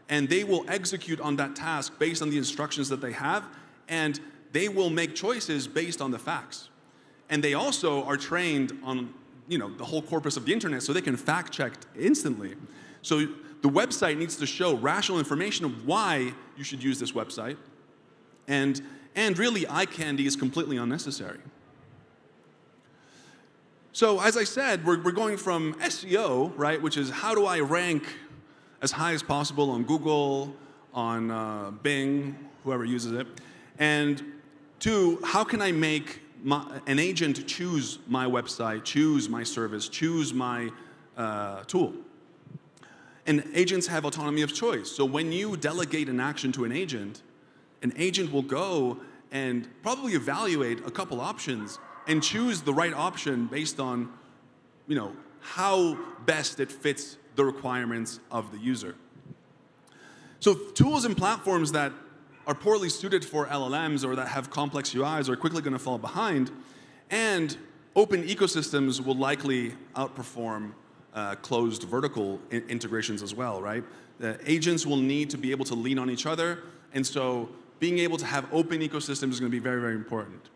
and they will execute on that task based on the instructions that they have, and they will make choices based on the facts. And they also are trained on the whole corpus of the internet, so they can fact check instantly. So the website needs to show rational information of why you should use this website, and really eye candy is completely unnecessary. So as I said, we're going from SEO, right, which is how do I rank as high as possible on Google, on Bing, whoever uses it, and to how can I make an agent choose my website, choose my service, choose my tool. And agents have autonomy of choice. So when you delegate an action to an agent will go and probably evaluate a couple options and choose the right option based on, how best it fits the requirements of the user. So tools and platforms that are poorly suited for LLMs or that have complex UIs are quickly going to fall behind, and open ecosystems will likely outperform closed vertical integrations as well, right? The agents will need to be able to lean on each other, and so being able to have open ecosystems is going to be very, very important.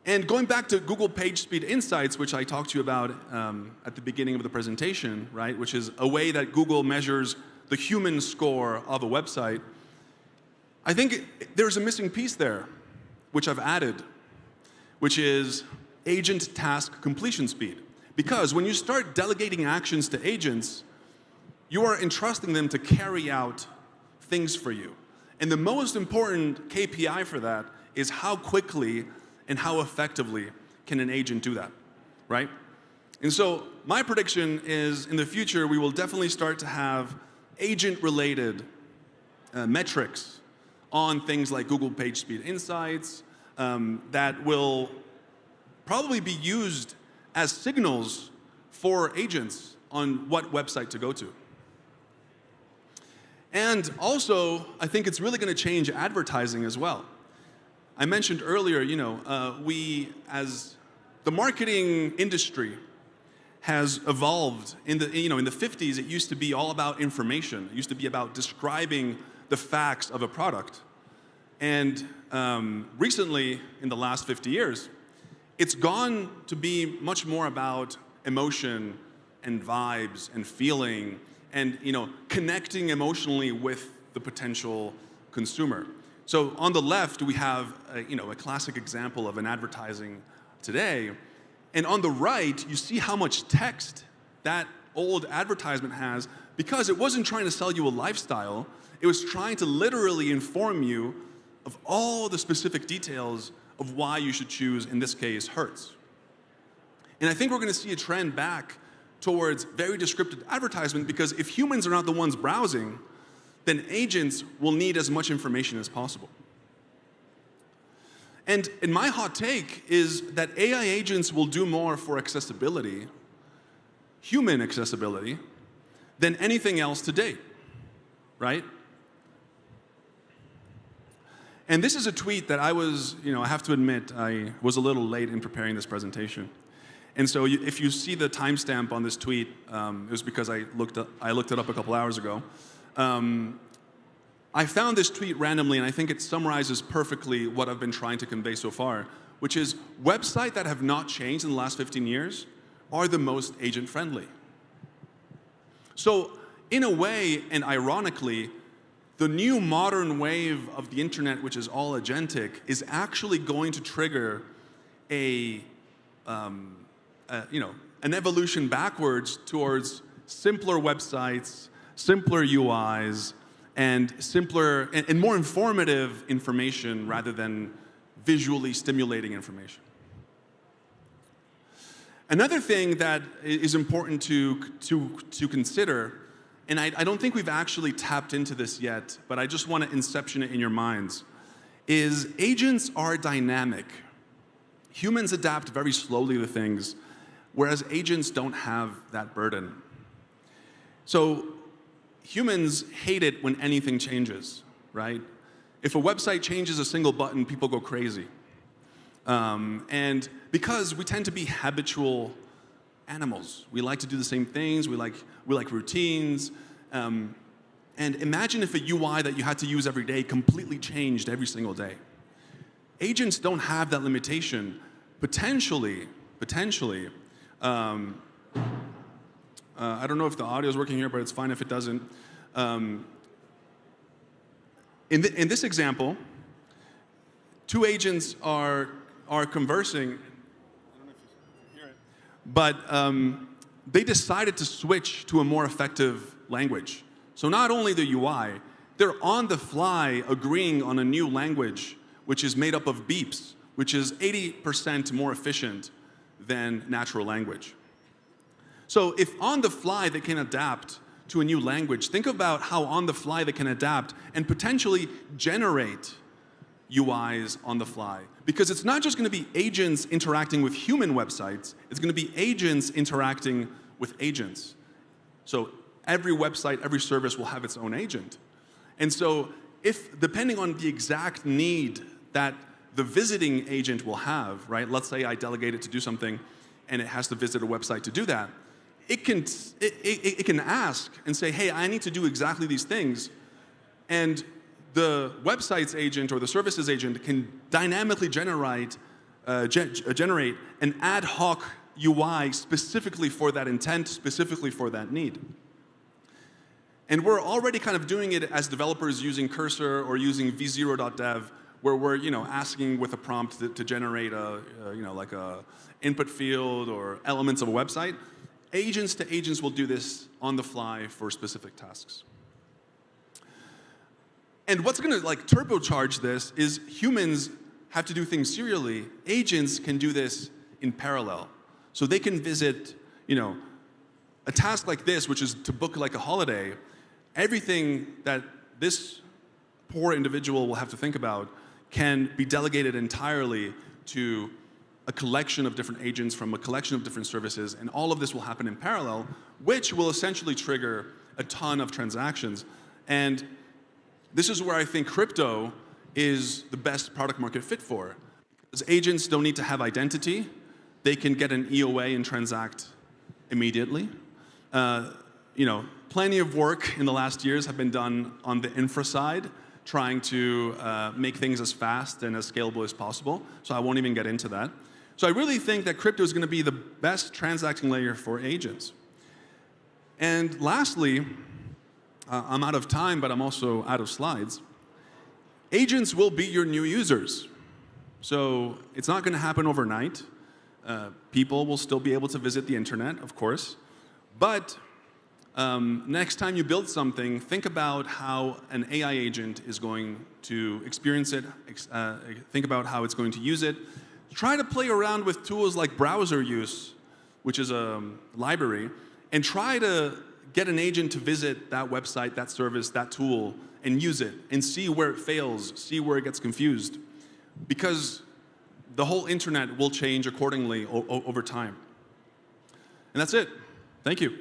And going back to Google PageSpeed Insights, which I talked to you about at the beginning of the presentation, right, which is a way that Google measures the human score of a website, I think there's a missing piece there, which I've added, which is agent task completion speed. Because when you start delegating actions to agents, you are entrusting them to carry out things for you. And the most important KPI for that is how quickly and how effectively can an agent do that, right? And so my prediction is in the future, we will definitely start to have agent-related metrics on things like Google PageSpeed Insights that will probably be used as signals for agents on what website to go to. And also, I think it's really going to change advertising as well. I mentioned earlier, as the marketing industry has evolved. In the 50s, it used to be all about information. It used to be about describing the facts of a product. And recently, in the last 50 years, it's gone to be much more about emotion and vibes and feeling and connecting emotionally with the potential consumer. So on the left, we have a classic example of an advertising today. And on the right, you see how much text that old advertisement has, because it wasn't trying to sell you a lifestyle, it was trying to literally inform you of all the specific details of why you should choose, in this case, Hertz. And I think we're going to see a trend back towards very descriptive advertisement, because if humans are not the ones browsing, then agents will need as much information as possible. And my hot take is that AI agents will do more for accessibility, human accessibility, than anything else to date, right? And this is a tweet that I was, I have to admit, I was a little late in preparing this presentation. And so if you see the timestamp on this tweet, it was because I looked it up a couple hours ago. I found this tweet randomly, and I think it summarizes perfectly what I've been trying to convey so far, which is websites that have not changed in the last 15 years are the most agent-friendly. So in a way, and ironically, the new modern wave of the internet, which is all agentic, is actually going to trigger an evolution backwards towards simpler websites, simpler UIs, and simpler and more informative information rather than visually stimulating information. Another thing that is important to consider, and I don't think we've actually tapped into this yet, but I just want to inception it in your minds, is agents are dynamic. Humans adapt very slowly to things, whereas agents don't have that burden. So humans hate it when anything changes, right? If a website changes a single button, people go crazy. And because we tend to be habitual animals, we like to do the same things, we like routines. And imagine if a UI that you had to use every day completely changed every single day. Agents don't have that limitation. Potentially, I don't know if the audio is working here, but it's fine if it doesn't. In this example, two agents are conversing, but they decided to switch to a more effective language. So not only the UI, they're on the fly agreeing on a new language, which is made up of beeps, which is 80% more efficient than natural language. So if on the fly they can adapt to a new language, think about how on the fly they can adapt and potentially generate UIs on the fly. Because it's not just going to be agents interacting with human websites, it's going to be agents interacting with agents. So every website, every service will have its own agent. And so if, depending on the exact need that the visiting agent will have, right? Let's say I delegate it to do something and it has to visit a website to do that. It can ask and say, hey, I need to do exactly these things. And the website's agent or the services agent can dynamically generate an ad hoc UI specifically for that intent, specifically for that need. And we're already kind of doing it as developers using Cursor or using v0.dev, where we're asking with a prompt to generate like a input field or elements of a website. Agents to agents will do this on the fly for specific tasks. And what's going to turbocharge this is humans have to do things serially. Agents can do this in parallel. So they can visit, a task like this, which is to book like a holiday. Everything that this poor individual will have to think about can be delegated entirely to a collection of different agents from a collection of different services, and all of this will happen in parallel, which will essentially trigger a ton of transactions. And this is where I think crypto is the best product market fit for. Because agents don't need to have identity. They can get an EOA and transact immediately. Plenty of work in the last years have been done on the infra side, trying to make things as fast and as scalable as possible. So I won't even get into that. So I really think that crypto is going to be the best transacting layer for agents. And lastly, I'm out of time, but I'm also out of slides. Agents will be your new users. So it's not going to happen overnight. People will still be able to visit the internet, of course. But next time you build something, think about how an AI agent is going to experience it, think about how it's going to use it. Try to play around with tools like browser use, which is a library, and try to get an agent to visit that website, that service, that tool, and use it, and see where it fails, see where it gets confused. Because the whole internet will change accordingly over time. And that's it. Thank you.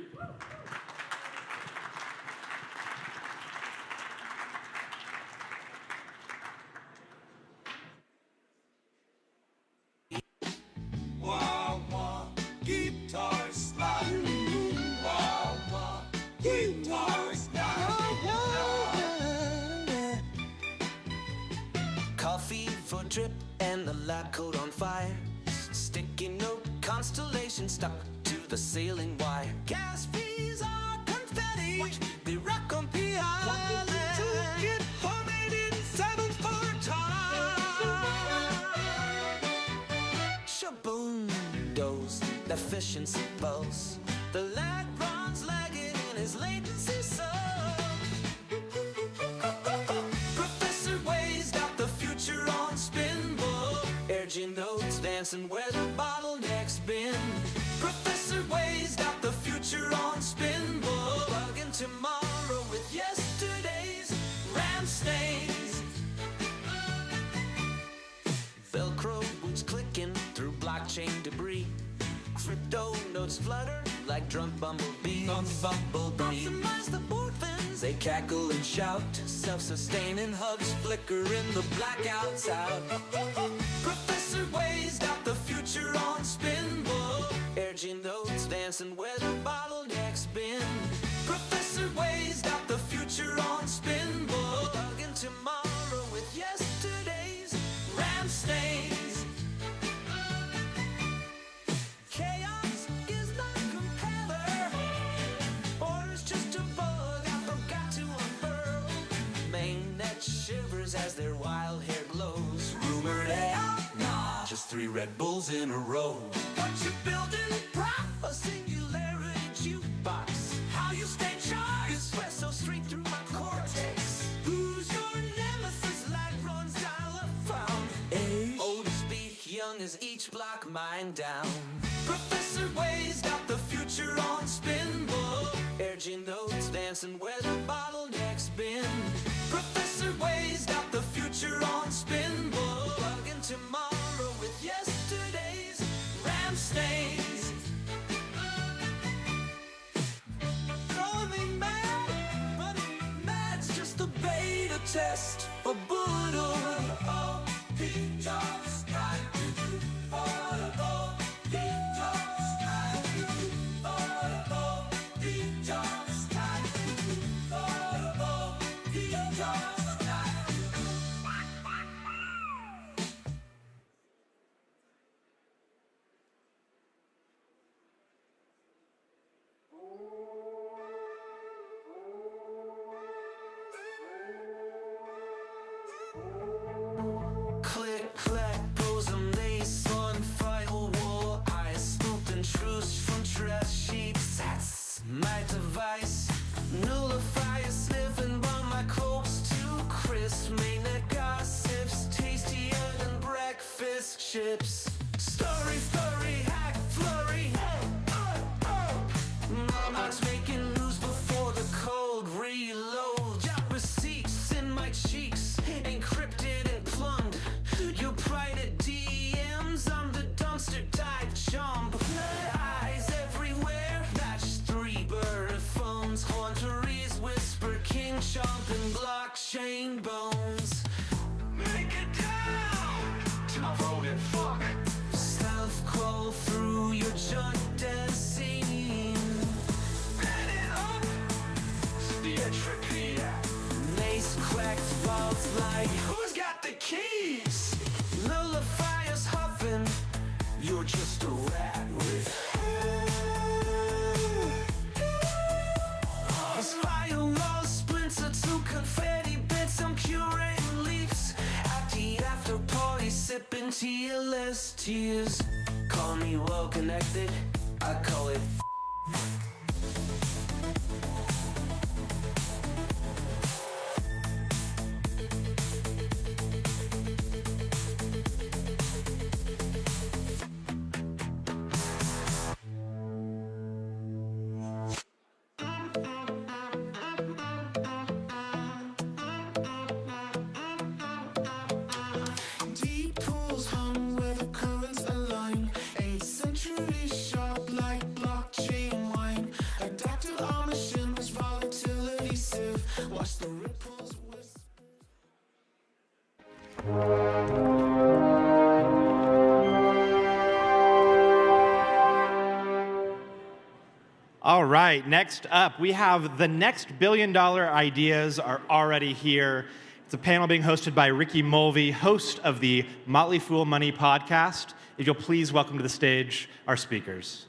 Coffee for drip and the lab coat on fire. Sticky note constellation stuck to the ceiling wire. Gas fees are confetti. They rock on P Island. Get homemade in 7 for time. Shaboom, dose, efficiency pulse. The lag runs lagging in his latency so. Professor Wade's got the future on spinball. Urging notes dancing where the bottleneck's been. Professor Wade's got the future on spinball. Plugging tomorrow with yesterday's RAM stains. Velcro boots clicking through blockchain debris. Crypto notes flutter like drunk bumblebees. Optimize the board fins. They cackle and shout. Self-sustaining hugs flicker in the blackouts out. Professor Wade's got the future on spinball. Urging notes dancing where the bottleneck's been. Professor Wade's got the future on spinball. Plugging tomorrow with yesterday's RAM stains. Chaos is not compeller, or it's just a bug I forgot to unfurl. Mainnet shivers as their wild hair glows. Rumored AI, nah, just 3 Red Bulls in a row. What you building, prof? A singularity jukebox. How you stay charged? Espresso straight through my cortex. Who's your nemesis? Light runs dial-up found. Old to speak, young as each block mine down. Professor Wade's got the future on spinball. Urging notes dancing where the bottleneck's been. Professor Wade's got the future on spinball. Plugging tomorrow with yesterday's RAM stains. Throwing me mad, but mad's just a beta test for Bullish. Oh, he just got click, clack, pose a lace on firewall. I spooked intrudes from trash sheets. That's my device. Nullifier sniffing by my corpse too crisp. Mainnet gossips tastier than breakfast chips. Story, flurry, hack, flurry. Mama's making news before the cold reload. Got receipts in my cheeks, encrypted and plumbed. You private DMs, I'm the dumpster dive chump. Eyes everywhere, match 3 bird phones. Haunteries whisper king chomp and blockchain bones. Make it down to my voted fuck. Stealth crawl through your junk scene. Pan it up to the entropy. Mace cracked vaults like who's got the keys? Nullifier's huffing. You're just a rat with His firewall splinter to confetti bits. I'm curating leaves at the after party, sipping TLS tears. Call me well connected, I call it All right, next up, we have the next billion-dollar ideas are already here. It's a panel being hosted by Ricky Mulvey, host of the Motley Fool Money podcast. If you'll please welcome to the stage our speakers.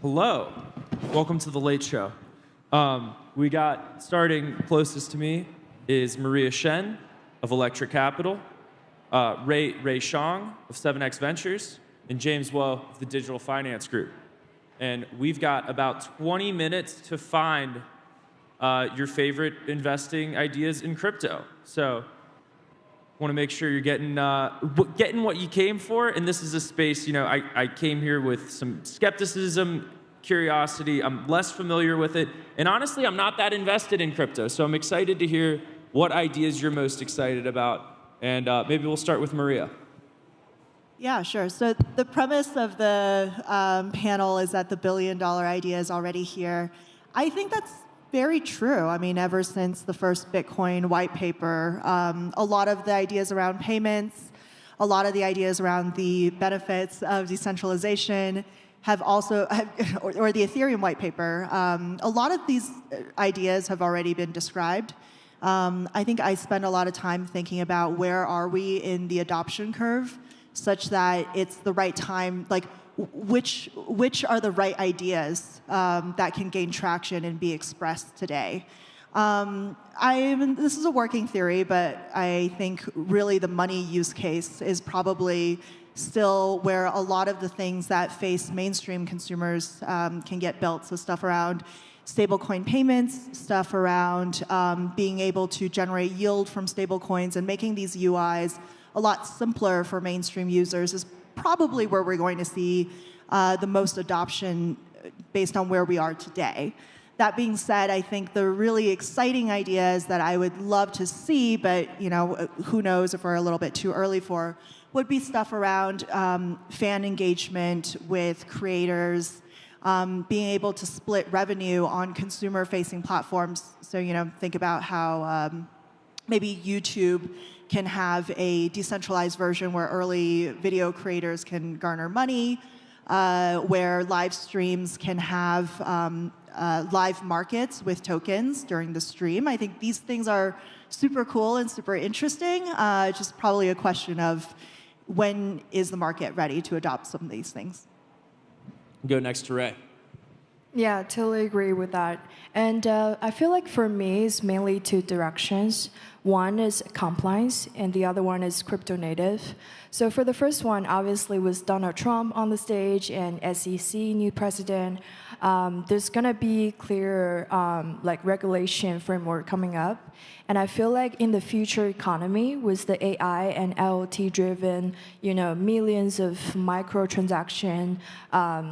Hello, welcome to the Late Show. We got, starting closest to me is Maria Shen of Electric Capital, Ray Shang of 7X Ventures, and James Woe of the Digital Finance Group. And we've got about 20 minutes to find your favorite investing ideas in crypto. So want to make sure you're getting what you came for. And this is a space, you know, I came here with some skepticism, curiosity. I'm less familiar with it. And honestly, I'm not that invested in crypto. So I'm excited to hear what ideas you're most excited about. And maybe we'll start with Maria. Yeah, sure. So the premise of the panel is that the billion-dollar idea is already here. I think that's very true. I mean, ever since the first Bitcoin white paper, a lot of the ideas around payments, a lot of the ideas around the benefits of decentralization have also, or the Ethereum white paper, a lot of these ideas have already been described. I think I spend a lot of time thinking about where are we in the adoption curve, such that it's the right time, like which are the right ideas that can gain traction and be expressed today. This is a working theory, but I think really the money use case is probably still where a lot of the things that face mainstream consumers can get built. So stuff around stablecoin payments, stuff around being able to generate yield from stablecoins and making these UIs a lot simpler for mainstream users is probably where we're going to see the most adoption based on where we are today. That being said, I think the really exciting ideas that I would love to see, but you know, who knows if we're a little bit too early for, would be stuff around fan engagement with creators, being able to split revenue on consumer-facing platforms. So you know, think about how maybe YouTube can have a decentralized version where early video creators can garner money, where live streams can have live markets with tokens during the stream. I think these things are super cool and super interesting. Just probably a question of when is the market ready to adopt some of these things. Go next to Ray. Yeah, totally agree with that. And I feel like for me, it's mainly two directions. One is compliance, and the other one is crypto native. So for the first one, obviously, with Donald Trump on the stage and SEC new president, there's gonna be clear like regulation framework coming up. And I feel like in the future economy, with the AI and IoT-driven, you know, millions of microtransaction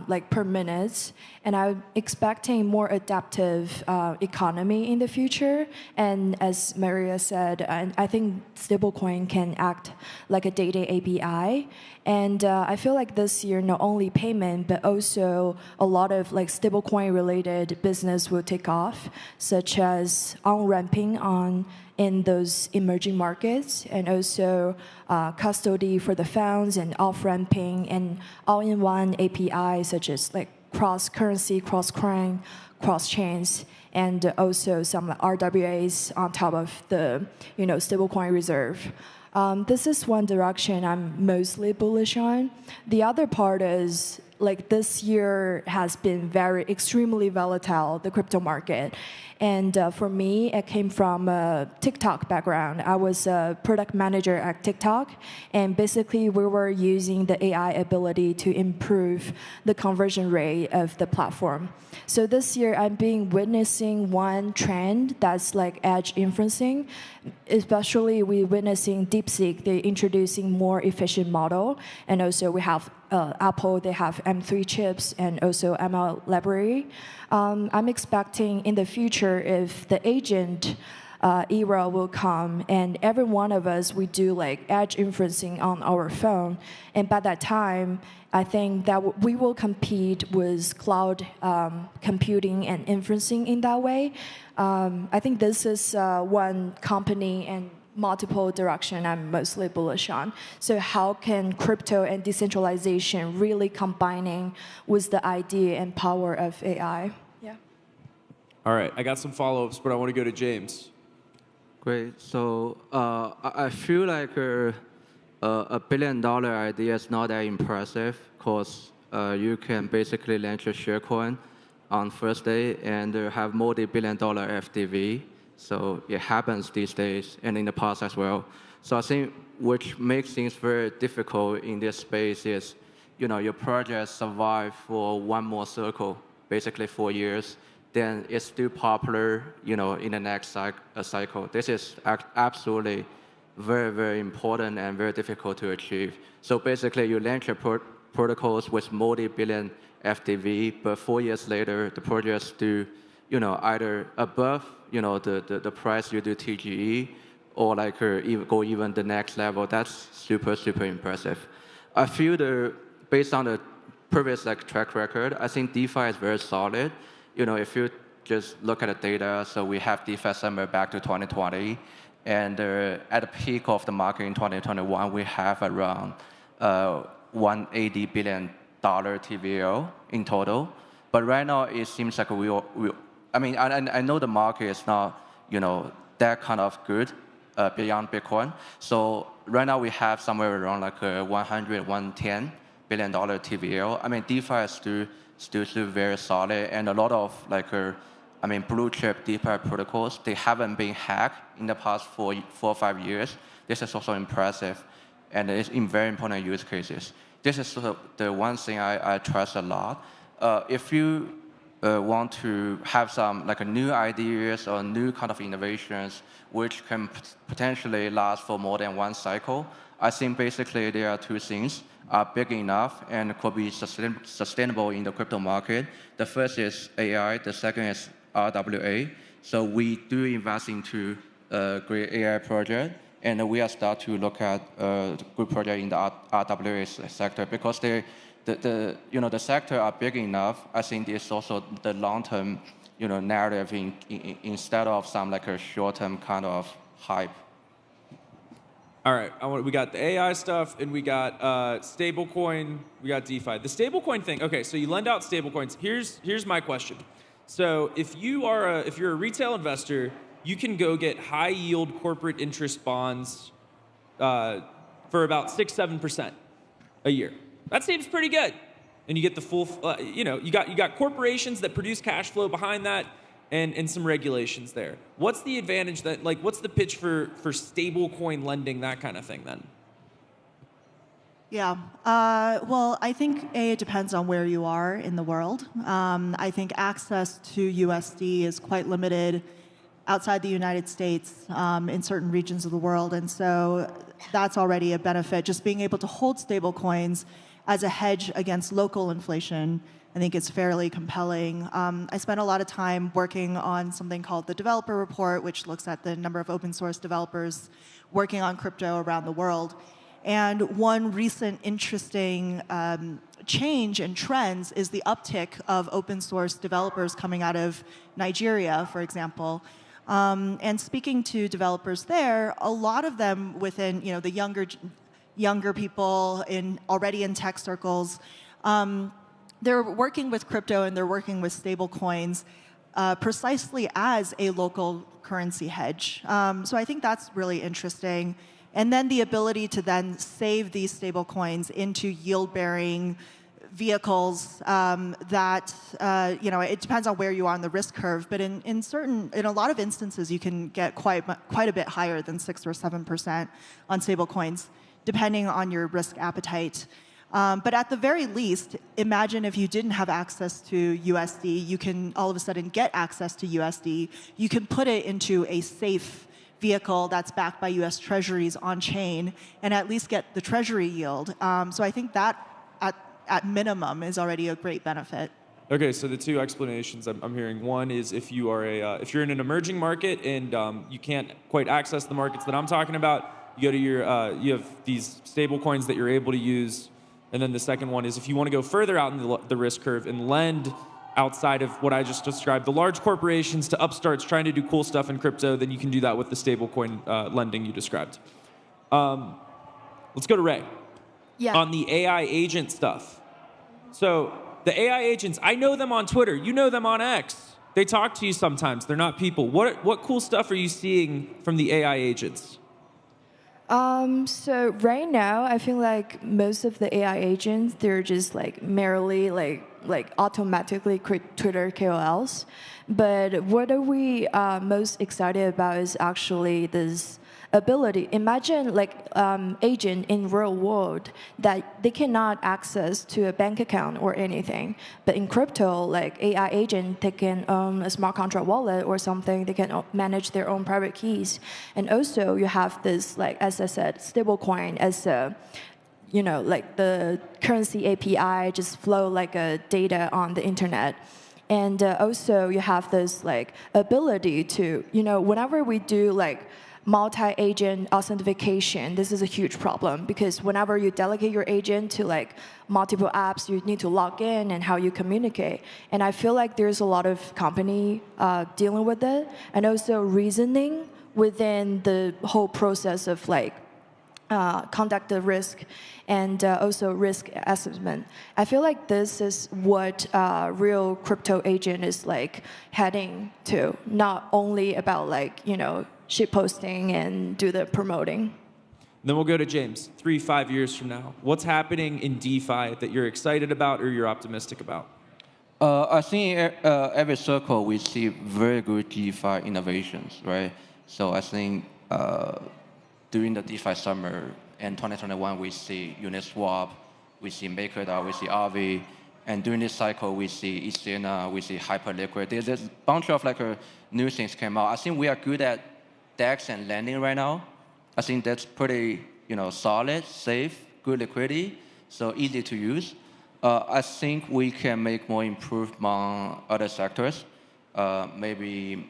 like per minute, and I'm expecting more adaptive economy in the future. And as Maria said, I think stablecoin can act like a data API. And I feel like this year, not only payment, but also a lot of like stablecoin related business will take off, such as on-ramping in those emerging markets, and also custody for the funds and off-ramping and all-in-one API, such as like cross-currency, cross-crime, cross-chains, and also some RWAs on top of the stablecoin reserve. This is one direction I'm mostly bullish on. The other part is like this year has been extremely volatile, the crypto market. And for me, it came from a TikTok background. I was a product manager at TikTok, and basically we were using the AI ability to improve the conversion rate of the platform. So this year, I'm witnessing one trend that's like edge inferencing. Especially we're witnessing DeepSeek, they're introducing more efficient model, and also we have Apple, they have M3 chips and also ML library. I'm expecting in the future if the agent era will come and every one of us, we do like edge inferencing on our phone. And by that time, I think that we will compete with cloud computing and inferencing in that way. I think this is one company and multiple direction I'm mostly bullish on. So how can crypto and decentralization really combining with the idea and power of AI? Yeah. All right, I got some follow-ups, but I want to go to James. Great. So I feel like a $1 billion idea is not that impressive because you can basically launch a share coin on first day and have multi-billion-dollar FDV. So it happens these days and in the past as well. So I think which makes things very difficult in this space is, your project survive for one more cycle, basically 4 years, then it's still popular, in the next cycle. This is absolutely very, very important and very difficult to achieve. So basically, you launch your protocols with multi-billion FDV, but 4 years later, the project is still, either above, the price you do TGE, or go even the next level. That's super, super impressive. I feel based on the previous track record, I think DeFi is very solid. If you just look at the data, so we have DeFi somewhere back to 2020, and at the peak of the market in 2021, we have around $180 billion TVL in total. But right now, it seems like I know the market is not, that kind of good beyond Bitcoin. So right now, we have somewhere around $110 billion TVL. DeFi is still very solid, and a lot of blue chip DeFi protocols, they haven't been hacked in the past 4 or 5 years. This is also impressive, and it's in very important use cases. This is the one thing I trust a lot. If you want to have some new ideas or new kind of innovations which can potentially last for more than one cycle, I think basically there are two things are big enough and could be sustainable in the crypto market. The first is AI, the second is RWA. So we do invest into a great AI project, and we are start to look at good project in the RWA sector because the sector are big enough. I think it's also the long-term narrative instead of some a short-term kind of hype. All right, we got the AI stuff, and we got stablecoin, we got DeFi. The stablecoin thing, okay, so you lend out stablecoins. Here's my question. So if you're a retail investor, you can go get high-yield corporate interest bonds for about 6-7% a year. That seems pretty good, and you get the full. You got corporations that produce cash flow behind that, and some regulations there. What's the advantage what's the pitch for stable coin lending, that kind of thing then? Yeah, well, I think it depends on where you are in the world. I think access to USD is quite limited outside the United States in certain regions of the world, and so that's already a benefit. Just being able to hold stable coins as a hedge against local inflation, I think it's fairly compelling. I spent a lot of time working on something called the Developer Report, which looks at the number of open source developers working on crypto around the world. And one recent interesting change in trends is the uptick of open source developers coming out of Nigeria, for example. And speaking to developers there, a lot of them within the younger people already in tech circles, they're working with crypto and they're working with stable coins precisely as a local currency hedge. So I think that's really interesting. And then the ability to then save these stable coins into yield-bearing vehicles that, it depends on where you are on the risk curve, but in a lot of instances, you can get quite a bit higher than 6 or 7% on stable coins, depending on your risk appetite. But at the very least, imagine if you didn't have access to USD, you can all of a sudden get access to USD. You can put it into a safe vehicle that's backed by US treasuries on chain and at least get the treasury yield. So I think that at minimum is already a great benefit. Okay, so the two explanations I'm hearing. One is if you're in an emerging market and you can't quite access the markets that I'm talking about, you go to you have these stable coins that you're able to use. And then the second one is if you want to go further out in the risk curve and lend outside of what I just described, the large corporations to upstarts trying to do cool stuff in crypto, then you can do that with the stablecoin lending you described. Let's go to Ray. Yeah. On the AI agent stuff. So the AI agents, I know them on Twitter. You know them on X. They talk to you sometimes. They're not people. What cool stuff are you seeing from the AI agents? So right now, I feel like most of the AI agents, they're just like merely like automatically create Twitter KOLs. But what are we most excited about is actually this ability. Imagine like agent in real world that they cannot access to a bank account or anything. But in crypto, like AI agent, they can own a smart contract wallet or something. They can manage their own private keys. And also you have this, like as I said, stablecoin as a, you know, like the currency API just flow like a data on the internet. And also you have this like ability to, you know, whenever we do like multi-agent authentication, this is a huge problem because whenever you delegate your agent to like multiple apps, you need to log in and how you communicate. And I feel like there's a lot of company dealing with it and also reasoning within the whole process of like conduct the risk and also risk assessment. I feel like this is what real crypto agent is like heading to, not only about like, you know, shit posting and do the promoting. Then we'll go to James, 3-5 years from now. What's happening in DeFi that you're excited about or you're optimistic about? I think every circle we see very good DeFi innovations, right? So I think during the DeFi summer in 2021, we see Uniswap, we see MakerDAO, we see Aave, and during this cycle, we see Ethereum, we see Hyperliquid. There's a bunch of like new things came out. I think we are good at DEX and lending right now. I think that's pretty, you know, solid, safe, good liquidity, so easy to use. I think we can make more improvement among other sectors, maybe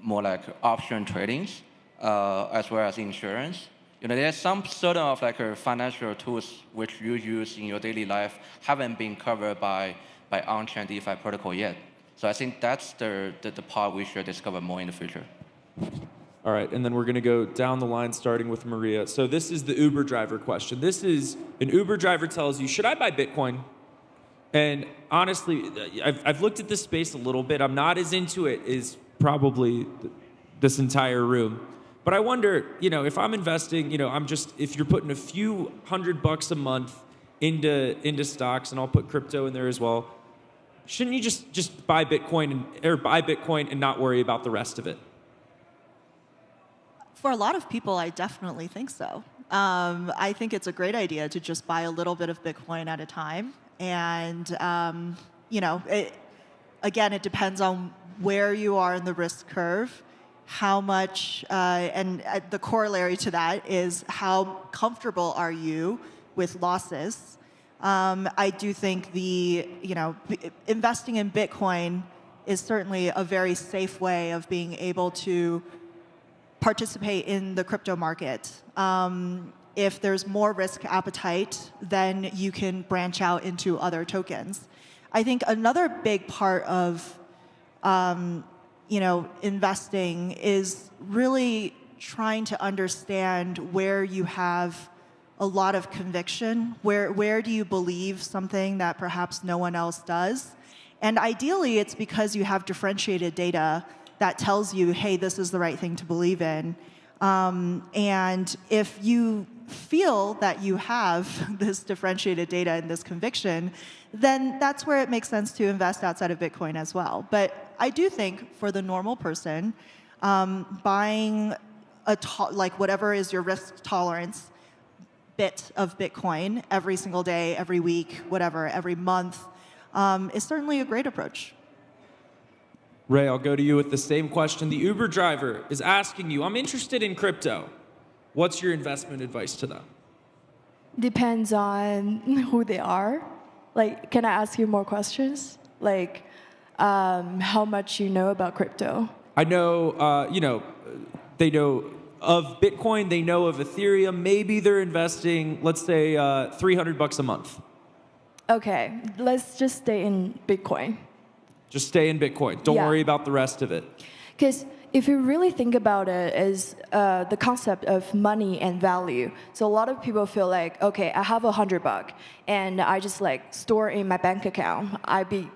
more like option tradings, as well as insurance. You know, there's some sort of like financial tools which you use in your daily life haven't been covered by on-chain DeFi protocol yet. So I think that's the part we should discover more in the future. All right, and then we're going to go down the line, starting with Maria. So this is the Uber driver question. This is an Uber driver tells you, should I buy Bitcoin? And honestly, I've looked at this space a little bit. I'm not as into it as probably this entire room. But I wonder, you know, if I'm investing, you know, if you're putting a few $100 a month into stocks, and I'll put crypto in there as well, shouldn't you just buy Bitcoin and not worry about the rest of it? For a lot of people, I definitely think so. I think it's a great idea to just buy a little bit of Bitcoin at a time. And, you know, again, it depends on where you are in the risk curve, how much, and the corollary to that is how comfortable are you with losses. I do think investing in Bitcoin is certainly a very safe way of being able to participate in the crypto market. If there's more risk appetite, then you can branch out into other tokens. I think another big part of investing is really trying to understand where you have a lot of conviction, where do you believe something that perhaps no one else does. And ideally, it's because you have differentiated data that tells you, hey, this is the right thing to believe in. And if you feel that you have this differentiated data and this conviction, then that's where it makes sense to invest outside of Bitcoin as well. But I do think for the normal person, buying whatever is your risk tolerance bit of Bitcoin every single day, every week, whatever, every month, is certainly a great approach. Ray, I'll go to you with the same question. The Uber driver is asking you, I'm interested in crypto. What's your investment advice to them? Depends on who they are. Like, can I ask you more questions? Like, how much you know about crypto? I know, they know of Bitcoin, they know of Ethereum. Maybe they're investing, let's say, $300 a month. Okay, let's just stay in Bitcoin. Just stay in Bitcoin. Don't worry about the rest of it. Because if you really think about it as the concept of money and value, so a lot of people feel like, okay, I have $100 and I just like store in my bank account. I'd be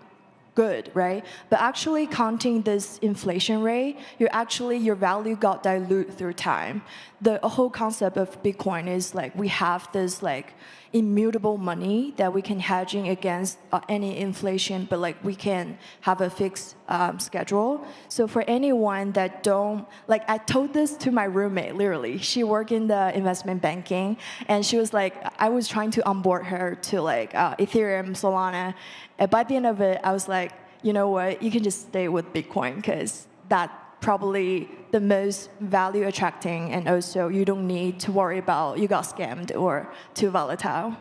good, right? But actually counting this inflation rate, your value got diluted through time. The whole concept of Bitcoin is like we have this like immutable money that we can hedging against any inflation, but like we can have a fixed schedule. So for anyone that don't, like I told this to my roommate, literally, she worked in the investment banking and she was like, I was trying to onboard her to like Ethereum, Solana. And by the end of it, I was like, you know what, you can just stay with Bitcoin because that's probably the most value attracting, and also you don't need to worry about you got scammed or too volatile.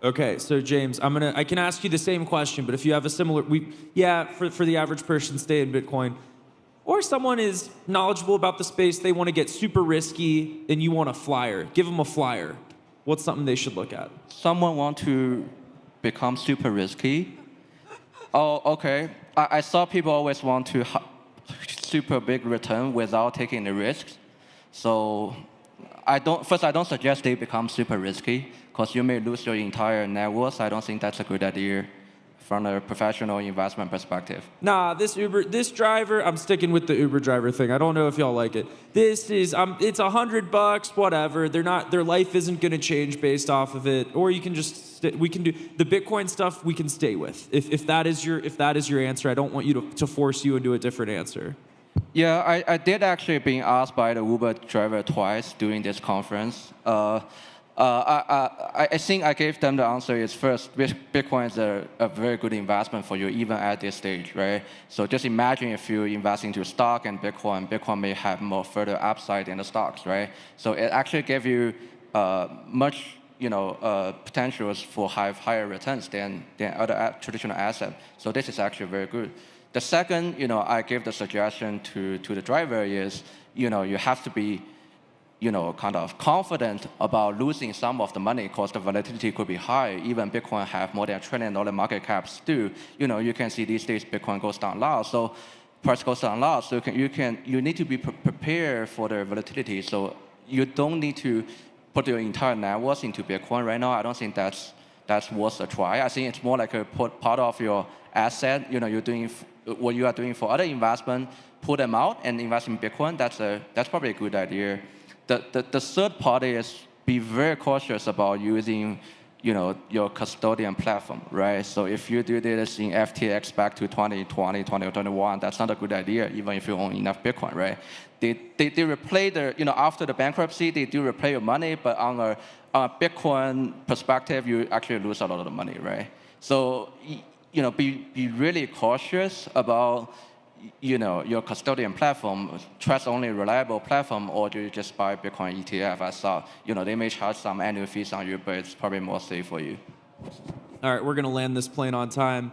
Okay, so James, I can ask you the same question, but if you have a similar, for the average person, stay in Bitcoin. Or someone is knowledgeable about the space, they want to get super risky, and you want a flyer. Give them a flyer. What's something they should look at? Someone want to become super risky. Oh, okay. I saw people always want to super big return without taking the risks. So I don't suggest they become super risky because you may lose your entire net worth. I don't think that's a good idea from a professional investment perspective. Nah, this driver, I'm sticking with the Uber driver thing. I don't know if y'all like it. It's $100, whatever. Their life isn't gonna change based off of it. Or you can just, we can do the Bitcoin stuff. We can stay with. If that is your answer, I don't want you to force you into a different answer. Yeah, I did actually being asked by the Uber driver twice during this conference. I think I gave them the answer is first, Bitcoin is a very good investment for you even at this stage, right? So just imagine if you invest into stock and Bitcoin may have more further upside in the stocks, right? So it actually gave you much potentials for higher returns than other traditional assets. So this is actually very good. The second, I gave the suggestion to the driver is, you have to be, kind of confident about losing some of the money because the volatility could be high. Even Bitcoin have more than $1 trillion market cap still. You can see these days Bitcoin goes down a lot. So price goes down a lot. So you need to be prepared for the volatility. So you don't need to put your entire net worth into Bitcoin right now. I don't think that's worth a try. I think it's more like a part of your asset. You're doing what you are doing for other investment, pull them out and invest in Bitcoin. That's probably a good idea. The third part is be very cautious about using, your custodian platform, right? So if you do this in FTX back to 2020, 2021, that's not a good idea, even if you own enough Bitcoin, right? They replay after the bankruptcy, they do replay your money, but on a Bitcoin perspective, you actually lose a lot of the money, right? So, be really cautious about, your custodian platform, trust only reliable platform, or do you just buy Bitcoin ETF? I saw, they may charge some annual fees on you, but it's probably more safe for you. All right, we're gonna land this plane on time.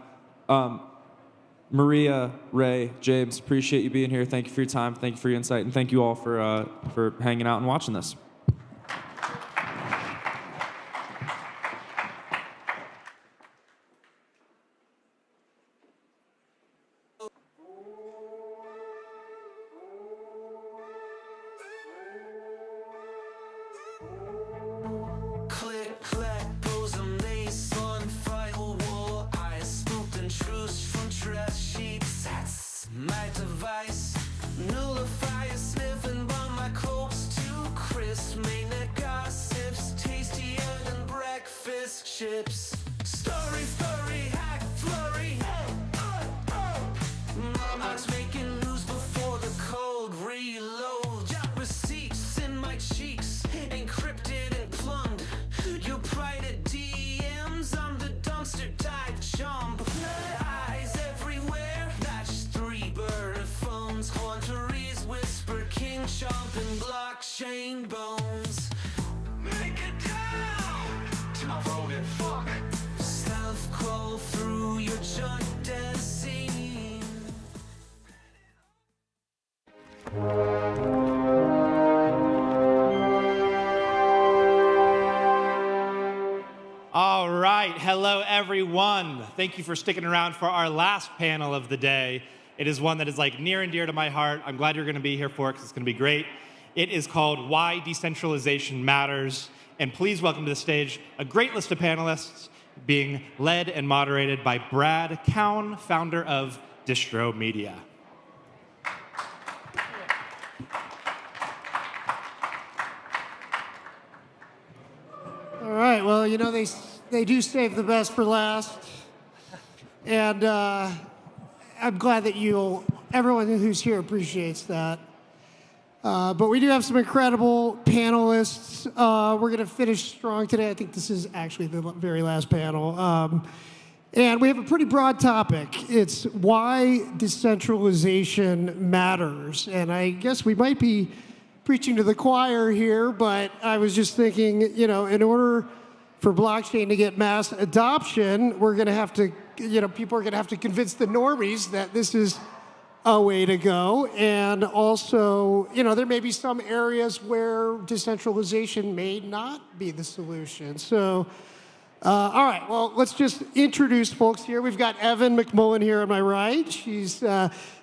Maria, Ray, James, appreciate you being here. Thank you for your time. Thank you for your insight, and thank you all for hanging out and watching this. Click, clack, pose a mace on firewall. I spooked and truce from trash sheets. That's my device. Nullifier sniffing by my clothes too crisp. Mainnet gossips tastier than breakfast chips. Story, furry, hack, flurry. Mama's making news before the cold reload. Got receipts in my cheeks, encrypted and plumbed. You private DMs, I'm the dumpster dive chump. Blood eyes everywhere, that's 3 bird phones. Haunteries whisper, king chomp and blockchain bones. Make it down to my voted fuck. Stealth crawl through your junk scene. All right. hello, everyone. Thank you for sticking around for our last panel of the day. It is one that is like near and dear to my heart. I'm glad you're going to be here for it because it's going to be great. It is called Why Decentralization Matters. And please welcome to the stage a great list of panelists being led and moderated by Brad Cowan, founder of Distro Media. All right, well, you know, they do save the best for last. And I'm glad that everyone who's here appreciates that. But we do have some incredible panelists. We're going to finish strong today. I think this is actually the very last panel. And we have a pretty broad topic. It's why decentralization matters. And I guess we might be preaching to the choir here, but I was just thinking, you know, in order for blockchain to get mass adoption, we're going to have to, you know, people are going to have to convince the normies that this is a way to go. And also, you know, there may be some areas where decentralization may not be the solution. So, all right, well, let's just introduce folks here. We've got Evan McMullen here on my right. She's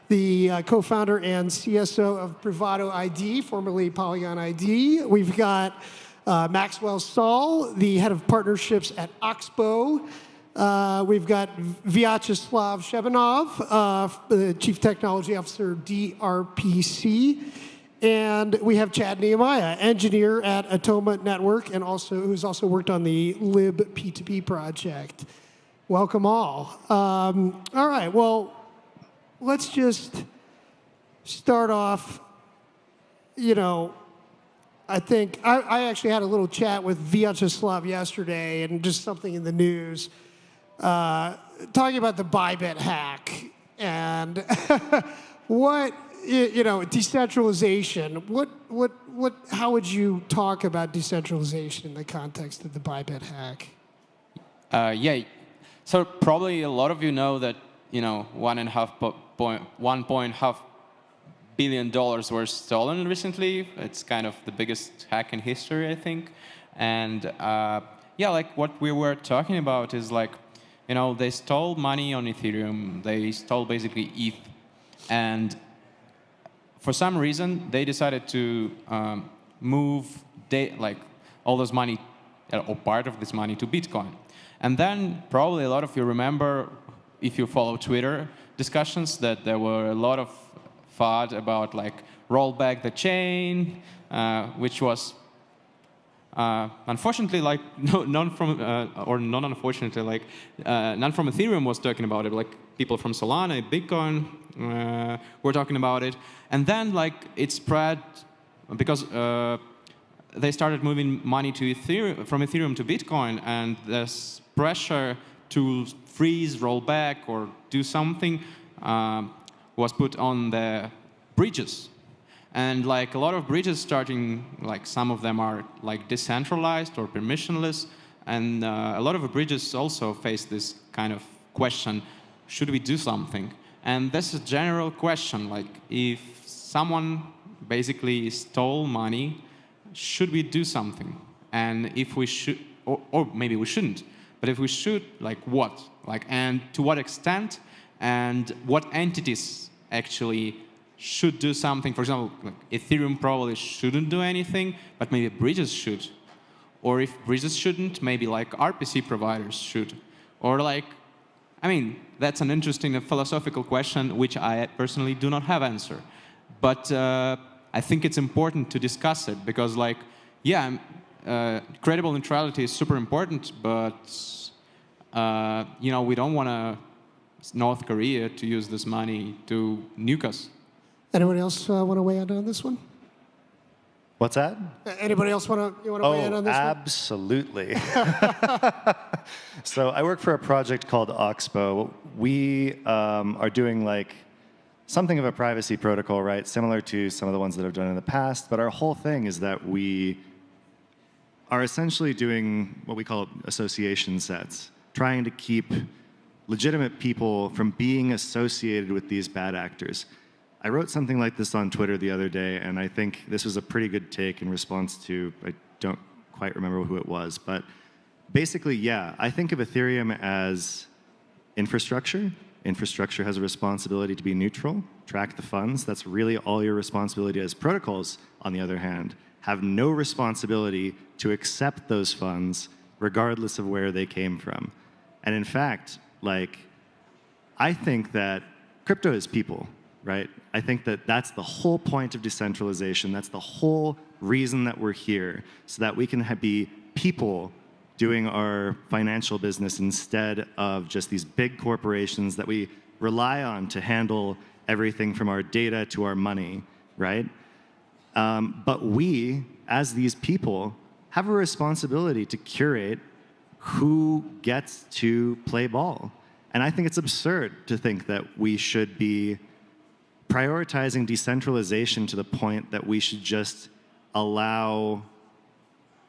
the co-founder and CSO of Privado ID, formerly Polygon ID. We've got Maxwell Saul, the head of partnerships at Oxbow. We've got Vyacheslav Shebanov, the chief technology officer, DRPC. And we have Chad Nehemiah, engineer at Atoma Network, and who's also worked on the libp2p project. Welcome all. All right, well, let's just start off, you know, I think I actually had a little chat with Vyacheslav yesterday and just something in the news talking about the Bybit hack and what, you know, decentralization. How would you talk about decentralization in the context of the Bybit hack? Yeah, so probably a lot of you know that, you know, $1.5 billion were stolen recently. It's kind of the biggest hack in history, I think. And yeah, like what we were talking about is like, you know, they stole money on Ethereum. They stole basically ETH. And for some reason, they decided to move like all this money, or part of this money, to Bitcoin. And then probably a lot of you remember, if you follow Twitter discussions, that there were a lot of FUD about like roll back the chain, which was unfortunately like none from Ethereum was talking about it. Like people from Solana, Bitcoin were talking about it, and then like it spread because they started moving money to Ethereum from Ethereum to Bitcoin, and this pressure to freeze, roll back, or do something was put on the bridges. And like a lot of bridges starting, like some of them are like decentralized or permissionless. And a lot of bridges also face this kind of question, should we do something? And that's a general question, like if someone basically stole money, should we do something? And if we should, or maybe we shouldn't, but if we should, like what? Like, and to what extent? And what entities actually should do something? For example, like Ethereum probably shouldn't do anything, but maybe bridges should. Or if bridges shouldn't, maybe like RPC providers should. Or like, I mean, that's an interesting philosophical question, which I personally do not have answer. But I think it's important to discuss it because like, yeah, credible neutrality is super important, but you know, we don't want North Korea to use this money to nuke us. Anyone else want to weigh in on this one? What's that? Anybody else want to weigh in on this absolutely. So I work for a project called Oxbow. We are doing like something of a privacy protocol, right? Similar to some of the ones that I've done in the past. But our whole thing is that we are essentially doing what we call association sets, trying to keep legitimate people from being associated with these bad actors. I wrote something like this on Twitter the other day, and I think this was a pretty good take in response to, I don't quite remember who it was, but basically, yeah, I think of Ethereum as infrastructure. Infrastructure has a responsibility to be neutral, track the funds. That's really all your responsibility as protocols, on the other hand, have no responsibility to accept those funds regardless of where they came from. And in fact, like, I think that crypto is people, right? I think that that's the whole point of decentralization. That's the whole reason that we're here, so that we can be people doing our financial business instead of just these big corporations that we rely on to handle everything from our data to our money, right? But we, as these people, have a responsibility to curate who gets to play ball. And I think it's absurd to think that we should be prioritizing decentralization to the point that we should just allow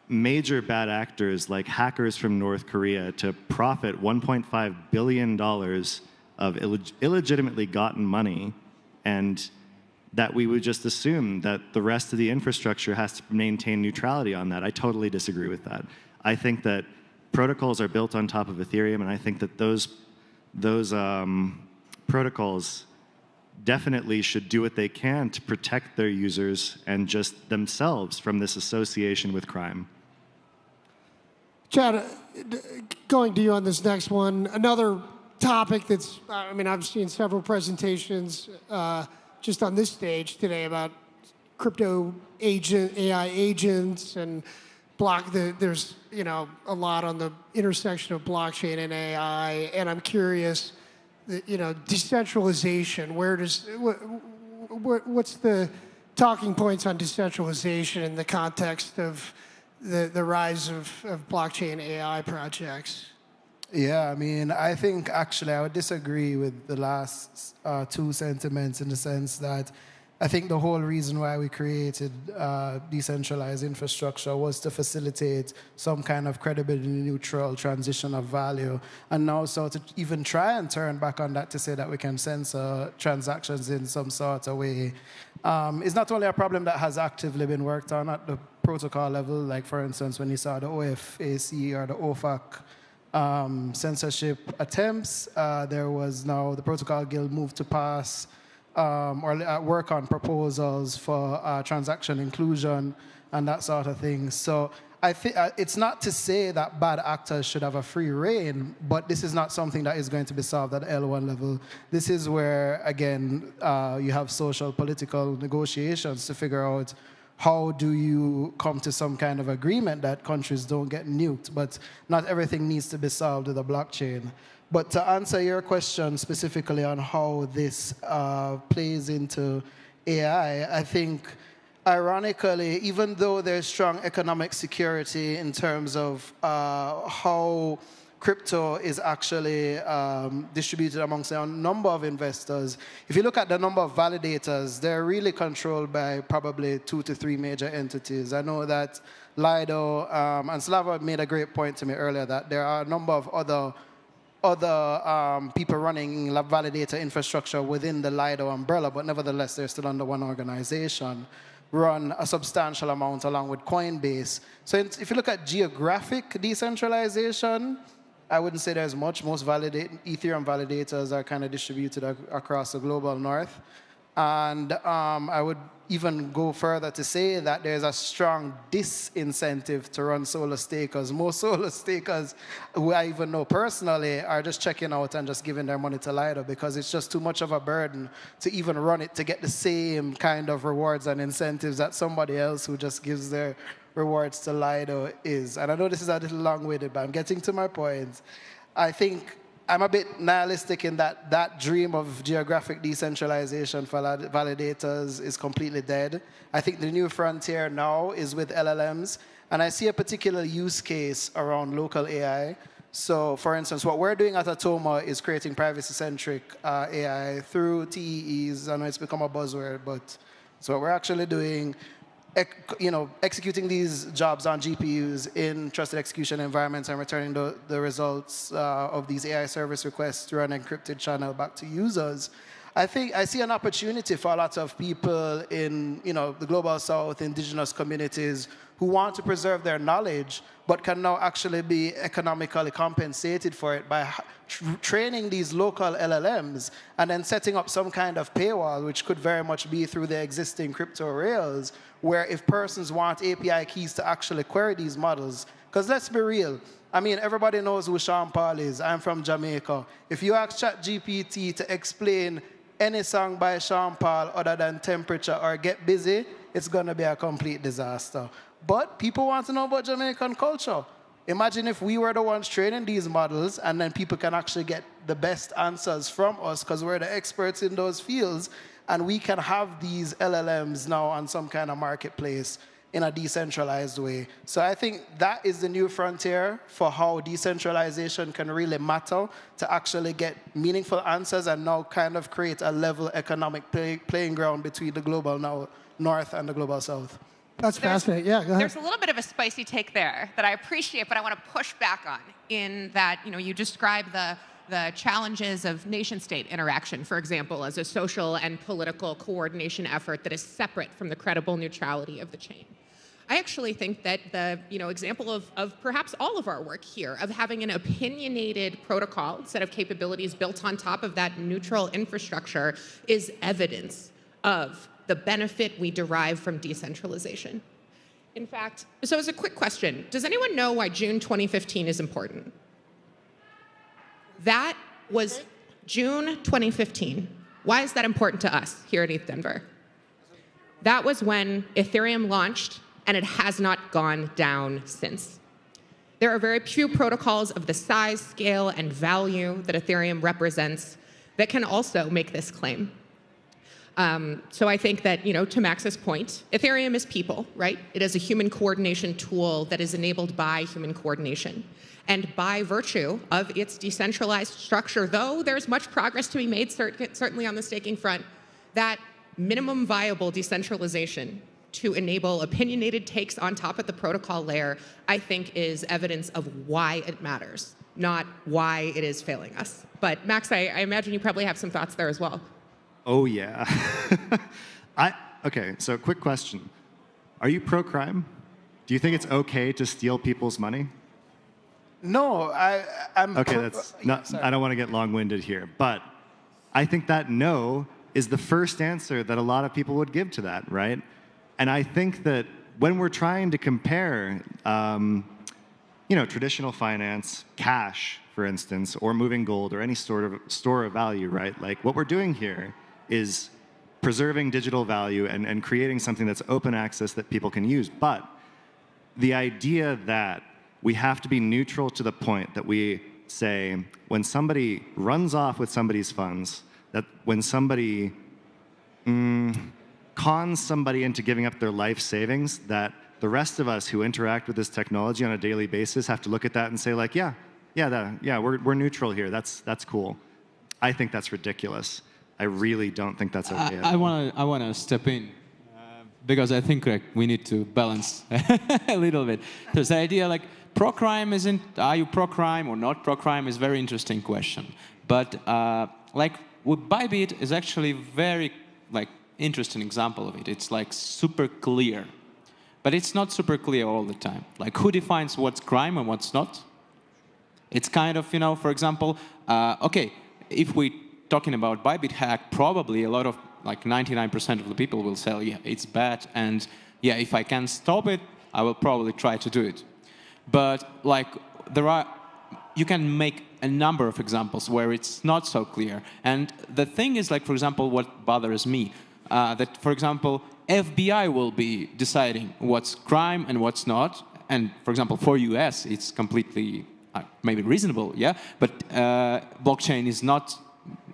major bad actors like hackers from North Korea to profit $1.5 billion of illegitimately gotten money, and that we would just assume that the rest of the infrastructure has to maintain neutrality on that. I totally disagree with that. I think that protocols are built on top of Ethereum, and I think that those protocols definitely should do what they can to protect their users and just themselves from this association with crime. Chad, going to you on this next one, another topic that's, I mean, I've seen several presentations just on this stage today about crypto AI agents and there's, you know, a lot on the intersection of blockchain and AI, and I'm curious, you know, decentralization, what's the talking points on decentralization in the context of the rise of blockchain AI projects? Yeah, I mean, I think actually I would disagree with the last two sentiments in the sense that I think the whole reason why we created decentralized infrastructure was to facilitate some kind of credibility neutral transition of value. And now so to even try and turn back on that to say that we can censor transactions in some sort of way is not only a problem that has actively been worked on at the protocol level, like for instance, when you saw the OFAC or the OFAC censorship attempts, there was now the Protocol Guild moved to pass or work on proposals for transaction inclusion and that sort of thing. So I think it's not to say that bad actors should have a free reign, but this is not something that is going to be solved at L1 level. This is where, again, you have social political negotiations to figure out how do you come to some kind of agreement that countries don't get nuked, but not everything needs to be solved with a blockchain. But to answer your question specifically on how this plays into AI, I think, ironically, even though there's strong economic security in terms of how crypto is actually distributed amongst a number of investors, if you look at the number of validators, they're really controlled by probably 2 to 3 major entities. I know that Lido and Slava made a great point to me earlier that there are a number of other people running validator infrastructure within the Lido umbrella, but nevertheless, they're still under one organization, run a substantial amount along with Coinbase. So if you look at geographic decentralization, I wouldn't say there's much. Most Ethereum validators are kind of distributed across the global north. And I would even go further to say that there's a strong disincentive to run solo stakers. Most solo stakers, who I even know personally, are just checking out and just giving their money to Lido because it's just too much of a burden to even run it to get the same kind of rewards and incentives that somebody else who just gives their rewards to Lido is. And I know this is a little long-winded, but I'm getting to my point. I think I'm a bit nihilistic in that dream of geographic decentralization for validators is completely dead. I think the new frontier now is with LLMs, and I see a particular use case around local AI. So, for instance, what we're doing at Atoma is creating privacy-centric AI through TEEs. I know it's become a buzzword, but it's what we're actually doing. Executing these jobs on GPUs in trusted execution environments and returning the results of these AI service requests through an encrypted channel back to users. I think I see an opportunity for a lot of people in the global south, indigenous communities who want to preserve their knowledge, but can now actually be economically compensated for it by training these local LLMs and then setting up some kind of paywall, which could very much be through the existing crypto rails, where if persons want API keys to actually query these models, because let's be real, I mean, everybody knows who Sean Paul is. I'm from Jamaica. If you ask ChatGPT to explain any song by Sean Paul other than Temperature or Get Busy, it's going to be a complete disaster. But people want to know about Jamaican culture. Imagine if we were the ones training these models and then people can actually get the best answers from us because we're the experts in those fields, and we can have these LLMs now on some kind of marketplace in a decentralized way. So I think that is the new frontier for how decentralization can really matter to actually get meaningful answers and now kind of create a level economic playing ground between the global north and the global south. That's fascinating. Yeah, go ahead. There's a little bit of a spicy take there that I appreciate, but I want to push back on in that, you describe the challenges of nation-state interaction, for example, as a social and political coordination effort that is separate from the credible neutrality of the chain. I actually think that the example of perhaps all of our work here, of having an opinionated protocol set of capabilities built on top of that neutral infrastructure, is evidence of the benefit we derive from decentralization. In fact, so as a quick question, does anyone know why June 2015 is important? That was June 2015. Why is that important to us here at ETH Denver? That was when Ethereum launched, and it has not gone down since. There are very few protocols of the size, scale, and value that Ethereum represents that can also make this claim. So I think that, to Max's point, Ethereum is people, right? It is a human coordination tool that is enabled by human coordination. And by virtue of its decentralized structure, though there's much progress to be made, certainly on the staking front, that minimum viable decentralization to enable opinionated takes on top of the protocol layer, I think is evidence of why it matters, not why it is failing us. But Max, I imagine you probably have some thoughts there as well. Oh, yeah. Okay, so quick question. Are you pro-crime? Do you think it's okay to steal people's money? No, I'm... Okay, that's not, I don't want to get long-winded here, but I think that no is the first answer that a lot of people would give to that, right? And I think that when we're trying to compare, traditional finance, cash, for instance, or moving gold, or any sort of store of value, right? Like, what we're doing here is preserving digital value and creating something that's open access that people can use. But the idea that we have to be neutral to the point that we say, when somebody runs off with somebody's funds, that when somebody cons somebody into giving up their life savings, that the rest of us who interact with this technology on a daily basis have to look at that and say, like, we're neutral here. That's cool. I think that's ridiculous. I really don't think that's okay. I want to step in because I think we need to balance a little bit. Because the idea, like, pro-crime isn't, are you pro-crime or not pro-crime, is a very interesting question. But with Bybit is actually very interesting example of it. It's super clear, but it's not super clear all the time. Like, who defines what's crime and what's not? It's kind of, for example, okay, if we talking about Bybit hack, probably a lot of 99% of the people will say, yeah, it's bad, and yeah, if I can stop it, I will probably try to do it. But you can make a number of examples where it's not so clear. And the thing is, for example, what bothers me, that, for example, FBI will be deciding what's crime and what's not. And, for example, for US, it's completely maybe reasonable, yeah? But blockchain is not,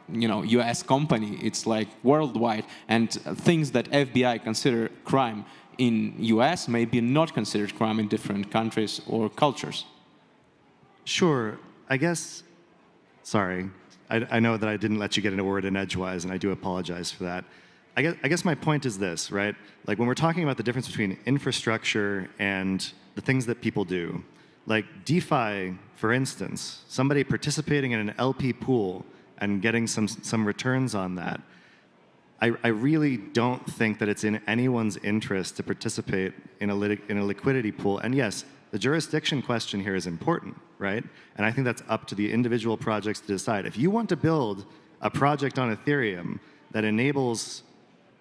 US company. It's worldwide. And things that FBI consider crime in US may be not considered crime in different countries or cultures. Sure. I guess, sorry. I know that I didn't let you get in a word in edgewise, and I do apologize for that. I guess my point is this, right? Like, when we're talking about the difference between infrastructure and the things that people do, like DeFi, for instance, somebody participating in an LP pool and getting some returns on that, I really don't think that it's in anyone's interest to participate in a liquidity pool. And yes, the jurisdiction question here is important, right? And I think that's up to the individual projects to decide. If you want to build a project on Ethereum that enables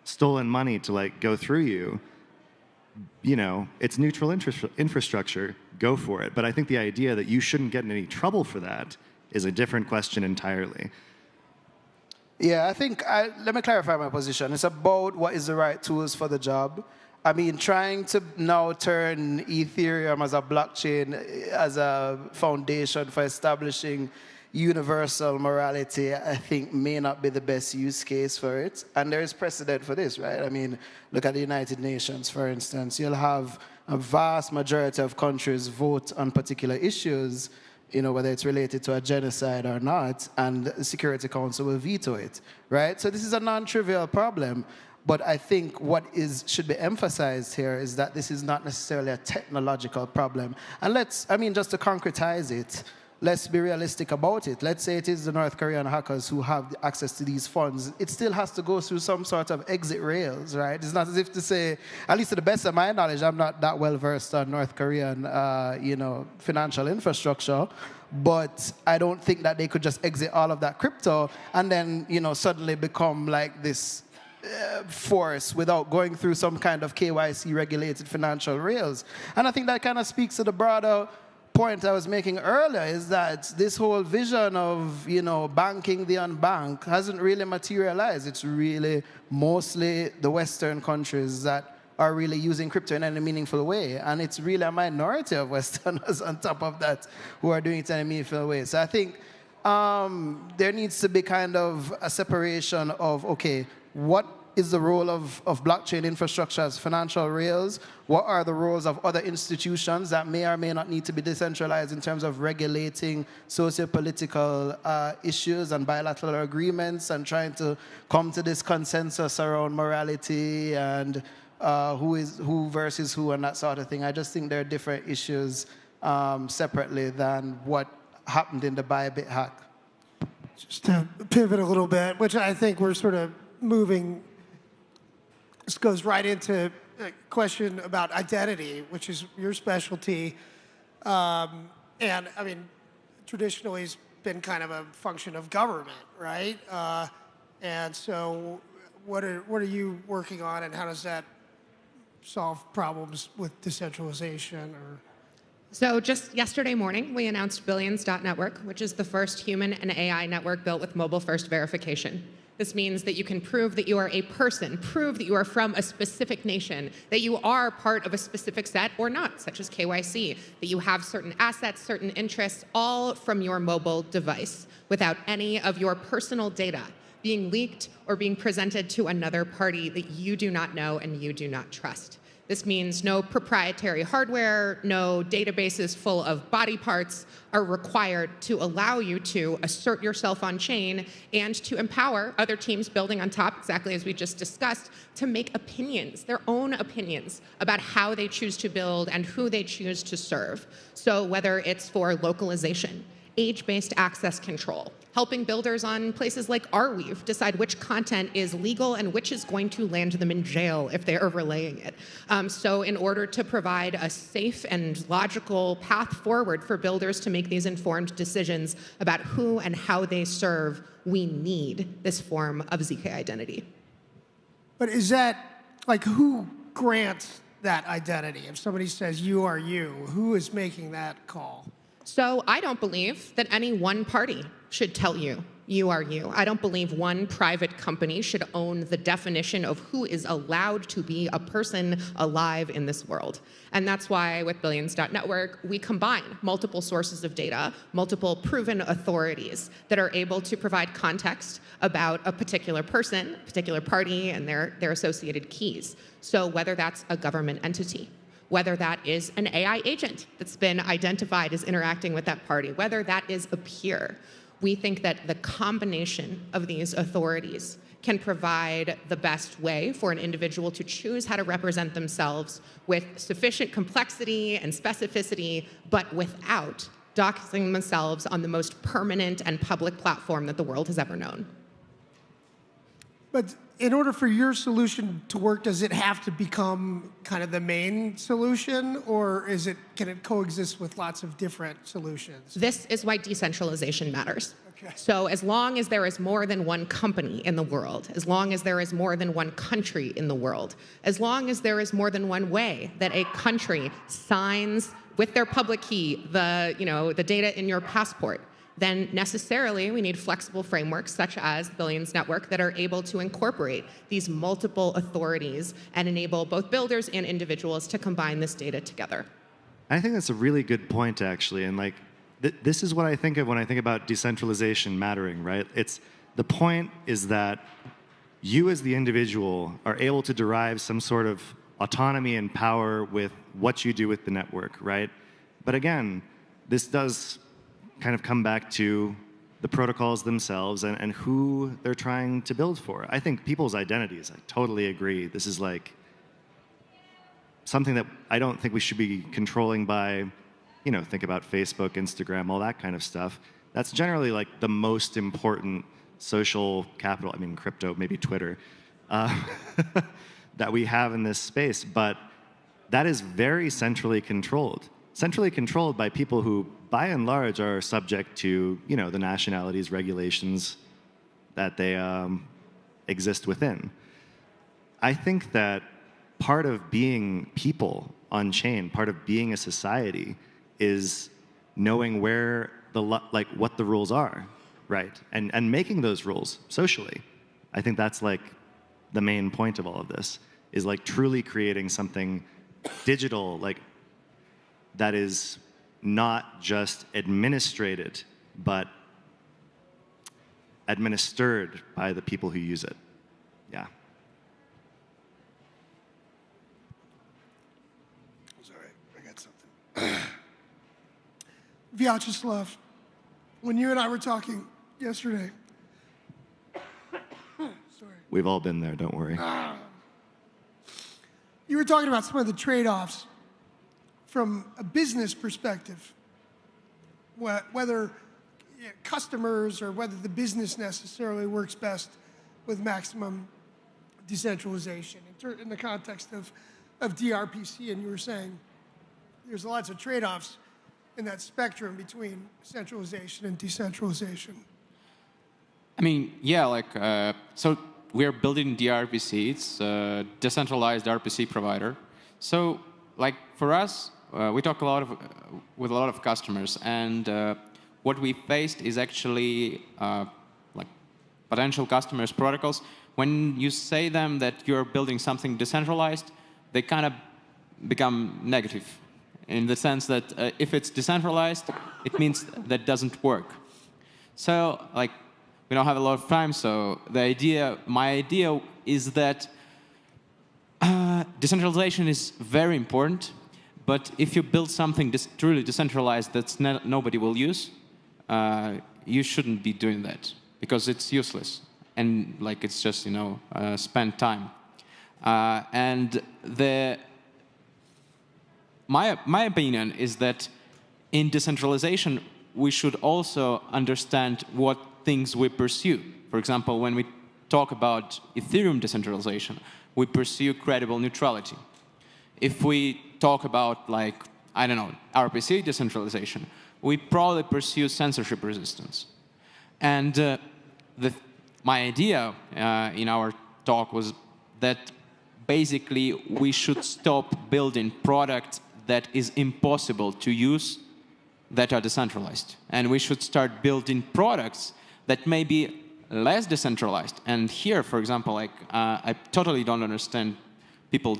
stolen money to like go through you, you know, it's neutral infrastructure, go for it. But I think the idea that you shouldn't get in any trouble for that is a different question entirely. Yeah, I think, let me clarify my position. It's about what is the right tools for the job. I mean, trying to now turn Ethereum as a blockchain, as a foundation for establishing universal morality, I think may not be the best use case for it. And there is precedent for this, right? I mean, look at the United Nations, for instance. You'll have a vast majority of countries vote on particular issues, you know, whether it's related to a genocide or not, and the Security Council will veto it, right? So this is a non-trivial problem, but I think what should be emphasized here is that this is not necessarily a technological problem. And just to concretize it, let's be realistic about it. Let's say it is the North Korean hackers who have access to these funds. It still has to go through some sort of exit rails, right? It's not as if to say, at least to the best of my knowledge, I'm not that well versed on North Korean, financial infrastructure. But I don't think that they could just exit all of that crypto and then, suddenly become like this force without going through some kind of KYC regulated financial rails. And I think that kind of speaks to the broader point I was making earlier, is that this whole vision of, banking the unbanked hasn't really materialized. It's really mostly the Western countries that are really using crypto in any meaningful way. And it's really a minority of Westerners on top of that who are doing it in a meaningful way. So I think there needs to be kind of a separation of, okay, what is the role of blockchain infrastructure as financial rails? What are the roles of other institutions that may or may not need to be decentralized in terms of regulating socio-political issues and bilateral agreements and trying to come to this consensus around morality and who versus who and that sort of thing? I just think there are different issues separately than what happened in the Bybit hack. Just to pivot a little bit, which I think we're sort of moving. This goes right into a question about identity, which is your specialty. And I mean, traditionally it's been kind of a function of government, right? And so what are you working on, and how does that solve problems with decentralization? So just yesterday morning, we announced Billions.network, which is the first human and AI network built with mobile-first verification. This means that you can prove that you are a person, prove that you are from a specific nation, that you are part of a specific set or not, such as KYC, that you have certain assets, certain interests, all from your mobile device, without any of your personal data being leaked or being presented to another party that you do not know and you do not trust. This means no proprietary hardware, no databases full of body parts are required to allow you to assert yourself on chain and to empower other teams building on top, exactly as we just discussed, to make opinions, their own opinions about how they choose to build and who they choose to serve. So whether it's for localization, age-based access control, helping builders on places like Arweave decide which content is legal and which is going to land them in jail if they are relaying it. So in order to provide a safe and logical path forward for builders to make these informed decisions about who and how they serve, we need this form of ZK identity. But is that, like, who grants that identity? If somebody says you are you, who is making that call? So I don't believe that any one party should tell you, you are you. I don't believe one private company should own the definition of who is allowed to be a person alive in this world. And that's why with Billions.network, we combine multiple sources of data, multiple proven authorities that are able to provide context about a particular person, a particular party, and their associated keys. So whether that's a government entity, whether that is an AI agent that's been identified as interacting with that party, whether that is a peer, we think that the combination of these authorities can provide the best way for an individual to choose how to represent themselves with sufficient complexity and specificity, but without doxing themselves on the most permanent and public platform that the world has ever known. But in order for your solution to work, does it have to become kind of the main solution, or can it coexist with lots of different solutions? This is why decentralization matters. So as long as there is more than one company in the world, as long as there is more than one country in the world, as long as there is more than one way that a country signs with their public key the data in your passport, then necessarily we need flexible frameworks such as the Billions Network that are able to incorporate these multiple authorities and enable both builders and individuals to combine this data together. I think that's a really good point, actually. And this is what I think of when I think about decentralization mattering, right? The point is that you as the individual are able to derive some sort of autonomy and power with what you do with the network, right? But again, this does kind of come back to the protocols themselves and who they're trying to build for. I think people's identities, I totally agree. This is something that I don't think we should be controlling by, think about Facebook, Instagram, all that kind of stuff. That's generally the most important social capital, crypto, maybe Twitter, that we have in this space. But that is very centrally controlled by people who, by and large, are subject to, the nationalities' regulations that they exist within. I think that part of being people on chain, part of being a society, is knowing where what the rules are, right? And making those rules socially. I think that's the main point of all of this, is truly creating something digital, that is not just administrated, but administered by the people who use it. Yeah. Sorry, I got something. Vyacheslav, when you and I were talking yesterday, We've all been there, don't worry. You were talking about some of the trade-offs from a business perspective, whether customers or whether the business necessarily works best with maximum decentralization in the context of DRPC. And you were saying there's lots of trade-offs in that spectrum between centralization and decentralization. So we're building DRPC. It's a decentralized RPC provider. So, for us, we talk with a lot of customers, and what we faced is actually potential customers' protocols. When you say them that you're building something decentralized, they kind of become negative, in the sense that if it's decentralized, it means that doesn't work. So, we don't have a lot of time, so my idea is that decentralization is very important, but if you build something truly decentralized that nobody will use, you shouldn't be doing that, because it's useless, and it's just spent time. My opinion is that in decentralization, we should also understand what things we pursue. For example, when we talk about Ethereum decentralization, we pursue credible neutrality. If we talk about, RPC decentralization, we probably pursue censorship resistance. And my idea in our talk was that basically we should stop building products that is impossible to use that are decentralized. And we should start building products that may be less decentralized. And here, for example, I totally don't understand people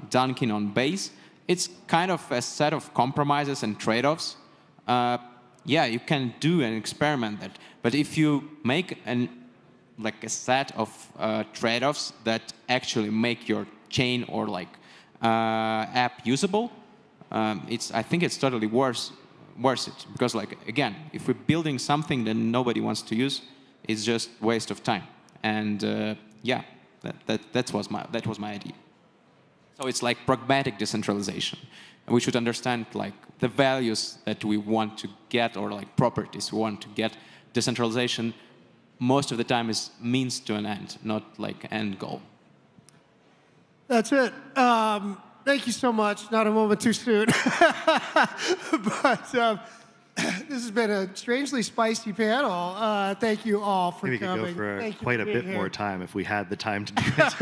dunking on Base. It's kind of a set of compromises and trade-offs. Yeah, you can do and experiment that. But if you make a set of trade-offs that actually make your chain or app usable, I think it's totally worth it. Because again, if we're building something that nobody wants to use, it's just waste of time. And yeah, that was my idea. So it's like pragmatic decentralization. And we should understand like the values that we want to get, or like properties we want to get. Decentralization most of the time is means to an end, not like end goal. That's it. Thank you so much. Not a moment too soon. But this has been a strangely spicy panel. Thank you all for Maybe coming. We could go Thank for you quite for a being bit here. more time if we had the time to do it.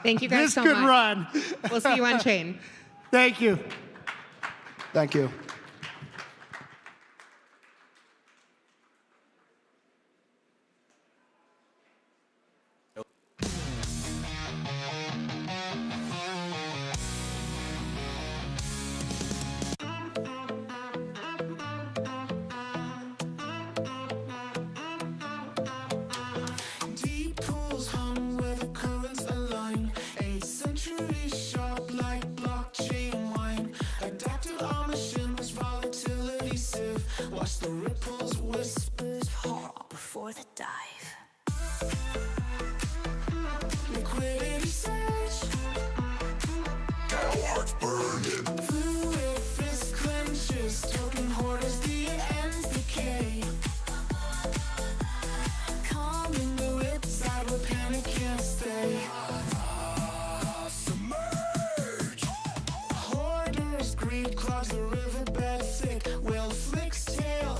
Thank you guys This so could much. run. We'll see you on chain. Thank you. Thank you. Deep pools hum where the currents align. A century sharp like blockchain wine. Adapted our machine was volatility sieve. Watch the ripples whispers halt before the dive. Liquidity surge. Now hearts burning. Fluid fist clenches. Token hoarders, the ends decay. Calm in the ripside where panic can't stay. Submerge. Hoarders, greed clogs the riverbed thick. Whale flicks tail.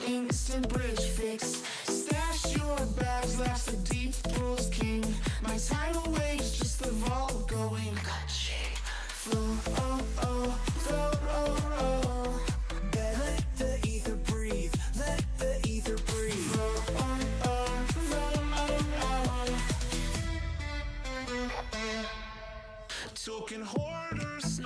Instant bridge fix. Stash your bags, last the deep pools king. My tidal waves, just the vault going. Flow, oh, oh, flow, oh, oh. Let the ether breathe. Let the ether breathe. Flow, oh, oh, flow, oh, oh. Token hoarders,